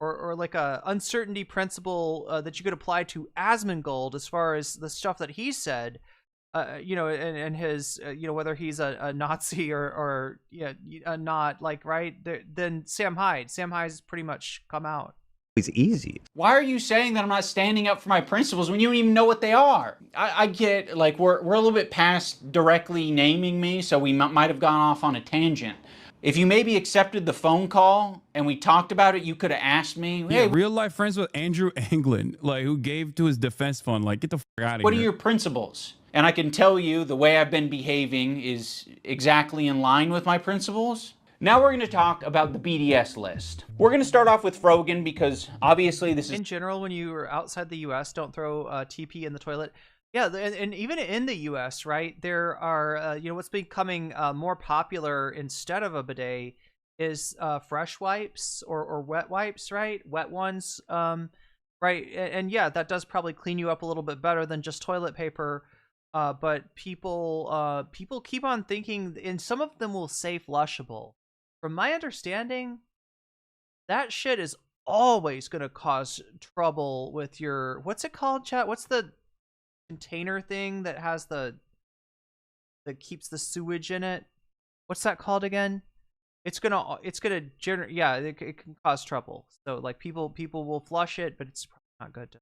or like a uncertainty principle that you could apply to Asmongold as far as the stuff that he said, and his, whether he's a Nazi or not, like, right, then Sam Hyde's pretty much come out. It's easy. Why are you saying that I'm not standing up for my principles when you don't even know what they are? I get, like, we're a little bit past directly naming me, so we might have gone off on a tangent. If you maybe accepted the phone call and we talked about it, you could have asked me, hey, real life friends with Andrew Anglin, like, who gave to his defense fund, like, get the fuck out of here. What are your principles? And I can tell you the way I've been behaving is exactly in line with my principles. Now we're going to talk about the BDS list. We're going to start off with Frogan because obviously this is... In general, when you are outside the U.S., don't throw TP in the toilet. Yeah, and even in the U.S., right, there are, what's becoming more popular instead of a bidet is fresh wipes or wet wipes, right? Wet ones, right? And yeah, that does probably clean you up a little bit better than just toilet paper. But people keep on thinking, and some of them will say flushable. From my understanding, that shit is always going to cause trouble with your, what's it called, chat? What's the container thing that has that keeps the sewage in it? What's that called again? It's gonna generate, yeah, it can cause trouble. So, like, people will flush it, but it's probably not good.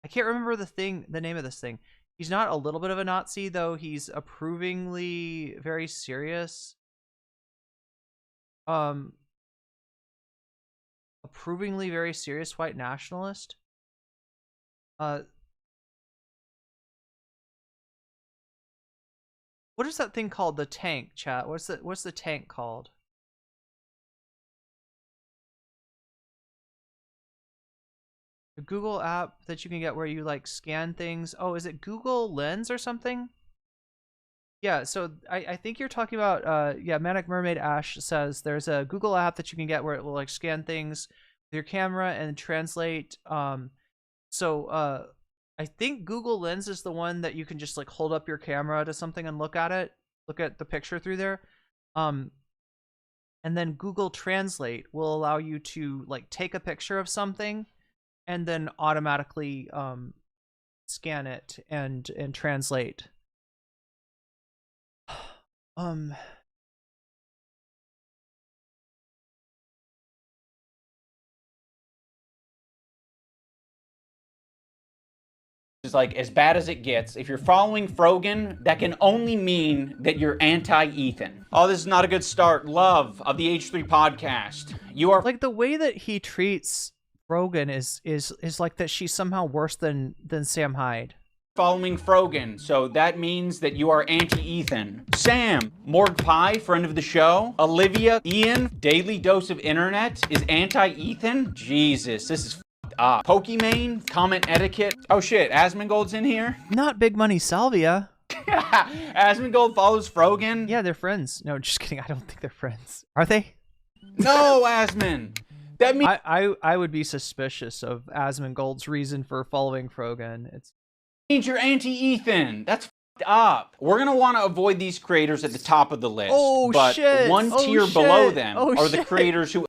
I can't remember the name of this thing. He's not a little bit of a Nazi, though. He's approvingly very serious. Approvingly very serious white nationalist. What is that thing called? The tank, chat. What's the tank called? The Google app that you can get where you like scan things. Oh, is it Google Lens or something? Yeah, so I think you're talking about yeah, Manic Mermaid Ash says there's a Google app that you can get where it will like scan things with your camera and translate. So I think Google Lens is the one that you can just like hold up your camera to something and look at it, look at the picture through there. And then Google Translate will allow you to like take a picture of something and then automatically scan it and translate. Is like as bad as it gets. If you're following Frogan, that can only mean that you're anti-Ethan. Oh, this is not a good start. Love of the H3 podcast. You are like the way that he treats Frogan is like that she's somehow worse than Sam Hyde. Following Frogan, so that means that you are anti-Ethan. Sam, Morg Pie, friend of the show. Olivia, Ian, Daily Dose of Internet is anti-Ethan. Jesus, this is f***ed up. Pokimane, comment etiquette. Oh shit, Asmongold's in here? Not Big Money Salvia. Asmongold follows Frogan? Yeah, they're friends. No, just kidding. I don't think they're friends. Are they? No, Asmon. That means I would be suspicious of Asmongold's reason for following Frogan. It's means you're anti-Ethan. That's f***ed up. We're gonna want to avoid these creators at the top of the list. Oh, but shit. one tier below them are the creators who.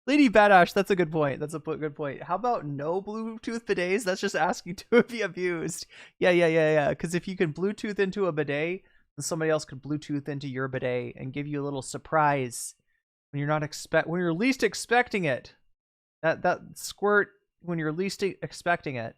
Lady Badash, that's a good point. That's a good point. How about no Bluetooth bidets? That's just asking to be abused. Yeah. Because if you can Bluetooth into a bidet, then somebody else could Bluetooth into your bidet and give you a little surprise when you're least expecting it. That squirt when you're least expecting it.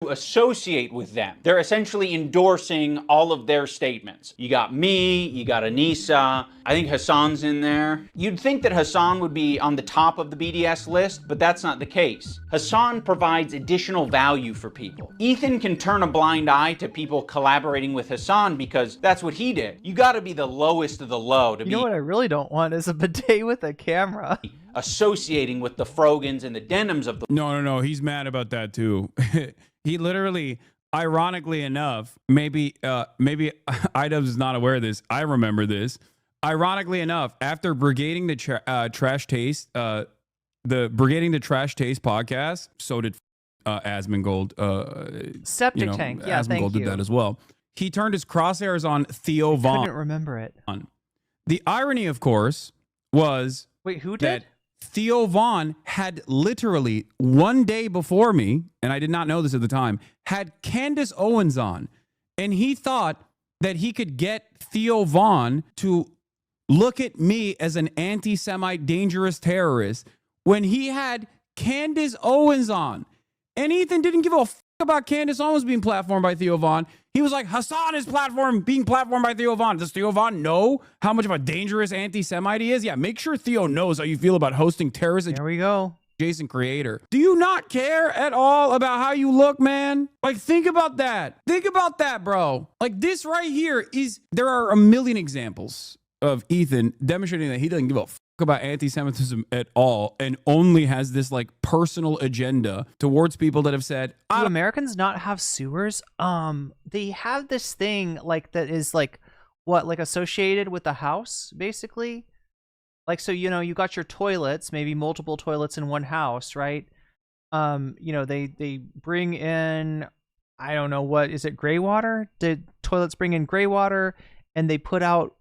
Associate with them. They're essentially endorsing all of their statements. You got me, you got Anissa, I think Hasan's in there. You'd think that Hasan would be on the top of the BDS list, but that's not the case. Hasan provides additional value for people. Ethan can turn a blind eye to people collaborating with Hasan because that's what he did. You gotta be the lowest of the low to be. You know what I really don't want is a bidet with a camera. Associating with the Frogans and the Denims of the. No, he's mad about that too. He literally, ironically enough, maybe iDubbz is not aware of this. I remember this. Ironically enough, after brigading the trash taste, the brigading the trash taste podcast, so did Asmongold. Septic Tank. Yeah, Asmongold did that as well. He turned his crosshairs on Theo Von. I couldn't remember it. The irony, of course, was wait, who did? That Theo Von had literally one day before me, and I did not know this at the time, had Candace Owens on. And he thought that he could get Theo Von to look at me as an anti-Semite dangerous terrorist when he had Candace Owens on. And Ethan didn't give a fuck about Candace Owens being platformed by Theo Von. He was like, Hasan is being platformed by Theo Von. Does Theo Von know how much of a dangerous anti-Semite he is? Yeah, make sure Theo knows how you feel about hosting terrorist there we go. adjacent creator. Do you not care at all about how you look, man? Like, think about that. Think about that, bro. Like, this right here is, there are a million examples of Ethan demonstrating that he doesn't give a fuck about anti-Semitism at all and only has this like personal agenda towards people that have said, do Americans not have sewers? They have this thing like that is like what, like associated with the house basically, like, so you know, you got your toilets, maybe multiple toilets in one house, right? You know, they bring in, I don't know, what is it, gray water? Did toilets bring in gray water? And they put out,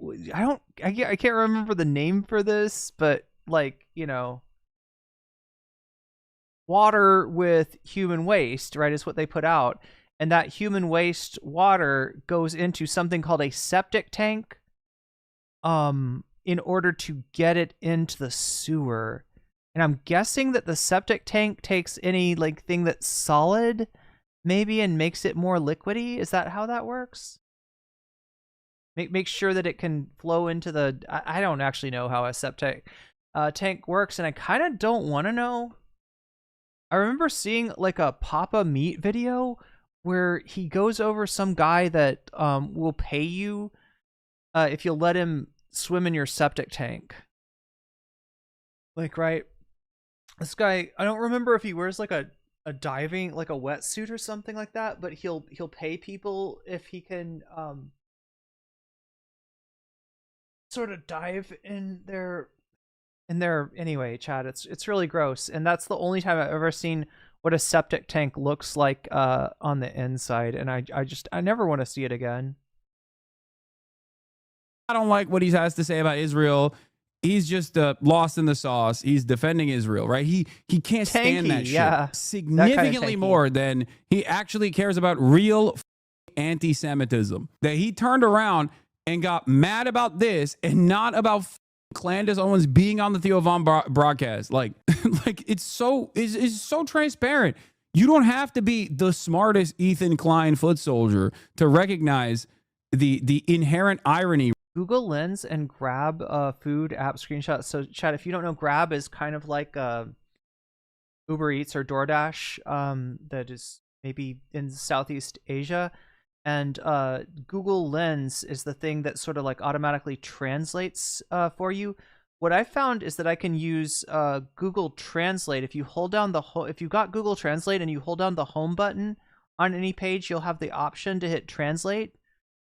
I can't remember the name for this, but like, you know, water with human waste, right, is what they put out. And that human waste water goes into something called a septic tank in order to get it into the sewer. And I'm guessing that the septic tank takes any like thing that's solid maybe and makes it more liquidy. Is that how that works? Make sure that it can flow into the. I don't actually know how a septic tank works, and I kind of don't want to know. I remember seeing like a Papa Meat video where he goes over some guy that will pay you if you'll let him swim in your septic tank. Like, right, this guy, I don't remember if he wears like a diving, like a wetsuit or something like that, but he'll pay people if he can sort of dive in their anyway, Chad, it's really gross, and that's the only time I've ever seen what a septic tank looks like on the inside, and I never want to see it again. I don't like what he has to say about Israel. He's just lost in the sauce. He's defending Israel, right? He can't stand that shit significantly more than he actually cares about real anti-Semitism. That he turned around and got mad about this and not about Candace Owens being on the Theo Von broadcast. Like it's so transparent. You don't have to be the smartest Ethan Klein foot soldier to recognize the inherent irony. Google Lens and Grab food app screenshots. So, Chad, if you don't know, Grab is kind of like Uber Eats or DoorDash that is maybe in Southeast Asia. And Google Lens is the thing that sort of like automatically translates for you. What I found is that I can use Google Translate. If you hold down if you got Google Translate and you hold down the home button on any page, you'll have the option to hit Translate.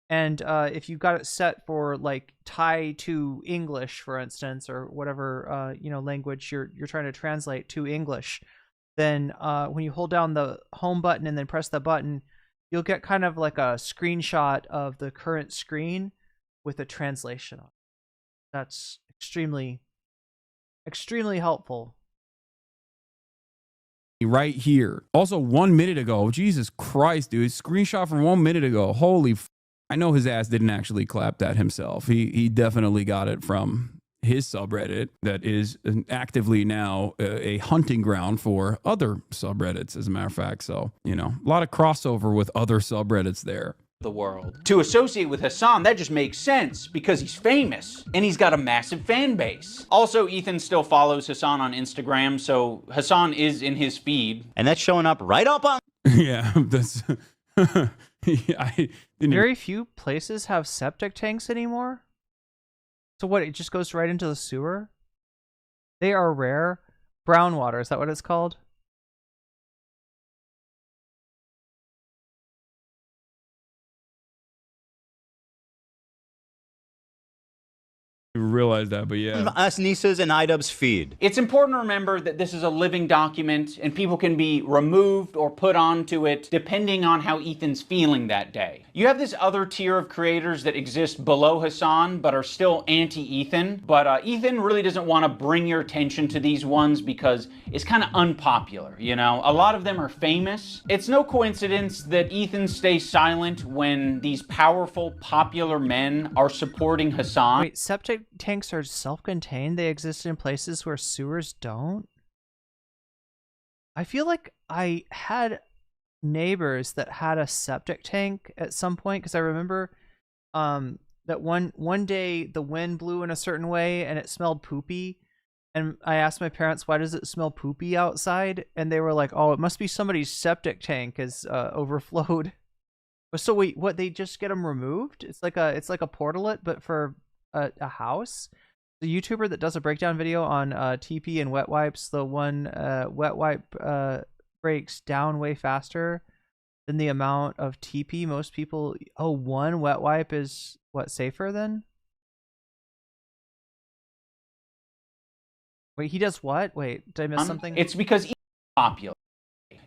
And if you got it set for like Thai to English, for instance, or whatever language you're trying to translate to English, then when you hold down the home button and then press the button, you'll get kind of like a screenshot of the current screen with a translation on it. That's extremely helpful. Right here. Also, 1 minute ago, Jesus Christ, dude, screenshot from 1 minute ago. Holy I know his ass didn't actually clap that himself. He definitely got it from his subreddit that is actively now a hunting ground for other subreddits, as a matter of fact. So, a lot of crossover with other subreddits there. The world. To associate with Hasan, that just makes sense because he's famous and he's got a massive fan base. Also, Ethan still follows Hasan on Instagram, so Hasan is in his feed. And that's showing up right up on... Yeah, that's... Very few places have septic tanks anymore. So what? It just goes right into the sewer? They are rare. Brown water, is that what it's called? Realize that, but yeah. Us Nisa's and iDubbz feed. It's important to remember that this is a living document and people can be removed or put onto it depending on how Ethan's feeling that day. You have this other tier of creators that exist below Hasan but are still anti-Ethan, but Ethan really doesn't want to bring your attention to these ones because it's kind of unpopular, A lot of them are famous. It's no coincidence that Ethan stays silent when these powerful, popular men are supporting Hasan. Wait, septic tanks are self-contained? They exist in places where sewers don't? I feel like I had neighbors that had a septic tank at some point, because I remember that one day the wind blew in a certain way and it smelled poopy, and I asked my parents, why does it smell poopy outside? And they were like, oh, it must be somebody's septic tank is overflowed. So wait, what, they just get them removed? It's like a portalet but for a house. The YouTuber that does a breakdown video on TP and wet wipes, the one wet wipe breaks down way faster than the amount of TP most people. Oh, one wet wipe is what, safer then? Wait, he does what? Wait, did I miss something? It's because he's popular.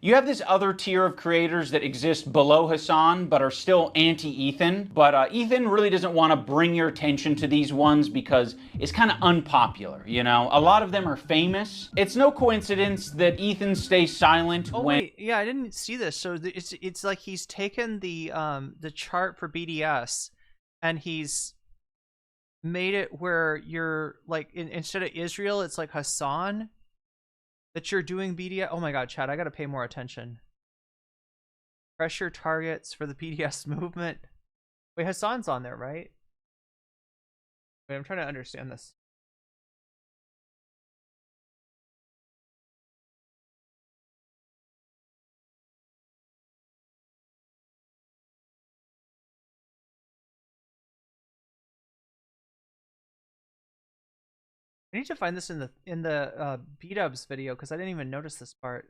You have this other tier of creators that exist below Hasan but are still anti-Ethan, but Ethan really doesn't want to bring your attention to these ones because it's kind of unpopular, A lot of them are famous. It's no coincidence that Ethan stays silent when... Wait, yeah, I didn't see this. So it's like he's taken the chart for BDS and he's made it where you're like, instead of Israel, it's like Hasan. That you're doing BDS. Oh my god, Chad, I gotta pay more attention. Pressure targets for the BDS movement. Wait, Hasan's on there, right? Wait, I'm trying to understand this. I need to find this in the iDubbz video because I didn't even notice this part.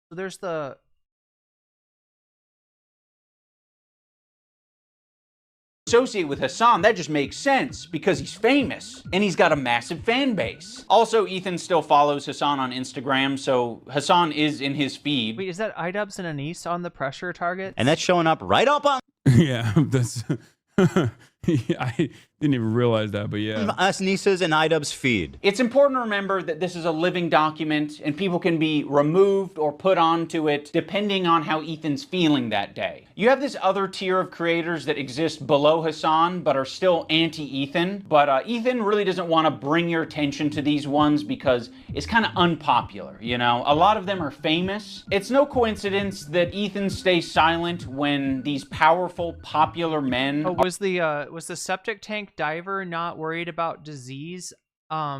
So there's the associate with Hasan, that just makes sense because he's famous and he's got a massive fan base. Also, Ethan still follows Hasan on Instagram, so Hasan is in his feed. Wait, is that iDubbz and Anise on the pressure target? And that's showing up right up on Yeah, that's I didn't even realize that, but yeah. us nieces and iDubbz feed. It's important to remember that this is a living document and people can be removed or put onto it depending on how Ethan's feeling that day. You have this other tier of creators that exist below Hasan but are still anti-Ethan, but Ethan really doesn't want to bring your attention to these ones because it's kind of unpopular, you know? A lot of them are famous. It's no coincidence that Ethan stays silent when these powerful, popular men... Oh, was the septic tank diver not worried about disease? I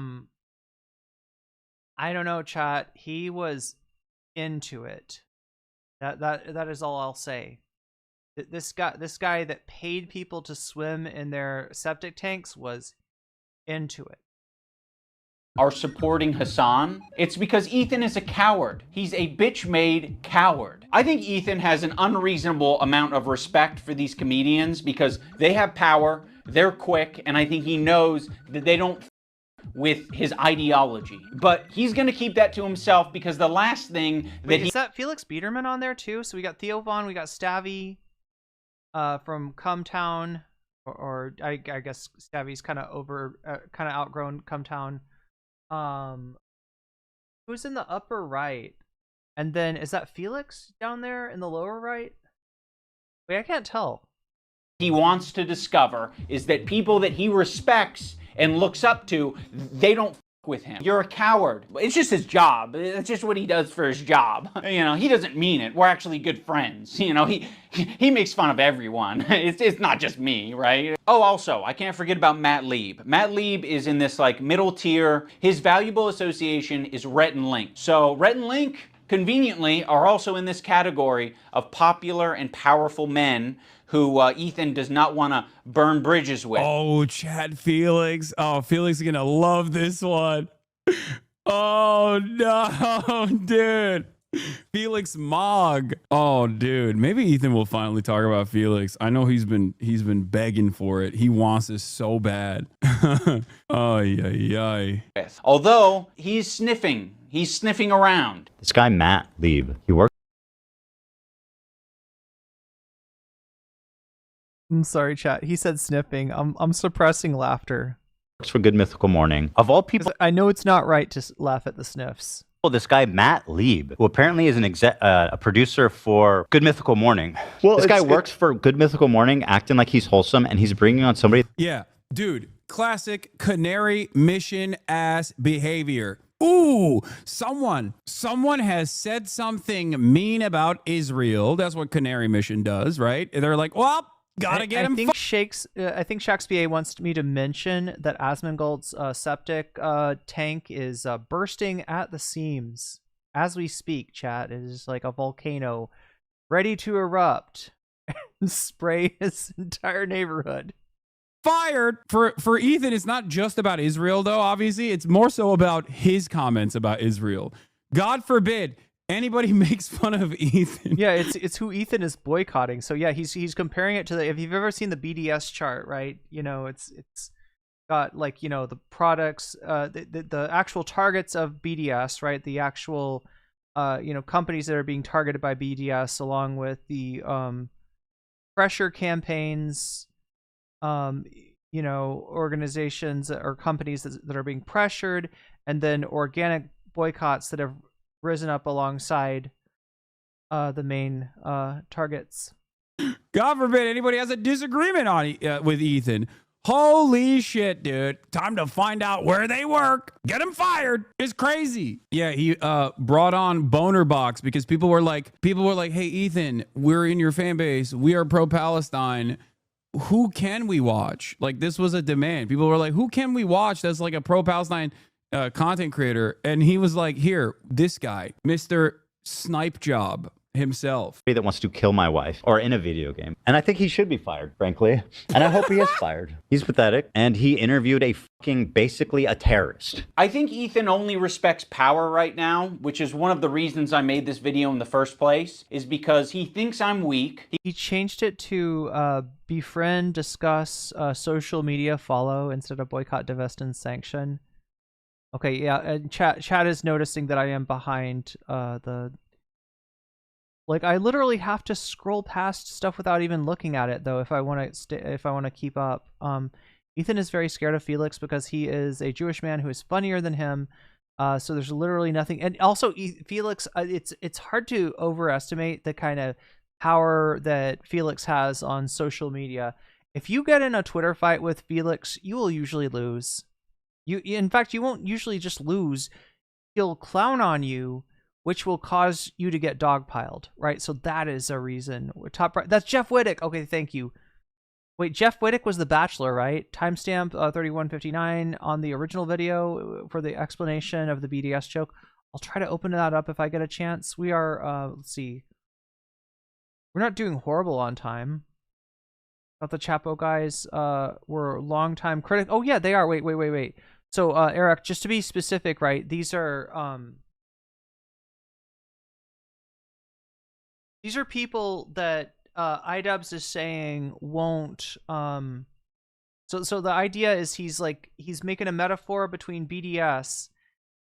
don't know, chat. He was into it. That is all I'll say. This guy that paid people to swim in their septic tanks was into it. Are supporting Hasan, it's because Ethan is a coward. He's a bitch-made coward. I think Ethan has an unreasonable amount of respect for these comedians because they have power, they're quick, and I think he knows that they don't with his ideology. But he's gonna keep that to himself because the last thing that is that Felix Biederman on there too? So we got Theo Von, we got Stavvy from Cumtown, or I guess Stavvy's kind of outgrown Cumtown. Who's in the upper right? And then is that Felix down there in the lower right? Wait, I can't tell. he wants to discover is that people that he respects and looks up to, they don't with him. You're a coward. It's just his job. It's just what he does for his job. You know, he doesn't mean it. We're actually good friends. You know, he makes fun of everyone. It's not just me, right? Oh, also, I can't forget about Matt Lieb. Matt Lieb is in this like middle tier. His valuable association is Rhett and Link. So Rhett and Link, conveniently, are also in this category of popular and powerful men who Ethan does not want to burn bridges with. Oh, Chad Felix. Oh, Felix is going to love this one. Oh, no, dude. Felix Mogg. Oh, dude. Maybe Ethan will finally talk about Felix. I know he's been begging for it. He wants this so bad. Oh, yeah. Although he's sniffing. He's sniffing around. This guy, Matt Lieb, he works. I'm sorry, chat. He said sniffing. I'm suppressing laughter. Works for Good Mythical Morning. Of all people, I know it's not right to laugh at the sniffs. Well, this guy, Matt Lieb, who apparently is a producer for Good Mythical Morning. Well, this guy works for Good Mythical Morning, acting like he's wholesome, and he's bringing on somebody. Yeah, dude. Classic canary mission ass behavior. Ooh, someone has said something mean about Israel. That's what Canary Mission does, right? They're like, well, gotta get him. I think Shakespeare wants me to mention that Asmongold's septic tank is bursting at the seams as we speak. Chat, it is like a volcano ready to erupt and spray his entire neighborhood. Fired. For Ethan, it's not just about Israel, though. Obviously, it's more so about his comments about Israel. God forbid anybody makes fun of Ethan. Yeah, it's who Ethan is boycotting. So yeah, he's comparing it to if you've ever seen the BDS chart, right? You know, it's got like, you know, the products, the actual targets of BDS, right? The actual you know, companies that are being targeted by BDS, along with the pressure campaigns, you know, organizations or companies that are being pressured, and then organic boycotts that have risen up alongside the main targets. God forbid anybody has a disagreement on with Ethan. Holy shit, dude. Time to find out where they work. Get him fired. It's crazy. Yeah, he brought on Boner Box because people were like, hey, Ethan, we're in your fan base. We are pro-Palestine. Who can we watch? Like, this was a demand. People were like, who can we watch that's like a pro-Palestine content creator? And he was like, here, this guy, Mr. Snipe Job. himself. That wants to kill my wife or in a video game. And I think he should be fired, frankly. And I hope he is fired. He's pathetic. And he interviewed a fucking, basically a terrorist. I think Ethan only respects power right now, which is one of the reasons I made this video in the first place, is because he thinks I'm weak. He changed it to befriend, discuss, social media, follow, instead of boycott, divest, and sanction. Okay, yeah, and chat is noticing that I am behind the... Like, I literally have to scroll past stuff without even looking at it, though, if I want to keep up. Ethan is very scared of Felix because he is a Jewish man who is funnier than him. So there's literally nothing. And also, Felix, it's hard to overestimate the kind of power that Felix has on social media. If you get in a Twitter fight with Felix, you will usually lose. In fact, you won't usually just lose. He'll clown on you, which will cause you to get dogpiled, right? So that is a reason. Top right. That's Jeff Wittick. Okay, thank you. Wait, Jeff Wittick was The Bachelor, right? Timestamp 3159 on the original video for the explanation of the BDS joke. I'll try to open that up if I get a chance. We are, let's see. We're not doing horrible on time. Thought the Chapo guys were longtime critic. Oh, yeah, they are. Wait. So, Eric, just to be specific, right? These are people that iDubbz is saying won't. So the idea is he's making a metaphor between BDS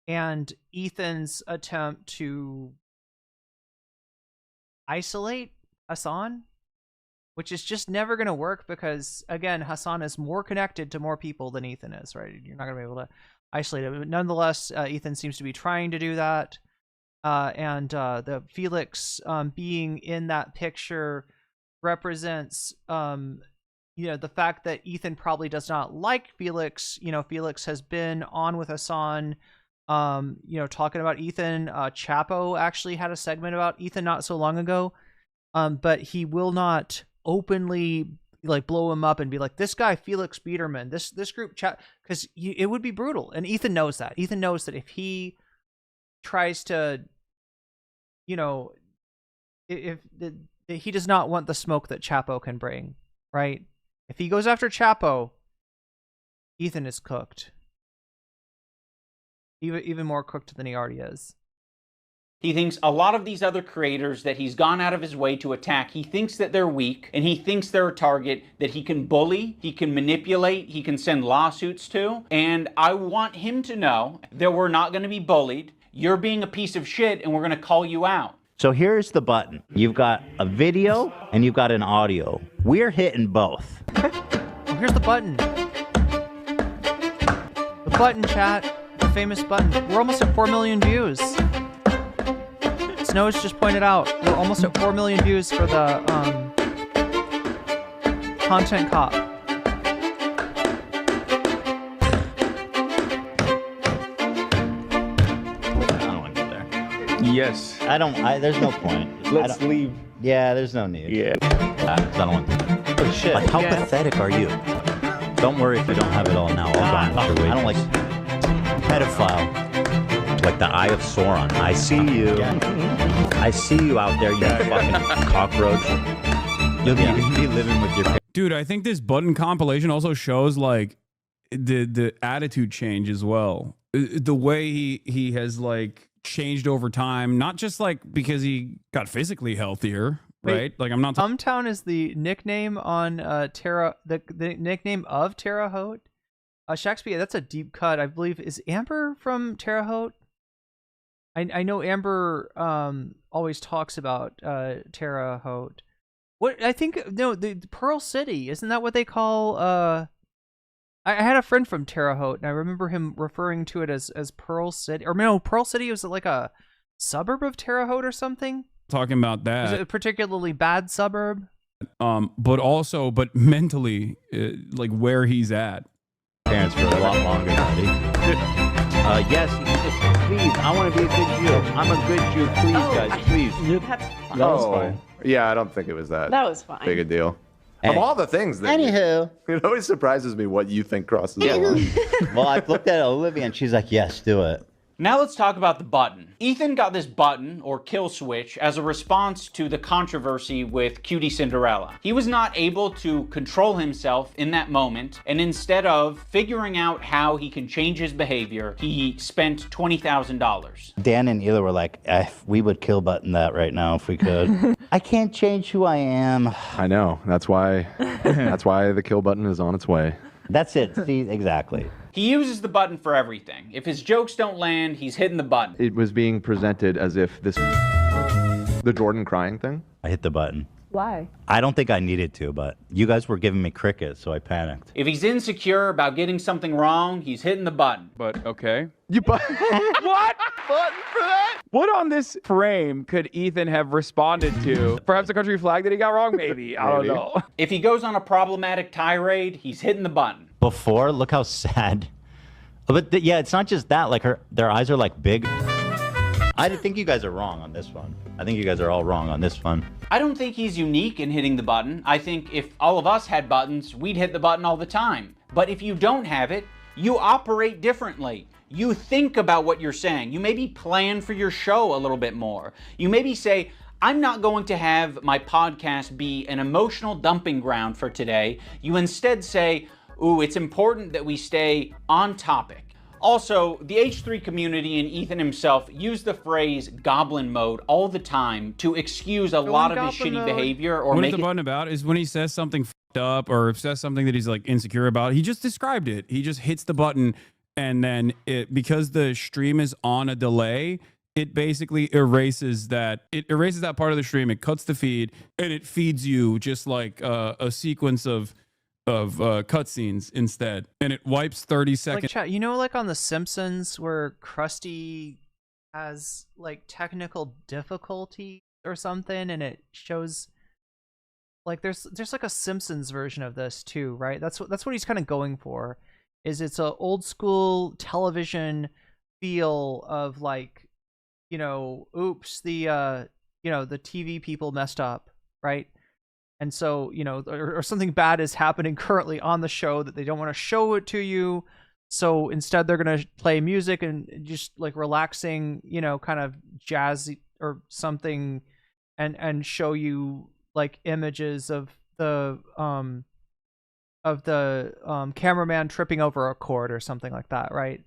and Ethan's attempt to isolate Hasan, which is just never going to work because, again, Hasan is more connected to more people than Ethan is, right? You're not going to be able to isolate it. But nonetheless, Ethan seems to be trying to do that. And the Felix being in that picture represents, the fact that Ethan probably does not like Felix. Felix has been on with Hasan, talking about Ethan. Chapo actually had a segment about Ethan not so long ago, but he will not openly blow him up and be like, this guy Felix Biederman, this group chat, because it would be brutal, and Ethan knows that. Ethan knows that if he tries to, if he does not want the smoke that Chapo can bring, right? If he goes after Chapo, Ethan is cooked. Even more cooked than he already is. He thinks a lot of these other creators that he's gone out of his way to attack, he thinks that they're weak, and he thinks they're a target that he can bully, he can manipulate, he can send lawsuits to. And I want him to know that we're not going to be bullied. You're being a piece of shit, and we're going to call you out. So here's the button. You've got a video and you've got an audio. We're hitting both. Oh, here's the button. The button, chat. The famous button. We're almost at 4 million views. Snow's just pointed out. We're almost at 4 million views for the Content Cop. Yes. There's no point. Let's leave. Yeah, there's no need. Yeah. I don't want to. Oh, shit. Like, how pathetic are you? Don't worry if you don't have it all now. I'll garnish your wages. I don't like pedophile. Like the Eye of Sauron. I see you. Yeah. I see you out there, you fucking cockroach. You'll be living with your... Dude, I think this button compilation also shows, the attitude change as well. The way he has, changed over time, not just because he got physically healthier, right? I'm not. Umtown is the nickname on Terra, the nickname of Terre Haute. Shakespeare, that's a deep cut, I believe. Is Amber from Terre Haute? I know Amber always talks about Terre Haute. What I think the Pearl City, isn't that what they call? I had a friend from Terre Haute, and I remember him referring to it as Pearl City. Or no, Pearl City was like a suburb of Terre Haute or something? Talking about that. Is it a particularly bad suburb? But mentally, where he's at. Parents for a lot longer, buddy. Yes, please, I want to be a good Jew. I'm a good Jew. Please, guys, please. That's fine. That was fine. Yeah, I don't think it was that fine. big a deal. Of all the things that it always surprises me what you think crosses the line. Well, I looked at Olivia and she's like, yes, do it. Now let's talk about the button. Ethan got this button, or kill switch, as a response to the controversy with Cutie Cinderella. He was not able to control himself in that moment, and instead of figuring out how he can change his behavior, he spent $20,000. Dan and Hila were like, we would kill button that right now if we could. I can't change who I am. I know. That's why the kill button is on its way. That's it. See, exactly. He uses the button for everything. If his jokes don't land, he's hitting the button. It was being presented as if the Jordan crying thing. I hit the button. Why? I don't think I needed to, but you guys were giving me crickets, so I panicked. If he's insecure about getting something wrong, he's hitting the button. But okay. What? Button for that? What on this frame could Ethan have responded to? Perhaps the country flag that he got wrong? Maybe. I don't know. If he goes on a problematic tirade, he's hitting the button. Before, look how sad. But yeah, it's not just that. Like their eyes are like big. I think you guys are wrong on this one. I think you guys are all wrong on this one. I don't think he's unique in hitting the button. I think if all of us had buttons, we'd hit the button all the time. But if you don't have it, you operate differently. You think about what you're saying. You maybe plan for your show a little bit more. You maybe say, I'm not going to have my podcast be an emotional dumping ground for today. You instead say, ooh, it's important that we stay on topic. Also, the H3 community and Ethan himself use the phrase goblin mode all the time to excuse a lot of his shitty behavior or what make is the button about is when he says something f***ed up or says something that he's like insecure about. He just described it. He just hits the button, and then because the stream is on a delay, it basically erases that. It erases that part of the stream. It cuts the feed, and it feeds you just like a sequence of cutscenes instead, and it wipes 30 seconds. Like, chat, you know, like on The Simpsons where Krusty has like technical difficulty or something, and it shows like there's like a Simpsons version of this too, right? That's what he's kind of going for. Is it's a old school television feel of like, you know, oops, the the TV people messed up, right? And so, you know, or something bad is happening currently on the show that they don't want to show it to you. So instead they're going to play music and just like relaxing, you know, kind of jazzy or something, and show you like images of the cameraman tripping over a cord or something like that, right?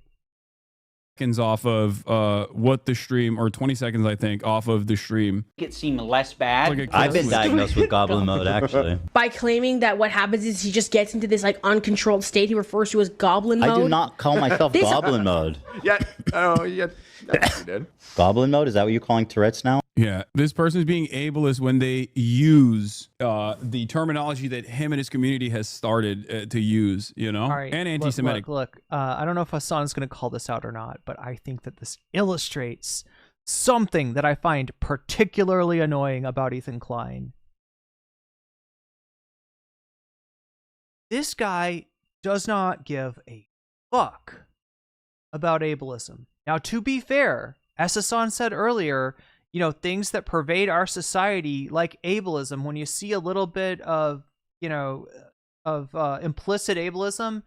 Off of what the stream, or 20 seconds I think off of the stream, it seemed less bad. Like I've been diagnosed with goblin mode actually. By claiming that what happens is he just gets into this like uncontrolled state he refers to as goblin mode. I do not call myself goblin mode. Yeah. Oh, yeah. That's what you did. Goblin mode? Is that what you're calling Tourette's now? Yeah, this person's being ableist when they use the terminology that him and his community has started to use, you know, right, and anti-Semitic. Look, I don't know if Hasan's going to call this out or not, but I think that this illustrates something that I find particularly annoying about Ethan Klein. This guy does not give a fuck about ableism. Now, to be fair, as Hasan said earlier, you know, things that pervade our society, like ableism, when you see a little bit of, you know, of implicit ableism,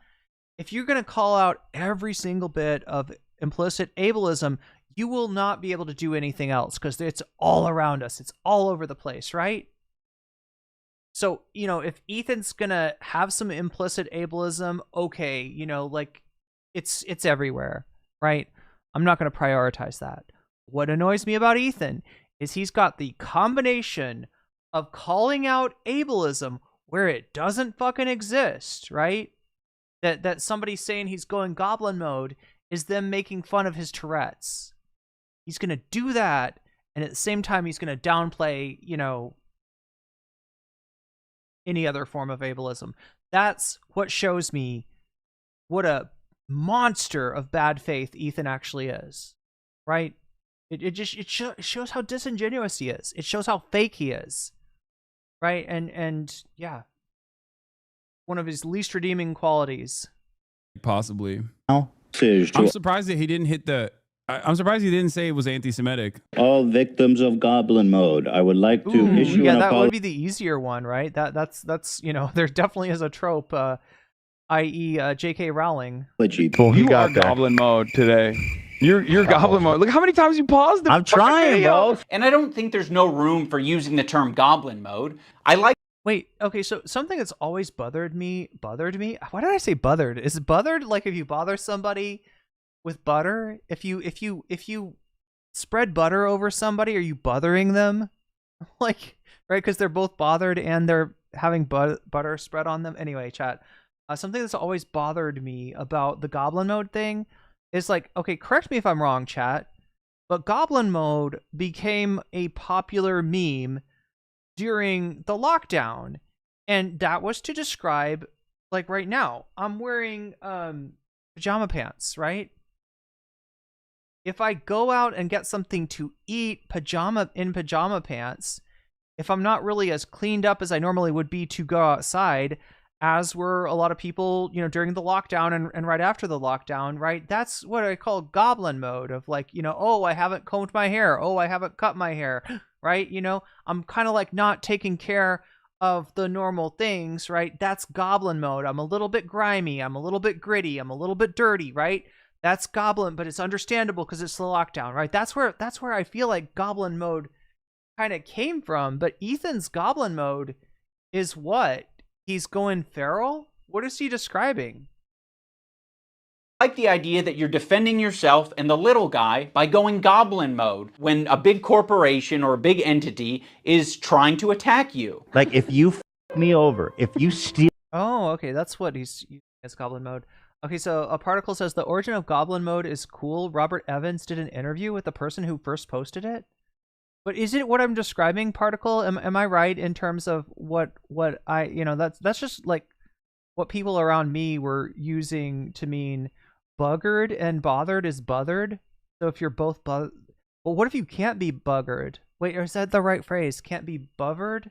if you're going to call out every single bit of implicit ableism, you will not be able to do anything else because it's all around us. It's all over the place, right? So, you know, if Ethan's going to have some implicit ableism, okay, you know, like it's everywhere, right? I'm not going to prioritize that. What annoys me about Ethan is he's got the combination of calling out ableism where it doesn't fucking exist, right? That somebody saying he's going goblin mode is them making fun of his Tourette's. He's going to do that, and at the same time he's going to downplay, you know, any other form of ableism. That's what shows me what a monster of bad faith Ethan actually is, right? It shows how disingenuous he is. It shows how fake he is, right? And yeah, one of his least redeeming qualities. Possibly. No. I'm surprised that he didn't hit the. I'm surprised he didn't say it was anti-Semitic. All victims of goblin mode. I would like to issue yeah, an that apology. would be the easier one, right? That's you know, there definitely is a trope, i.e. J.K. Rowling. Well, you are goblin mode today. Your goblin mode. Look how many times you paused. I'm trying, bro. And I don't think there's no room for using the term goblin mode. I like. Wait, okay, so something that's always bothered me. Why did I say bothered? Is it bothered like if you bother somebody with butter? If you spread butter over somebody, are you bothering them? Like, right? Because they're both bothered and they're having butter spread on them. Anyway, chat. Something that's always bothered me about the goblin mode thing is like, okay, correct me if I'm wrong, chat, but goblin mode became a popular meme during the lockdown, and that was to describe, like right now, I'm wearing pajama pants, right? If I go out and get something to eat pajama pants, if I'm not really as cleaned up as I normally would be to go outside, as were a lot of people, you know, during the lockdown and right after the lockdown, right? That's what I call goblin mode of like, you know, oh, I haven't combed my hair. Oh, I haven't cut my hair, right? You know, I'm kind of like not taking care of the normal things, right? That's goblin mode. I'm a little bit grimy. I'm a little bit gritty. I'm a little bit dirty, right? That's goblin, but it's understandable because it's the lockdown, right? That's where I feel like goblin mode kind of came from. But Ethan's goblin mode is what? He's going feral? What is he describing? I like the idea that you're defending yourself and the little guy by going goblin mode when a big corporation or a big entity is trying to attack you. Like if you f me over, if you steal. Oh, okay, that's what he's using as goblin mode. Okay, so a particle says the origin of goblin mode is cool. Robert Evans did an interview with the person who first posted it. But is it what I'm describing, Particle? Am I right in terms of what I, you know, that's just like what people around me were using to mean buggered, and bothered is bothered. So if you're both well, what if you can't be buggered? Wait, or is that the right phrase? Can't be buvered?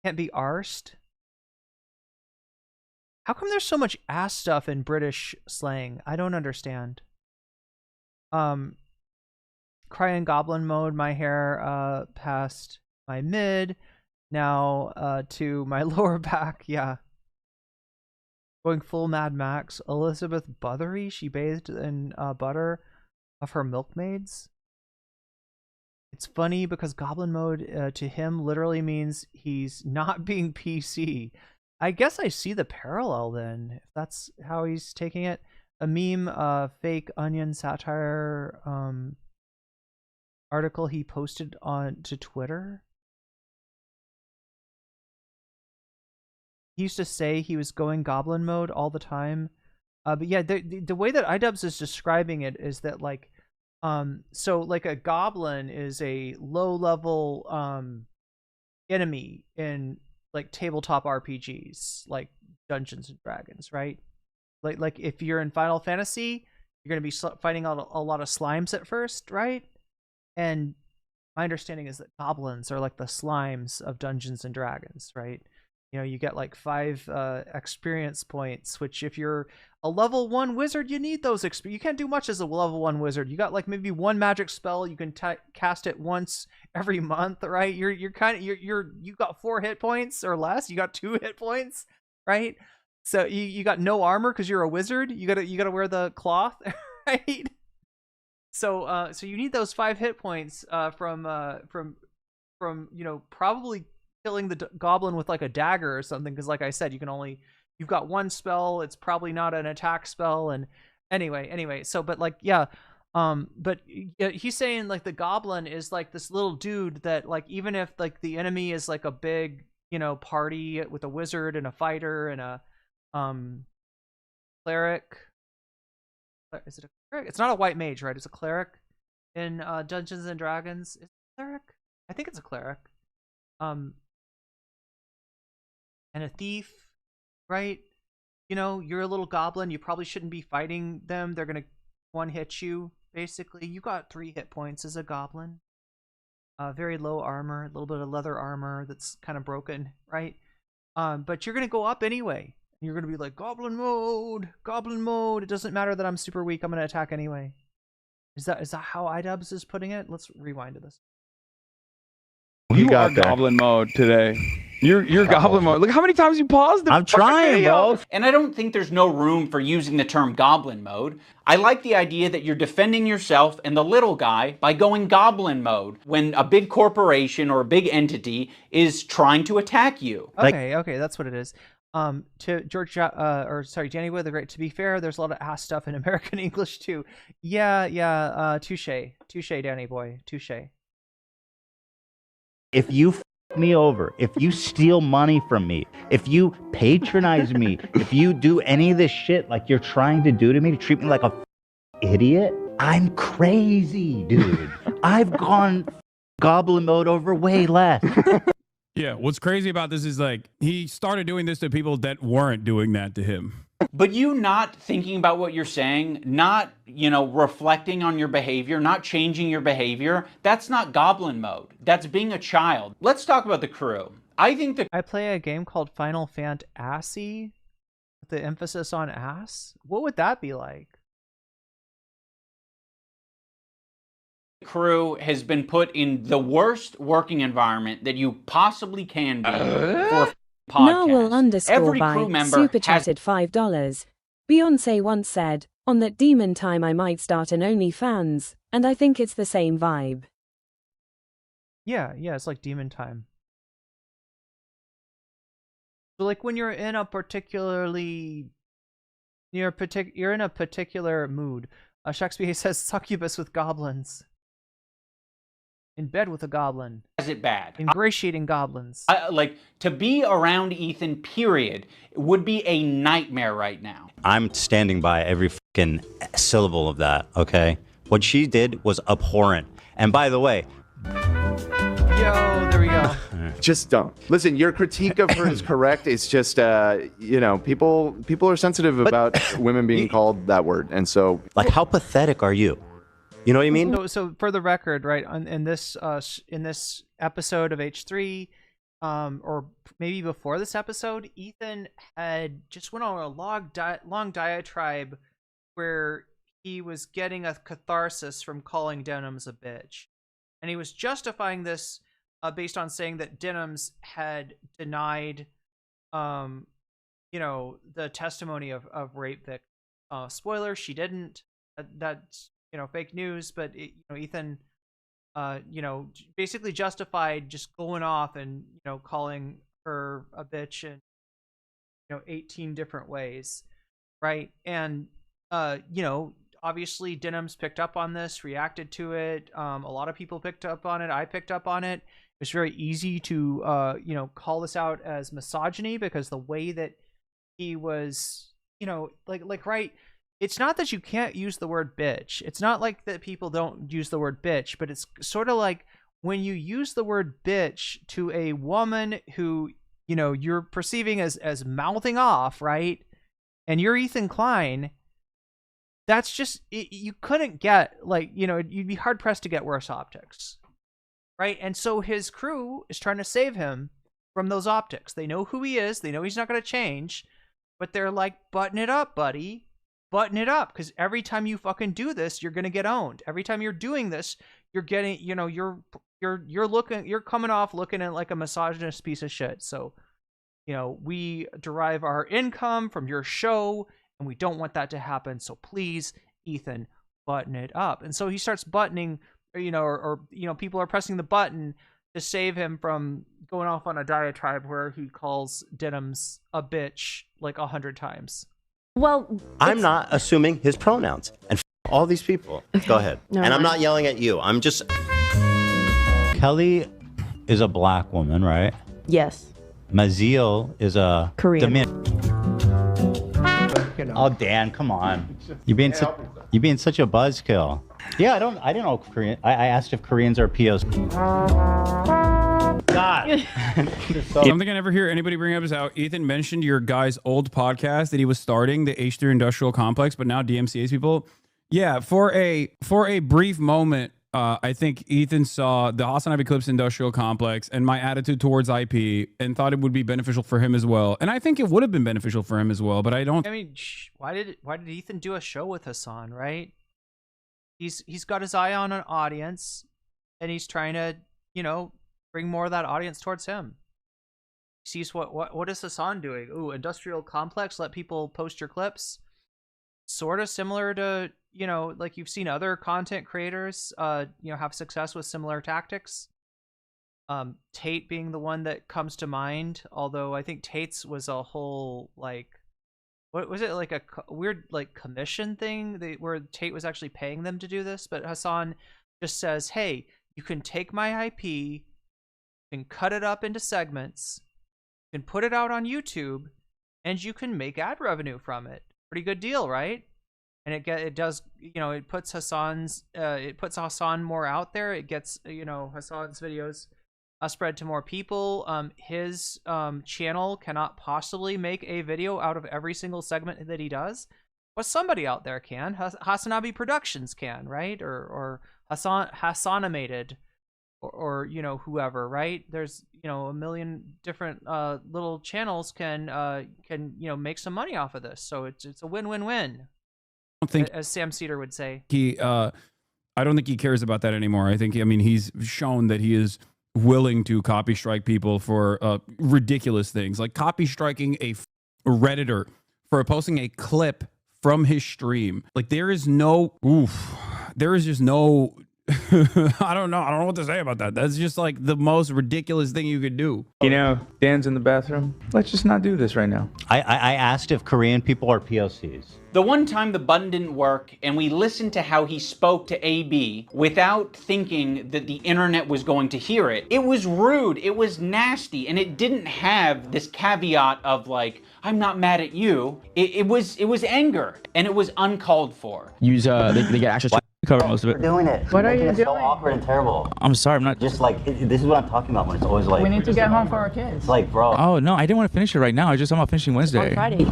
Can't be arsed? How come there's so much ass stuff in British slang? I don't understand. Crying goblin mode, my hair past my mid, now to my lower back. Yeah, going full Mad Max. Elizabeth Buttery, she bathed in butter of her milkmaids. It's funny because goblin mode to him literally means he's not being PC. I guess I see the parallel then, if that's how he's taking it. A meme, fake onion satire article he posted on to Twitter. He used to say he was going goblin mode all the time. But yeah, the way that iDubbz is describing it is that like, so like a goblin is a low level enemy in like tabletop RPGs, like Dungeons and Dragons, right? Like if you're in Final Fantasy, you're going to be fighting a lot of slimes at first, right? And my understanding is that goblins are like the slimes of Dungeons and Dragons, right? You know, you get like 5 experience points, which if you're a level 1 wizard, you need those. You can't do much as a level 1 wizard. You got like maybe 1 magic spell. You can cast it once every month, right? You got 4 hit points or less. You got 2 hit points, right? So you got no armor because you're a wizard. You gotta wear the cloth, right? So you need those 5 hit points from you know, probably killing the goblin with like a dagger or something, because like I said, you've got 1 spell. It's probably not an attack spell. And anyway, so but like yeah, but he's saying like the goblin is like this little dude that like even if like the enemy is like a big, you know, party with a wizard and a fighter and a cleric. Is it a cleric? It's not a white mage, right? It's a cleric in Dungeons and Dragons. Is it a cleric? I think it's a cleric. And a thief, right? You know, you're a little goblin. You probably shouldn't be fighting them. They're gonna 1-hit you. Basically, you got 3 hit points as a goblin. Very low armor, a little bit of leather armor that's kind of broken, right? But you're gonna go up anyway. You're gonna be like goblin mode. It doesn't matter that I'm super weak. I'm gonna attack anyway. Is that how iDubbz is putting it? Let's rewind to this. You are goblin mode today. Your goblin mode. Look how many times you paused. I'm trying, bro. And I don't think there's no room for using the term goblin mode. I like the idea that you're defending yourself and the little guy by going goblin mode when a big corporation or a big entity is trying to attack you. Okay, that's what it is. To George, Danny with the Great. To be fair, there's a lot of ass stuff in American English too. Yeah. Touche, Danny boy, touche. If you f me over, if you steal money from me, if you patronize me, if you do any of this shit like you're trying to do to me, to treat me like a idiot, I'm crazy, dude. I've gone goblin mode over way less. Yeah, what's crazy about this is like he started doing this to people that weren't doing that to him. But you not thinking about what you're saying, not, reflecting on your behavior, not changing your behavior, that's not goblin mode. That's being a child. Let's talk about the crew. I think I play a game called Final Fantasy with the emphasis on ass. What would that be like? Crew has been put in the worst working environment that you possibly can be for a podcast. Every crew member super chatted $5. Beyonce once said, on that demon time I might start an OnlyFans, and I think it's the same vibe. Yeah, it's like demon time. So like when you're in a particularly you're in a particular mood. Shakespeare says succubus with goblins. In bed with a goblin. Is it bad? Ingratiating goblins. Like, to be around Ethan, period, would be a nightmare right now. I'm standing by every fucking syllable of that, okay? What she did was abhorrent. And by the way... Yo, there we go. Just don't. Listen, your critique of her is correct. It's just, people are sensitive about women being called that word. And so... Like, how pathetic are you? You know what I mean? So for the record, right, in this episode of H3, or maybe before this episode, Ethan had just went on a long diatribe where he was getting a catharsis from calling Denims a bitch, and he was justifying this based on saying that Denims had denied, the testimony of rape victims. Spoiler: she didn't. That's fake news, but Ethan, basically justified just going off and, calling her a bitch in, 18 different ways, right? And, obviously Denims picked up on this, reacted to it. A lot of people picked up on it. I picked up on it. It's very easy to, call this out as misogyny because the way that he was, right. It's not that you can't use the word bitch. It's not like that people don't use the word bitch, but it's sort of like when you use the word bitch to a woman who, you're perceiving as mouthing off, right? And you're Ethan Klein. That's just, you couldn't get, you'd be hard pressed to get worse optics, right? And so his crew is trying to save him from those optics. They know who he is. They know he's not going to change, but they're like, button it up, buddy. Button it up, because every time you fucking do this, you're gonna get owned. Every time you're doing this, you're getting, you're coming off looking at like a misogynist piece of shit. So, we derive our income from your show, and we don't want that to happen. So please, Ethan, button it up. And so he starts buttoning, or people are pressing the button to save him from going off on a diatribe where he calls Denims a bitch like 100 times. Well, I'm not assuming his pronouns. And all these people. Okay. Go ahead. No, and I'm not yelling at you. I'm just... Kelly is a black woman, right? Yes. Maziel is a... Korean. Oh, Dan, come on. You're being such a buzzkill. Yeah, I didn't know Korean. I asked if Koreans are POC. God. Something I never hear anybody bring up is how Ethan mentioned your guy's old podcast that he was starting, the H3 Industrial Complex, but now DMCA's people. Yeah, for a brief moment, I think Ethan saw the Hasan Eclipse Industrial Complex and my attitude towards IP and thought it would be beneficial for him as well. And I think it would have been beneficial for him as well, but I don't. I mean, why did Ethan do a show with Hasan, right? He's got his eye on an audience, and he's trying to, bring more of that audience towards him. sees what is Hasan doing? Ooh, industrial complex. Let people post your clips. Sort of similar to, you know, like you've seen other content creators, you know, have success with similar tactics. Tate being the one that comes to mind, although I think Tate's was a whole, like, what was it, like a weird like commission thing where Tate was actually paying them to do this, but Hasan just says, hey, you can take my IP, you can cut it up into segments, you can put it out on YouTube, and you can make ad revenue from it. Pretty good deal, right? And it does, you know, it puts Hasan more out there. It gets, you know, Hasan's videos spread to more people. His channel cannot possibly make a video out of every single segment that he does, but somebody out there can. Hasanabi Productions can, right? Or Hasanimated, or you know, whoever, right? There's, you know, a million different little channels can you know, make some money off of this. So it's a win-win-win. I don't think, as Sam Cedar would say. I don't think he cares about that anymore. I mean, he's shown that he is willing to copy strike people for ridiculous things, like copy striking a Redditor for posting a clip from his stream. Like, there is just no I don't know what to say about that. That's just like the most ridiculous thing you could do. You know, Dan's in the bathroom. Let's just not do this right now. I asked if Korean people are POCs. The one time the button didn't work and we listened to how he spoke to AB without thinking that the internet was going to hear it, it was rude, it was nasty, and it didn't have this caveat of like, I'm not mad at you. It was anger, and it was uncalled for. Use they get access to cover most of it. We're doing it. What are you It's doing? so awkward and terrible. I'm sorry, I'm not Just like, this is what I'm talking about when it's always like. We need to get home for our kids. It's like, bro. Oh no, I didn't want to finish it right now. I'm about finishing Wednesday. On Friday.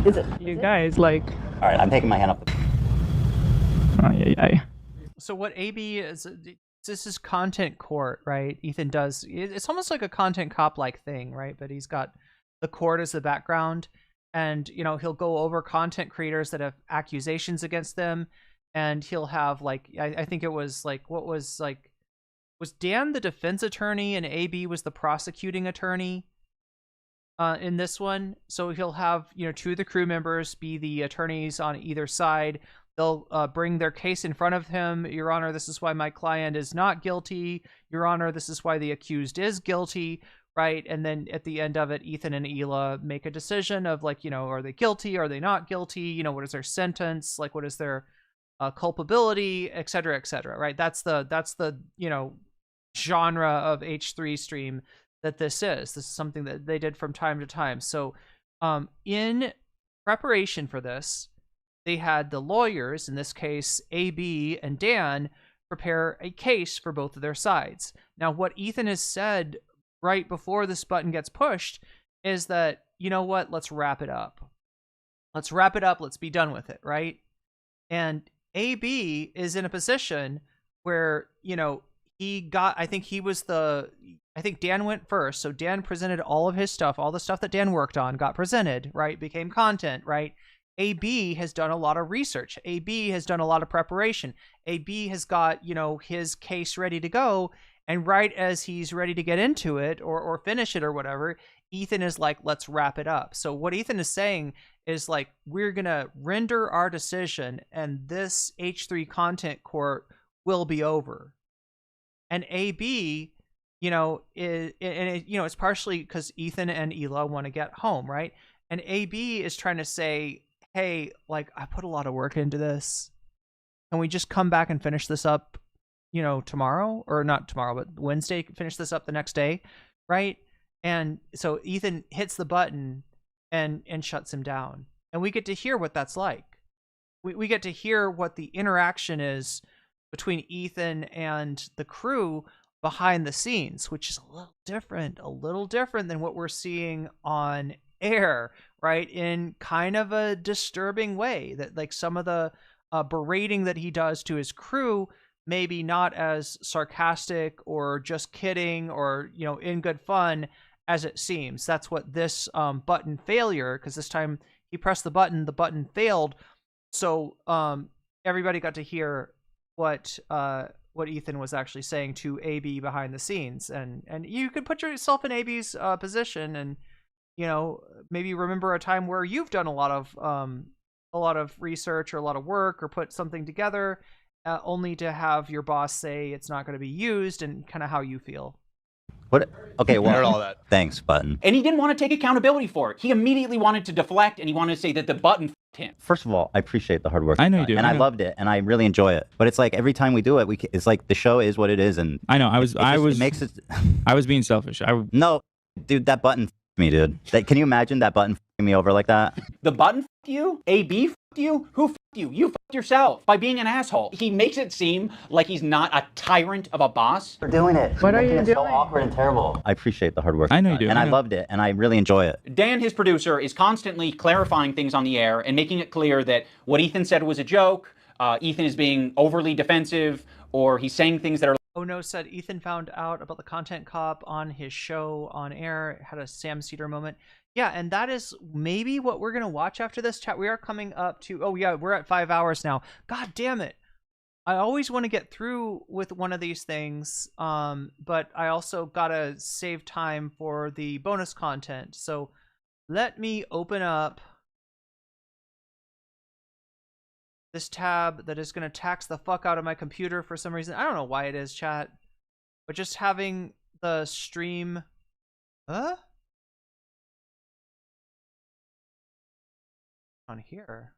Is it? You guys, like. All right, I'm taking my hand off. Oh, yeah. So what AB is, this is content court, right? Ethan does, it's almost like a content cop like thing, right? But he's got the court as the background, and, you know, he'll go over content creators that have accusations against them, and he'll have, like, I think it was like, was Dan the defense attorney and AB was the prosecuting attorney in this one? So he'll have, you know, two of the crew members be the attorneys on either side. They'll bring their case in front of him. Your Honor, this is why my client is not guilty. Your Honor, this is why the accused is guilty, right? And then at the end of it, Ethan and Hila make a decision of, like, you know, are they guilty? Are they not guilty? You know, what is their sentence? Like, what is their culpability, et cetera, right? That's the, you know, genre of H3 stream that this is. This is something that they did from time to time. So in preparation for this, they had the lawyers, in this case AB and Dan, prepare a case for both of their sides. Now, what Ethan has said right before this button gets pushed is that, you know what, let's wrap it up. Let's wrap it up. Let's be done with it, right? And AB is in a position where, you know, I think Dan went first. So Dan presented all of his stuff, all the stuff that Dan worked on got presented, right? Became content, right? AB has done a lot of research. AB has done a lot of preparation. AB has got, you know, his case ready to go. And right as he's ready to get into it or finish it or whatever, Ethan is like, let's wrap it up. So what Ethan is saying is, like, we're going to render our decision and this H3 content court will be over. And AB, you know, it's partially because Ethan and Hila want to get home, right? And AB is trying to say, hey, like, I put a lot of work into this. Can we just come back and finish this up, you know, tomorrow? Or not tomorrow, but Wednesday, finish this up the next day, right? And so Ethan hits the button and shuts him down. And we get to hear what that's like. We get to hear what the interaction is between Ethan and the crew behind the scenes, which is a little different than what we're seeing on air, right? In kind of a disturbing way, that, like, some of the berating that he does to his crew, maybe not as sarcastic or just kidding or, you know, in good fun as it seems. That's what this button failure, because this time he pressed the button failed. So everybody got to hear what what Ethan was actually saying to AB behind the scenes, and you could put yourself in AB's position, and maybe remember a time where you've done a lot of research or a lot of work or put something together, only to have your boss say it's not going to be used, and kind of how you feel. What? Okay, well, all that. Thanks, Button. And he didn't want to take accountability for it. He immediately wanted to deflect, and he wanted to say that the button f***ed him. First of all, I appreciate the hard work. I know you do. And I loved it, and I really enjoy it. But it's like every time we do it, it's like the show is what it is, and I know. it makes it. I was being selfish. No, dude, that button f***ed me, dude. Can you imagine that button f***ing me over like that? The button f***ed you? AB f***ed you? Who f***ed you? You f***ed yourself by being an asshole. He makes it seem like he's not a tyrant of a boss. For doing it. What are you It's doing? so awkward and terrible. I appreciate the hard work. I know you do. And I loved it, and I really enjoy it. Dan, his producer, is constantly clarifying things on the air and making it clear that what Ethan said was a joke. Ethan is being overly defensive, or he's saying things that are. Oh no said Ethan found out about the Content Cop on his show on air, had a Sam Cedar moment. Yeah, and that is maybe what we're going to watch after this chat. We are coming up to, oh yeah, we're at 5 hours now. God damn it. I always want to get through with one of these things, but I also got to save time for the bonus content. So let me open up this tab that is going to tax the fuck out of my computer for some reason. I don't know why it is, chat, but just having the stream... on here.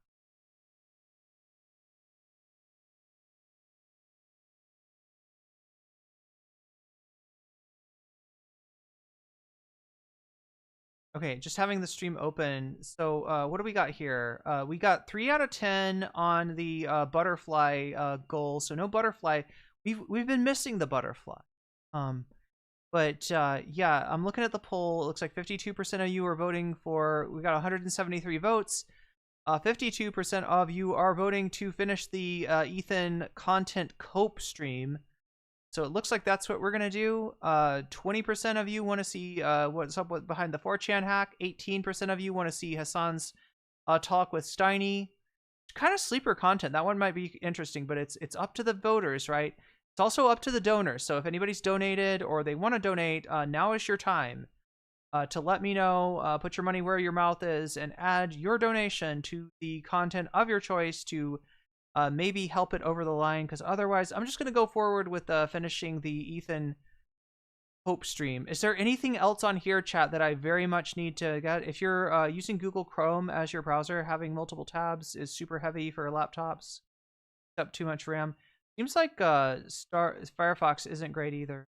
Okay, just having the stream open. So what do we got here? We got 3 out of 10 on the butterfly goal. So no butterfly. We've been missing the butterfly. But yeah, I'm looking at the poll. It looks like 52% of you are voting for. We got 173 votes. 52% of you are voting to finish the Ethan Content Cope stream. So it looks like that's what we're going to do. 20% of you want to see what's up with behind the 4chan hack. 18% of you want to see Hasan's talk with Steiny. Kind of sleeper content. That one might be interesting, but it's up to the voters, right? It's also up to the donors. So if anybody's donated or they want to donate, now is your time. To let me know, put your money where your mouth is, and add your donation to the content of your choice to maybe help it over the line, because otherwise I'm just going to go forward with finishing the Ethan Hope stream. Is there anything else on here, chat, that I very much need to get? If you're using Google Chrome as your browser, having multiple tabs is super heavy for laptops. Up too much RAM. Seems like Firefox isn't great either.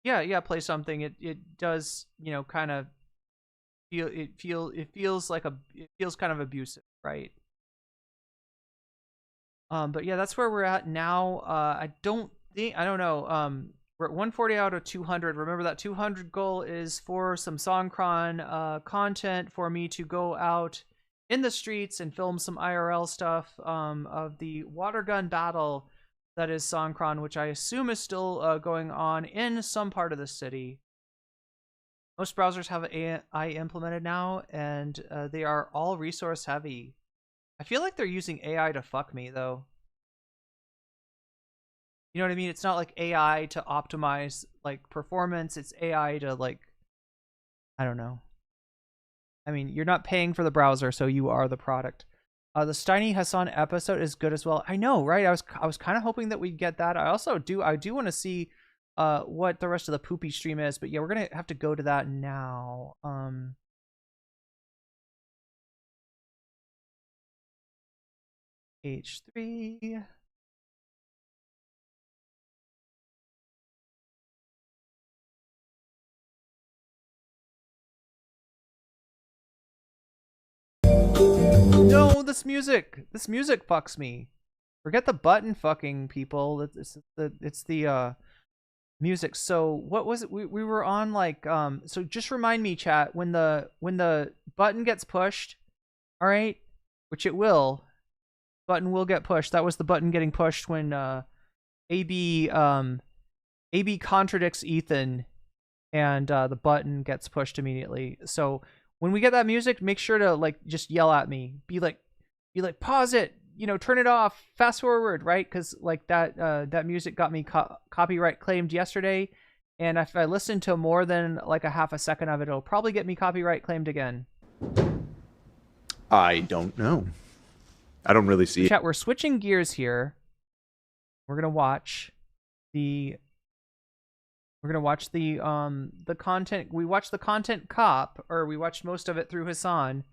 Yeah, play something. It does, kind of feel it feels kind of abusive, right? But yeah, that's where we're at now. I don't know. We're at 140 out of 200. Remember that 200 goal is for some Songkran content for me to go out in the streets and film some IRL stuff of the water gun battle. That is Songkran, which I assume is still going on in some part of the city. Most browsers have AI implemented now, and they are all resource heavy. I feel like they're using AI to fuck me, though. You know what I mean? It's not like AI to optimize like performance. It's AI to like, I don't know. I mean, you're not paying for the browser, so you are the product. The Steiny Hasan episode is good as well. I know, right? I was kind of hoping that we'd get that. I do want to see what the rest of the poopy stream is, but yeah, we're gonna have to go to that now. H3. No, this music fucks me. Forget the button fucking, people. It's the music. So what was it? We were on like so just remind me, chat, when the button gets pushed, all right, which it will, button will get pushed. That was the button getting pushed when AB contradicts Ethan, and the button gets pushed immediately. So when we get that music, make sure to like just yell at me. Be like, be like, pause it, you know, turn it off, fast forward, right? Because like that music got me copyright claimed yesterday, and if I listen to more than like a half a second of it, it'll probably get me copyright claimed again. I don't know. I don't really see it. Chat, we're switching gears here. We're gonna watch the content. We watched the Content Cop, or we watched most of it through Hasan,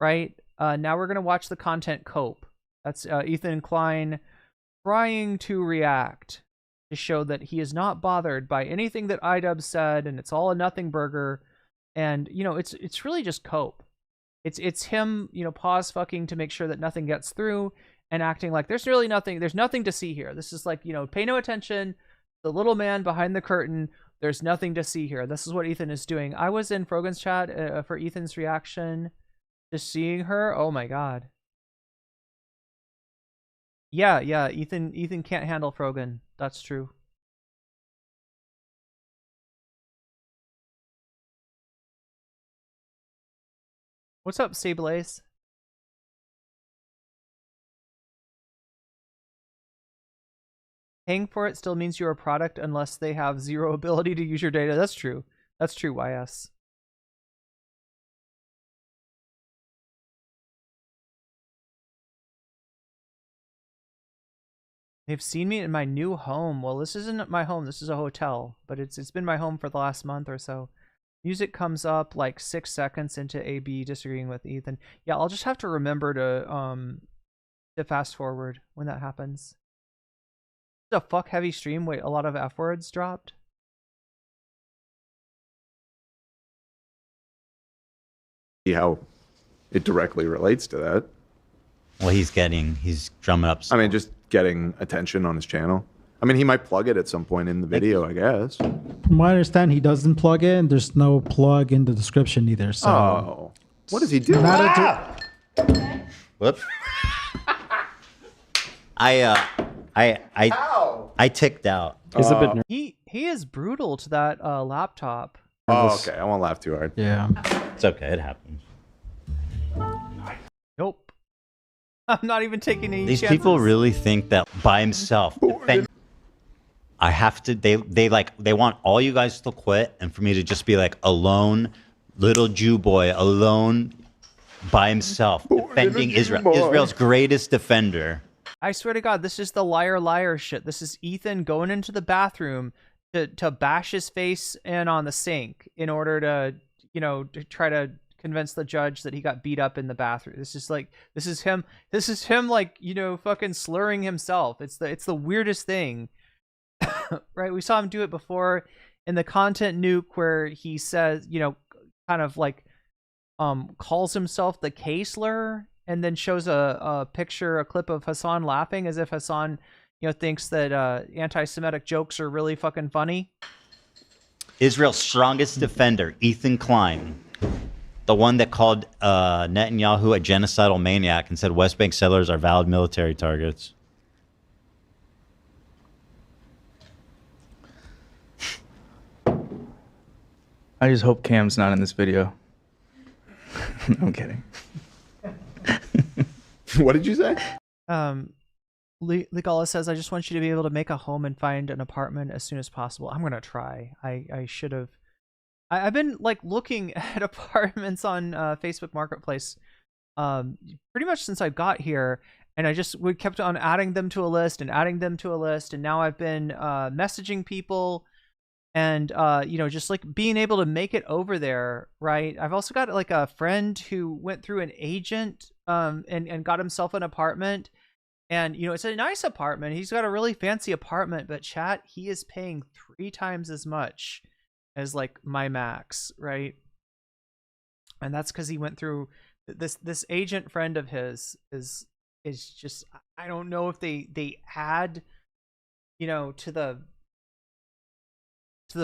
right? Now we're gonna watch the Content Cope. That's Ethan Klein trying to react to show that he is not bothered by anything that iDubbz said, and it's all a nothing burger. And you know, it's really just cope. It's him, you know, pause fucking to make sure that nothing gets through, and acting like there's really nothing. There's nothing to see here. This is like, you know, pay no attention. The little man behind the curtain. There's nothing to see here. This is what Ethan is doing. I was in Frogan's chat for Ethan's reaction to seeing her. Oh my god. Yeah, Ethan can't handle Frogan. That's true. What's up, Sablaze? Paying for it still means you're a product unless they have zero ability to use your data. That's true. That's true, YS. They've seen me in my new home. Well, this isn't my home. This is a hotel, but it's been my home for the last month or so. Music comes up like 6 seconds into AB disagreeing with Ethan. Yeah, I'll just have to remember to fast forward when that happens. It's a fuck heavy stream. Wait, a lot of F words dropped. See how it directly relates to that. Well, he's drumming up. I mean, just getting attention on his channel. I mean, he might plug it at some point in the video, I guess. From what I understand, he doesn't plug in. There's no plug in the description either. So, oh, what does he do? Whoops. I ticked out. He is brutal to that laptop. Oh, okay. I won't laugh too hard. Yeah. It's okay. It happens. Nope. I'm not even taking any These chances. people really think that by himself. I have to. They want all you guys to quit, and for me to just be like alone, little Jew boy, alone by himself, defending Israel. Israel's greatest defender. I swear to God, this is the liar shit. This is Ethan going into the bathroom to bash his face in on the sink in order to, you know, to try to convince the judge that he got beat up in the bathroom. This is him like, you know, fucking slurring himself. It's the weirdest thing. Right? We saw him do it before in the Content Nuke where he says, you know, kind of like calls himself the K-slur, and then shows a clip of Hasan laughing as if Hasan, you know, thinks that anti-Semitic jokes are really fucking funny. Israel's strongest defender, Ethan Klein, the one that called Netanyahu a genocidal maniac and said West Bank settlers are valid military targets. I just hope Cam's not in this video. No, I'm kidding. What did you say? Legala says, I just want you to be able to make a home and find an apartment as soon as possible. I'm gonna try. I should have. I've been like looking at apartments on Facebook Marketplace pretty much since I got here, and we kept on adding them to a list and adding them to a list, and now I've been messaging people and you know, just like being able to make it over there, right? I've also got like a friend who went through an agent and got himself an apartment, and you know, it's a nice apartment. He's got a really fancy apartment, but chat, he is paying 3 times as much as like my max, right? And that's because he went through this agent friend of his is just, I don't know if they add, you know, to the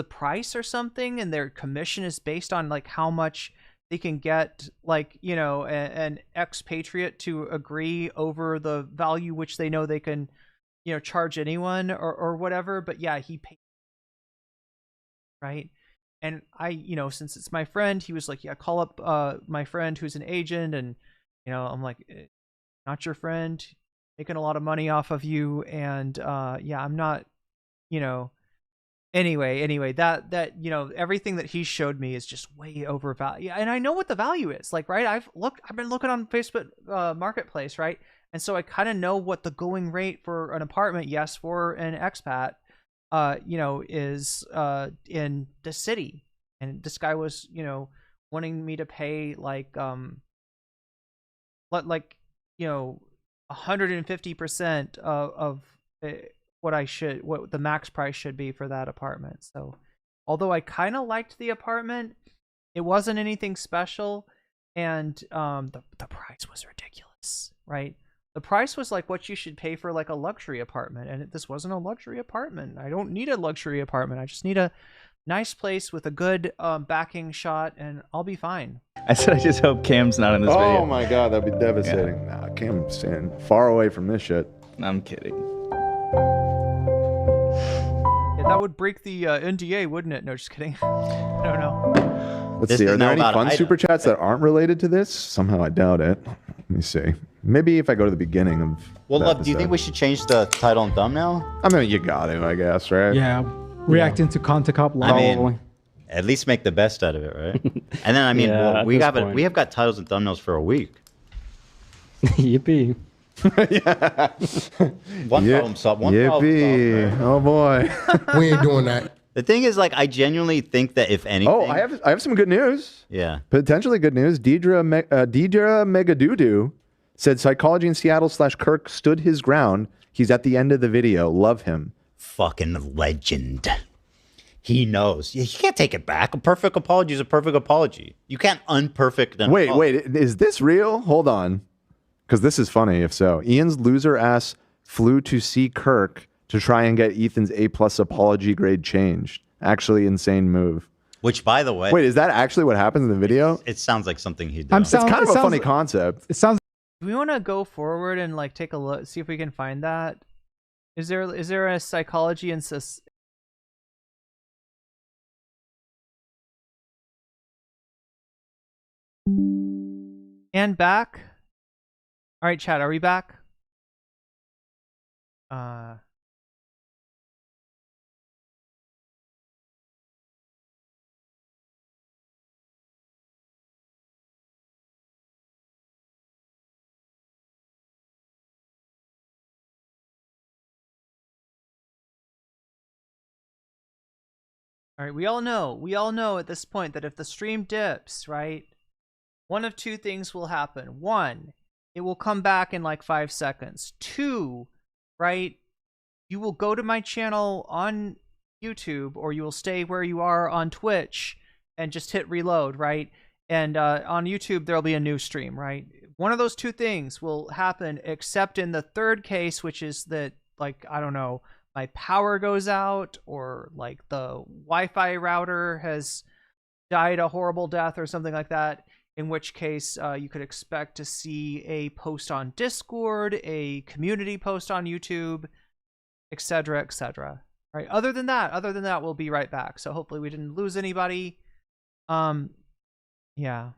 price or something, and their commission is based on like how much they can get, like, you know, an expatriate to agree over the value which they know they can, you know, charge anyone or whatever. But yeah, he paid, right? And I, you know, since it's my friend, he was like, yeah, call up my friend who's an agent, and you know, I'm like, not your friend, making a lot of money off of you, and yeah, I'm not, you know. Anyway, that everything that he showed me is just way overvalued, and I know what the value is. Like, right? I've been looking on Facebook Marketplace, right? And so I kind of know what the going rate for an apartment, yes, for an expat, is in the city. And this guy was, wanting me to pay like 150% of what the max price should be for that apartment. So although I kind of liked the apartment, it wasn't anything special, and the price was ridiculous, right? The price was like what you should pay for like a luxury apartment, and this wasn't a luxury apartment. I don't need a luxury apartment. I just need a nice place with a good backing shot, and I'll be fine. I said I just hope Cam's not in this video. Oh my god, that'd be devastating. Nah, Cam's staying far away from this shit. I'm kidding. Yeah, that would break the NDA, wouldn't it? No, just kidding. I don't know. Let's see. Are there any fun super chats that aren't related to this? Somehow I doubt it. Let me see. Maybe if I go to the beginning of. Well, look, do you think we should change the title and thumbnail? I mean, you got to, I guess, right? Yeah. Reacting to Content Cop live. I mean, at least make the best out of it, right? And then, I mean, Yeah, we at this have got titles and thumbnails for a week. Yippee. One problem solved. One problem Yippee. solved. Oh boy. We ain't doing that. The thing is, like, I genuinely think that if anything. Oh, I have some good news. Yeah. Potentially good news. Deidre Megadudu said psychology in Seattle / Kirk stood his ground. He's at the end of the video. Love him. Fucking legend. He knows. You can't take it back. A perfect apology is a perfect apology. You can't unperfect an apology. Wait, is this real? Hold on. Because this is funny if so. Ian's loser ass flew to see Kirk to try and get Ethan's A+ apology grade changed. Actually, insane move. Which, by the way. Wait, is that actually what happens in the video? It sounds like something he did. It's kind of a funny concept. It sounds. Do we want to go forward and like take a look, see if we can find that? Is there a psychology and back? All right, chat, are we back? All right, we all know at this point that if the stream dips, right, one of two things will happen. One, it will come back in like 5 seconds. Two, right, you will go to my channel on YouTube, or you will stay where you are on Twitch and just hit reload, right? And on YouTube, there'll be a new stream, right? One of those two things will happen, except in the third case, which is that, like, I don't know, my power goes out, or like the Wi-Fi router has died a horrible death or something like that, in which case you could expect to see a post on Discord, a community post on YouTube, etc., etc. Right. Other than that, we'll be right back. So hopefully we didn't lose anybody. Yeah.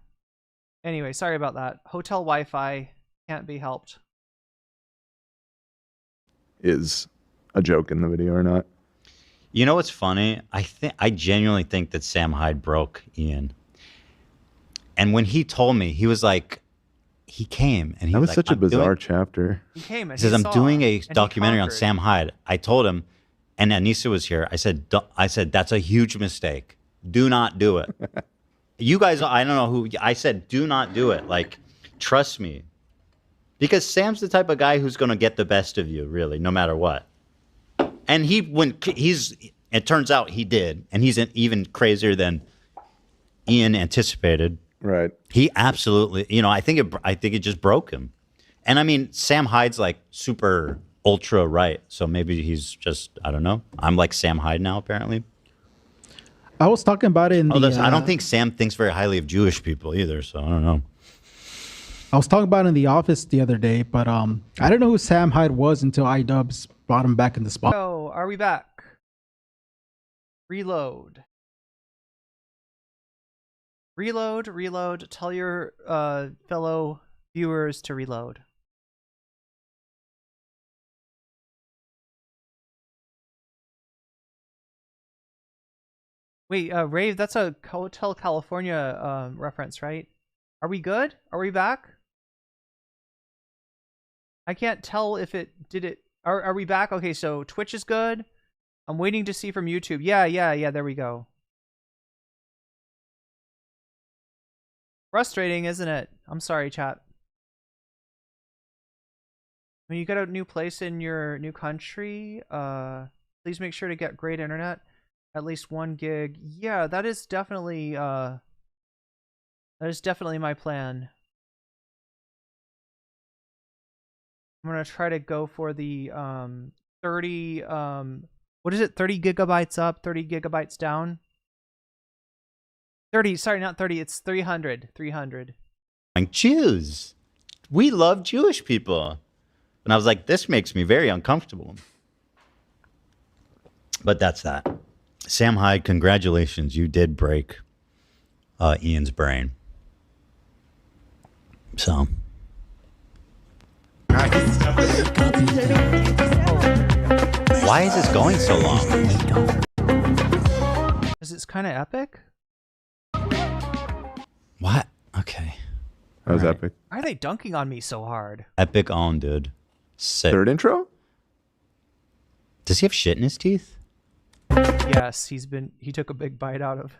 Anyway, sorry about that. Hotel Wi-Fi can't be helped. Is a joke in the video or not? You know what's funny? I genuinely think that Sam Hyde broke Ian. And when he told me, he was like, he came and he was like, such a bizarre chapter. He came and he says, I'm doing a documentary on conquered. Sam Hyde. I told him, and Anissa was here. I said, that's a huge mistake. Do not do it. You guys, I don't know who, I said, do not do it. Like, trust me. Because Sam's the type of guy who's going to get the best of you, really, no matter what. And it turns out he did. And he's even crazier than Ian anticipated. Right. He absolutely, I think it just broke him. And I mean, Sam Hyde's like super ultra right. So maybe he's just, I don't know. I'm like Sam Hyde now, apparently. I was talking about it in the. I don't think Sam thinks very highly of Jewish people either. So I don't know. I was talking about it in the office the other day, but I didn't know who Sam Hyde was until iDubbz brought him back in the spot. So, are we back? Reload. Reload. Tell your fellow viewers to reload. Wait, Rave, that's a Hotel California reference, right? Are we good? Are we back? I can't tell if it did it. Are we back? Okay, so Twitch is good. I'm waiting to see from YouTube. Yeah, there we go. Frustrating, isn't it? I'm sorry, chat. When you get a new place in your new country, please make sure to get great internet. At least 1 gig. Yeah, that is definitely my plan. I'm gonna try to go for the 30 what is it? 30 gigabytes up, 30 gigabytes down. 30, sorry, not 30, it's 300. 300. Like Jews. We love Jewish people. And I was like, this makes me very uncomfortable. But that's that. Sam Hyde, congratulations. You did break Ian's brain. So. Why is this going so long? Because it's kind of epic. What? Okay. That was epic. Why are they dunking on me so hard? Epic on, dude. Sick. Third intro? Does he have shit in his teeth? Yes, he took a big bite out of.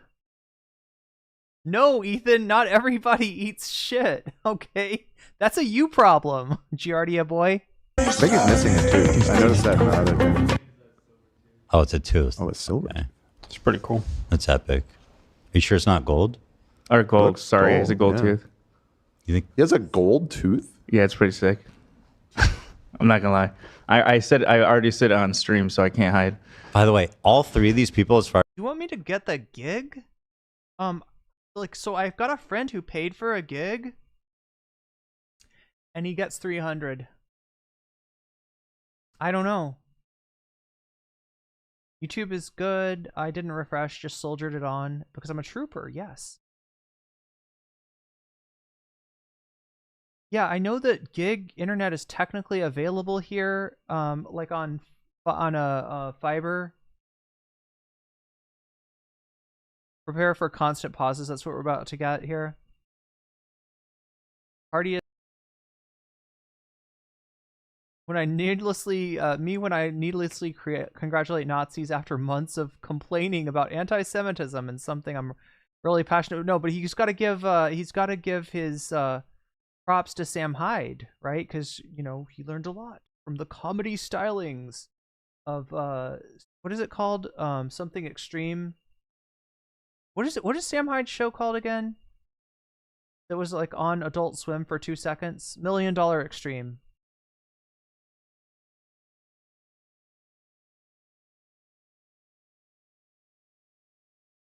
No, Ethan, not everybody eats shit. Okay, that's a you problem, Giardia boy. I think he's missing a tooth. I noticed that in the other thing. Oh, it's a tooth. Oh, it's silver. Okay. It's pretty cool. That's epic. Are you sure it's not gold? Or gold. Looks Sorry, gold, it's a gold yeah. tooth. You think he has a gold tooth? Yeah, it's pretty sick. I'm not gonna lie. I already said it on stream, so I can't hide. By the way, all three of these people, as far You want me to get the gig? Like, so I've got a friend who paid for a gig, and he gets 300. I don't know. YouTube is good. I didn't refresh, just soldiered it on because I'm a trooper. Yes. Yeah, I know that gig internet is technically available here, like on a fiber. Prepare for constant pauses. That's what we're about to get here. Party. When I needlessly congratulate Nazis after months of complaining about anti-Semitism and something I'm really passionate. No, but he's got to give his props to Sam Hyde, right? Because he learned a lot from the comedy stylings of what is it called? Something extreme. What is Sam Hyde's show called again? That was like on Adult Swim for 2 seconds. $1 Million Extreme.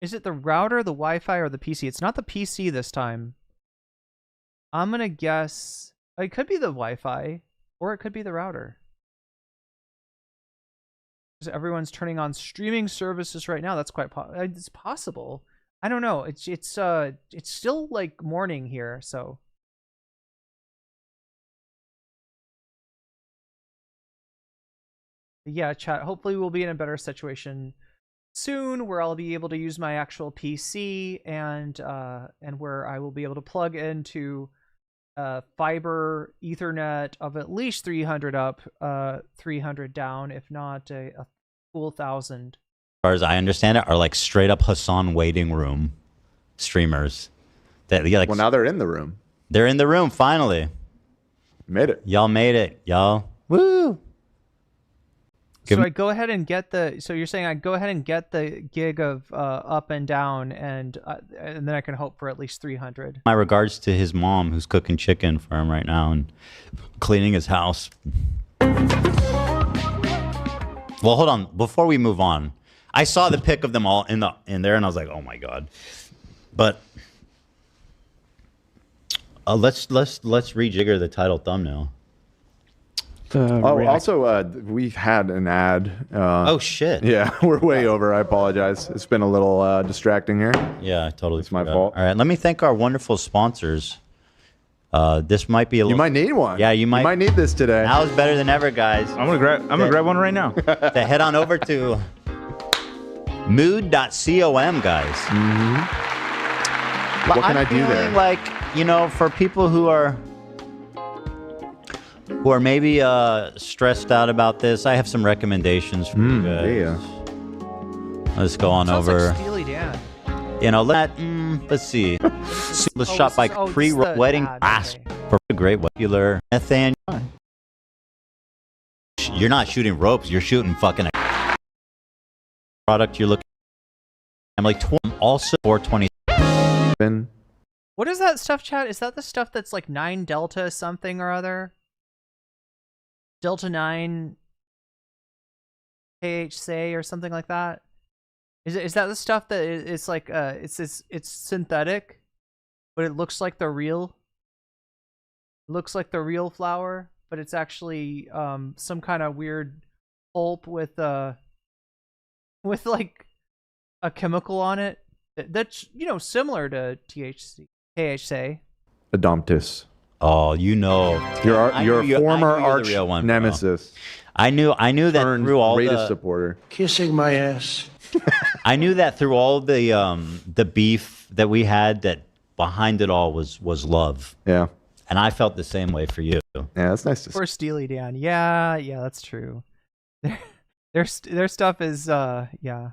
Is it the router, the Wi-Fi, or the PC? It's not the PC this time. I'm gonna guess it could be the Wi-Fi, or it could be the router. Because everyone's turning on streaming services right now. That's quite it's possible. I don't know. It's still like morning here, so. But yeah, chat. Hopefully, we'll be in a better situation soon, where I'll be able to use my actual PC and where I will be able to plug into fiber Ethernet of at least 300 up, 300 down, if not a full 1,000. far as I understand it, are like straight up Hasan waiting room streamers. That like. Well, now they're in the room. They're in the room finally. Made it. Y'all made it, y'all. Woo! So I go ahead and get the. So you're saying I go ahead and get the gig of up and down, and then I can hope for at least 300. My regards to his mom, who's cooking chicken for him right now and cleaning his house. Well, hold on. Before we move on, I saw the pic of them all in there, and I was like, oh my god. But let's rejigger the title thumbnail. Also, we've had an ad. Oh, shit. Yeah, we're way over. I apologize. It's been a little distracting here. Yeah, totally. It's my fault. All right, let me thank our wonderful sponsors. This might be a little... You might need one. Yeah, you might need this today. Now is better than ever, guys. I'm gonna grab one right now. To head on over to Mood.com, guys. What can I do feeling there? Like, you know, for people who are maybe stressed out about this, I have some recommendations for you guys. Let's go on Sounds over. like Steely Dan. You know, let's see. Was shot by pre-wedding blast for a great popular Nathan. You're not shooting ropes. You're shooting fucking a product. You're looking. I'm like also 420. What is that stuff, chat? Is that the stuff that's like 9 Delta something or other? Delta 9 KHC or something like that? Is that the stuff that it's like it's synthetic, but it looks like the real? It looks like the real flower, but it's actually some kind of weird pulp with like a chemical on it that's, you know, similar to KHC. Adomptus. Oh, you know, your former arch real one, nemesis. I knew that through all greatest the supporter. Kissing my ass. I knew that through all the beef that we had, that behind it all was love. Yeah. And I felt the same way for you. Yeah, that's nice to see. For Steely Dan. Yeah, that's true. Their stuff is yeah.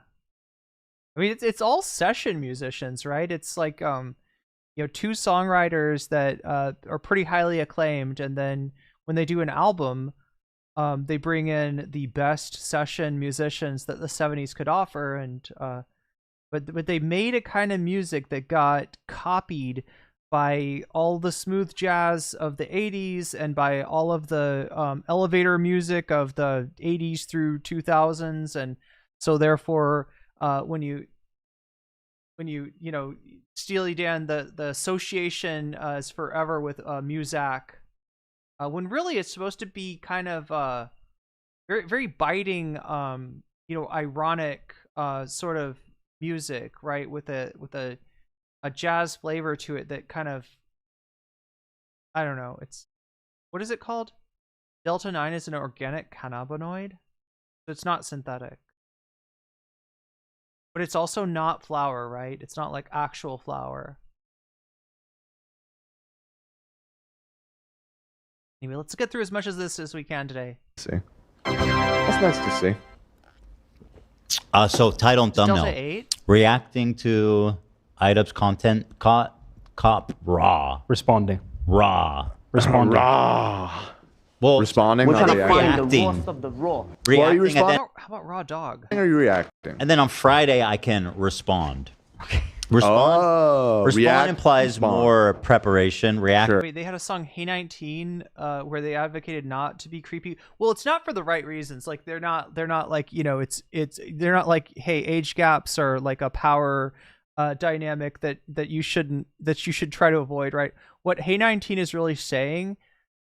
I mean, it's all session musicians, right? It's like you know, 2 songwriters that are pretty highly acclaimed, and then when they do an album, they bring in the best session musicians that the 70s could offer, and but they made a kind of music that got copied by all the smooth jazz of the 80s and by all of the elevator music of the 80s through 2000s, and so therefore when you know, Steely Dan, the association is forever with Muzak, when really it's supposed to be kind of very, very biting, you know, ironic sort of music, right, with a jazz flavor to it that kind of, I don't know, it's, what is it called? Delta 9 is an organic cannabinoid, so it's not synthetic. But it's also not flour, right? It's not like actual flour. Anyway, let's get through as much of this as we can today. See. That's nice to see. So title and thumbnail. Delta 8? Reacting to iDubbz Content Cop raw. Responding. Raw. Responding. Raw. Well, responding, we're not trying to find the reacting. rawest of the raw. Why are you Reacting, and then, How about Raw Dog? Are you reacting? and then on Friday I can respond. Oh, respond react, implies respond. more preparation. React. Wait, they had a song Hey 19 where they advocated not to be creepy. Well, it's not for the right reasons. Like they're not like, you know, they're not like, hey, age gaps are like a power dynamic that you should try to avoid, right? What Hey 19 is really saying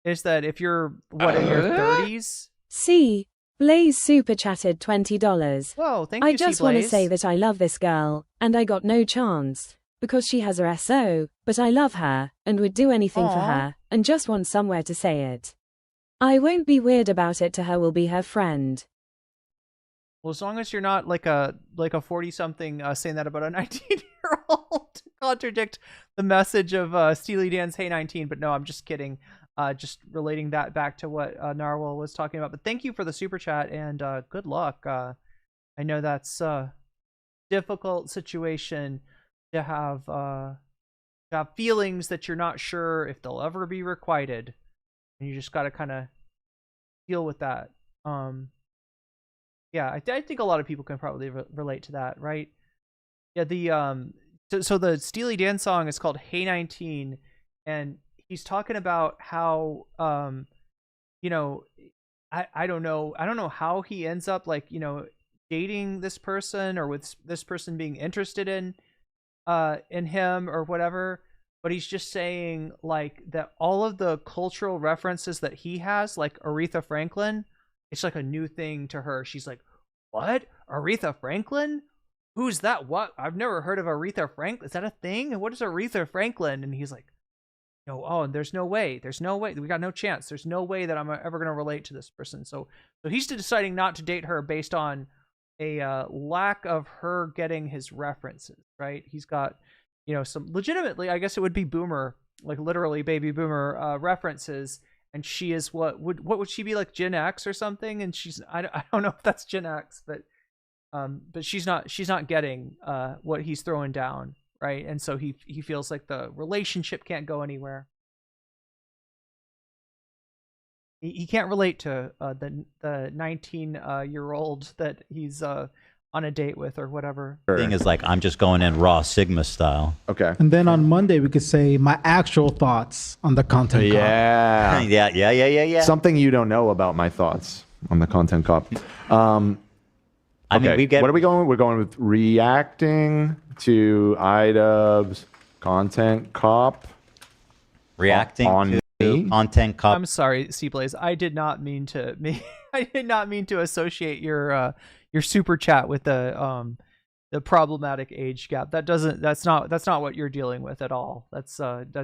is that if you're in your 30s. C. Blaze super chatted $20. Whoa, thank you, I just C. want to Blaze. say that I love this girl, and I got no chance, because she has her SO, but I love her, and would do anything for her, and just want somewhere to say it. I won't be weird about it, to her will be her friend. Well, as long as you're not like a 40-something saying that about a 19-year-old to contradict the message of Steely Dan's Hey 19, but no, I'm just kidding. Just relating that back to what Narwhal was talking about. But thank you for the super chat, and good luck. I know that's a difficult situation to have feelings that you're not sure if they'll ever be requited, and you just got to kind of deal with that. Yeah, I think a lot of people can probably relate to that, right? Yeah, so the Steely Dan song is called Hey 19, and he's talking about how, you know, I don't know how he ends up like, you know, dating this person or with this person being interested in him or whatever. But he's just saying like that all of the cultural references that he has, like Aretha Franklin, it's like a new thing to her. She's like, what? Aretha Franklin? Who's that? What? I've never heard of Aretha Franklin. Is that a thing? What is Aretha Franklin? And he's like, no, oh, there's no way. We got no chance. There's no way that I'm ever going to relate to this person. So he's deciding not to date her based on lack of her getting his references, right? He's got, you know, some legitimately, I guess it would be boomer, like literally baby boomer references, and she is what would she be, like Gen X or something? And she's I don't know if that's Gen X, but she's not getting what he's throwing down, right? And so he feels like the relationship can't go anywhere. He can't relate to the 19-year-old that he's on a date with or whatever. Thing is like, I'm just going in raw Sigma style. Okay. And then on Monday we could say my actual thoughts on the content. Yeah. Yeah. Something you don't know about my thoughts on the Content Cop. Okay. What are we going with? We're going with reacting to iDubbz Content Cop. Reacting on to me? Content Cop. I'm sorry, Cblaze. I did not mean to associate your super chat with the problematic age gap. That's not what you're dealing with at all. That's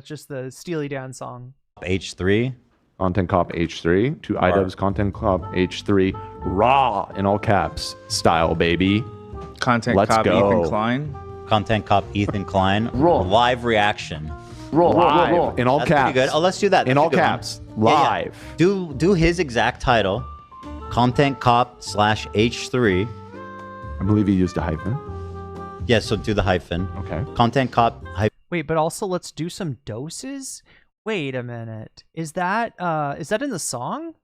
just the Steely Dan song. H3. Content Cop H3 to iDubbz Content Cop H3 raw in all caps style, baby. Content Let's Cop go. Ethan Klein. Content Cop Ethan Klein. Live reaction. Live in all That's caps. pretty good. Oh, let's do that. In That's all a good one. caps. Live. Yeah. Do his exact title. Content Cop /H3. I believe he used a hyphen. Yeah, so do the hyphen. Okay. Content Cop hyphen. Wait, but also let's do some doses. Wait a minute. Is that in the song?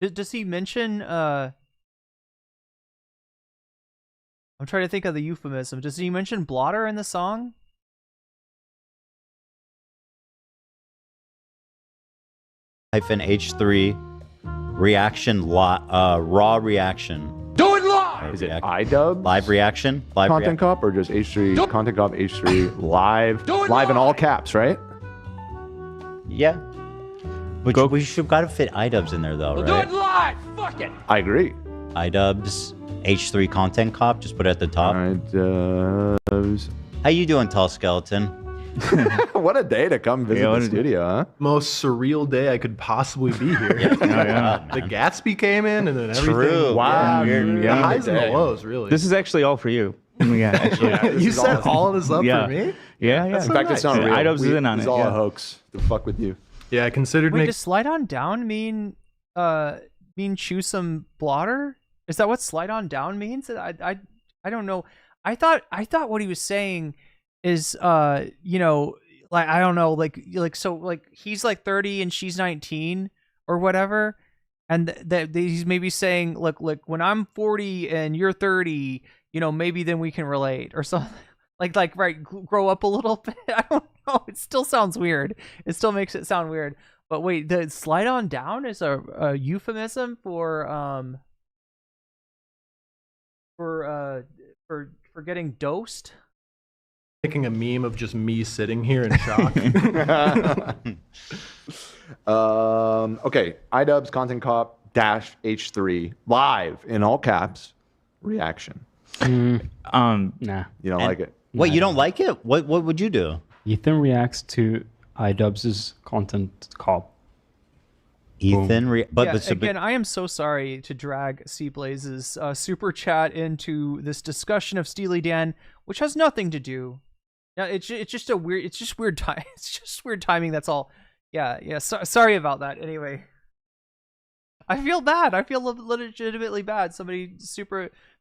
Does he mention I'm trying to think of the euphemism. Does he mention blotter in the song? -H3 reaction raw reaction. Do it live. Is it iDubbz? Live reaction? Live Content Cop or just H3? Content Cop H3 live. Live in all caps, right? Yeah. But we should gotta fit iDubbz in there though, right? Do it live. Fuck it. I agree. iDubbz H3 Content Cop. Just put it at the top. iDubbz. How you doing, tall skeleton? What a day to come visit the studio, huh? Most surreal day I could possibly be here. The Gatsby came in and then everything. True. Wow. Yeah. The highs and the lows, really. This is actually all for you. Yeah, actually. You set all of this up for me? Yeah. That's In so fact, nice. it's not real. iDubbz is in on It's it. all Yeah. a hoax to fuck with you. Yeah, I considered Wait, does slide on down mean chew some blotter? Is that what slide on down means? I don't know. I thought what he was saying is you know, like I don't know, like so like he's like 30 and she's 19 or whatever, and that he's maybe saying, look, when I'm 40 and you're 30, you know, maybe then we can relate or something. Like right, grow up a little bit. I don't know. It still sounds weird. It still makes it sound weird. But wait, the slide on down is a euphemism for getting dosed. Making a meme of just me sitting here in shock. Okay, iDubbz Content Cop -H3 live in all caps reaction. Nah. You don't like it? Wait, you don't like it? What would you do? Ethan reacts to iDubbz's Content Cop. Ethan, again, I am so sorry to drag Cblaze's super chat into this discussion of Steely Dan, which has nothing to do. Yeah, it's just weird time. It's just weird timing. That's all. Yeah. Sorry about that. Anyway, I feel bad. I feel legitimately bad. Somebody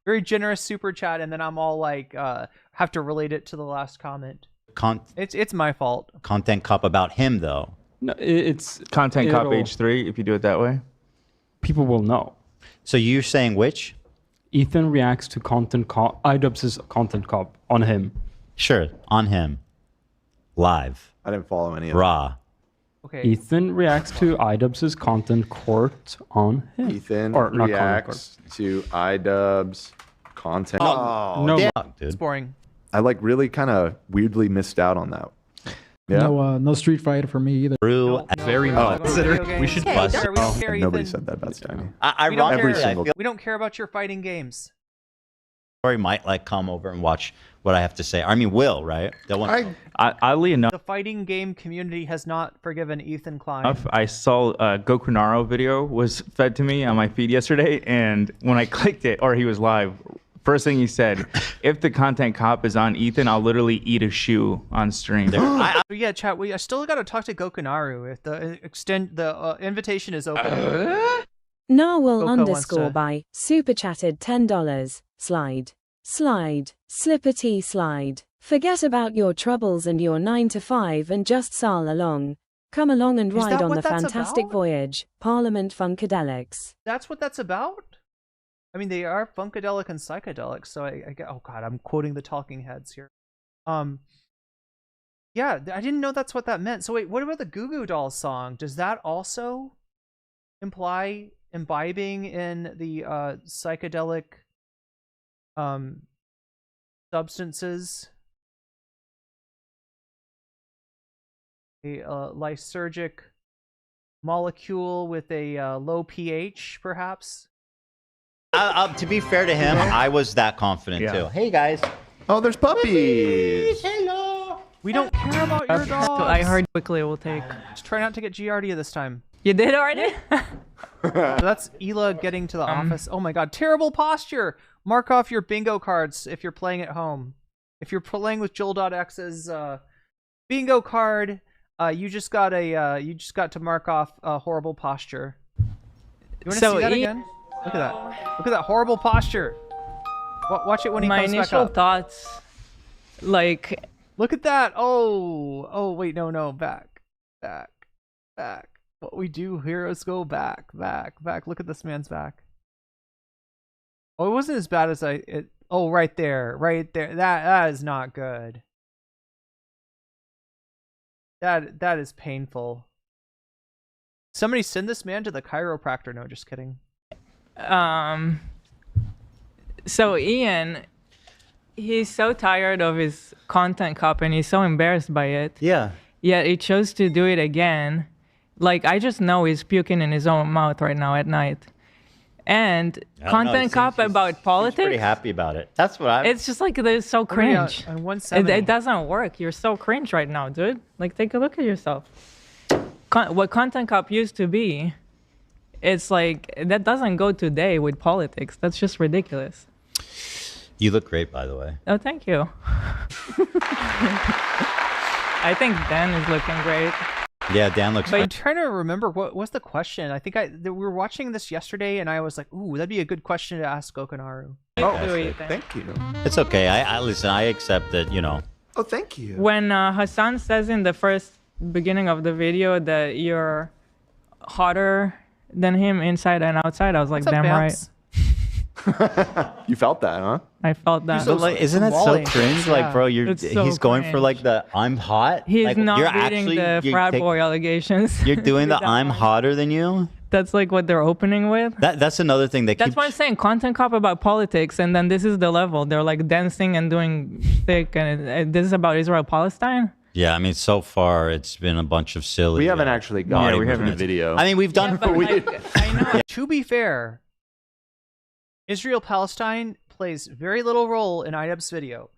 very generous super chat, and then I'm all like, have to relate it to the last comment. It's my fault. Content Cop about him though. No, it's Content Cop H3 if you do it that way. People will know. So you're saying which? Ethan reacts to Content Cop, iDubbz's Content Cop on him. Sure, on him. Live. I didn't follow any of Raw. Okay. Ethan reacts to iDubbz's Content Court on him. Ethan or not reacts to iDubbz Content. No, Damn, It's dude. boring. I like really kind of weirdly missed out on that. Yeah. No Street Fighter for me either. True. Very much. We should bust. bust. We don't care, Nobody Ethan. said that about Steiny. We don't Every care. single. We don't care about your fighting games. Corey might like come over and watch what I have to say. I mean, will, right? They'll want Oddly enough, The fighting game community has not forgiven Ethan Klein. I saw a Gokunaro video was fed to me on my feed yesterday, and when I clicked it, or he was live, First thing he said, if the content cop is on Ethan, I'll literally eat a shoe on stream. Yeah, chat. I still got to talk to Gokunaru. If the invitation is open. Narwhal Goku underscore wants to- by super chatted $10. Slide. Slipper T slide. Forget about your troubles and your 9 to 5 and just sail along. Come along and Is ride that on what the that's fantastic about? voyage. Parliament Funkadelics. That's what that's about? I mean, they are funkadelic and psychedelic, so I get. Oh god, I'm quoting the Talking Heads here. Yeah, I didn't know that's what that meant. So wait, what about the Goo Goo Dolls song? Does that also imply imbibing in the psychedelic substances? A lysergic molecule with a low pH, perhaps? To be fair to him, I was that confident too. Hey guys. Oh, there's puppies. Hello. We don't care about your dogs. I heard quickly it will take. Just try not to get Giardia this time. You did already? So that's Ela getting to the office. Oh my god, terrible posture. Mark off your bingo cards if you're playing at home. If you're playing with Joel.x's bingo card, you just got to mark off horrible posture. You want to see that again? Look at that. Look at that horrible posture. Watch it when he comes back up. My initial thoughts, like... Look at that. Oh, wait, no. Back. What we do, heroes go back. Look at this man's back. Oh, it wasn't as bad as oh, right there. That is not good. That is painful. Somebody send this man to the chiropractor. No, just kidding. So Ian, he's so tired of his content cop and he's so embarrassed by it. Yeah. Yet he chose to do it again. Like, I just know he's puking in his own mouth right now at night. And content cop about politics. Pretty happy about it. That's what I. It's just like they're so cringe. On 170. It doesn't work. You're so cringe right now, dude. Like, take a look at yourself. What content cop used to be, it's like that doesn't go today with politics. That's just ridiculous. You look great, by the way. Oh, thank you. I think Dan is looking great. Yeah, Dan looks I'm trying to remember what was the question. I think we were watching this yesterday, and I was like, "Ooh, that'd be a good question to ask Gokunaru." Thank you. It's okay. I listen. I accept that. You know. Oh, thank you. When Hasan says in the first beginning of the video that you're hotter than him inside and outside, I was like, What's up, damn Bamps? right. You felt that, huh? I felt that. But like, isn't that so cringe? Like, bro, he's going for like the I'm hot. He's like, not you're reading the frat boy allegations. You're doing the I'm hotter than you. That's like what they're opening with. That's another thing That's why I'm saying content cop about politics, and then this is the level. They're like dancing and doing thick, and this is about Israel Palestine. Yeah, I mean, so far it's been a bunch of silly. We haven't actually got we haven't a video. I mean, we've done. I know. To be fair, Israel-Palestine plays very little role in iDubbz video.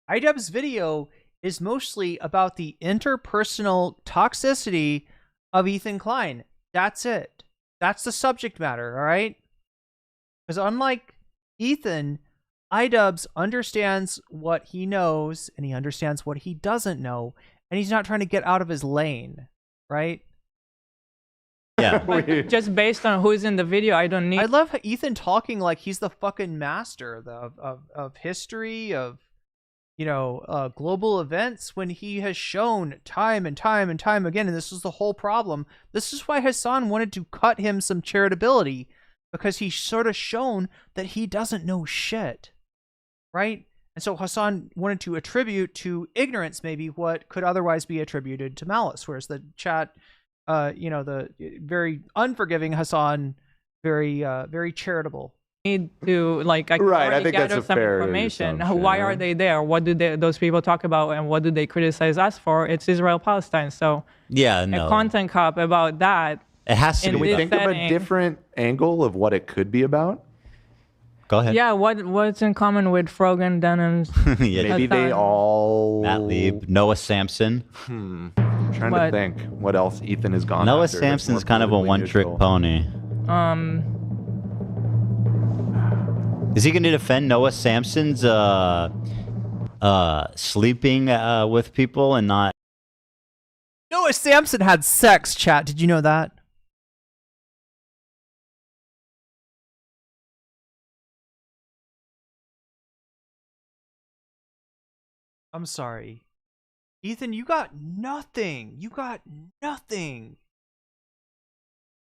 iDubbz video is mostly about the interpersonal toxicity of Ethan Klein. That's it. That's the subject matter, all right? Because unlike Ethan, iDubbz understands what he knows, and he understands what he doesn't know, and he's not trying to get out of his lane, right? Yeah. Just based on who's in the video, I don't need. I love Ethan talking like he's the fucking master of history, of global events, when he has shown time and time and time again, and this is the whole problem. This is why Hasan wanted to cut him some charitability, because he's sort of shown that he doesn't know shit, right? And so Hasan wanted to attribute to ignorance maybe what could otherwise be attributed to malice, whereas the chat, the very unforgiving Hasan, very charitable. Need to I think gather that's a some fair information. assumption, Why are they there? What do those people talk about, and what do they criticize us for? It's Israel Palestine. So yeah, no. A content cop about that. It has to. Can we think of a different angle of what it could be about? Go ahead. Yeah, what's in common with Frogan, Denims? Yeah, maybe they all. Matt Lieb, Noah Samson. I'm trying to think what else Ethan has gone. Noah after Samson's kind of a one-trick pony. Is he going to defend Noah Samson's sleeping with people and not? Noah Samson had sex, chat. Did you know that? I'm sorry. Ethan, you got nothing. You got nothing.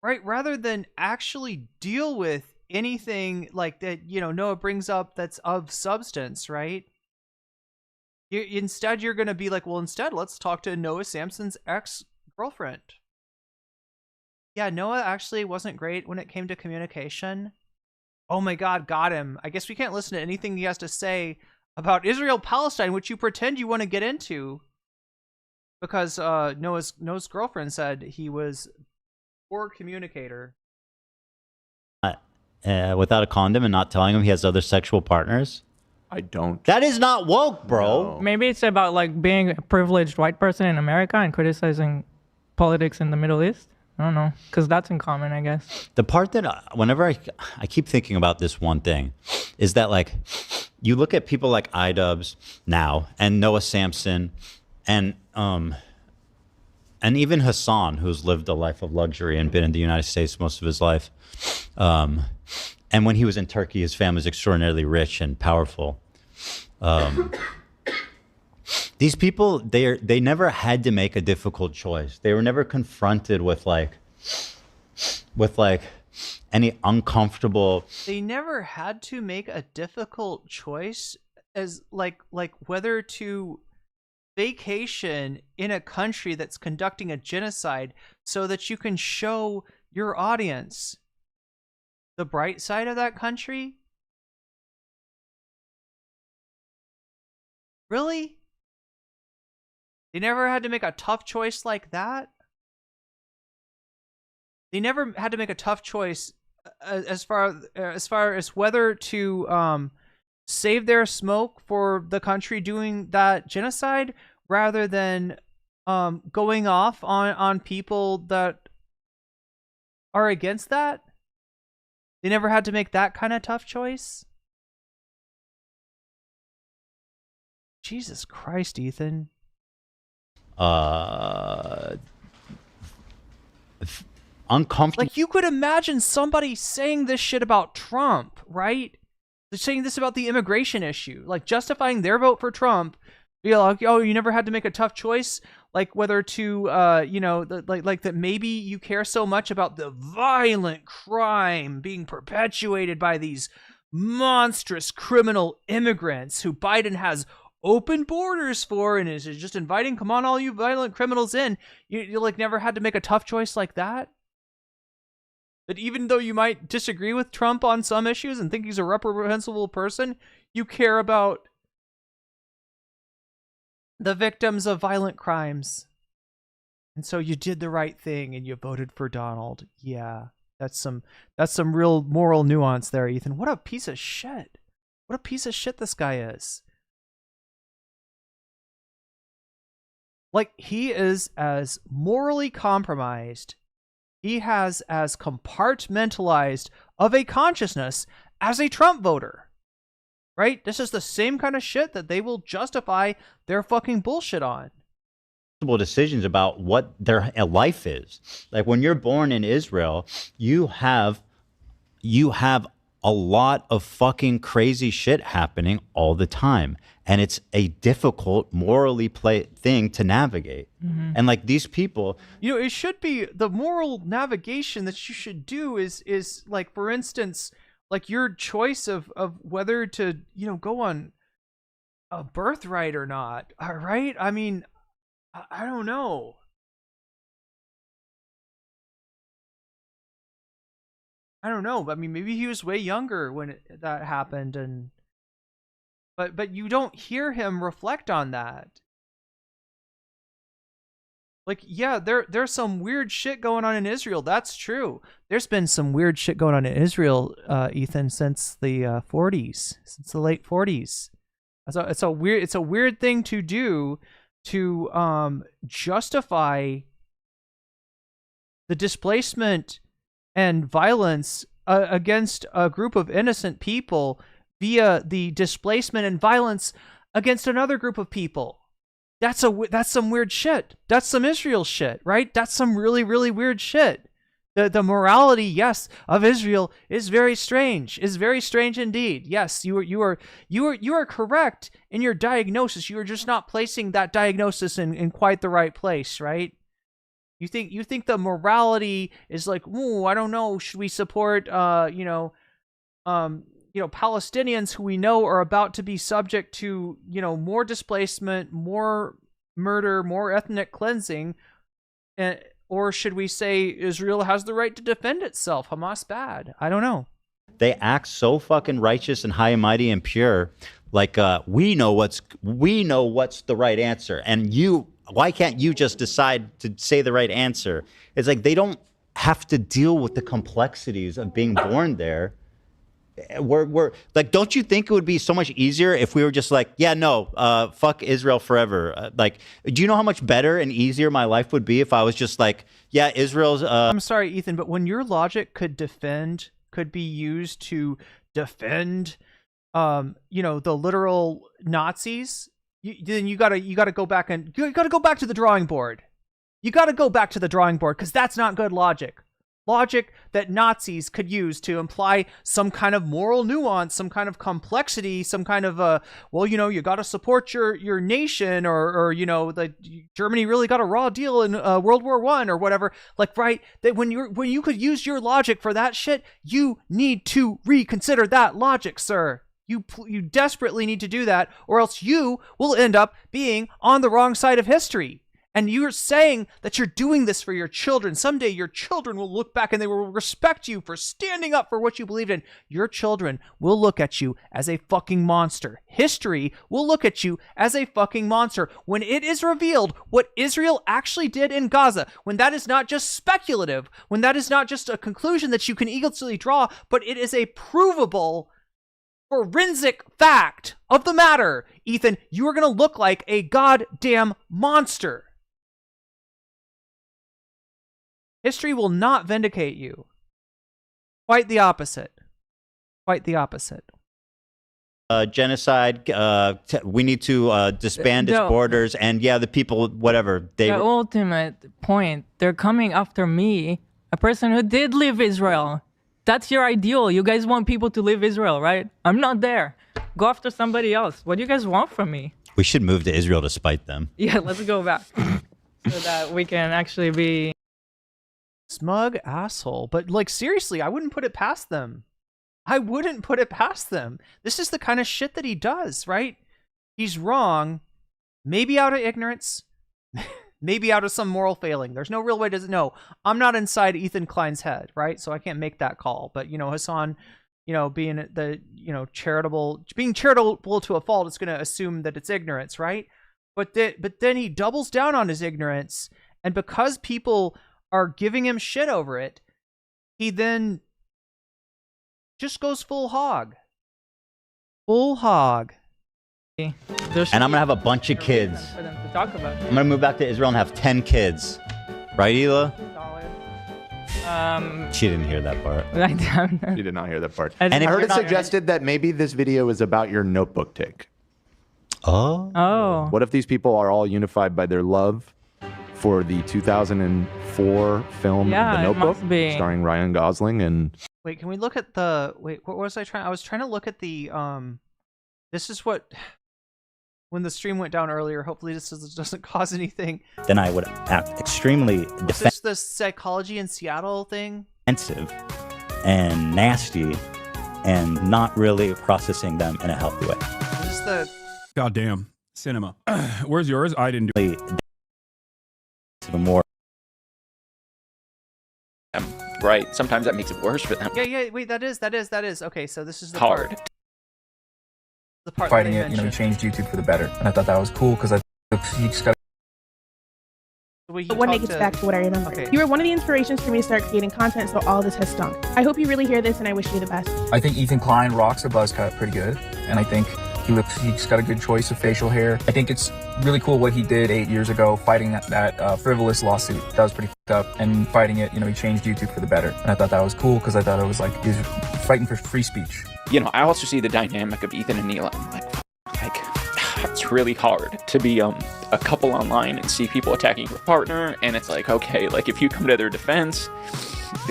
Right? Rather than actually deal with anything like that, you know, Noah brings up that's of substance, right? Instead, you're going to be like, well, instead, let's talk to Noah Samson's ex-girlfriend. Yeah, Noah actually wasn't great when it came to communication. Oh my God, got him. I guess we can't listen to anything he has to say about Israel-Palestine, which you pretend you want to get into. Because Noah's girlfriend said he was a poor communicator. Without a condom and not telling him he has other sexual partners? I don't. That is not woke, bro. No. Maybe it's about like being a privileged white person in America and criticizing politics in the Middle East. I don't know, because that's in common, I guess. The part that whenever I keep thinking about this one thing is that, like, you look at people like iDubbz now and Noah Samson and even Hasan, who's lived a life of luxury and been in the United States most of his life. And when he was in Turkey, his family was extraordinarily rich and powerful. These people, they never had to make a difficult choice. They were never confronted with any uncomfortable. They never had to make a difficult choice as like whether to vacation in a country that's conducting a genocide so that you can show your audience the bright side of that country. Really? They never had to make a tough choice like that? They never had to make a tough choice as far as whether to save their smoke for the country doing that genocide rather than going off on people that are against that. They never had to make that kind of tough choice. Jesus Christ, Ethan. Uncomfortable. Like, you could imagine somebody saying this shit about Trump, right? They're saying this about the immigration issue, like justifying their vote for Trump. Be like, oh, you never had to make a tough choice, like whether to, you know, like that maybe you care so much about the violent crime being perpetuated by these monstrous criminal immigrants who Biden has open borders for and is just inviting, come on, all you violent criminals in. You like never had to make a tough choice like that? That even though you might disagree with Trump on some issues and think he's a reprehensible person, you care about the victims of violent crimes. And so you did the right thing and you voted for Donald. Yeah, that's some real moral nuance there, Ethan. What a piece of shit. What a piece of shit this guy is. Like, he is as morally compromised, he has as compartmentalized of a consciousness as a Trump voter. Right? This is the same kind of shit that they will justify their fucking bullshit on. Decisions about what their life is. Like, when you're born in Israel, you have a lot of fucking crazy shit happening all the time. And it's a difficult morally thing to navigate. Mm-hmm. And like these people, you know, it should be the moral navigation that you should do is like, for instance, like your choice of whether to, you know, go on a birthright or not. All right. I mean, I don't know. I don't know. I mean, maybe he was way younger when that happened, and but you don't hear him reflect on that. Like, yeah, there's some weird shit going on in Israel. That's true. There's been some weird shit going on in Israel, Ethan, since the 40s, since the late 40s. So it's a weird thing to do to justify the displacement and violence against a group of innocent people via the displacement and violence against another group of people. That's some weird shit. That's some Israel shit, right? That's some really, really weird shit. The morality, yes, of Israel is very strange. Is very strange indeed. Yes, you are correct in your diagnosis. You are just not placing that diagnosis in quite the right place, right? You think the morality is like, ooh, I don't know, should we support Palestinians who we know are about to be subject to, more displacement, more murder, more ethnic cleansing, or should we say Israel has the right to defend itself? Hamas bad. I don't know. They act so fucking righteous and high and mighty and pure, like we know what's the right answer, and why can't you just decide to say the right answer? It's like they don't have to deal with the complexities of being born there. We're like, don't you think it would be so much easier if we were just like, yeah, no, fuck Israel forever? Do you know how much better and easier my life would be if I was just like, yeah, Israel's. I'm sorry, Ethan, but when your logic could be used to defend, the literal Nazis, then you gotta go back and you gotta go back to the drawing board. You gotta go back to the drawing board because that's not good logic. Logic that Nazis could use to imply some kind of moral nuance, some kind of complexity, some kind of you got to support your nation, or Germany really got a raw deal in World War I or whatever. Like, right, that when you could use your logic for that shit, you need to reconsider that logic, sir. You desperately need to do that, or else you will end up being on the wrong side of history. And you're saying that you're doing this for your children. Someday your children will look back and they will respect you for standing up for what you believed in. Your children will look at you as a fucking monster. History will look at you as a fucking monster. When it is revealed what Israel actually did in Gaza, when that is not just speculative, when that is not just a conclusion that you can easily draw, but it is a provable, forensic fact of the matter, Ethan, you are going to look like a goddamn monster. History will not vindicate you. Quite the opposite. Quite the opposite. Genocide. We need to disband its borders, and the people, whatever. The ultimate point, they're coming after me, a person who did leave Israel. That's your ideal. You guys want people to leave Israel, right? I'm not there. Go after somebody else. What do you guys want from me? We should move to Israel to spite them. Yeah, let's go back so that we can actually be... Smug asshole. But seriously, I wouldn't put it past them. I wouldn't put it past them. This is the kind of shit that he does, right? He's wrong, maybe out of ignorance, maybe out of some moral failing. There's no real way to know. I'm not inside Ethan Klein's head, right? So I can't make that call. But, Hasan, being being charitable to a fault, it's going to assume that it's ignorance, right? But then he doubles down on his ignorance, and because people are giving him shit over it, he then just goes full hog. Full hog. And I'm going to have a bunch of kids. For them to talk about. I'm going to move back to Israel and have 10 kids. Right, Hila? She didn't hear that part. She did not hear that part. And I heard it suggested that maybe this video is about your notebook take. Oh. What if these people are all unified by their love for the 2004 film The Notebook, starring Ryan Gosling and... Wait, can we look at the... Wait, what was I trying... I was trying to look at the... This is what... When the stream went down earlier, hopefully this doesn't cause anything. Then I would act extremely Is this the psychology in Seattle thing? defensive and nasty and not really processing them in a healthy way. This is the... Goddamn. Cinema. Where's yours? I didn't do it. More. Right. Sometimes that makes it worse for them. Yeah, wait, that is. Okay, so this is the Hard. part. The part Fighting that it, he changed YouTube for the better. And I thought that was cool because he just got... But when it gets back to what I remember. Okay. You were one of the inspirations for me to start creating content, so all this has stunk. I hope you really hear this, and I wish you the best. I think Ethan Klein rocks a buzz cut pretty good. And I think he's got a good choice of facial hair. I think it's really cool what he did 8 years ago, fighting that frivolous lawsuit. That was pretty fucked up. And fighting it, he changed YouTube for the better. And I thought that was cool because I thought it was like he was fighting for free speech. you know, I also see the dynamic of Ethan and Neela. I'm like, it's really hard to be a couple online and see people attacking your partner, and it's like, okay, like if you come to their defense,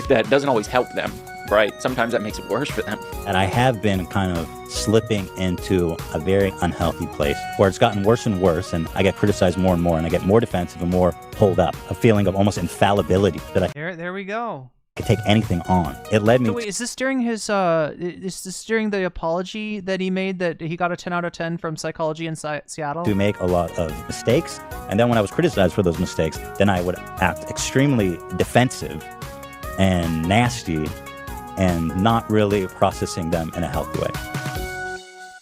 that doesn't always help them, right? Sometimes that makes it worse for them. And I have been kind of slipping into a very unhealthy place where it's gotten worse and worse, and I get criticized more and more, and I get more defensive and more pulled up, a feeling of almost infallibility that I There we go. could take anything on. It led me So wait, is this during his is this during the apology that he made that he got a 10 out of 10 from Psychology in Seattle? to make a lot of mistakes. And then when I was criticized for those mistakes, then I would act extremely defensive and nasty and not really processing them in a healthy way.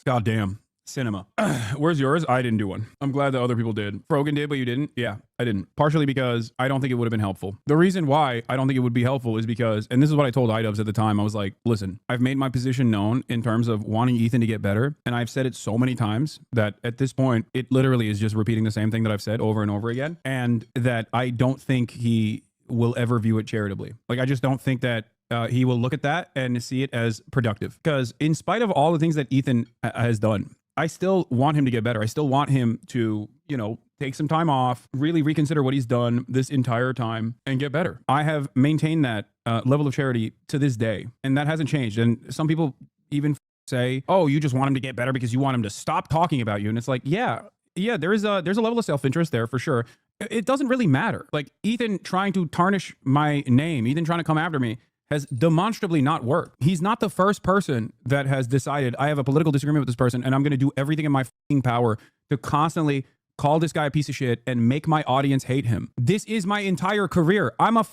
Goddamn. Cinema. Where's yours? I didn't do one. I'm glad that other people did. Frogan did, but you didn't? Yeah, I didn't. Partially because I don't think it would have been helpful. The reason why I don't think it would be helpful is because, and this is what I told iDubbz at the time, I was like, listen, I've made my position known in terms of wanting Ethan to get better, and I've said it so many times that at this point, it literally is just repeating the same thing that I've said over and over again, and that I don't think he will ever view it charitably. Like, I just don't think that he will look at that and see it as productive. Because in spite of all the things that Ethan has done, I still want him to get better. I still want him to, you know, take some time off, really reconsider what he's done this entire time and get better. I have maintained that level of charity to this day, and that hasn't changed. And some people even say, oh, you just want him to get better because you want him to stop talking about you. And it's like, yeah, there's a level of self-interest there for sure. It doesn't really matter. Like, Ethan trying to tarnish my name, Ethan trying to come after me, has demonstrably not worked. He's not the first person that has decided, I have a political disagreement with this person and I'm going to do everything in my fucking power to constantly call this guy a piece of shit and make my audience hate him. This is my entire career. I'm a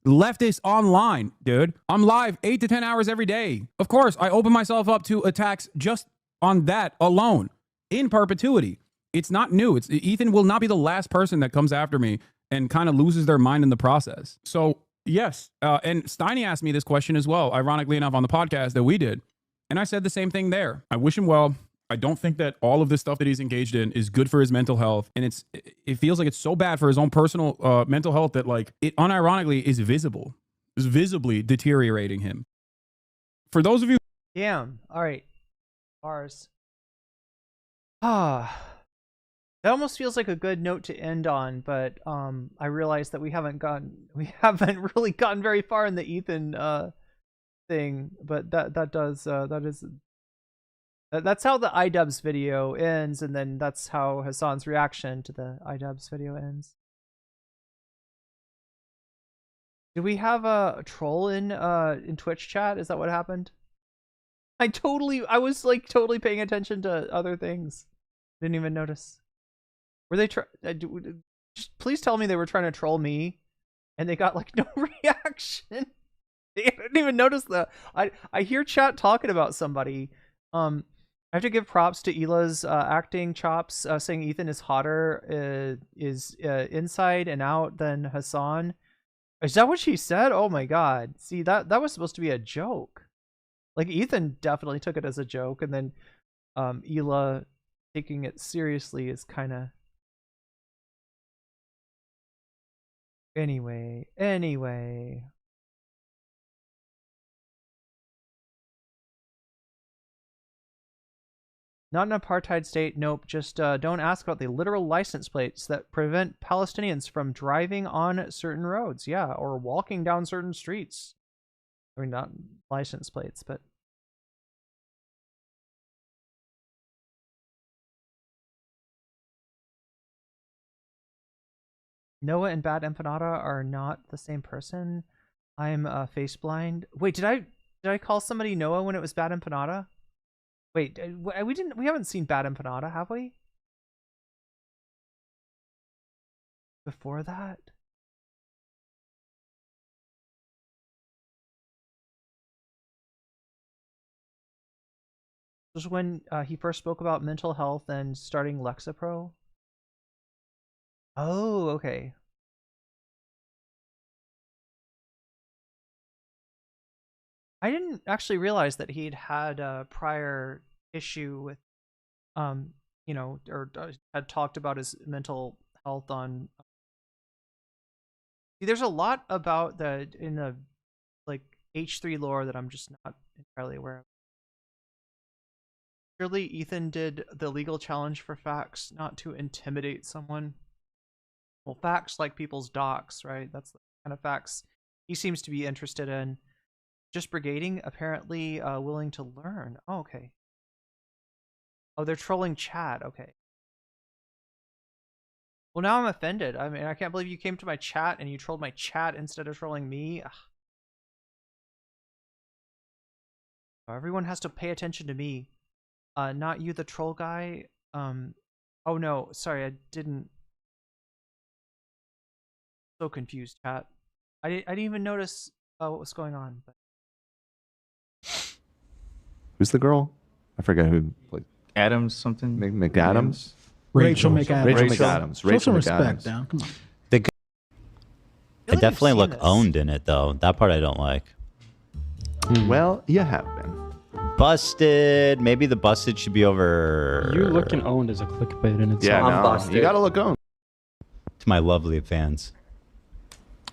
leftist online, dude. I'm live 8 to 10 hours every day. Of course, I open myself up to attacks just on that alone in perpetuity. It's not new. Ethan will not be the last person that comes after me and kind of loses their mind in the process. So yes. And Steiny asked me this question as well, ironically enough, on the podcast that we did. And I said the same thing there. I wish him well. I don't think that all of this stuff that he's engaged in is good for his mental health. And it feels like it's so bad for his own personal mental health that, like, it unironically is visible. Is visibly deteriorating him. For those of you... Damn. All right. Bars. That almost feels like a good note to end on, but I realize that we haven't really gotten very far in the Ethan thing. But that's how the iDubbz video ends, and then that's how Hasan's reaction to the iDubbz video ends. Do we have a troll in Twitch chat? Is that what happened? I was like totally paying attention to other things. Didn't even notice. Were they just please tell me they were trying to troll me and they got like no reaction. They didn't even notice that. I hear chat talking about somebody. I have to give props to Hila's acting chops, saying Ethan is hotter inside and out than Hasan. Is that what she said? Oh my god. See, that was supposed to be a joke. Like, Ethan definitely took it as a joke, and then Hila taking it seriously is kind of... Anyway. Not an apartheid state, nope. Just don't ask about the literal license plates that prevent Palestinians from driving on certain roads. Yeah, or walking down certain streets. I mean, not license plates, but... Noah and Bad Empanada are not the same person. I'm face blind. Wait, did I call somebody Noah when it was Bad Empanada? Wait, we haven't seen Bad Empanada, have we? Before that? This was when he first spoke about mental health and starting Lexapro. Oh, okay. I didn't actually realize that he'd had a prior issue with, you know, or had talked about his mental health on. See, there's a lot about in the like H3 lore that I'm just not entirely aware of. Surely Ethan did the legal challenge for facts, not to intimidate someone. Well, facts like people's docs, right? That's the kind of facts he seems to be interested in. Just brigading, apparently willing to learn. Oh, okay. Oh, they're trolling chat. Okay. Well, now I'm offended. I mean, I can't believe you came to my chat and you trolled my chat instead of trolling me. Ugh. Everyone has to pay attention to me. Not you, the troll guy. Oh no, sorry, I didn't. So confused, chat. I didn't even notice what was going on. But... Who's the girl? I forget who played. Adams something. McAdams. Rachel McAdams. Rachel McAdams. Show Rachel some respect McAdams. down. Come on. I definitely look owned in it though. That part I don't like. Well, you have been. Busted. Maybe the busted should be over. You looking owned as a clickbait in itself. Yeah, no, you gotta look owned. To my lovely fans.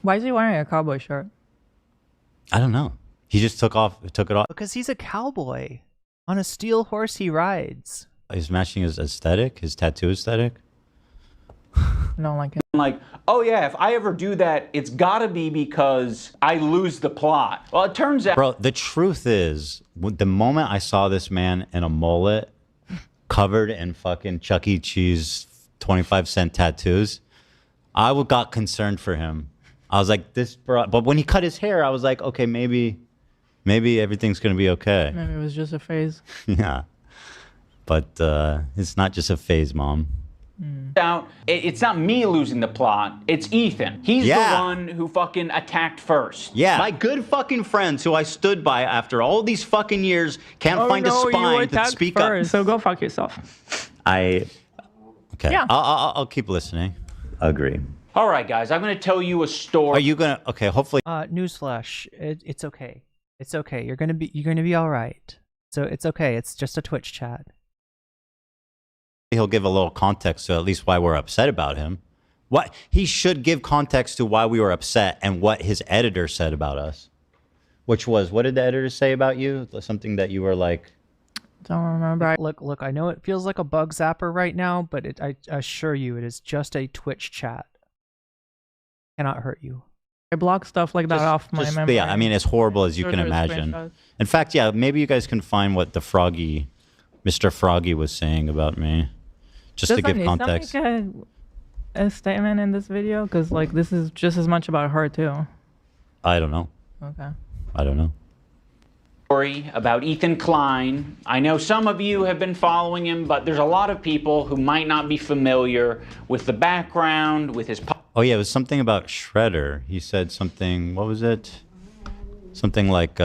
Why is he wearing a cowboy shirt? I don't know. He just took it off. Because he's a cowboy. On a steel horse he rides. He's matching his aesthetic, his tattoo aesthetic. I don't like it. Like, oh yeah, if I ever do that, it's gotta be because I lose the plot. Well, it turns out... Bro, the truth is, the moment I saw this man in a mullet, covered in fucking Chuck E. Cheese 25-cent tattoos, I got concerned for him. I was like, this bro... But when he cut his hair, I was like, okay, maybe everything's gonna be okay. Maybe it was just a phase. Yeah. But it's not just a phase, Mom. Out, it's not me losing the plot, it's Ethan. He's the one who fucking attacked first. Yeah. My good fucking friends who I stood by after all these fucking years can't find a spine to speak up. So go fuck yourself. Okay. Yeah. I'll keep listening. Agree. All right, guys, I'm gonna tell you a story. Are you gonna? Okay, hopefully. Newsflash. It's okay. It's okay. You're gonna be all right. So it's okay. It's just a Twitch chat. He'll give a little context to at least why we're upset about him. What he should give context to why we were upset and what his editor said about us. Which was, what did the editor say about you? Something that you were like... Don't remember. Look, I know it feels like a bug zapper right now, but I assure you it is just a Twitch chat. Cannot hurt you. I block stuff like that off my memory. Yeah, I mean, as horrible as you can imagine. In fact, yeah, maybe you guys can find what the Mr. Froggy was saying about me. Just to give context. Make a statement in this video? Because like this is just as much about her too. I don't know. Okay. I don't know. Story about Ethan Klein. I know some of you have been following him, but there's a lot of people who might not be familiar with the background, with his... Oh yeah, it was something about Shredder. He said something, what was it? Something like,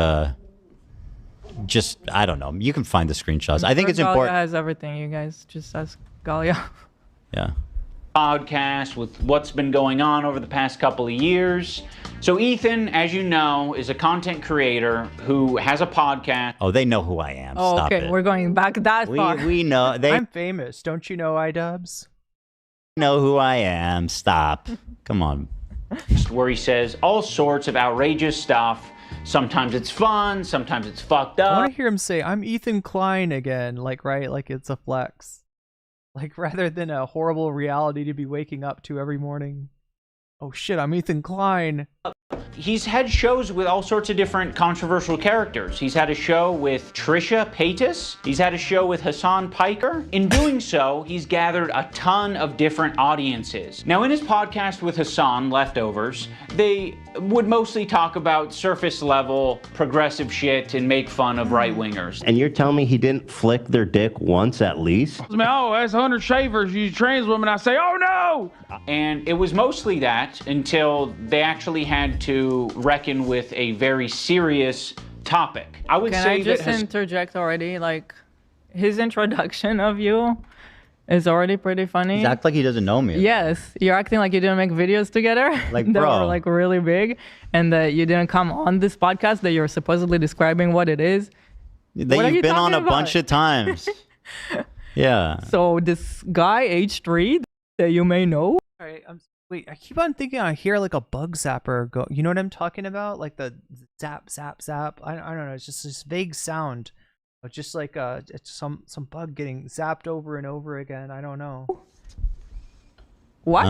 just, I don't know. You can find the screenshots. I think it's important. Galia has everything. You guys just ask Galia. Yeah. Podcast with what's been going on over the past couple of years. So Ethan, as you know, is a content creator who has a podcast. Oh, they know who I am. Oh, Stop okay. it. We're going back that far. We know. I'm famous. Don't you know, iDubbz? Know who I am. Stop. Come on. Where he says all sorts of outrageous stuff. Sometimes it's fun, sometimes it's fucked up. I want to hear him say, I'm Ethan Klein again, like, right? Like it's a flex. Like, rather than a horrible reality to be waking up to every morning. Oh shit, I'm Ethan Klein. He's had shows with all sorts of different controversial characters. He's had a show with Trisha Paytas. He's had a show with Hasan Piker. In doing so, he's gathered a ton of different audiences. Now, in his podcast with Hasan, Leftovers, they would mostly talk about surface level progressive shit and make fun of right-wingers. And you're telling me he didn't flick their dick once at least? Oh, that's 100 shavers. You trans women. I say, oh no! And it was mostly that until they actually had to reckon with a very serious topic. I would say Can I just interject already? Like, his introduction of you is already pretty funny. He acts like he doesn't know me. Yes, you're acting like you didn't make videos together like, that bro. were like really big, and that you didn't come on this podcast that you're supposedly describing what it is. That you've been on a bunch of times. Yeah. So this guy, H3, that you may know. All right, wait, I keep on thinking I hear like a bug zapper go. You know what I'm talking about? Like the zap, zap, zap. I don't know. It's just this vague sound Just like it's some bug getting zapped over and over again. I don't know. What?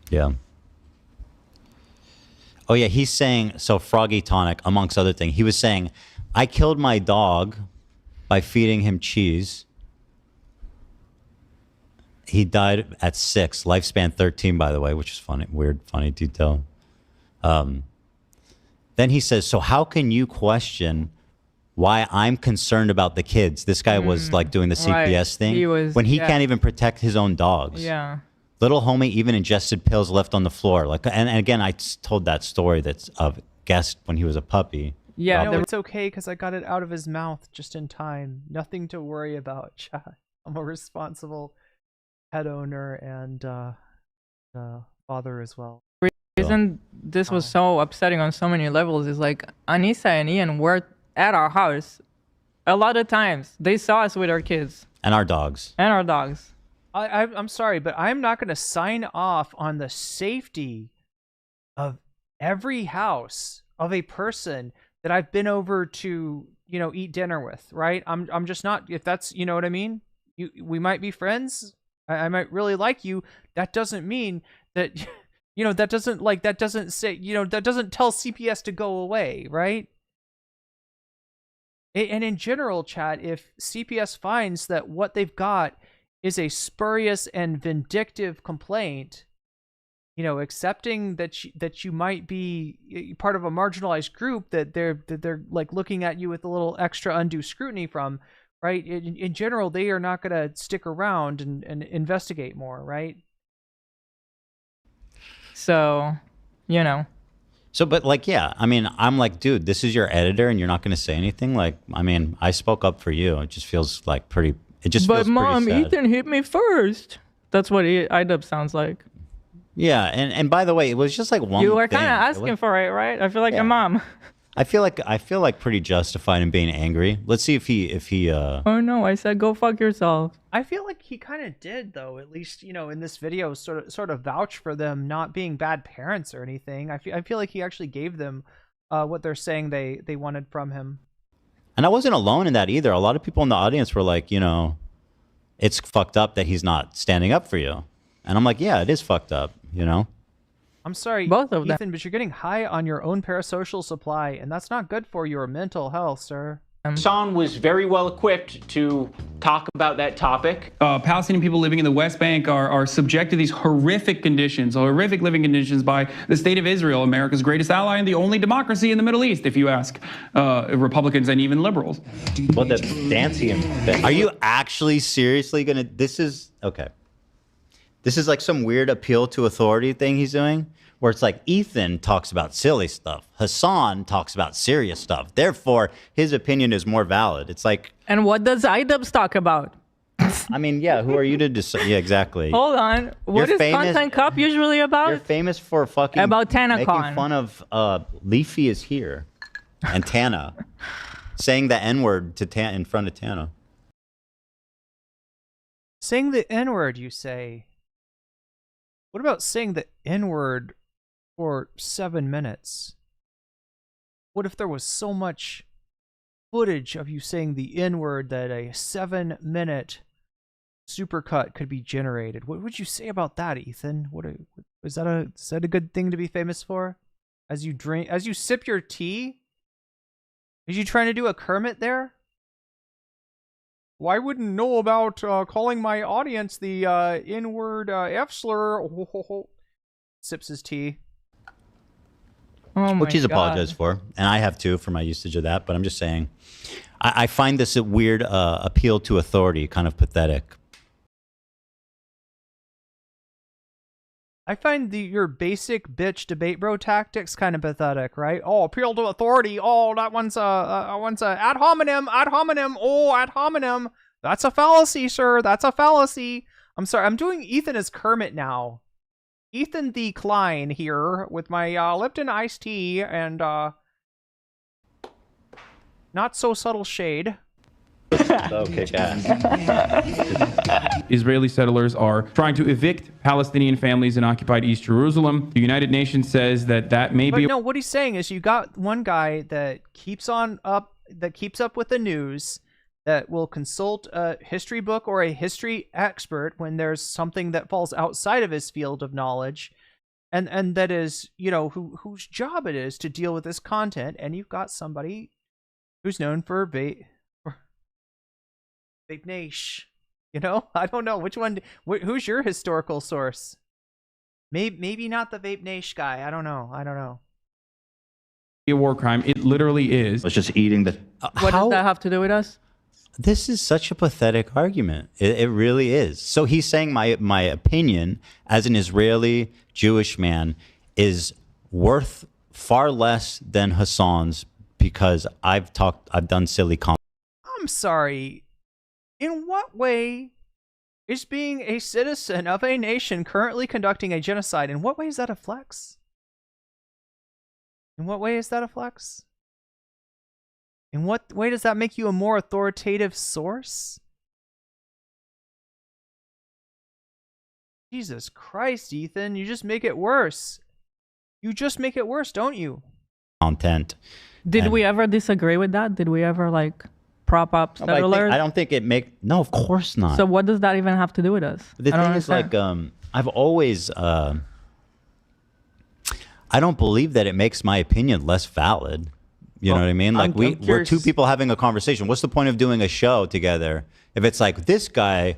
Yeah. Oh yeah, he's saying, so Froggy Tonic, amongst other things, he was saying, I killed my dog by feeding him cheese. He died at 6, lifespan 13, by the way, which is funny, weird, funny detail. Then he says, so how can you question why I'm concerned about the kids? This guy was like doing the CPS thing when he can't even protect his own dogs. Yeah. Little homie even ingested pills left on the floor. Like, and again, I told that story that's of guest when he was a puppy. Yeah, no, it's okay because I got it out of his mouth just in time. Nothing to worry about, chat. I'm a responsible pet owner and father as well. The reason this was so upsetting on so many levels is like Anissa and Ian were at our house a lot of times. They saw us with our kids. And our dogs. And our dogs. I'm sorry, but I'm not going to sign off on the safety of every house of a person that I've been over to, you know, eat dinner with, right? I'm just not, if that's, you know what I mean? We might be friends. I might really like you. That doesn't mean that, you know, that doesn't say, you know, that doesn't tell CPS to go away, right? And in general, chat, if CPS finds that what they've got is a spurious and vindictive complaint, you know, accepting that you might be part of a marginalized group that they're like looking at you with a little extra undue scrutiny from, right? In general, they are not going to stick around and investigate more, right? So, you know. So, but like, yeah, I mean, I'm like, dude, this is your editor and you're not going to say anything? Like, I mean, I spoke up for you. It just feels like pretty, it just feels pretty sad. But Mom, Ethan hit me first. That's what iDubbz sounds like. Yeah, and by the way, it was just like one You were thing. kind of asking for it, right? I feel like your mom. I feel like pretty justified in being angry. Let's see if he Oh no, I said go fuck yourself. I feel like he kind of did, though, at least, you know, in this video, sort of vouch for them not being bad parents or anything. I feel like he actually gave them what they're saying they wanted from him. And I wasn't alone in that either. A lot of people in the audience were like, you know, it's fucked up that he's not standing up for you. And I'm like, yeah, it is fucked up, you know? I'm sorry, both of them. Ethan, but you're getting high on your own parasocial supply, and that's not good for your mental health, sir. Hasan was very well equipped to talk about that topic. Palestinian people living in the West Bank are subject to these horrific conditions, horrific living conditions by the state of Israel, America's greatest ally and the only democracy in the Middle East, if you ask Republicans and even liberals. What the dancing? Are you actually seriously gonna? This is okay. This is like some weird appeal to authority thing he's doing, where it's like Ethan talks about silly stuff. Hasan talks about serious stuff. Therefore, his opinion is more valid. It's like... And what does iDubbz talk about? I mean, yeah, who are you to decide? Yeah, exactly. Hold on. What is Content Cop usually about? You're famous for fucking... About TanaCon. Making fun of Leafy is here. And Tana. Saying the N-word to in front of Tana. Saying the N-word, you say... What about saying the N-word for 7 minutes? What if there was so much footage of you saying the N-word that a 7-minute supercut could be generated? What would you say about that, Ethan? Is that a good thing to be famous for? As you sip your tea? Are you trying to do a Kermit there? Well, I wouldn't know about calling my audience the N-word F-slur. Sips his tea. Oh Which he's apologized for. And I have too for my usage of that. But I'm just saying, I find this a weird appeal to authority kind of pathetic. I find your basic bitch debate bro tactics kind of pathetic, right? Oh, appeal to authority. Oh, that one's a ad hominem. Oh, ad hominem. That's a fallacy, sir. That's a fallacy. I'm sorry. I'm doing Ethan as Kermit now. Ethan the Klein here with my Lipton iced tea and not so subtle shade. So kick ass. Israeli settlers are trying to evict Palestinian families in occupied East Jerusalem. The United Nations says that may be. But no, what he's saying is you got one guy that keeps up with the news, that will consult a history book or a history expert when there's something that falls outside of his field of knowledge, and that is, whose job it is to deal with this content. And you've got somebody who's known for vape niche. I don't know which one. Who's your historical source? Maybe not the vape niche guy. I don't know. A war crime. It literally is. It's just eating the. What does that have to do with us? This is such a pathetic argument. It really is. So he's saying my opinion as an Israeli Jewish man is worth far less than Hasan's because I've done silly comments. I'm sorry. In what way is being a citizen of a nation currently conducting a genocide, in what way is that a flex? In what way is that a flex? In what way does that make you a more authoritative source? Jesus Christ, Ethan, you just make it worse. You just make it worse, don't you? Content. Did we ever disagree with that? Did we ever prop up settlers? I don't think no, of course not. So what does that even have to do with us? The thing is, I've always, I don't believe that it makes my opinion less valid. You know what I mean? Like we're two people having a conversation. What's the point of doing a show together if it's like this guy?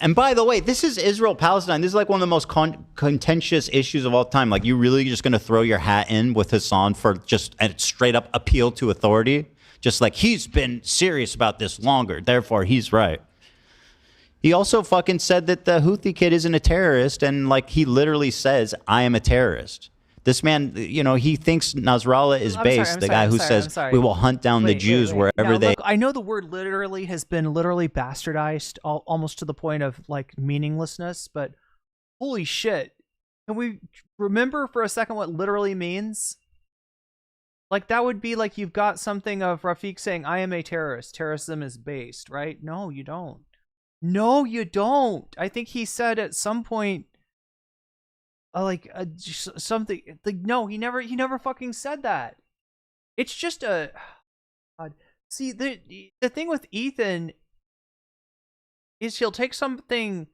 And by the way, this is Israel-Palestine. This is like one of the most contentious issues of all time. Like, you really just going to throw your hat in with Hasan for just a straight up appeal to authority? Just like, he's been serious about this longer, therefore he's right. He also fucking said that the Houthi kid isn't a terrorist, and like he literally says, I am a terrorist. This man, he thinks Nasrallah is based. The guy who says we will hunt down the Jews wherever they. Look, I know the word literally has been literally bastardized almost to the point of like meaninglessness, but holy shit. Can we remember for a second what literally means? Like, that would be like you've got something of Rafiq saying, I am a terrorist. Terrorism is based, right? No, you don't. No, you don't. I think he said at some point, something like, no, he never fucking said that. It's just a God. See, the thing with Ethan is he'll take something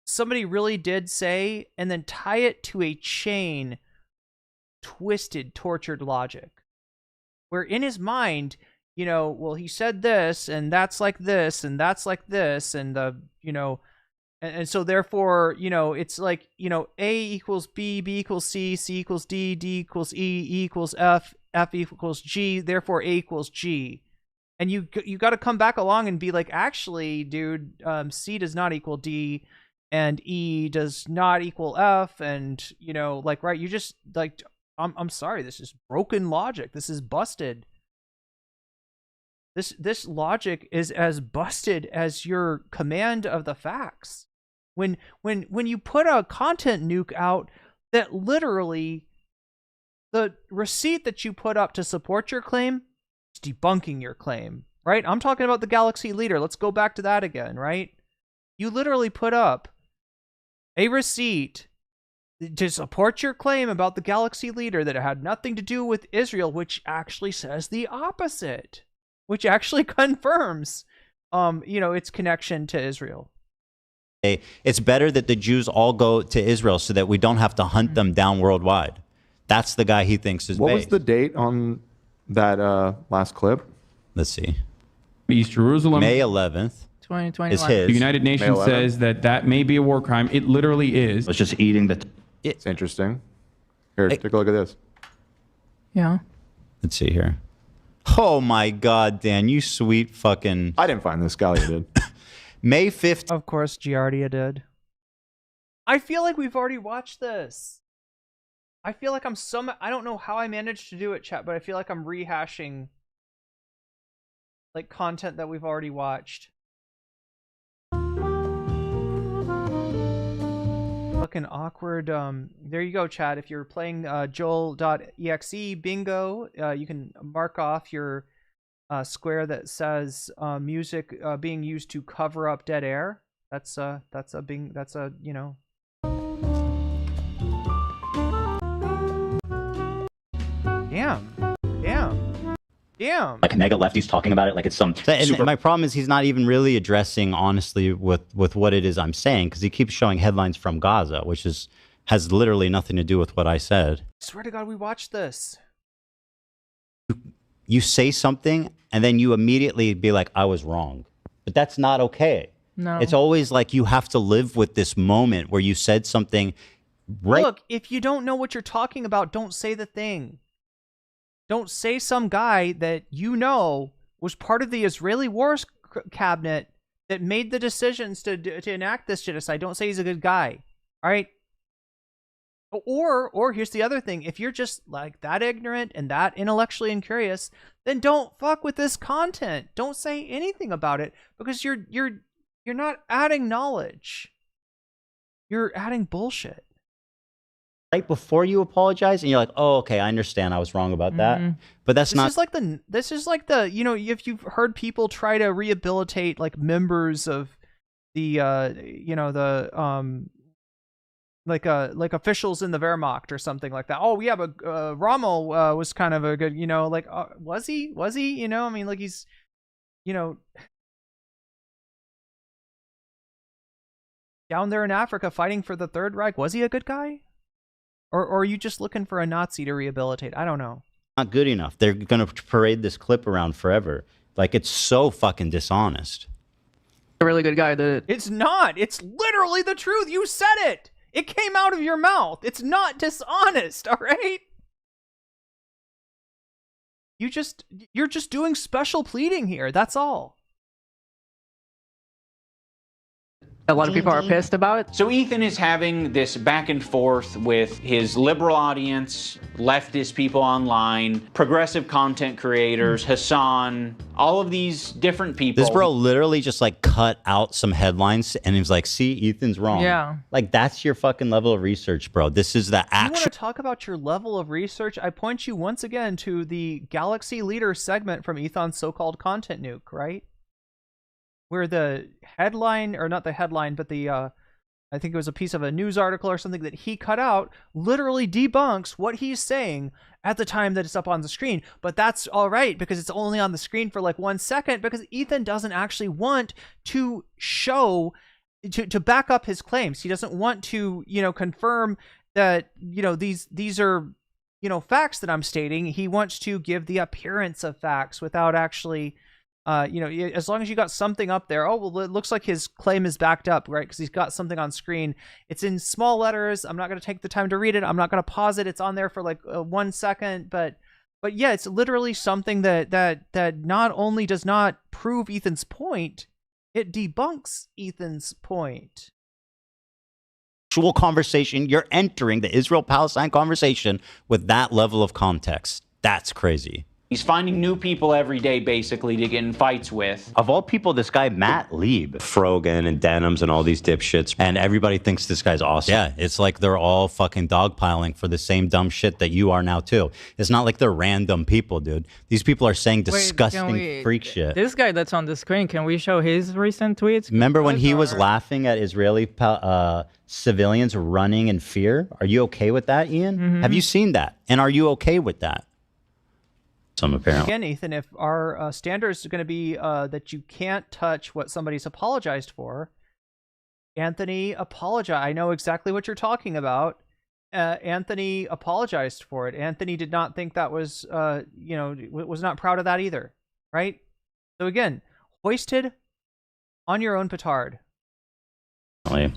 somebody really did say and then tie it to a chain twisted, tortured logic, where in his mind, well, he said this and that's like this and that's like this, and and so therefore, it's like, A equals B, B equals C, C equals D, D equals E, E equals F, F equals G, therefore A equals G. And you got to come back along and be like, actually, dude, C does not equal D, and E does not equal F, and, right, you just, like, I'm sorry, this is broken logic. This is busted. This logic is as busted as your command of the facts. When you put a content nuke out that literally the receipt that you put up to support your claim is debunking your claim, right? I'm talking about the Galaxy Leader. Let's go back to that again, right? You literally put up a receipt to support your claim about the Galaxy Leader that it had nothing to do with Israel, which actually says the opposite, which actually confirms, its connection to Israel. It's better that the Jews all go to Israel so that we don't have to hunt them down worldwide. That's the guy he thinks is What based. was the date on that last clip? Let's see. East Jerusalem. May 11th. 2021. Is his. The United Nations says that may be a war crime. It literally is. It's just eating the... It's interesting. Here, take a look at this. Yeah. Let's see here. Oh my God, Dan, you sweet fucking... I didn't find this. Scalia did. May 5th. Of course, Giardia did. I feel like we've already watched this. I feel like I don't know how I managed to do it, chat, but I feel like I'm rehashing like content that we've already watched. Fucking awkward. There you go, chat. If you're playing Joel.exe bingo, you can mark off your square that says music being used to cover up dead air. That's a you know. Damn. Like mega lefties talking about it like it's some and my problem is he's not even really addressing honestly with what it is I'm saying, because he keeps showing headlines from Gaza, which has literally nothing to do with what I said. I swear to God, we watched this. You say something and then you immediately be like, I was wrong. But that's not okay. No. It's always like you have to live with this moment where you said something right. Look, if you don't know what you're talking about, don't say the thing. Don't say some guy that you know was part of the Israeli war cabinet that made the decisions to enact this genocide. Don't say he's a good guy. All right? Or here's the other thing. If you're just like that ignorant and that intellectually incurious, then don't fuck with this content. Don't say anything about it, because you're not adding knowledge. You're adding bullshit. Right before you apologize, and you're like, "Oh, okay, I understand. I was wrong about that." But this is like the you know, if you've heard people try to rehabilitate like members of the you know, the like officials in the Wehrmacht or something like that. Oh yeah, but Rommel was kind of a good, you know, like was he, you know, I mean, like he's, you know, down there in Africa fighting for the Third Reich. Was he a good guy? Or are you just looking for a Nazi to rehabilitate? I don't know. Not good enough. They're going to parade this clip around forever. Like, it's so fucking dishonest. A really good guy did it. It's not. It's literally the truth. You said it. It came out of your mouth. It's not dishonest, all right? You're just doing special pleading here. That's all. A lot of people are pissed about it. So Ethan is having this back and forth with his liberal audience, leftist people online, progressive content creators, Hasan, all of these different people. This bro literally just like cut out some headlines and he was like, see, Ethan's wrong. Yeah. Like, that's your fucking level of research, bro. This is the You want actual. to talk about your level of research? I point you once again to the Galaxy Leader segment from Ethan's so-called content nuke, right? Where the headline, or not the headline, but the, I think it was a piece of a news article or something that he cut out, literally debunks what he's saying at the time that it's up on the screen. But that's all right, because it's only on the screen for like 1 second, because Ethan doesn't actually want to show, to back up his claims. He doesn't want to, you know, confirm that, you know, these are, you know, facts that I'm stating. He wants to give the appearance of facts without actually... you know, as long as you got something up there, oh, well, it looks like his claim is backed up, right? Because he's got something on screen. It's in small letters. I'm not going to take the time to read it. I'm not going to pause it. It's on there for like 1 second, but yeah, it's literally something that not only does not prove Ethan's point, it debunks Ethan's point. Actual conversation. You're entering the Israel-Palestine conversation with that level of context. That's crazy. He's finding new people every day, basically, to get in fights with. Of all people, this guy, Matt Lieb, Frogan and Denims and all these dipshits, and everybody thinks this guy's awesome. Yeah, it's like they're all fucking dogpiling for the same dumb shit that you are now, too. It's not like they're random people, dude. These people are saying disgusting freak shit. This guy that's on the screen, can we show his recent tweets? Remember when he was laughing at Israeli civilians running in fear? Are you okay with that, Ian? Mm-hmm. Have you seen that? And are you okay with that? Apparently. Again, Ethan, if our standards are going to be that you can't touch what somebody's apologized for, Anthony apologized. I know exactly what you're talking about. Anthony apologized for it. Anthony did not think that was, you know, was not proud of that either, right? So again, hoisted on your own petard. Even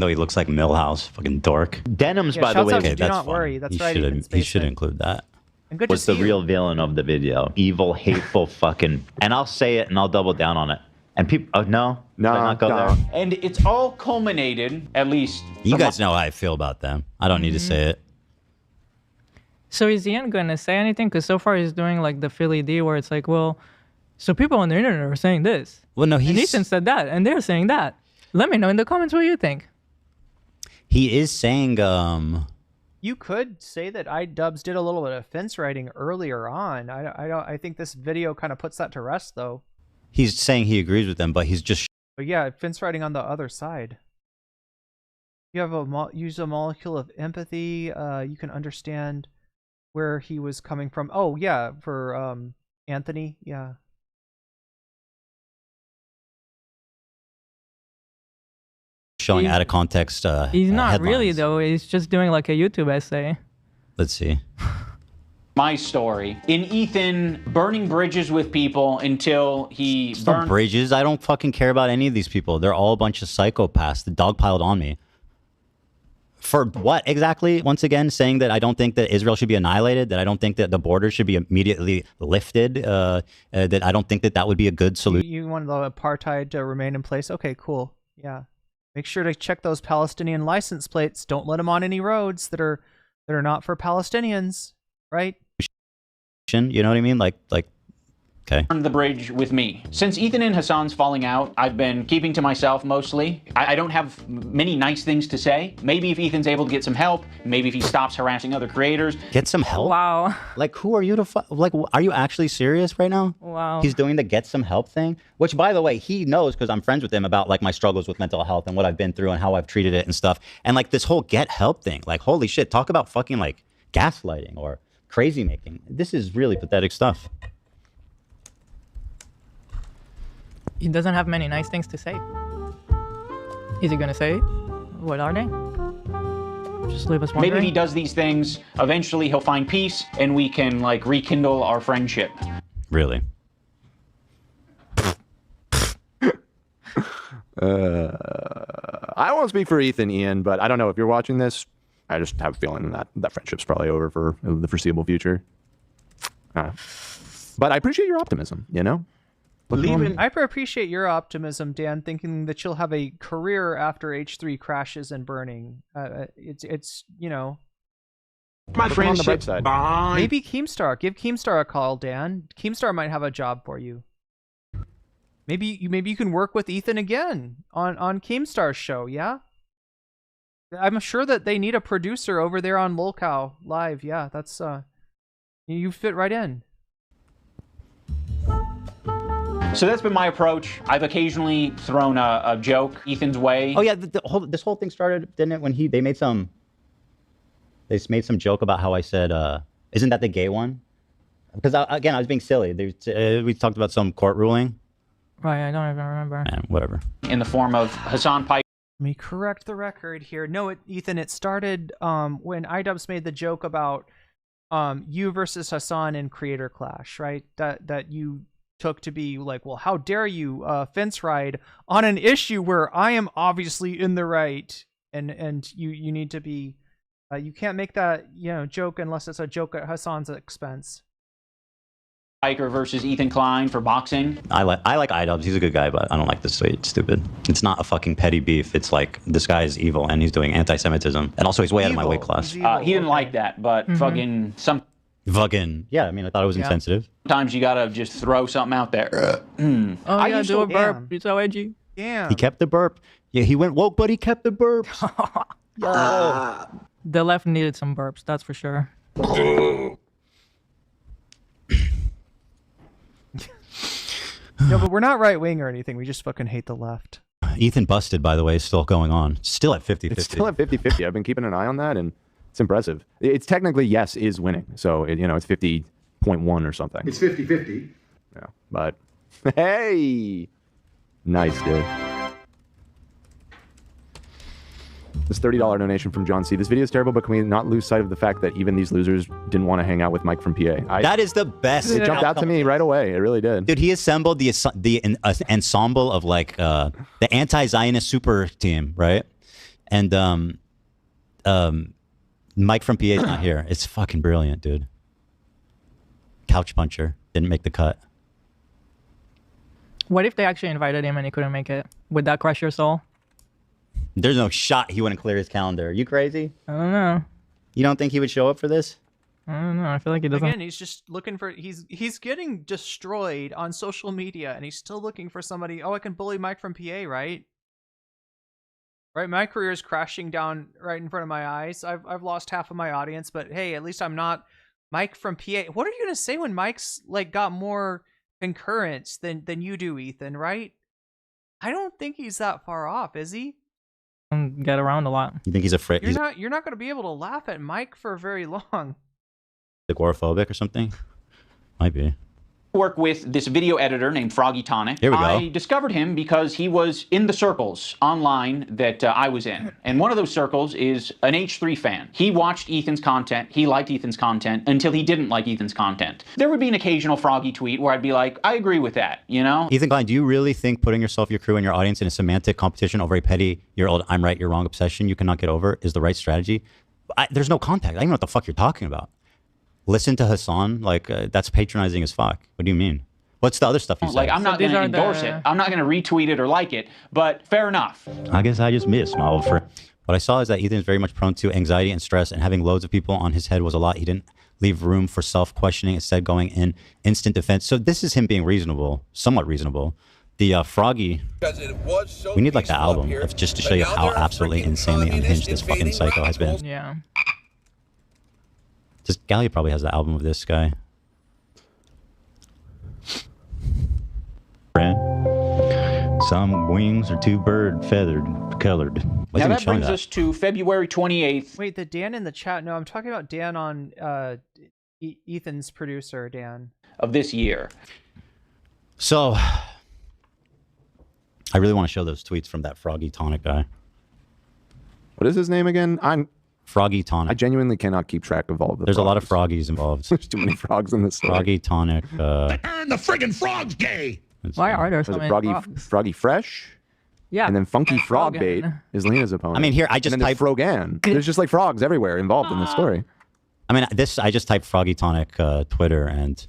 though he looks like Millhouse, fucking dork. Denims, Yeah, by the way. shouts out to Okay, Do that's Not fun. Worry. That's You right, should- Ethan's He should basement. include that. And good to What's see the you. real villain of the video? Evil, hateful, fucking. And I'll say it and I'll double down on it. And people, oh no, No, Did I not go no. there. And it's all culminated, at least. You guys know how I feel about them. I don't need to say it. So is Ian going to say anything? Because so far he's doing like the Philly D where it's like, well, so people on the internet are saying this. Well, no, And Ethan said that, and they're saying that. Let me know in the comments what you think. He is saying, You could say that iDubbz did a little bit of fence writing earlier on. I think this video kind of puts that to rest, though. He's saying he agrees with them, but he's just. But yeah, fence writing on the other side. You have use a molecule of empathy. You can understand where he was coming from. Oh yeah, for Anthony. Yeah. Showing out of context. He's not headlines. really though. He's just doing like a YouTube essay. Let's see. My story. In Ethan burning bridges with people until he Some burned bridges. I don't fucking care about any of these people. They're all a bunch of psychopaths. The dog piled on me. For what exactly? Once again, saying that I don't think that Israel should be annihilated, that I don't think that the border should be immediately lifted, that I don't think that that would be a good solution. You want the apartheid to remain in place? Okay, cool. Yeah. Make sure to check those Palestinian license plates. Don't let them on any roads that are not for Palestinians, right? You know what I mean? Like, okay. burned the bridge with me. Since Ethan and Hasan's falling out, I've been keeping to myself mostly. I don't have many nice things to say. Maybe if Ethan's able to get some help, maybe if he stops harassing other creators. Get some help? Wow. Like, who are you to like, are you actually serious right now? Wow. He's doing the get some help thing, which, by the way, he knows because I'm friends with him about like my struggles with mental health and what I've been through and how I've treated it and stuff. And like this whole get help thing, like, holy shit, talk about fucking like gaslighting or crazy making. This is really pathetic stuff. He doesn't have many nice things to say. Is he gonna say it? What are they? Just leave us wondering. Maybe if he does these things, eventually he'll find peace and we can like rekindle our friendship. Really? I won't speak for Ethan, Ian, but I don't know if you're watching this. I just have a feeling that that friendship's probably over for the foreseeable future. But I appreciate your optimism, you know? I appreciate your optimism, Dan, thinking that you'll have a career after H3 crashes and burning. It's you know. My friend on the bright side. Maybe Keemstar. Give Keemstar a call, Dan. Keemstar might have a job for you. Maybe you can work with Ethan again on Keemstar's show. Yeah. I'm sure that they need a producer over there on Lolcow Live. Yeah, that's you fit right in. So that's been my approach. I've occasionally thrown a joke Ethan's way. Oh yeah, this whole thing started, didn't it? When they made some joke about how I said, "Isn't that the gay one?" Because again, I was being silly. We talked about some court ruling. Right, I don't even remember. Man, whatever. In the form of Hasan Piker. Let me correct the record here. No, Ethan, it started when iDubbz made the joke about you versus Hasan in Creator Clash, right? That you took to be like, well, how dare you fence ride on an issue where I am obviously in the right, and you need to be, you can't make that joke unless it's a joke at Hasan's expense. Piker versus Ethan Klein for boxing. I like iDubbz. He's a good guy, but I don't like this. It's stupid. It's not a fucking petty beef. It's like this guy is evil and he's doing anti-Semitism, and also he's way out of my weight class. He didn't like that, but fucking yeah, I mean, I thought it was insensitive. Sometimes you gotta just throw something out there. Oh yeah, do a burp. It's so edgy. Yeah. He kept the burp. Yeah, he went woke, but he kept the burps. The left needed some burps, that's for sure. No, but we're not right wing or anything. We just fucking hate the left. Ethan busted, by the way, is still going on. Still at 50-50. It's still at 50-50. I've been keeping an eye on that, and it's impressive. It's technically yes is winning, so it's 50.1 or something. It's 50-50. Yeah, but hey, nice, dude. This $30 donation from John C. This video is terrible, but can we not lose sight of the fact that even these losers didn't want to hang out with Mike from PA? That is the best. It jumped out to me right away. It really did. Dude, he assembled the ensemble of like the anti-Zionist super team, right? And Mike from PA is not here. It's fucking brilliant, dude. Couch puncher didn't make the cut. What if they actually invited him and he couldn't make it? Would that crush your soul? There's no shot he wouldn't clear his calendar. Are you crazy? I don't know. You don't think he would show up for this? I don't know. I feel like he doesn't. Again, he's just looking for. He's getting destroyed on social media, and he's still looking for somebody. Oh, I can bully Mike from PA, right? right? My career is crashing down right in front of my eyes. I've lost half of my audience, but hey, at least I'm not Mike from PA. What are you gonna say when Mike's like got more concurrence than you do, Ethan? Right? I don't think he's that far off, is he? Get around a lot. You think he's afraid? You're not gonna be able to laugh at Mike for very long. Agoraphobic or something? Might be. Work with this video editor named Froggy Tonic. Here we go. I discovered him because he was in the circles online that I was in. And one of those circles is an H3 fan. He watched Ethan's content. He liked Ethan's content until he didn't like Ethan's content. There would be an occasional Froggy tweet where I'd be like, I agree with that, you know? Ethan Klein, do you really think putting yourself, your crew, and your audience in a semantic competition over a petty, you're old, I'm right, you're wrong obsession you cannot get over is the right strategy? There's no contact. I don't even know what the fuck you're talking about. Listen to Hasan, like that's patronizing as fuck. What do you mean? What's the other stuff you say? Like, I'm not going to endorse it. I'm not going to retweet it or like it, but fair enough. I guess I just missed my old friend. What I saw is that Ethan is very much prone to anxiety and stress, and having loads of people on his head was a lot. He didn't leave room for self-questioning, instead going in instant defense. So this is him being reasonable, somewhat reasonable. The Froggy, we need like the album just to show you how absolutely insanely unhinged this fucking psycho has been. Yeah. Just Gallia probably has the album of this guy. Some wings are too bird feathered colored. Now that brings us to February 28th. Wait, the Dan in the chat. No, I'm talking about Dan on Ethan's producer, Dan. Of this year. So, I really want to show those tweets from that Froggy Tonic guy. What is his name again? Froggy Tonic. I genuinely cannot keep track of all of the There's a lot of froggies involved. There's too many frogs in this story. Froggy Tonic. Turn the friggin' frogs gay! Why are there so Was it many frogs? Froggy Fresh? Yeah. And then Funky Frog Frogan. Bait is Lena's opponent. I mean, here, I just and then there's Frogan. There's just like frogs everywhere involved in this story. I mean, I just typed Froggy Tonic Twitter, and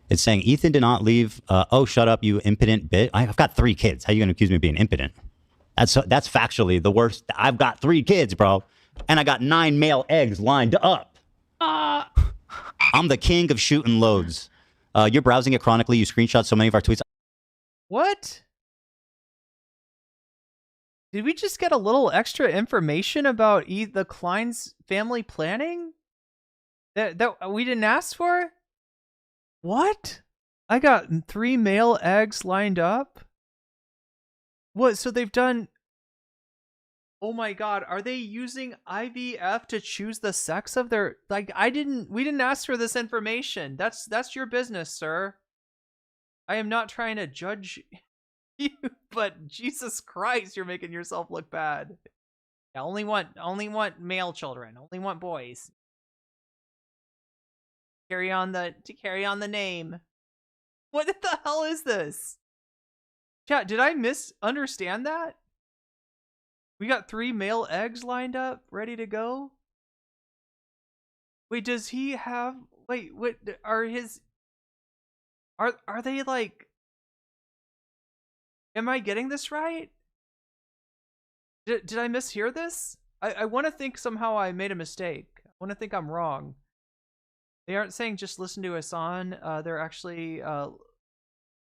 it's saying, Ethan did not leave. Oh, shut up, you impotent bit. I've got 3 kids. How are you going to accuse me of being impotent? That's factually the worst. I've got 3 kids, bro. And I got 9 male eggs lined up. I'm the king of shooting loads. You're browsing it chronically. You screenshot so many of our tweets. What? Did we just get a little extra information about the Klein's family planning? That we didn't ask for? What? I got 3 male eggs lined up? What? So they've done... Oh my god, are they using IVF to choose the sex of their... Like, we didn't ask for this information. That's your business, sir. I am not trying to judge you, but Jesus Christ, you're making yourself look bad. I only want male children. Only want boys. Carry on the name. What the hell is this? Chat, did I misunderstand that? We got 3 male eggs lined up, ready to go? Wait, does he have... Wait, what are his... Are they like... Am I getting this right? Did I mishear this? I want to think somehow I made a mistake. I want to think I'm wrong. They aren't saying just listen to Hasan. They're actually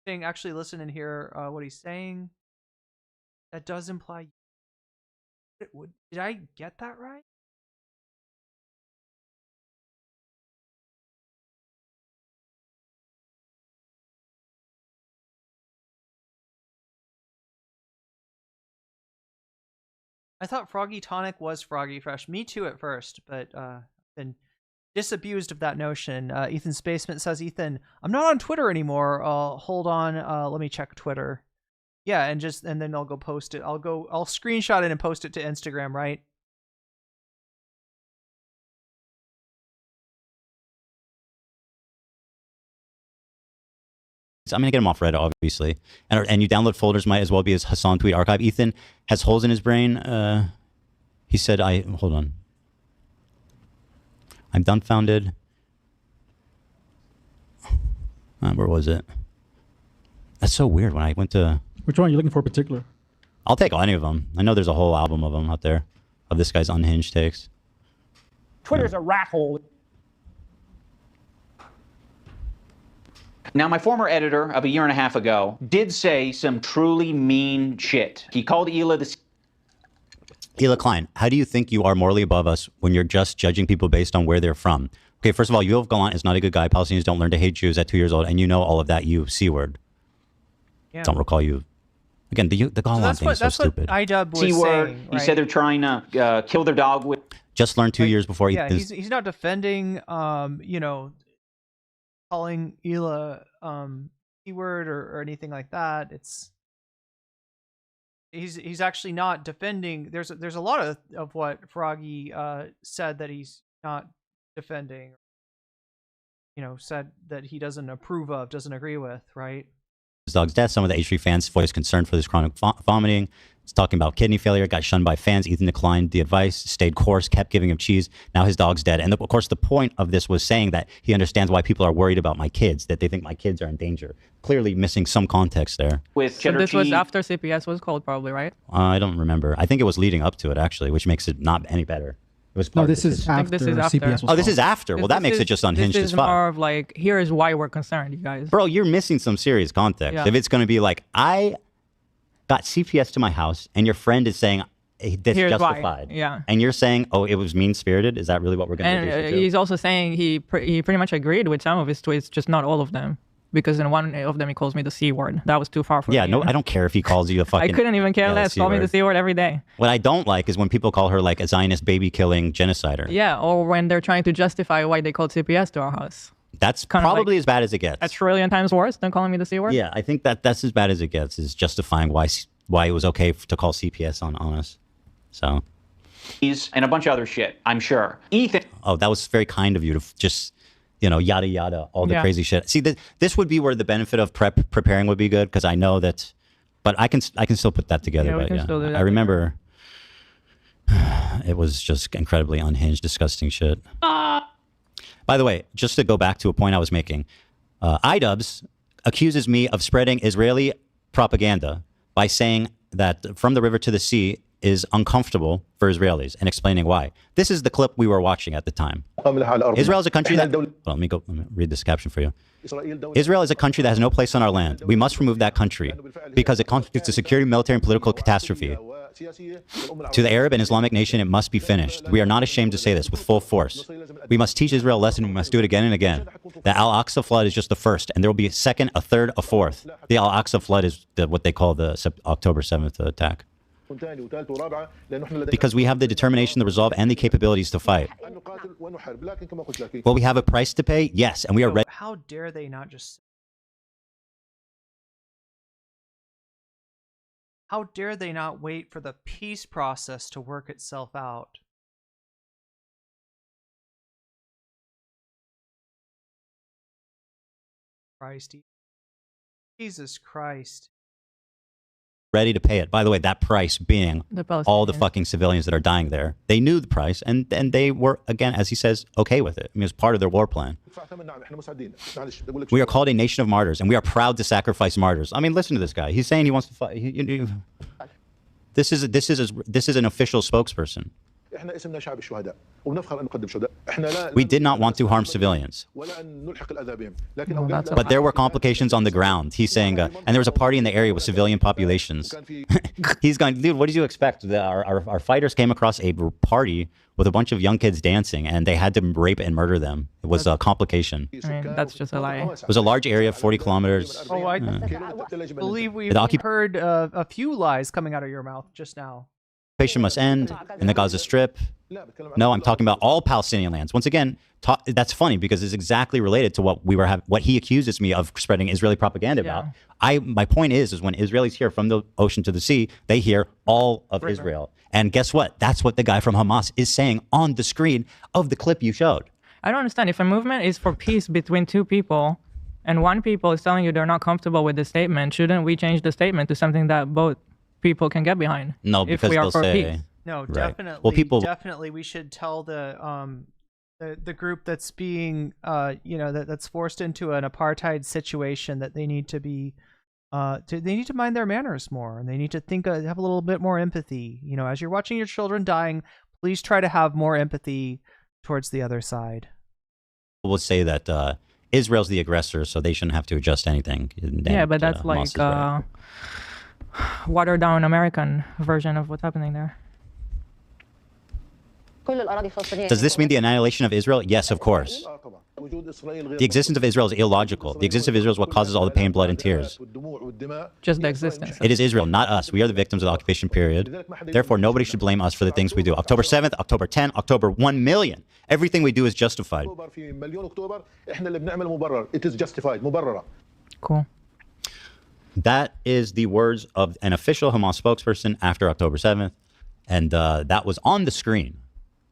saying actually listen and hear what he's saying. That does imply... Did I get that right? I thought Froggy Tonic was Froggy Fresh. Me too at first, but been disabused of that notion. Ethan Spacement says, Ethan, I'm not on Twitter anymore. Hold on. Let me check Twitter. Yeah, and then I'll go post it. I'll screenshot it and post it to Instagram, right? I'm going to get him off Reddit, obviously. And you download folders might as well be his Hasan tweet archive. Ethan has holes in his brain. He said, hold on. I'm dumbfounded. Where was it? That's so weird when I went to... Which one are you looking for in particular? I'll take any of them. I know there's a whole album of them out there, of this guy's unhinged takes. Twitter's a rat hole. Now, my former editor of a year and a half ago did say some truly mean shit. He called Hila the... Ethan Klein, how do you think you are morally above us when you're just judging people based on where they're from? Okay, first of all, Yoav Galant is not a good guy. Palestinians don't learn to hate Jews at 2 years old, and you know all of that, you C-word. Yeah. Don't recall you. Again, the Galant thing is so stupid. That's what iDubbz was C-word. saying, He right? said they're trying to kill their dog with... Just learned 2 years before he... Yeah, he's not defending, you know, calling Hila keyword or anything like that. It's he's actually not defending. There's a lot of what Froggy said that he's not defending. You know, said that he doesn't approve of, doesn't agree with, right? His dog's death. Some of the H3 fans voiced concern for this chronic vomiting. It's talking about kidney failure, got shunned by fans. Ethan declined the advice, stayed course, kept giving him cheese. Now his dog's dead. And of course, the point of this was saying that he understands why people are worried about my kids, that they think my kids are in danger. Clearly missing some context there. With So this was after CPS was called, probably, right? I don't remember. I think it was leading up to it, actually, which makes it not any better. It was part No, of this the is system. after CPS was Oh, this is called. after. Well, that makes it just unhinged This as is fuck. more of like, here is why we're concerned, you guys. Bro, you're missing some serious context. Yeah. If it's going to be like, I got CPS to my house and your friend is saying, hey, this Here's why. justified. Yeah. And you're saying, oh, it was mean-spirited? Is that really what we're going to And reduce it to? he's also saying he pretty much agreed with some of his tweets, just not all of them. Because in one of them he calls me the C word. That was too far for me. Yeah, no, I don't care if he calls you a fucking... I couldn't even care less. Call me the C word every day. What I don't like is when people call her like a Zionist baby-killing genocider. Yeah, or when they're trying to justify why they called CPS to our house. That's Kind of probably like as bad as it gets. A trillion times worse than calling me the C word? Yeah, I think that's as bad as it gets, is justifying why it was okay to call CPS on us. So... and a bunch of other shit, I'm sure. Ethan... Oh, that was very kind of you to just... You know, yada yada, all the Yeah. crazy shit. See, this would be where the benefit of preparing would be good, because I know that, but I can still put that together. Yeah, we but can still do that I remember it was just incredibly unhinged, disgusting shit. By the way, just to go back to a point I was making, iDubbz accuses me of spreading Israeli propaganda by saying that From the River to the Sea is uncomfortable for Israelis and explaining why. This is the clip we were watching at the time. Israel is a country that... Well, let me read this caption for you. Israel is a country that has no place on our land. We must remove that country because it constitutes a security, military, and political catastrophe. To the Arab and Islamic nation, it must be finished. We are not ashamed to say this with full force. We must teach Israel a lesson. We must do it again and again. The Al-Aqsa flood is just the first, and there will be a second, a third, a fourth. The Al-Aqsa flood is what they call the October 7th attack. Because we have the determination, the resolve, and the capabilities to fight. Will we have a price to pay? Yes, and we are ready. How dare they not just... How dare they not wait for the peace process to work itself out? Christ. Jesus Christ. Ready to pay it. By the way, that price being The all the fucking civilians that are dying there. They knew the price, and they were, again, as he says, okay with it. I mean, it was part of their war plan. We are called a nation of martyrs, and we are proud to sacrifice martyrs. I mean, listen to this guy. He's saying he wants to fight. This is an official spokesperson. We did not want to harm civilians. But there were complications on the ground. He's saying, and there was a party in the area with civilian populations. He's going, dude, what did you expect? Our fighters came across a party with a bunch of young kids dancing, and they had to rape and murder them. It was a complication. I mean, that's just a lie. It was a large area, 40 kilometers. Oh, I believe we've heard a few lies coming out of your mouth just now. Occupation must end in the Gaza Strip. No, I'm talking about all Palestinian lands. Once again, that's funny because it's exactly related to what he accuses me of spreading Israeli propaganda about. My point is when Israelis hear from the ocean to the sea, they hear all of Israel. And guess what? That's what the guy from Hamas is saying on the screen of the clip you showed. I don't understand. If a movement is for peace between two people, and one people is telling you they're not comfortable with the statement, shouldn't we change the statement to something that both people can get behind? No, because they'll say... Peace? No, right. definitely. Well, definitely, we should tell the group that's being, that's forced into an apartheid situation that they need to be, they need to mind their manners more, and they need to have a little bit more empathy. You know, as you're watching your children dying, please try to have more empathy towards the other side. Will say that Israel's the aggressor, so they shouldn't have to adjust anything. Yeah, but that's like watered down American version of what's happening there. Does this mean the annihilation of Israel? Yes, of course. The existence of Israel is illogical. The existence of Israel is what causes all the pain, blood, and tears. Just the existence. It is Israel, not us. We are the victims of the occupation period. Therefore, nobody should blame us for the things we do. October 7th, October 10th, October 1 million. Everything we do is justified. It is justified. Cool. That is the words of an official Hamas spokesperson after October 7th. And that was on the screen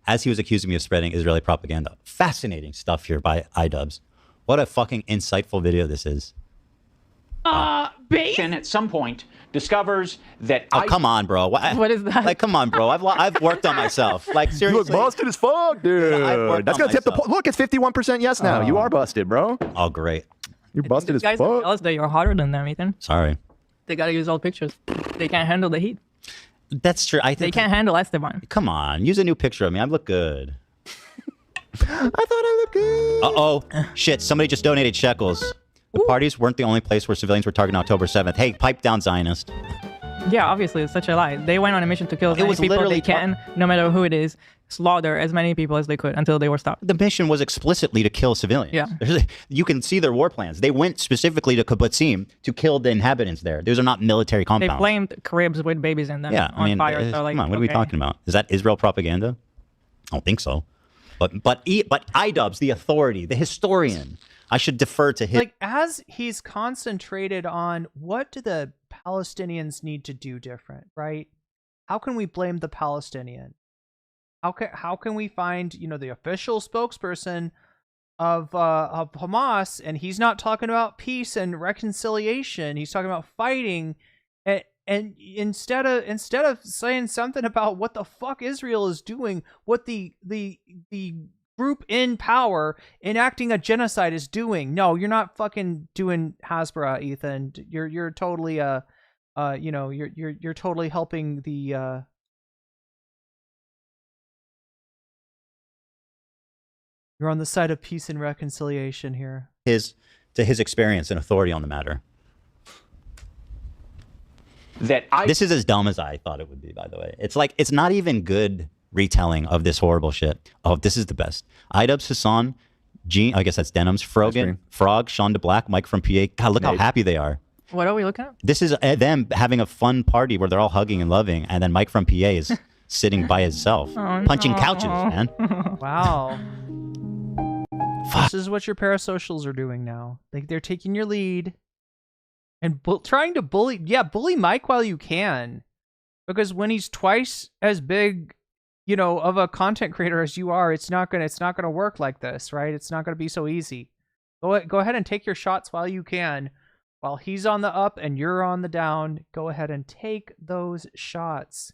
as he was accusing me of spreading Israeli propaganda. Fascinating stuff here by iDubbz. What a fucking insightful video this is. At some point discovers that come on, bro. What is that? Like, come on, bro. I've worked on myself. Like, seriously. You look busted as fuck, dude. That's gonna tip the look. It's 51% yes now. You are busted, bro. Oh, great. You're busted as guys fuck. Tell us that you're hotter than them, Ethan. Sorry. They gotta use old pictures. They can't handle the heat. That's true. I think they can't handle Esteban. Come on, use a new picture of me. I look good. I thought I looked good. Uh-oh. Shit, somebody just donated shekels. The parties weren't the only place where civilians were targeted on October 7th. Hey, pipe down, Zionist. Yeah, obviously, it's such a lie. They went on a mission to kill as many people they can, no matter who it is, slaughter as many people as they could until they were stopped. The mission was explicitly to kill civilians. Yeah. You can see their war plans. They went specifically to Kibbutzim to kill the inhabitants there. Those are not military compounds. They blamed cribs with babies in them on fire. So like, come on, what are we talking about? Is that Israel propaganda? I don't think so. But iDubbz, the authority, the historian, I should defer to him. Like, as he's concentrated on what do the Palestinians need to do different, right? How can we blame the Palestinian? How can we find, you know, the official spokesperson of Hamas, and he's not talking about peace and reconciliation. He's talking about fighting, and instead of saying something about what the fuck Israel is doing, what the group in power enacting a genocide is doing. No, you're not fucking doing Hasbara, Ethan. You're totally you're totally helping the you're on the side of peace and reconciliation here. His experience and authority on the matter. This is as dumb as I thought it would be, by the way. It's like, it's not even good retelling of this horrible shit. Oh, this is the best. iDubbz, Hasan, Gene, I guess that's Denims, Frogan, Frog, Sean DeBlack, Mike from PA. God, look how happy they are. What are we looking at? This is them having a fun party where they're all hugging and loving, and then Mike from PA is sitting by himself, punching couches, man. Wow. This is what your parasocials are doing now. Like, they're taking your lead and trying to bully Mike while you can, because when he's twice as big, you know, of a content creator as you are, it's not gonna work like this, right? It's not gonna be so easy. Go ahead and take your shots while you can, while he's on the up and you're on the down. Go ahead and take those shots.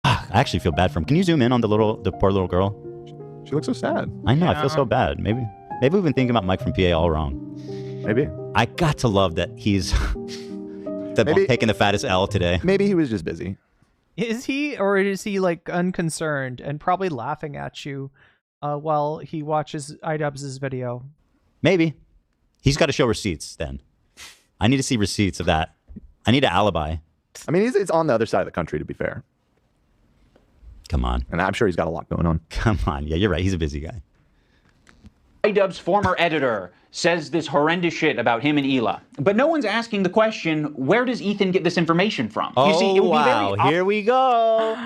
I actually feel bad for him. Can you zoom in on the poor little girl? She looks so sad. I know. I feel so bad. Maybe we've been thinking about Mike from PA all wrong. Maybe. I got to love that he's taking the fattest L today. Maybe he was just busy. Is he, or is he like unconcerned and probably laughing at you while he watches iDubbz's video? Maybe. He's got to show receipts then. I need to see receipts of that. I need an alibi. I mean, it's on the other side of the country, to be fair. Come on. And I'm sure he's got a lot going on. Come on. Yeah, you're right. He's a busy guy. iDubbz's former editor says this horrendous shit about him and Hila. But no one's asking the question, where does Ethan get this information from? Oh, you see, it would wow. be very Here we go.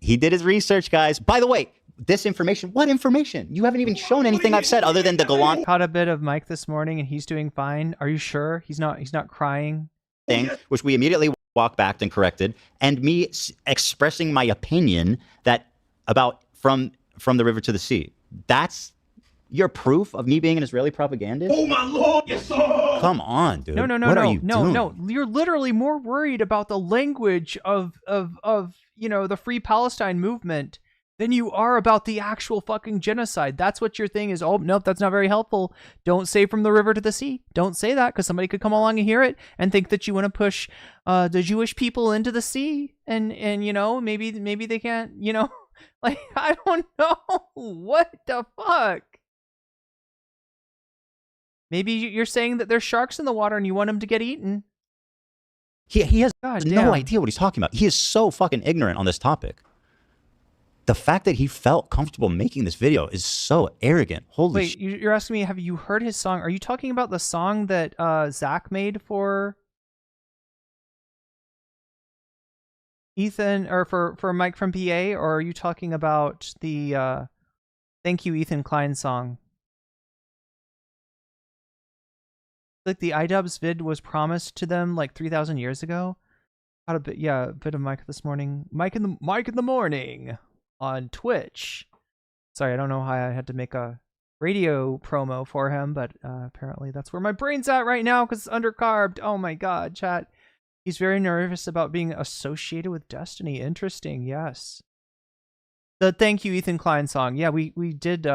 He did his research, guys. By the way, this information, what information? You haven't even shown anything I've said other than the gallant. Caught a bit of Mike this morning and he's doing fine. Are you sure? He's not crying? Thing, which we immediately walked back and corrected, and me expressing my opinion that about from the river to the sea. That's your proof of me being an Israeli propagandist? Oh my Lord, yes sir! Come on, dude. No. What are you doing? No. You're literally more worried about the language of you know, the Free Palestine movement than you are about the actual fucking genocide. That's what your thing is. Oh, nope, that's not very helpful. Don't say from the river to the sea. Don't say that, because somebody could come along and hear it and think that you want to push the Jewish people into the sea, and you know, maybe they can't, you know, like, I don't know. What the fuck? Maybe you're saying that there's sharks in the water and you want them to get eaten. He has God no damn. idea what he's talking about. He is so fucking ignorant on this topic. The fact that he felt comfortable making this video is so arrogant. Holy Wait, you're asking me, have you heard his song? Are you talking about the song that Zach made for Ethan, or for Mike from PA, or are you talking about the Thank You Ethan Klein song? Like the iDubbz vid was promised to them like 3,000 years ago. Got a bit, a bit of Mike this morning. Mike in the morning on Twitch. Sorry, I don't know how I had to make a radio promo for him, but apparently that's where my brain's at right now because it's undercarbed. Oh my god, chat. He's very nervous about being associated with Destiny. Interesting, yes. The Thank You Ethan Klein song. Yeah, we did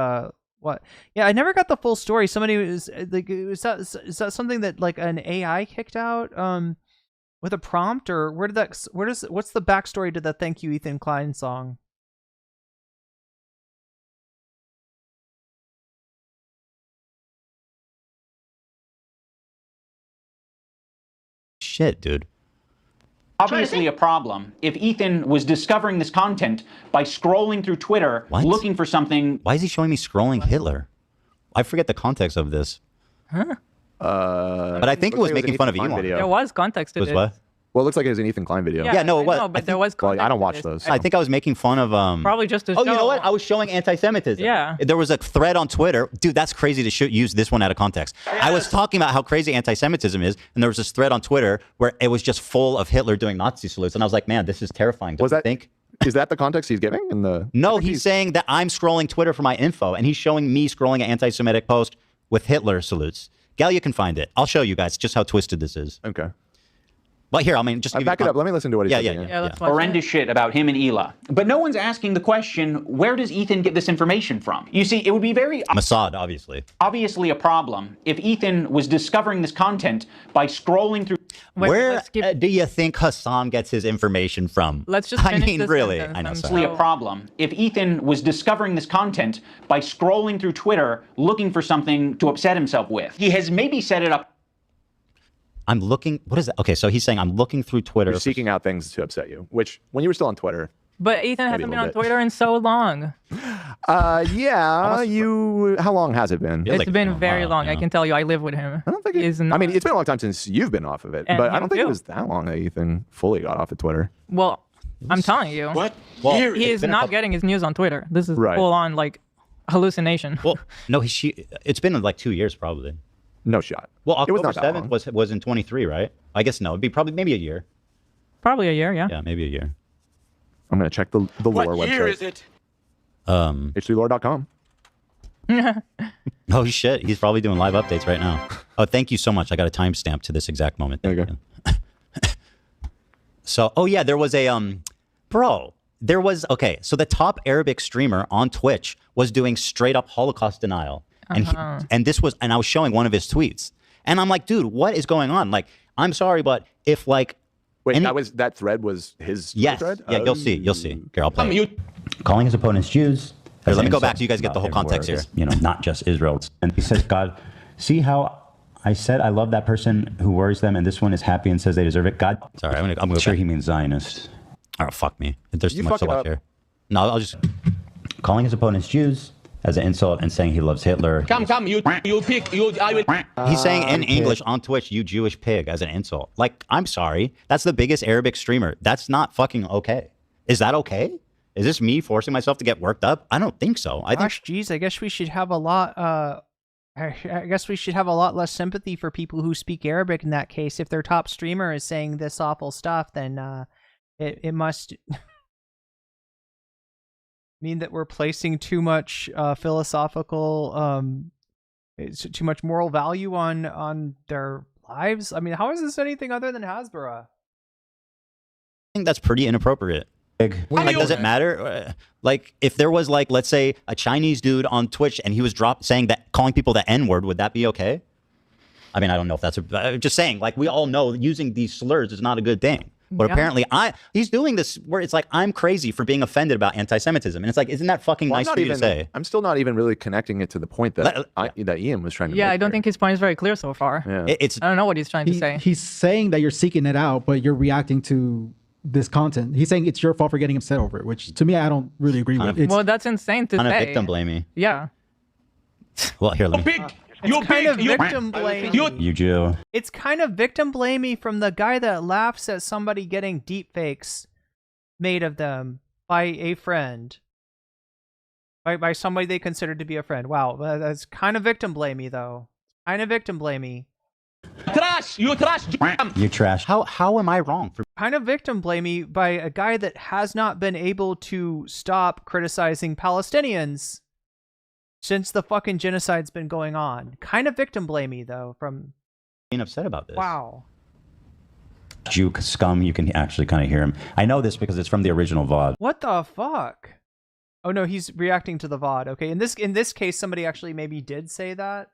what? Yeah, I never got the full story. Somebody was like, is that something that like an AI kicked out with a prompt, or what's the backstory to the Thank You Ethan Klein song? shit, dude. Obviously a problem. If Ethan was discovering this content by scrolling through Twitter, looking for something... Why is he showing me scrolling Hitler? I forget the context of this. Huh? But I think it was making fun of Elon. There was context to Was it. what? Well, it looks like it was an Ethan Klein video. Yeah, no, it was. No, but there was context. Well, I don't to watch this. those. I think I was making fun of Probably just to Oh, you show- know what? I was showing anti-Semitism. Yeah. There was a thread on Twitter. Dude, that's crazy to use this one out of context. I was talking about how crazy anti-Semitism is, and there was this thread on Twitter where it was just full of Hitler doing Nazi salutes, and I was like, man, this is terrifying. Don't you think? Is that the context he's giving? In the No, he's saying that I'm scrolling Twitter for my info, and he's showing me scrolling an anti-Semitic post with Hitler salutes. Gal, you can find it. I'll show you guys just how twisted this is. Okay. But here, I mean, just back it up. Let me listen to what he's saying. horrendous shit about him and Ela. But no one's asking the question, where does Ethan get this information from? You see, it would be very Mossad, obviously. obviously a problem if Ethan was discovering this content by scrolling through... Where do you think Hasan gets his information from? Let's just I finish mean, this really. sentence I know. and Sorry. a problem if Ethan was discovering this content by scrolling through Twitter looking for something to upset himself with. He has maybe set it up. I'm looking. What is that? Okay, so he's saying I'm looking through Twitter. You're seeking out things to upset you, which when you were still on Twitter. But Ethan Maybe a hasn't been little on bit. Twitter in so long. Yeah, you. How long has it been? It's been very long. I can tell you, I live with him. I don't think it, I mean, it's been a long time since you've been off of it, And but I him don't think too. it was that long that Ethan fully got off of Twitter. Well, I'm telling you. What? Well, he it's is been a not couple- getting his news on Twitter. This is Right. full on like hallucination. Well, no, it's been like 2 years probably. No shot. Well, It was October not that 7th was in 23, right? I guess no. It'd be probably maybe a year. Probably a year, yeah. Yeah, maybe a year. I'm gonna check the lore website. What year is it? Um, HDLore.com. Oh shit, he's probably doing live updates right now. Oh, thank you so much. I got a timestamp to this exact moment. There you go. So, oh yeah, there was a so the top Arabic streamer on Twitch was doing straight up Holocaust denial. And I was showing one of his tweets. And I'm like, dude, what is going on? Like, I'm sorry, but if like Wait, that thread was his yes, thread? yeah, you'll see. Here, I'll play it. Calling his opponents Jews. Here, let me go back so you guys get the whole context here. You know, not just Israel. And he says, God, see how I said I love that person who worries them, and this one is happy and says they deserve it. God, sorry, I'm gonna go sure back. he means Zionist. Oh, fuck me. There's You too much to fuck it watch up. here. No, I'll just... Calling his opponents Jews as an insult and saying he loves Hitler. Come, you pick, I will. He's saying in English on Twitch, you Jewish pig, as an insult. Like, I'm sorry. That's the biggest Arabic streamer. That's not fucking okay. Is that okay? Is this me forcing myself to get worked up? I don't think so. I think... Gosh, geez, I guess we should have a lot. I guess we should have a lot less sympathy for people who speak Arabic in that case. If their top streamer is saying this awful stuff, then it must mean that we're placing too much philosophical, too much moral value on their lives. I mean, how is this anything other than Hasbara? I think that's pretty inappropriate. Like, does it matter? Like, if there was, like, let's say a Chinese dude on Twitch and he was saying that, calling people the N-word, would that be okay? I mean, I don't know if that's just saying, like, we all know using these slurs is not a good thing. But Yeah. apparently he's doing this where it's like, I'm crazy for being offended about anti-Semitism. And it's like, isn't that fucking Well, nice for you to say? I'm still not even really connecting it to the point that that Ian was trying to Yeah, make. I don't think his point is very clear so far. Yeah. I don't know what he's trying to say. He's saying that you're seeking it out, but you're reacting to this content. He's saying it's your fault for getting upset over it, which to me, I don't really agree with. Well, that's insane to Kind of say. victim blamey. Yeah. Well, here, let me. It's kind of victim blaming. You Jew. It's kind of victim blamey from the guy that laughs at somebody getting deep fakes made of them by a friend. By somebody they considered to be a friend. Wow, that's kind of victim blamey though. Kind of victim blamey. Trash! You trash! You trash. How am I wrong? Kind of victim blamey by a guy that has not been able to stop criticizing Palestinians since the fucking genocide's been going on. Kind of victim blamey though from Being upset about this. Wow. Jew scum, you can actually kind of hear him. I know this because it's from the original VOD. What the fuck? Oh no, he's reacting to the VOD. Okay, in this case, somebody actually maybe did say that.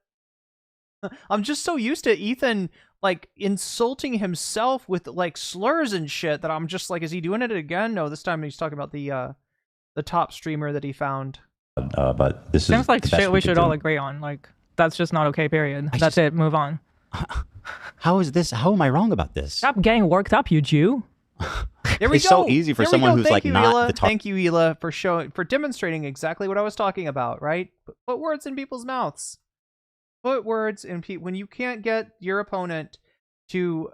I'm just so used to Ethan like insulting himself with like slurs and shit that I'm just like, is he doing it again? No, this time he's talking about the top streamer that he found. But this Seems is like the best shit we could should do. all agree on. Like, that's just not okay, period. That's it. Move on. How am I wrong about this? Stop getting worked up, you Jew. There we It's go. so easy for There we someone go. who's Thank like you, not Hila. the target. Thank you, Hila, for demonstrating exactly what I was talking about. Right? Put words in people's mouths. Put words in when you can't get your opponent to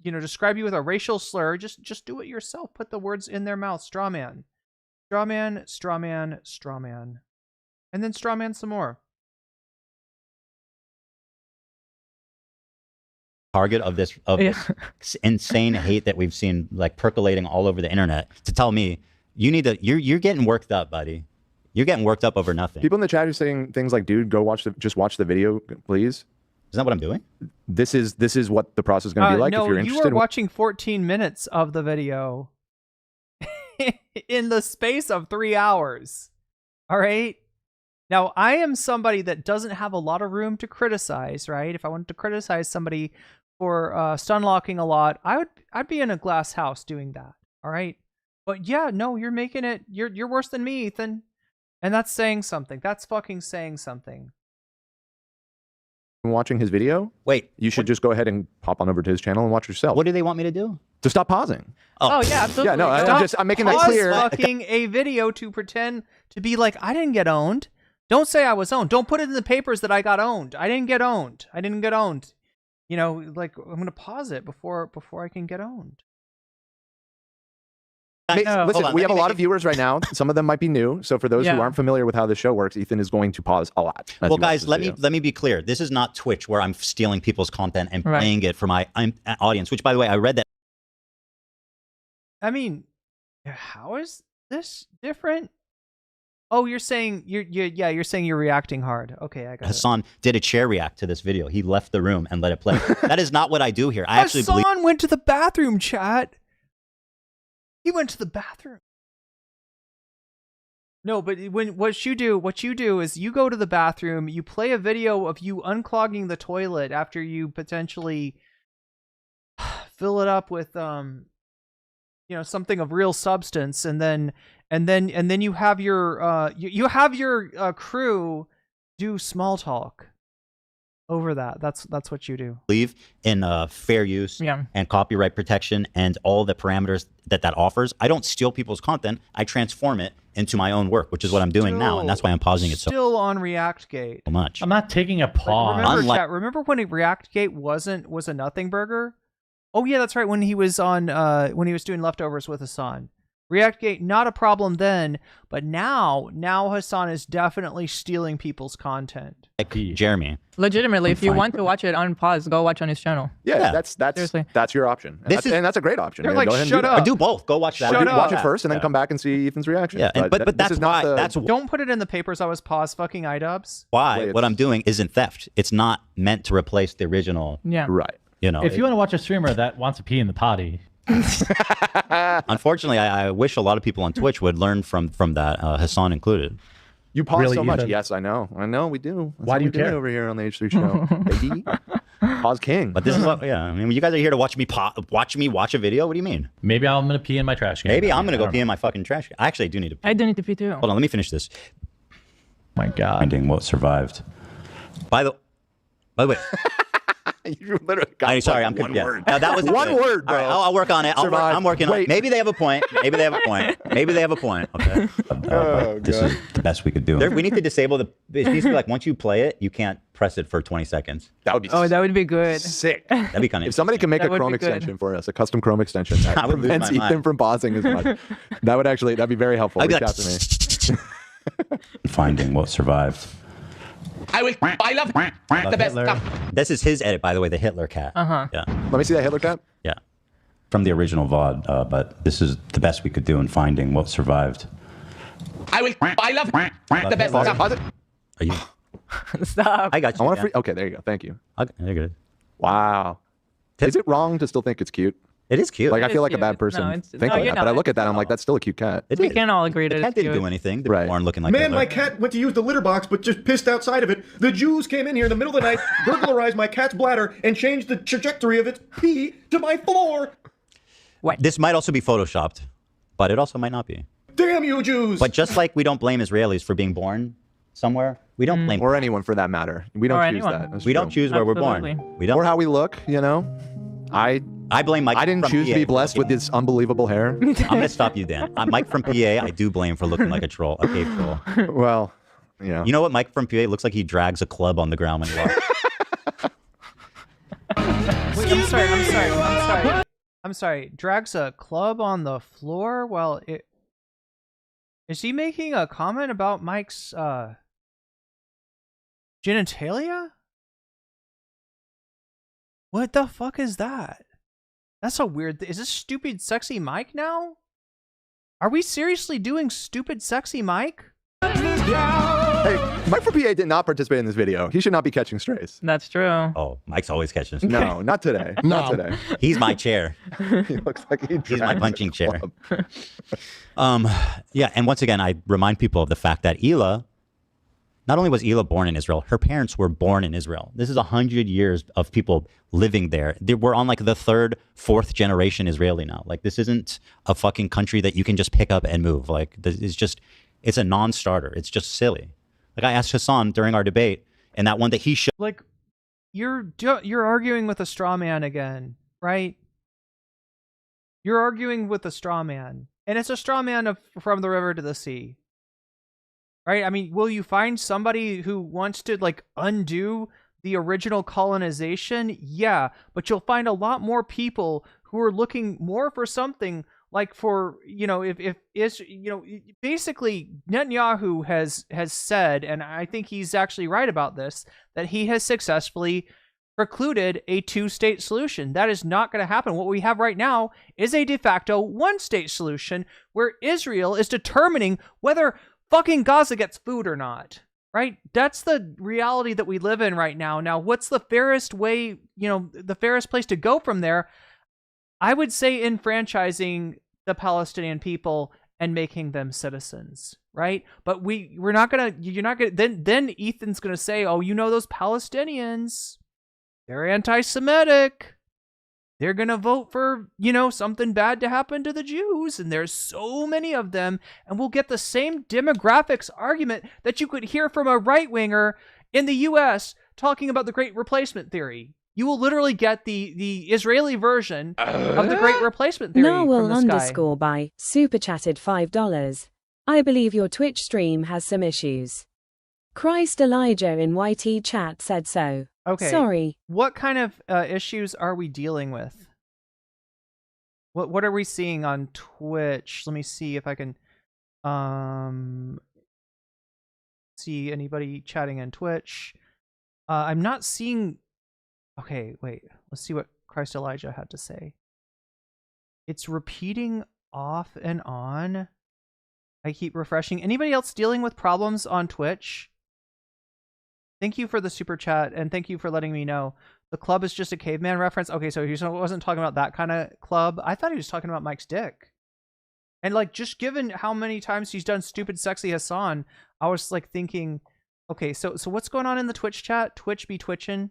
describe you with a racial slur. Just do it yourself. Put the words in their mouth. Straw man, straw man, straw man, straw man, and then straw man some more. Target of this insane hate that we've seen like percolating all over the internet to tell me you're getting worked up, buddy. You're getting worked up over nothing. People in the chat are saying things like, "Dude, go just watch the video, please." Isn't that what I'm doing? This is what the process is going to be like. No, if you're you interested, are watching 14 minutes of the video in the space of 3 hours. All right. Now, I am somebody that doesn't have a lot of room to criticize, right? If I wanted to criticize somebody for stun locking a lot, I'd be in a glass house doing that. All right. But yeah, no, you're making it. You're worse than me, Ethan. And that's saying something. That's fucking saying something. watching his video, wait, you should just go ahead and pop on over to his channel and watch yourself. What do they want me to do? To stop pausing. Oh yeah, absolutely. Yeah, no, I'm making that clear. Fucking a video to pretend to be like, I didn't get owned. Don't say I was owned. Don't put it in the papers that I got owned. I didn't get owned. I didn't get owned. You know, like I'm gonna pause it before I can get owned. Listen, we have a lot of viewers right now. Some of them might be new. So for those who aren't familiar with how this show works, Ethan is going to pause a lot. Well, guys, let me be clear. This is not Twitch where I'm stealing people's content and playing it for my audience. Which, by the way, I read that. I mean, how is this different? Oh, you're saying you're saying you're reacting hard. Okay, I got Hasan did a chair react to this video. He left the room and let it play. That is not what I do here. I actually believe. Hasan went to the bathroom, chat. He went to the bathroom. No, but what you do is you go to the bathroom, you play a video of you unclogging the toilet after you potentially fill it up with something of real substance, and then you have your crew do small talk over that. That's what you do. Believe in fair use and copyright protection and all the parameters that offers. I don't steal people's content. I transform it into my own work, which is what I'm doing now, and that's why I'm pausing it Still on ReactGate. so much. I'm not taking a pause. Remember when ReactGate was a nothing burger? Oh yeah, that's right. When he was on when he was doing leftovers with Hasan. ReactGate, not a problem then, but now Hasan is definitely stealing people's content. Like Jeremy. Legitimately, if you want to watch it on pause, go watch on his channel. Yeah, that's your option. And that's a great option. They're man. like, go ahead and shut do up. that. Do both. Go watch that. Watch it first and then come back and see Ethan's reaction. Yeah, but that's why. Don't put it in the papers. I was paused. Fucking iDubbz. Why what I'm doing isn't theft. It's not meant to replace the original. Yeah. Right. You know. If you want to watch a streamer that wants to pee in the potty. Unfortunately, I wish a lot of people on Twitch would learn from that, Hasan included. You pause Really, so much. Ethan? Yes, I know. We do. That's Why what do you we do care? over here on the H3 show, baby? Pause king. But this is what, yeah. I mean, you guys are here to watch me watch a video. What do you mean? Maybe I'm gonna pee in my trash can. Maybe I'm gonna go pee in my fucking trash can. Actually, I do need to pee. I do need to pee too. Hold on, let me finish this. My God. Finding what survived. By the way. You literally got sorry, one word. That was one word, bro. All right, I'll work on it. I'm working on it. Maybe they have a point. Okay. This is the best we could do. We need to disable the. It needs to be like once you play it, you can't press it for 20 seconds. That would be. Oh, that would be good. Sick. That'd be kind of. If somebody can make a Chrome extension for us, a custom Chrome extension that prevents Ethan from pausing as much, that'd be very helpful. Reach out to me. Finding what survived. I love the best stuff. This is his edit, by the way, the Hitler cat. Yeah. Let me see that Hitler cat. Yeah. From the original VOD, but this is the best we could do in finding what survived. I love the best stuff. Pause it. Are you? Stop. I got you. I want to okay, there you go. Thank you. Okay, you're good. Wow. Is it wrong to still think it's cute? It is cute. Like, I feel like cute. a bad person No, thinking no, that, you're but I not. look at that, I'm like, that's still a cute cat. We can all agree that The cat it's didn't cute. do anything. They Right. born looking like Man, Hitler. my cat went to use the litter box, but just pissed outside of it. The Jews came in here in the middle of the night, burglarized my cat's bladder, and changed the trajectory of its pee to my floor. What? This might also be photoshopped, but it also might not be. Damn you, Jews! But just like we don't blame Israelis for being born somewhere, we don't blame Or anyone for that matter. We don't Or choose anyone. that. That's we true. don't choose where we're Absolutely. born. We don't. Or how we look, you know? I blame Mike. I didn't from choose to PA be for blessed with looking- this unbelievable hair. I'm gonna stop you, Dan. Mike from PA, I do blame for looking like a troll, a cave troll. Well, yeah. You know what? Mike from PA looks like he drags a club on the ground when he walks. Wait, I'm sorry. Drags a club on the floor while it. Is he making a comment about Mike's genitalia? What the fuck is that? That's a weird. Is this stupid sexy Mike now? Are we seriously doing stupid sexy Mike? Hey, Mike from PA did not participate in this video. He should not be catching strays. That's true. Oh, Mike's always catching. No, not today. Not today. He's my chair. He looks like He's my punching chair. club. Yeah, and once again, I remind people of the fact that Hila, not only was Hila born in Israel, her parents were born in Israel. This is 100 years of people living there. We're on like the third, fourth generation Israeli now. Like, this isn't a fucking country that you can just pick up and move. Like, it's a non-starter. It's just silly. Like, I asked Hasan during our debate, and that one that he showed. Like, you're arguing with a straw man again, right? You're arguing with a straw man, and it's a straw man of from the river to the sea, right? I mean, will you find somebody who wants to like undo the original colonization? Yeah, but you'll find a lot more people who are looking more for something like for, you know, if is, you know, basically Netanyahu has said, and I think he's actually right about this, that he has successfully precluded a two-state solution. That is not going to happen. What we have right now is a de facto one-state solution where Israel is determining whether fucking Gaza gets food or not, right? That's the reality that we live in right now. Now, what's the fairest way, you know, the fairest place to go from there? I would say enfranchising the Palestinian people and making them citizens, right? But you're not gonna, then Ethan's gonna say, oh, you know, those Palestinians, they're anti-Semitic. They're gonna vote for, you know, something bad to happen to the Jews, and there's so many of them, and we'll get the same demographics argument that you could hear from a right-winger in the US talking about the Great Replacement Theory. You will literally get the Israeli version of the Great Replacement Theory from this guy. Narwhal by super chatted $5. I believe your Twitch stream has some issues. Christ Elijah in YT chat said so. Okay. Sorry. What kind of issues are we dealing with? What are we seeing on Twitch? Let me see if I can see anybody chatting on Twitch. I'm not seeing. Okay, wait. Let's see what Christ Elijah had to say. It's repeating off and on. I keep refreshing. Anybody else dealing with problems on Twitch? Thank you for the super chat, and thank you for letting me know. The club is just a caveman reference. Okay, so he wasn't talking about that kind of club. I thought he was talking about Mike's dick. And like, just given how many times he's done stupid sexy Hasan, I was like thinking, okay, so what's going on in the Twitch chat? Twitch be twitching.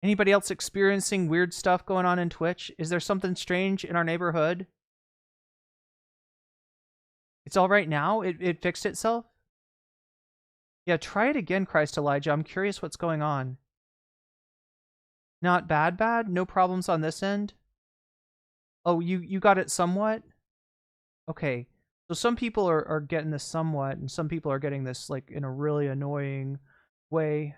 Anybody else experiencing weird stuff going on in Twitch? Is there something strange in our neighborhood? It's all right now? It fixed itself? Yeah, try it again, Christ Elijah. I'm curious what's going on. Not bad? No problems on this end? Oh, you got it somewhat? Okay. So some people are getting this somewhat, and some people are getting this like in a really annoying way.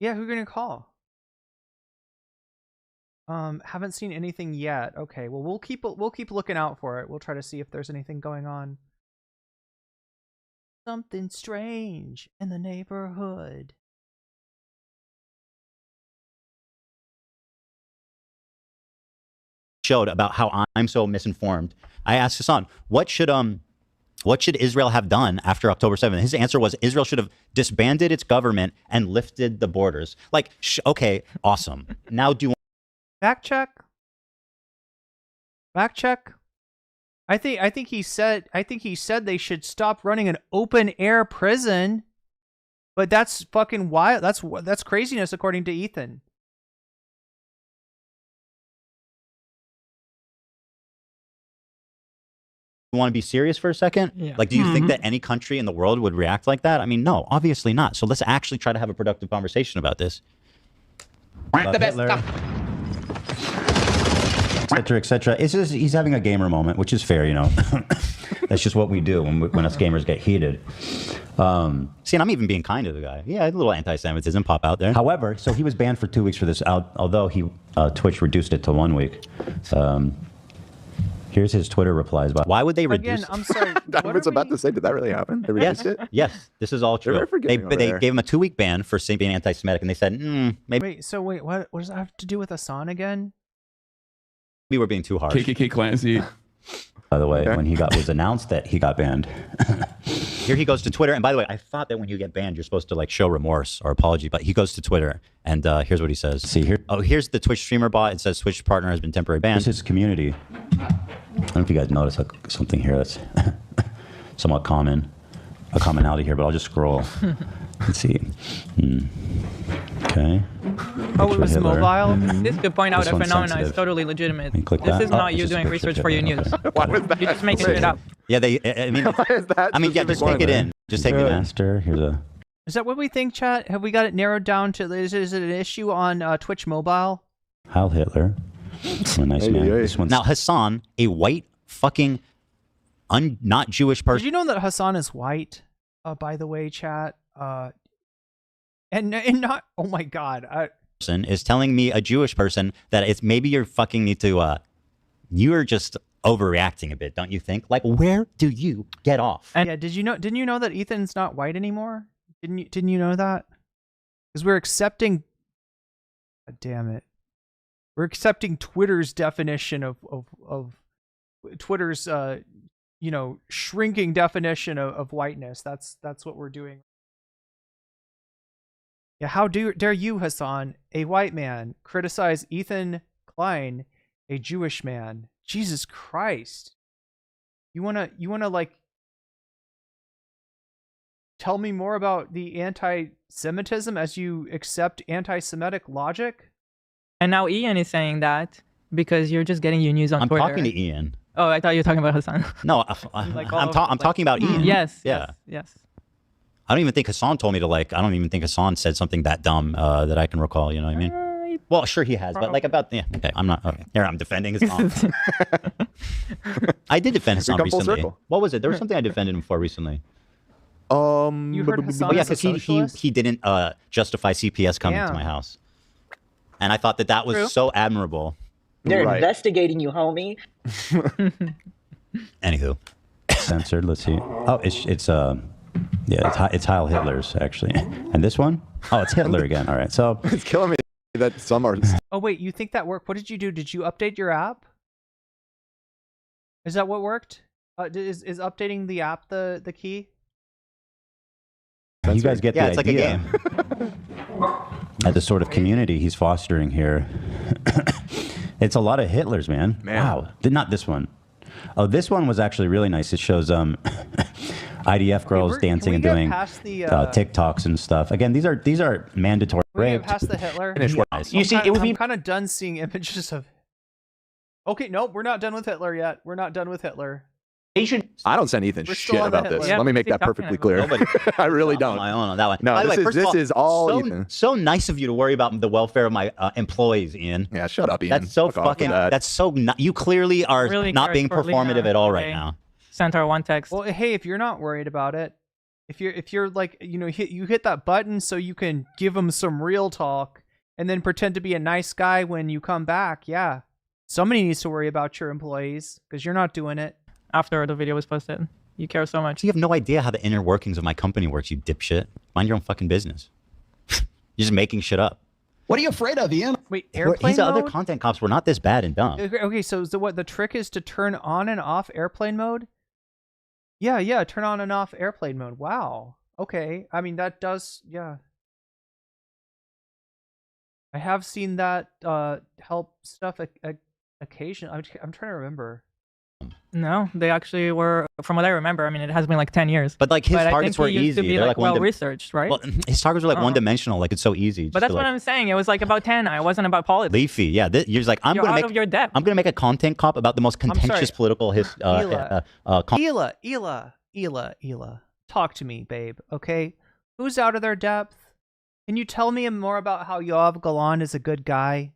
Yeah, who are you gonna call? Haven't seen anything yet. Okay, well we'll keep looking out for it. We'll try to see if there's anything going on. Something strange in the neighborhood. Showed about how I'm so misinformed. I asked Hasan, what should Israel have done after October 7th? His answer was Israel should have disbanded its government and lifted the borders. Like, okay, awesome. Now do you want Fact check? I think he said they should stop running an open air prison. But that's fucking wild. That's craziness according to Ethan. want to be serious for a second? Yeah. Like, do you think that any country in the world would react like that? I mean, no, obviously not. So let's actually try to have a productive conversation about this. The best stuff. etc. It's just he's having a gamer moment, which is fair, you know. That's just what we do when us gamers get heated. See, and I'm even being kind to the guy. Yeah, a little anti-Semitism pop out there. However, so he was banned for 2 weeks for this, although Twitch reduced it to 1 week. Here's his Twitter replies. Why would they reduce? Again, I'm sorry. I was about to say, did that really happen? They reduced it? Yes, this is all true. They gave him a 2-week ban for being anti-Semitic, and they said, maybe. Wait, what does that have to do with Hasan again? We were being too harsh. KKK Clancy. By the way, when he was announced that he got banned. Here he goes to Twitter, and by the way, I thought that when you get banned, you're supposed to like show remorse or apology, but he goes to Twitter, and here's what he says. See here. Oh, here's the Twitch streamer bot. It says Twitch partner has been temporarily banned. This is community. I don't know if you guys notice something here that's somewhat a commonality here, but I'll just scroll. Let's see. Okay. Oh, it was Hitler. mobile? This could point out This a one's phenomenon. sensitive. It's totally legitimate. click This that. is not it's you just a doing picture. research for your news. What was that? You're just making shit up. Yeah, I mean, yeah, just take it in. Just take it in. Master, here's a. Is that what we think, chat? Have we got it narrowed down to? Is it an issue on Twitch Mobile? Heil Hitler. A nice man. This one's Now Hasan, a white fucking not Jewish person. Did you know that Hasan is white? By the way, chat. And not. Oh my God. Is telling me, a Jewish person, that it's maybe you fucking need to. You're just overreacting a bit, don't you think? Like, where do you get off? And yeah, didn't you know that Ethan's not white anymore? Didn't you know that? Because we're accepting. God damn it. We're accepting Twitter's definition of Twitter's shrinking definition of whiteness. That's what we're doing. Yeah, how dare you, Hasan, a white man, criticize Ethan Klein, a Jewish man? Jesus Christ. You wanna like tell me more about the anti-Semitism as you accept anti-Semitic logic? And now Ian is saying that because you're just getting your news on Twitter. I'm talking to Ian. Oh, I thought you were talking about Hasan. No, I'm talking about Ian. Yes. Yeah. Yes. I don't even think Hasan told me to I don't even think Hasan said something that dumb that I can recall. You know what I mean? Well, sure he has, but like about okay, I'm not okay. Here I'm defending Hasan. I did defend Hasan recently. What was it? There was something I defended him for recently. You heard Hasan yeah, as a socialist? he didn't justify CPS coming to my house, and I thought that was so admirable. They're investigating you, homie. Anywho, censored. Let's see. Oh, it's Heil Hitler's actually, and this one, oh, it's Hitler again. All right, so it's killing me that some are. Oh wait, you think that worked? What did you do? Did you update your app? Is that what worked? Is updating the app the key? You guys get the it's idea. like a game. At the sort of community he's fostering here. It's a lot of Hitlers, man. Wow. Not this one. Oh, this one was actually really nice. It shows IDF girls dancing and doing TikToks and stuff. Again, these are mandatory. We're past the Hitler. You see, it would be I'm kind of done seeing images of. Okay, nope, we're not done with Hitler yet. We're not done with Hitler. I don't send Ethan shit about this. Let me make that perfectly clear. I really don't. My own on that one. No, By the way, first of this is all Ethan. So nice of you to worry about the welfare of my employees, Ian. Yeah, shut up, Ian. That's so fucking. That's so. You clearly are Really not being cares for performative Lena. at all right Okay. now. Sent her one text. Well, hey, if you're not worried about it, if you're like, you hit that button so you can give them some real talk and then pretend to be a nice guy when you come back. Yeah, somebody needs to worry about your employees because you're not doing it. After the video was posted, you care so much. You have no idea how the inner workings of my company works, you dipshit. Mind your own fucking business. You're just making shit up. What are you afraid of, Ian? Wait, airplane These other mode? content cops were not this bad and dumb. Okay, so what the trick is to turn on and off airplane mode? Yeah, turn on and off airplane mode. Wow. Okay. I mean, that does, yeah. I have seen that help stuff occasionally. I'm trying to remember. No, they actually were, from what I remember, I mean, it has been like 10 years. But like his I targets think were he used easy. to be They're like like well researched, right? Well, his targets were like one-dimensional. Like it's so easy. But that's what I'm saying. It was like about 10. It wasn't about politics. Leafy, yeah. You're just like I'm You're gonna out make of your depth. I'm gonna make a content cop about the most contentious political Ela, talk to me, babe. Okay, who's out of their depth? Can you tell me more about how Yoav Galan is a good guy?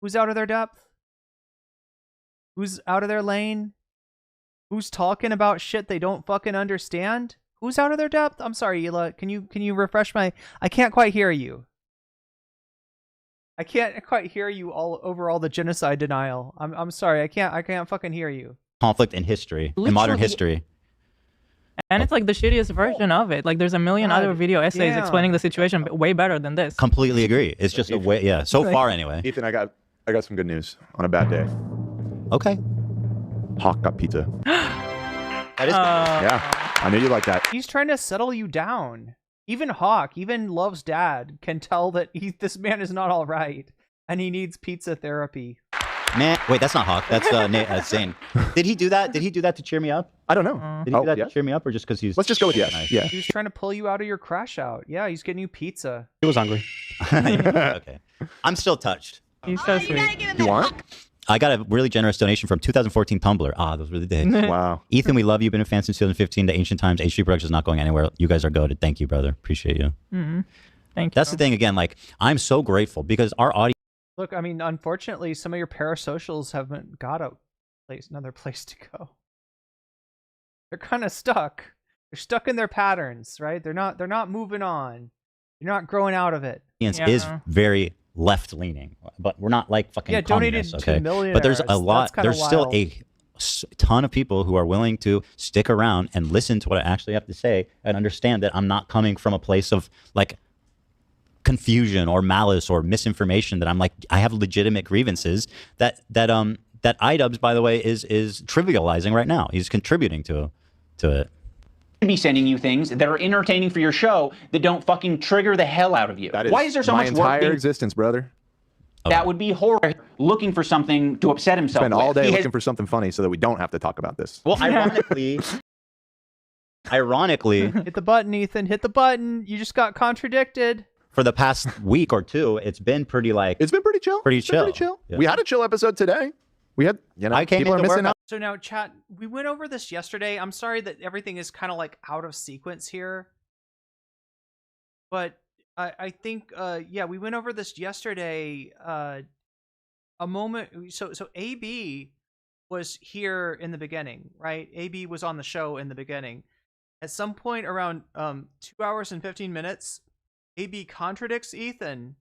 Who's out of their depth? Who's out of their lane? Who's talking about shit they don't fucking understand? Who's out of their depth? I'm sorry, Ela. Can you refresh my? I can't quite hear you. I can't quite hear you all over all the genocide denial. I'm sorry. I can't fucking hear you. conflict in history, in modern history. And it's like the shittiest version of it. Like there's a million other video essays explaining the situation way better than this. Completely agree. It's just a way, yeah. So far, anyway. Ethan, I got some good news on a bad day. Okay. Hawk got pizza. That is yeah, I knew you like that. He's trying to settle you down. Even Hawk, even Love's dad, can tell that this man is not all right, and he needs pizza therapy. Man, wait, that's not Hawk. That's Zane. Did he do that? Did he do that to cheer me up? I don't know. Did he do that to cheer me up, or just because he's? Let's just go with yes. Nice? Yeah. He was trying to pull you out of your crash out. Yeah, he's getting you pizza. He was hungry. Okay. I'm still touched. He's so sweet. You want? I got a really generous donation from 2014 Tumblr. Ah, those were the days. Wow. Ethan, we love you. Been a fan since 2015. The Ancient Times. H3 Productions is not going anywhere. You guys are goated. Thank you, brother. Appreciate you. Mm-hmm. Thank you. That's the thing. Again, like I'm so grateful because our audience. Look, I mean, unfortunately, some of your parasocials haven't got another place to go. They're kind of stuck. They're stuck in their patterns, right? They're not moving on. You're not growing out of it. Is very left leaning, but we're not like fucking donated communists, to okay? millionaires. But there's a lot. That's There's still wild. a ton of people who are willing to stick around and listen to what I actually have to say and understand that I'm not coming from a place of like confusion or malice or misinformation. That I'm like I have legitimate grievances that iDubbz, by the way, is trivializing right now. He's contributing to it. Be sending you things that are entertaining for your show that don't fucking trigger the hell out of you. Why is there so my much work entire being... existence, brother? That would be horrible. Looking for something to upset himself Spend all with. day He looking has... for something funny so that we don't have to talk about this. Well, ironically, hit the button, Ethan. Hit the button. You just got contradicted. For the past week or two, it's been pretty chill. Pretty chill. Yeah. We had a chill episode today. We had, people are missing out. So now, chat, we went over this yesterday. I'm sorry that everything is kind of like out of sequence here. But I think, we went over this yesterday. A moment. So AB was here in the beginning, right? AB was on the show in the beginning. At some point around 2 hours and 15 minutes, AB contradicts Ethan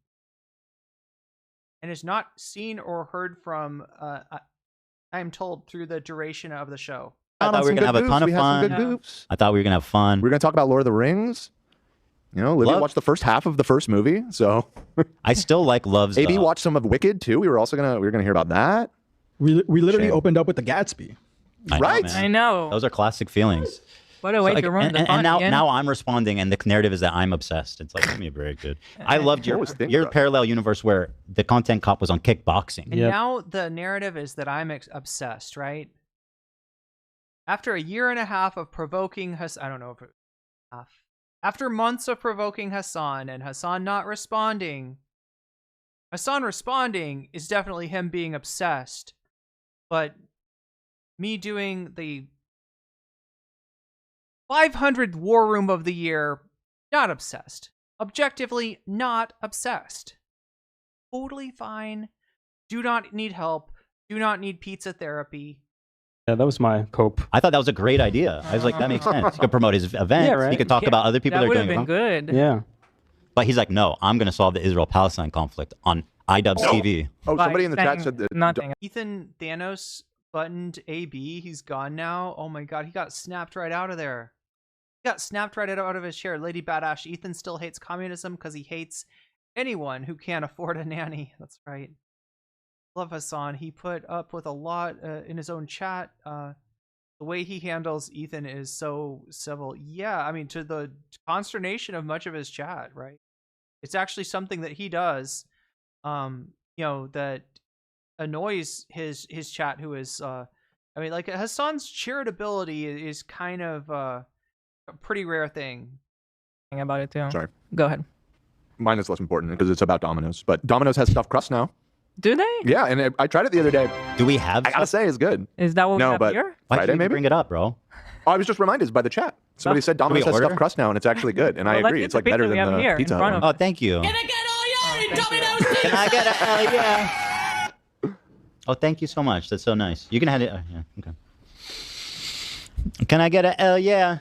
and is not seen or heard from, I am told, through the duration of the show. I thought we were going to have a ton of fun. I thought we were going to have fun. We're going to talk about Lord of the Rings. Livia watched the first half of the first movie, so I still like Love's. AB watched some of Wicked too. We were gonna hear about that. We literally opened up with the Gatsby. I know. I know. Those are classic feelings. What a way to ruin the fun, and now, Ian. now I'm responding, and the narrative is that I'm obsessed. It's like, give me a break, dude. I loved your parallel universe where the content cop was on kickboxing. And now the narrative is that I'm obsessed, right? After a year and a half of provoking Hasan, I don't know if it, after months of provoking Hasan and Hasan not responding, Hasan responding is definitely him being obsessed. But me doing the 500th War Room of the year, not obsessed. Objectively, not obsessed. Totally fine. Do not need help. Do not need pizza therapy. Yeah, that was my cope. I thought that was a great idea. I was like, that makes sense. He could promote his events. Yeah, right. He could talk about other people that are doing That would have been good. Yeah. But he's like, no, I'm going to solve the Israel-Palestine conflict on iDubbz TV. Oh, somebody in the chat said that. Nothing. Ethan Thanos buttoned AB. He's gone now. Oh my god, he got snapped right out of there. He got snapped right out of his chair. Lady Badass, Ethan still hates communism because he hates anyone who can't afford a nanny. That's right. Love Hasan. He put up with a lot in his own chat. The way he handles Ethan is so civil. Yeah, I mean, to the consternation of much of his chat, right? It's actually something that he does, that annoys his chat, who is, I mean, like, Hasan's charitability is kind of a pretty rare thing. About it too. Sorry. Go ahead. Mine is less important because it's about Domino's. But Domino's has stuffed crust now. Do they? Yeah, and I tried it the other day. Do we have? I gotta say, it's good. Is that what we have but here? Friday, maybe? Bring it up, bro. Oh, I was just reminded by the chat. Somebody said Domino's has stuffed crust now, and it's actually good. And I Well, let's agree. eat It's the like pizza better we than have the here in Pizza front Hut of one. Oh, thank you. Can I get all your Domino's? Can I get a hell yeah? Oh, thank you so much. That's so nice. You can have it. Yeah, okay. Can I get a hell yeah?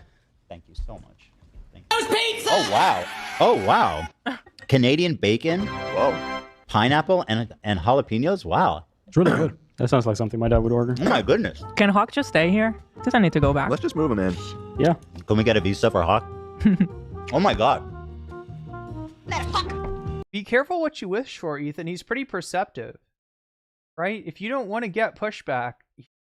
Thank you so much. Thank you. Pizza! Oh, wow. Oh, wow. Canadian bacon. Whoa. Pineapple and jalapenos. Wow. It's really good. That sounds like something my dad would order. Oh, my goodness. Can Hawk just stay here? Does I need to go back? Let's just move him in. Yeah. Can we get a visa for Hawk? Oh, my God. Be careful what you wish for, Ethan. He's pretty perceptive, right? If you don't want to get pushback,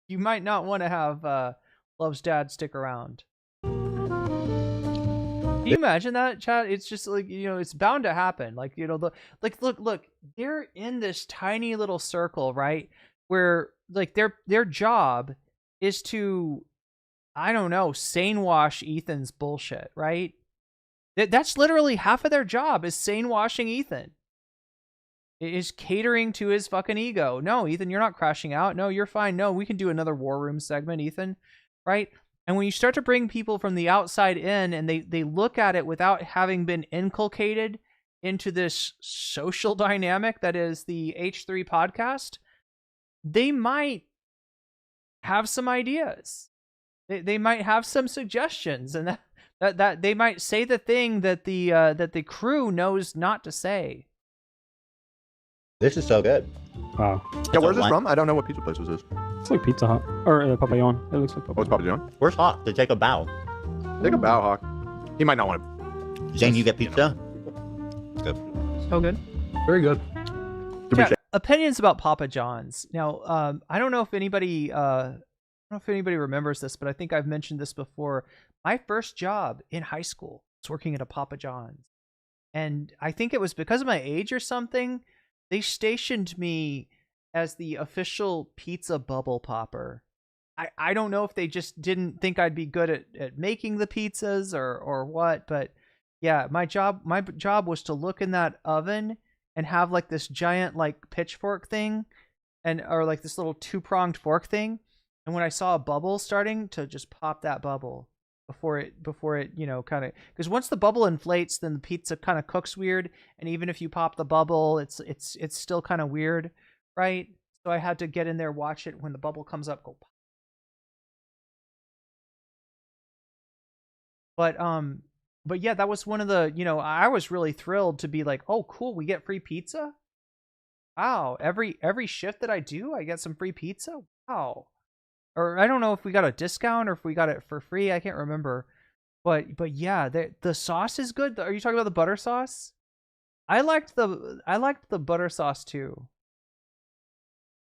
you might not want to have Love's dad stick around. Can you imagine that, chat? It's just like, it's bound to happen. Like, look, they're in this tiny little circle, right? Where like their job is to, I don't know, sane wash Ethan's bullshit, right? That's literally half of their job, is sane washing Ethan. It is catering to his fucking ego. No, Ethan, you're not crashing out. No, you're fine. No, we can do another War Room segment, Ethan, right? And when you start to bring people from the outside in and they look at it without having been inculcated into this social dynamic that is the H3 podcast, they might have some ideas. They might have some suggestions, and that they might say the thing that the crew knows not to say. This is so good. Wow. Yeah, where's this from? I don't know what pizza place this is. It's like Pizza Hut. Or Papillon. It looks like Papillon. Oh, it's Papa John? Where's Hawk to take a bow? Take a bow, Hawk. He might not want to. Zane, you get pizza? It's good. So good. Very good. Yeah, opinions about Papa John's. Now, I don't know if anybody remembers this, but I think I've mentioned this before. My first job in high school was working at a Papa John's. And I think it was because of my age or something, they stationed me as the official pizza bubble popper. I don't know if they just didn't think I'd be good at making the pizzas or what, but yeah, my job was to look in that oven and have like this giant like pitchfork thing or like this little two-pronged fork thing. And when I saw a bubble starting, to just pop that bubble before it kind of, because once the bubble inflates, then the pizza kind of cooks weird. And even if you pop the bubble, it's still kind of weird, right? So I had to get in there, watch it. When the bubble comes up, go pop. But yeah, that was one of the, I was really thrilled to be like, oh, cool, we get free pizza. Wow, every shift that I do, I get some free pizza. Wow. Or I don't know if we got a discount or if we got it for free. I can't remember. But yeah, the sauce is good. Are you talking about the butter sauce? I liked the butter sauce too.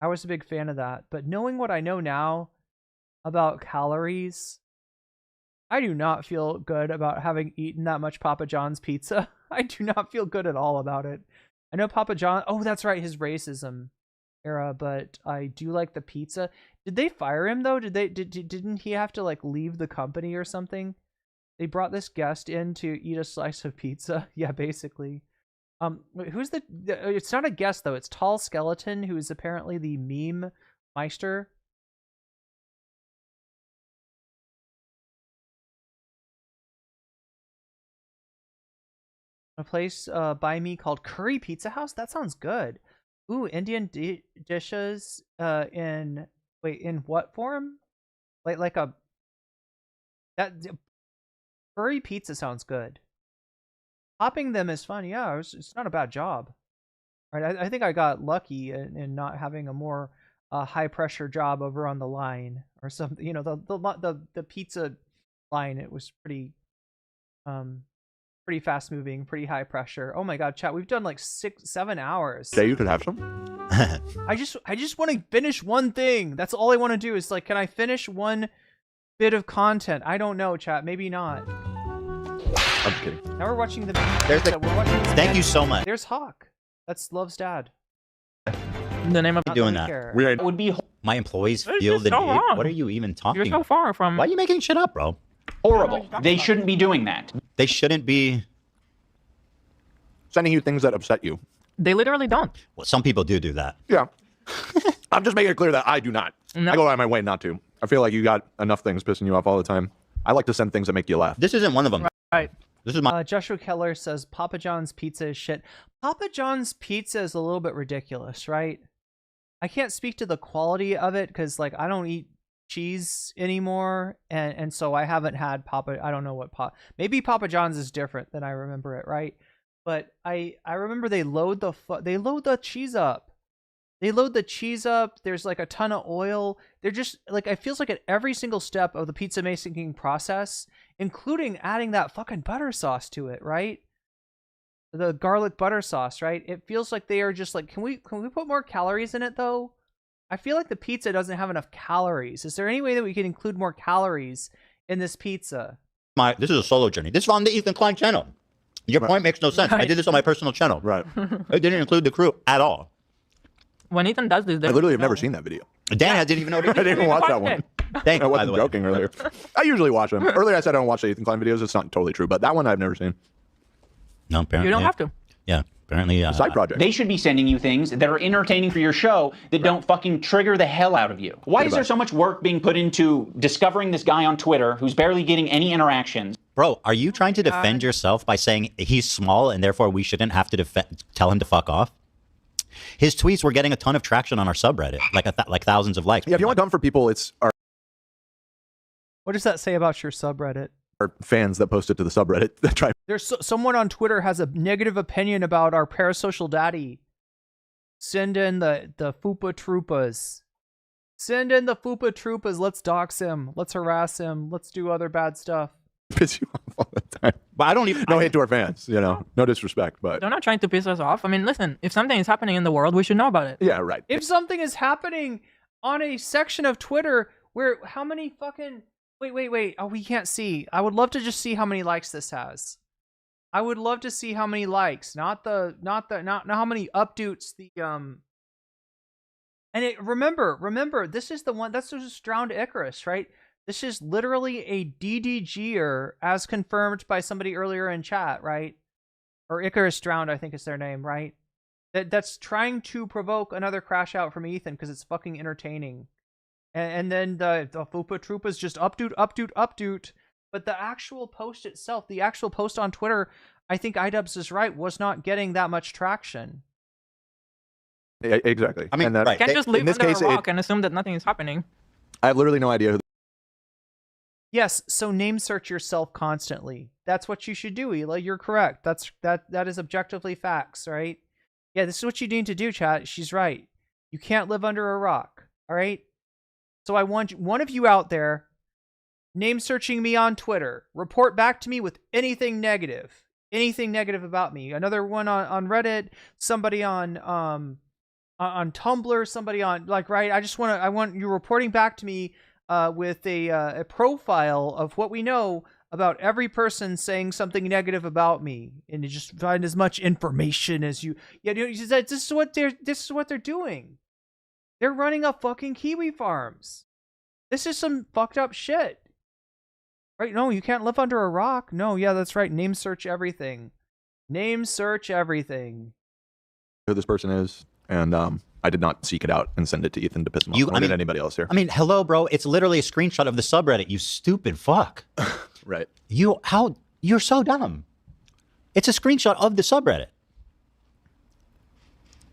I was a big fan of that. But knowing what I know now about calories, I do not feel good about having eaten that much Papa John's pizza. I do not feel good at all about it. I know Papa John. Oh, that's right, his racism era. But I do like the pizza. Did they fire him though? Didn't he have to like leave the company or something? They brought this guest in to eat a slice of pizza. Yeah, basically. Who's the? It's not a guest though. It's Tall Skeleton, who is apparently the meme meister. A place by me called Curry Pizza House. That sounds good. Ooh, Indian dishes. In what form? Like a that curry pizza sounds good. Popping them is fun. Yeah, it's not a bad job. Right. I think I got lucky in not having a more high pressure job over on the line or something. You know, the pizza line. It was pretty pretty fast moving, pretty high pressure. Oh my god, chat, we've done like 6-7 hours. Yeah, you could have some. I just want to finish one thing. That's all I want to do is like, can I finish one bit of content? I don't know, chat. Maybe not. I'm just kidding. Now we're watching the. Thank you so much. There's Hawk. That's Love's dad. The name of doing that. Would be my employees It's feel just the so need. wrong. What are you even talking? You're so far from. Why are you making shit up, bro? horrible. They shouldn't be doing that. They shouldn't be sending you things that upset you. They literally don't. Well, some people do that. Yeah. I'm just making it clear that I do not. No. I go out of my way not to. I feel like you got enough things pissing you off all the time. I like to send things that make you laugh. This isn't one of them. Right. This is my. Joshua Keller says Papa John's pizza is shit. Papa John's pizza is a little bit ridiculous, right? I can't speak to the quality of it because, like, I don't eat cheese anymore, and so I haven't had Papa. I don't know what maybe Papa John's is different than I remember it, right? But I remember they load the cheese up. They load the cheese up. There's like a ton of oil. They're just like, it feels like at every single step of the pizza making process, including adding that fucking butter sauce to it, right? The garlic butter sauce, right? It feels like they are just like, can we put more calories in it though? I feel like the pizza doesn't have enough calories. Is there any way that we can include more calories in this pizza? This is a solo journey. This is on the Ethan Klein channel. Your point makes no sense. Right. I did this on my personal channel. Right. It didn't include the crew at all. When Ethan does this, I literally have never seen that video. Dan, I didn't even know. I didn't even watch that one. Thank I you, by wasn't the way. joking earlier. I usually watch them. Earlier I said I don't watch the Ethan Klein videos. It's not totally true, but that one I've never seen. No, apparently. You don't have to. Yeah, apparently. Side project. They should be sending you things that are entertaining for your show that don't fucking trigger the hell out of you. Why is there so much work being put into discovering this guy on Twitter who's barely getting any interactions? Bro, are you trying to defend yourself by saying he's small and therefore we shouldn't have to tell him to fuck off? His tweets were getting a ton of traction on our subreddit, like thousands of likes. Yeah, if you want to come for people, it's our What does that say about your subreddit? fans that post it to the subreddit that try. There's someone on Twitter has a negative opinion about our parasocial daddy. Send in the Fupa Troopas. Send in the Fupa Troopas. Let's dox him. Let's harass him. Let's do other bad stuff. Piss you off all the time. But I don't even. No hate to our fans, you know. No disrespect, but They're not trying to piss us off. I mean, listen, if something is happening in the world, we should know about it. yeah, right. If something is happening on a section of Twitter where how many fucking wait. Oh, we can't see. I would love to just see how many likes this has. I would love to see how many likes, not how many updates the And remember, this is the one that's just drowned Icarus, right? This is literally a DDGer as confirmed by somebody earlier in chat, right? Or Icarus drowned, I think is their name, right? That's trying to provoke another crash out from Ethan because it's fucking entertaining. And then the Fupa Troopas just updoot. But the actual post itself, the actual post on Twitter, I think iDubbz is right, was not getting that much traction. Yeah, exactly. I mean, and You can't just live in this under case, a rock and assume that nothing is happening. I have literally no idea who. Yes, so name search yourself constantly. That's what you should do, Ela. You're correct. That is objectively facts, right? Yeah, this is what you need to do, chat. She's right. You can't live under a rock, all right? So I want one of you out there name searching me on Twitter. Report back to me with anything negative about me. Another one on Reddit, somebody on Tumblr, somebody on right. I want you reporting back to me with a profile of what we know about every person saying something negative about me, and you just find as much information as you. Yeah, this is what they're doing. They're running up fucking kiwi farms. This is some fucked up shit. Right? No, you can't live under a rock. No, yeah, that's right. Name search everything. Name search everything. Who this person is, and I did not seek it out and send it to Ethan to piss him off. Or did anybody else here? I mean, hello, bro. It's literally a screenshot of the subreddit. You stupid fuck. Right. You're so dumb. It's a screenshot of the subreddit.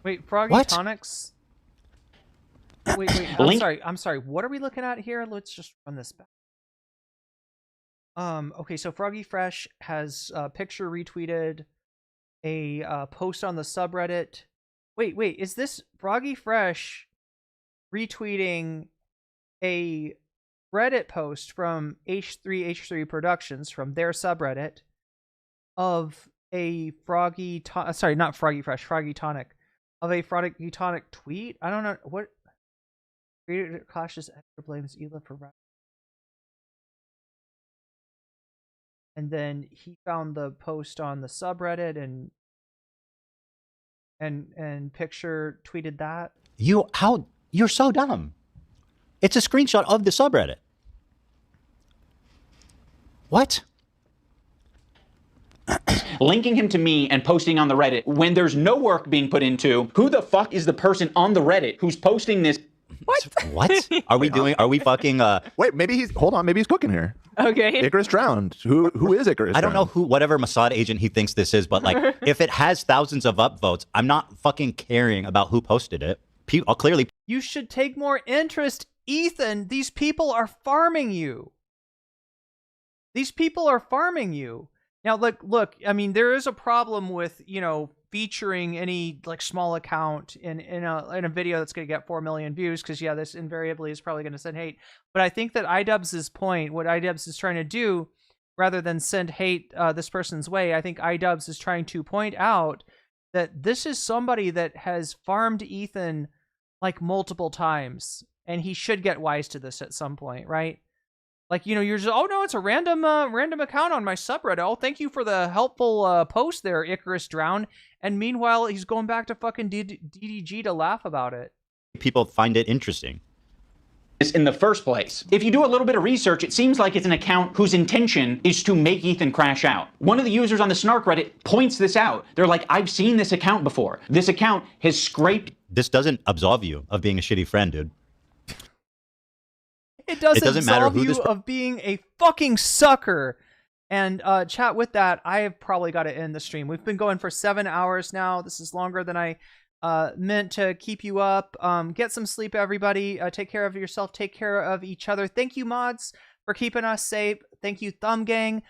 Wait, Froggy What? Tonics. Wait. I'm sorry. What are we looking at here? Let's just run this back. Okay, so Froggy Fresh has picture retweeted a post on the subreddit. Wait, is this Froggy Fresh retweeting a Reddit post from H3H3 Productions from their subreddit of a Froggy Tonic of a Froggy Tonic tweet? I don't know what creator clashes extra blames Ela for rap. And then he found the post on the subreddit and picture tweeted that. You're so dumb. It's a screenshot of the subreddit. What? Linking him to me and posting on the Reddit when there's no work being put into who the fuck is the person on the Reddit who's posting this. What? Are we fucking Wait, maybe he's cooking here. Okay. Icarus drowned. Who is Icarus? I don't know whatever Mossad agent he thinks this is, but like if it has thousands of upvotes, I'm not fucking caring about who posted it. Clearly You should take more interest, Ethan. These people are farming you. These people are farming you. Now, look, I mean, there is a problem with, featuring any like small account in a video that's going to get 4 million views, because this invariably is probably going to send hate. But I think that iDubbz's point, what iDubbz is trying to do, rather than send hate this person's way, I think iDubbz is trying to point out that this is somebody that has farmed Ethan like multiple times, and he should get wise to this at some point, right? Like, you're just, oh no, it's a random account on my subreddit. Oh, thank you for the helpful post there, Icarus Drown. And meanwhile, he's going back to fucking DDG to laugh about it. people find it interesting. In the first place. If you do a little bit of research, it seems like it's an account whose intention is to make Ethan crash out. One of the users on the Snark Reddit points this out. They're like, I've seen this account before. This account has scraped. This doesn't absolve you of being a shitty friend, dude. It doesn't matter who you of being a fucking sucker. And chat, with that, I have probably got to end the stream. We've been going for 7 hours now. This is longer than I meant to keep you up. Get some sleep, everybody. Take care of yourself. Take care of each other. Thank you, mods, for keeping us safe. Thank you, Thumb Gang.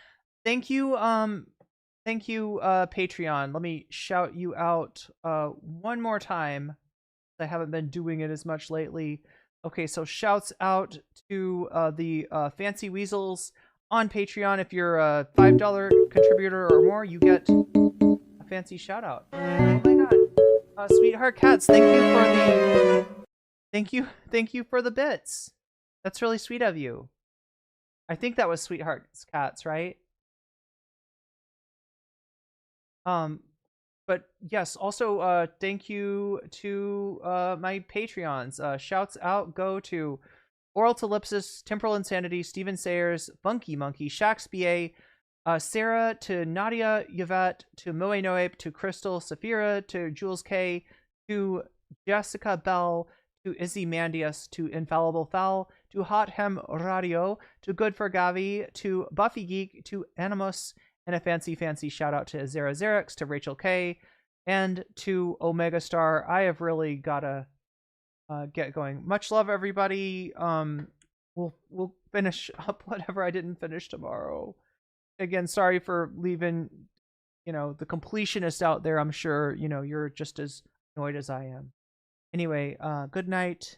Thank you, Patreon. Let me shout you out one more time. I haven't been doing it as much lately. Okay, so shouts out to the Fancy Weasels on Patreon. If you're a $5 contributor or more, you get a fancy shout out. Oh my god. Sweetheart Cats, thank you for the bits. That's really sweet of you. I think that was Sweetheart Cats, right? But yes, also thank you to my Patreons. Shouts out go to Oral to Ellipsis, Temporal Insanity, Steven Sayers, Funky Monkey, Shax BA, Sarah, to Nadia Yvette, to Moe Noape, to Crystal Safira, to Jules K, to Jessica Bell, to Izzy Mandius, to Infallible Fowl, to Hot Hem Radio, to Good for Gavi, to Buffy Geek, to Animus, and a fancy shout out to Azera Xerix, to Rachel K, and to Omega Star. I have really gotta get going. Much love, everybody. We'll finish up whatever I didn't finish tomorrow. Again, sorry for leaving, the completionist out there. I'm sure, you're just as annoyed as I am. Anyway, good night.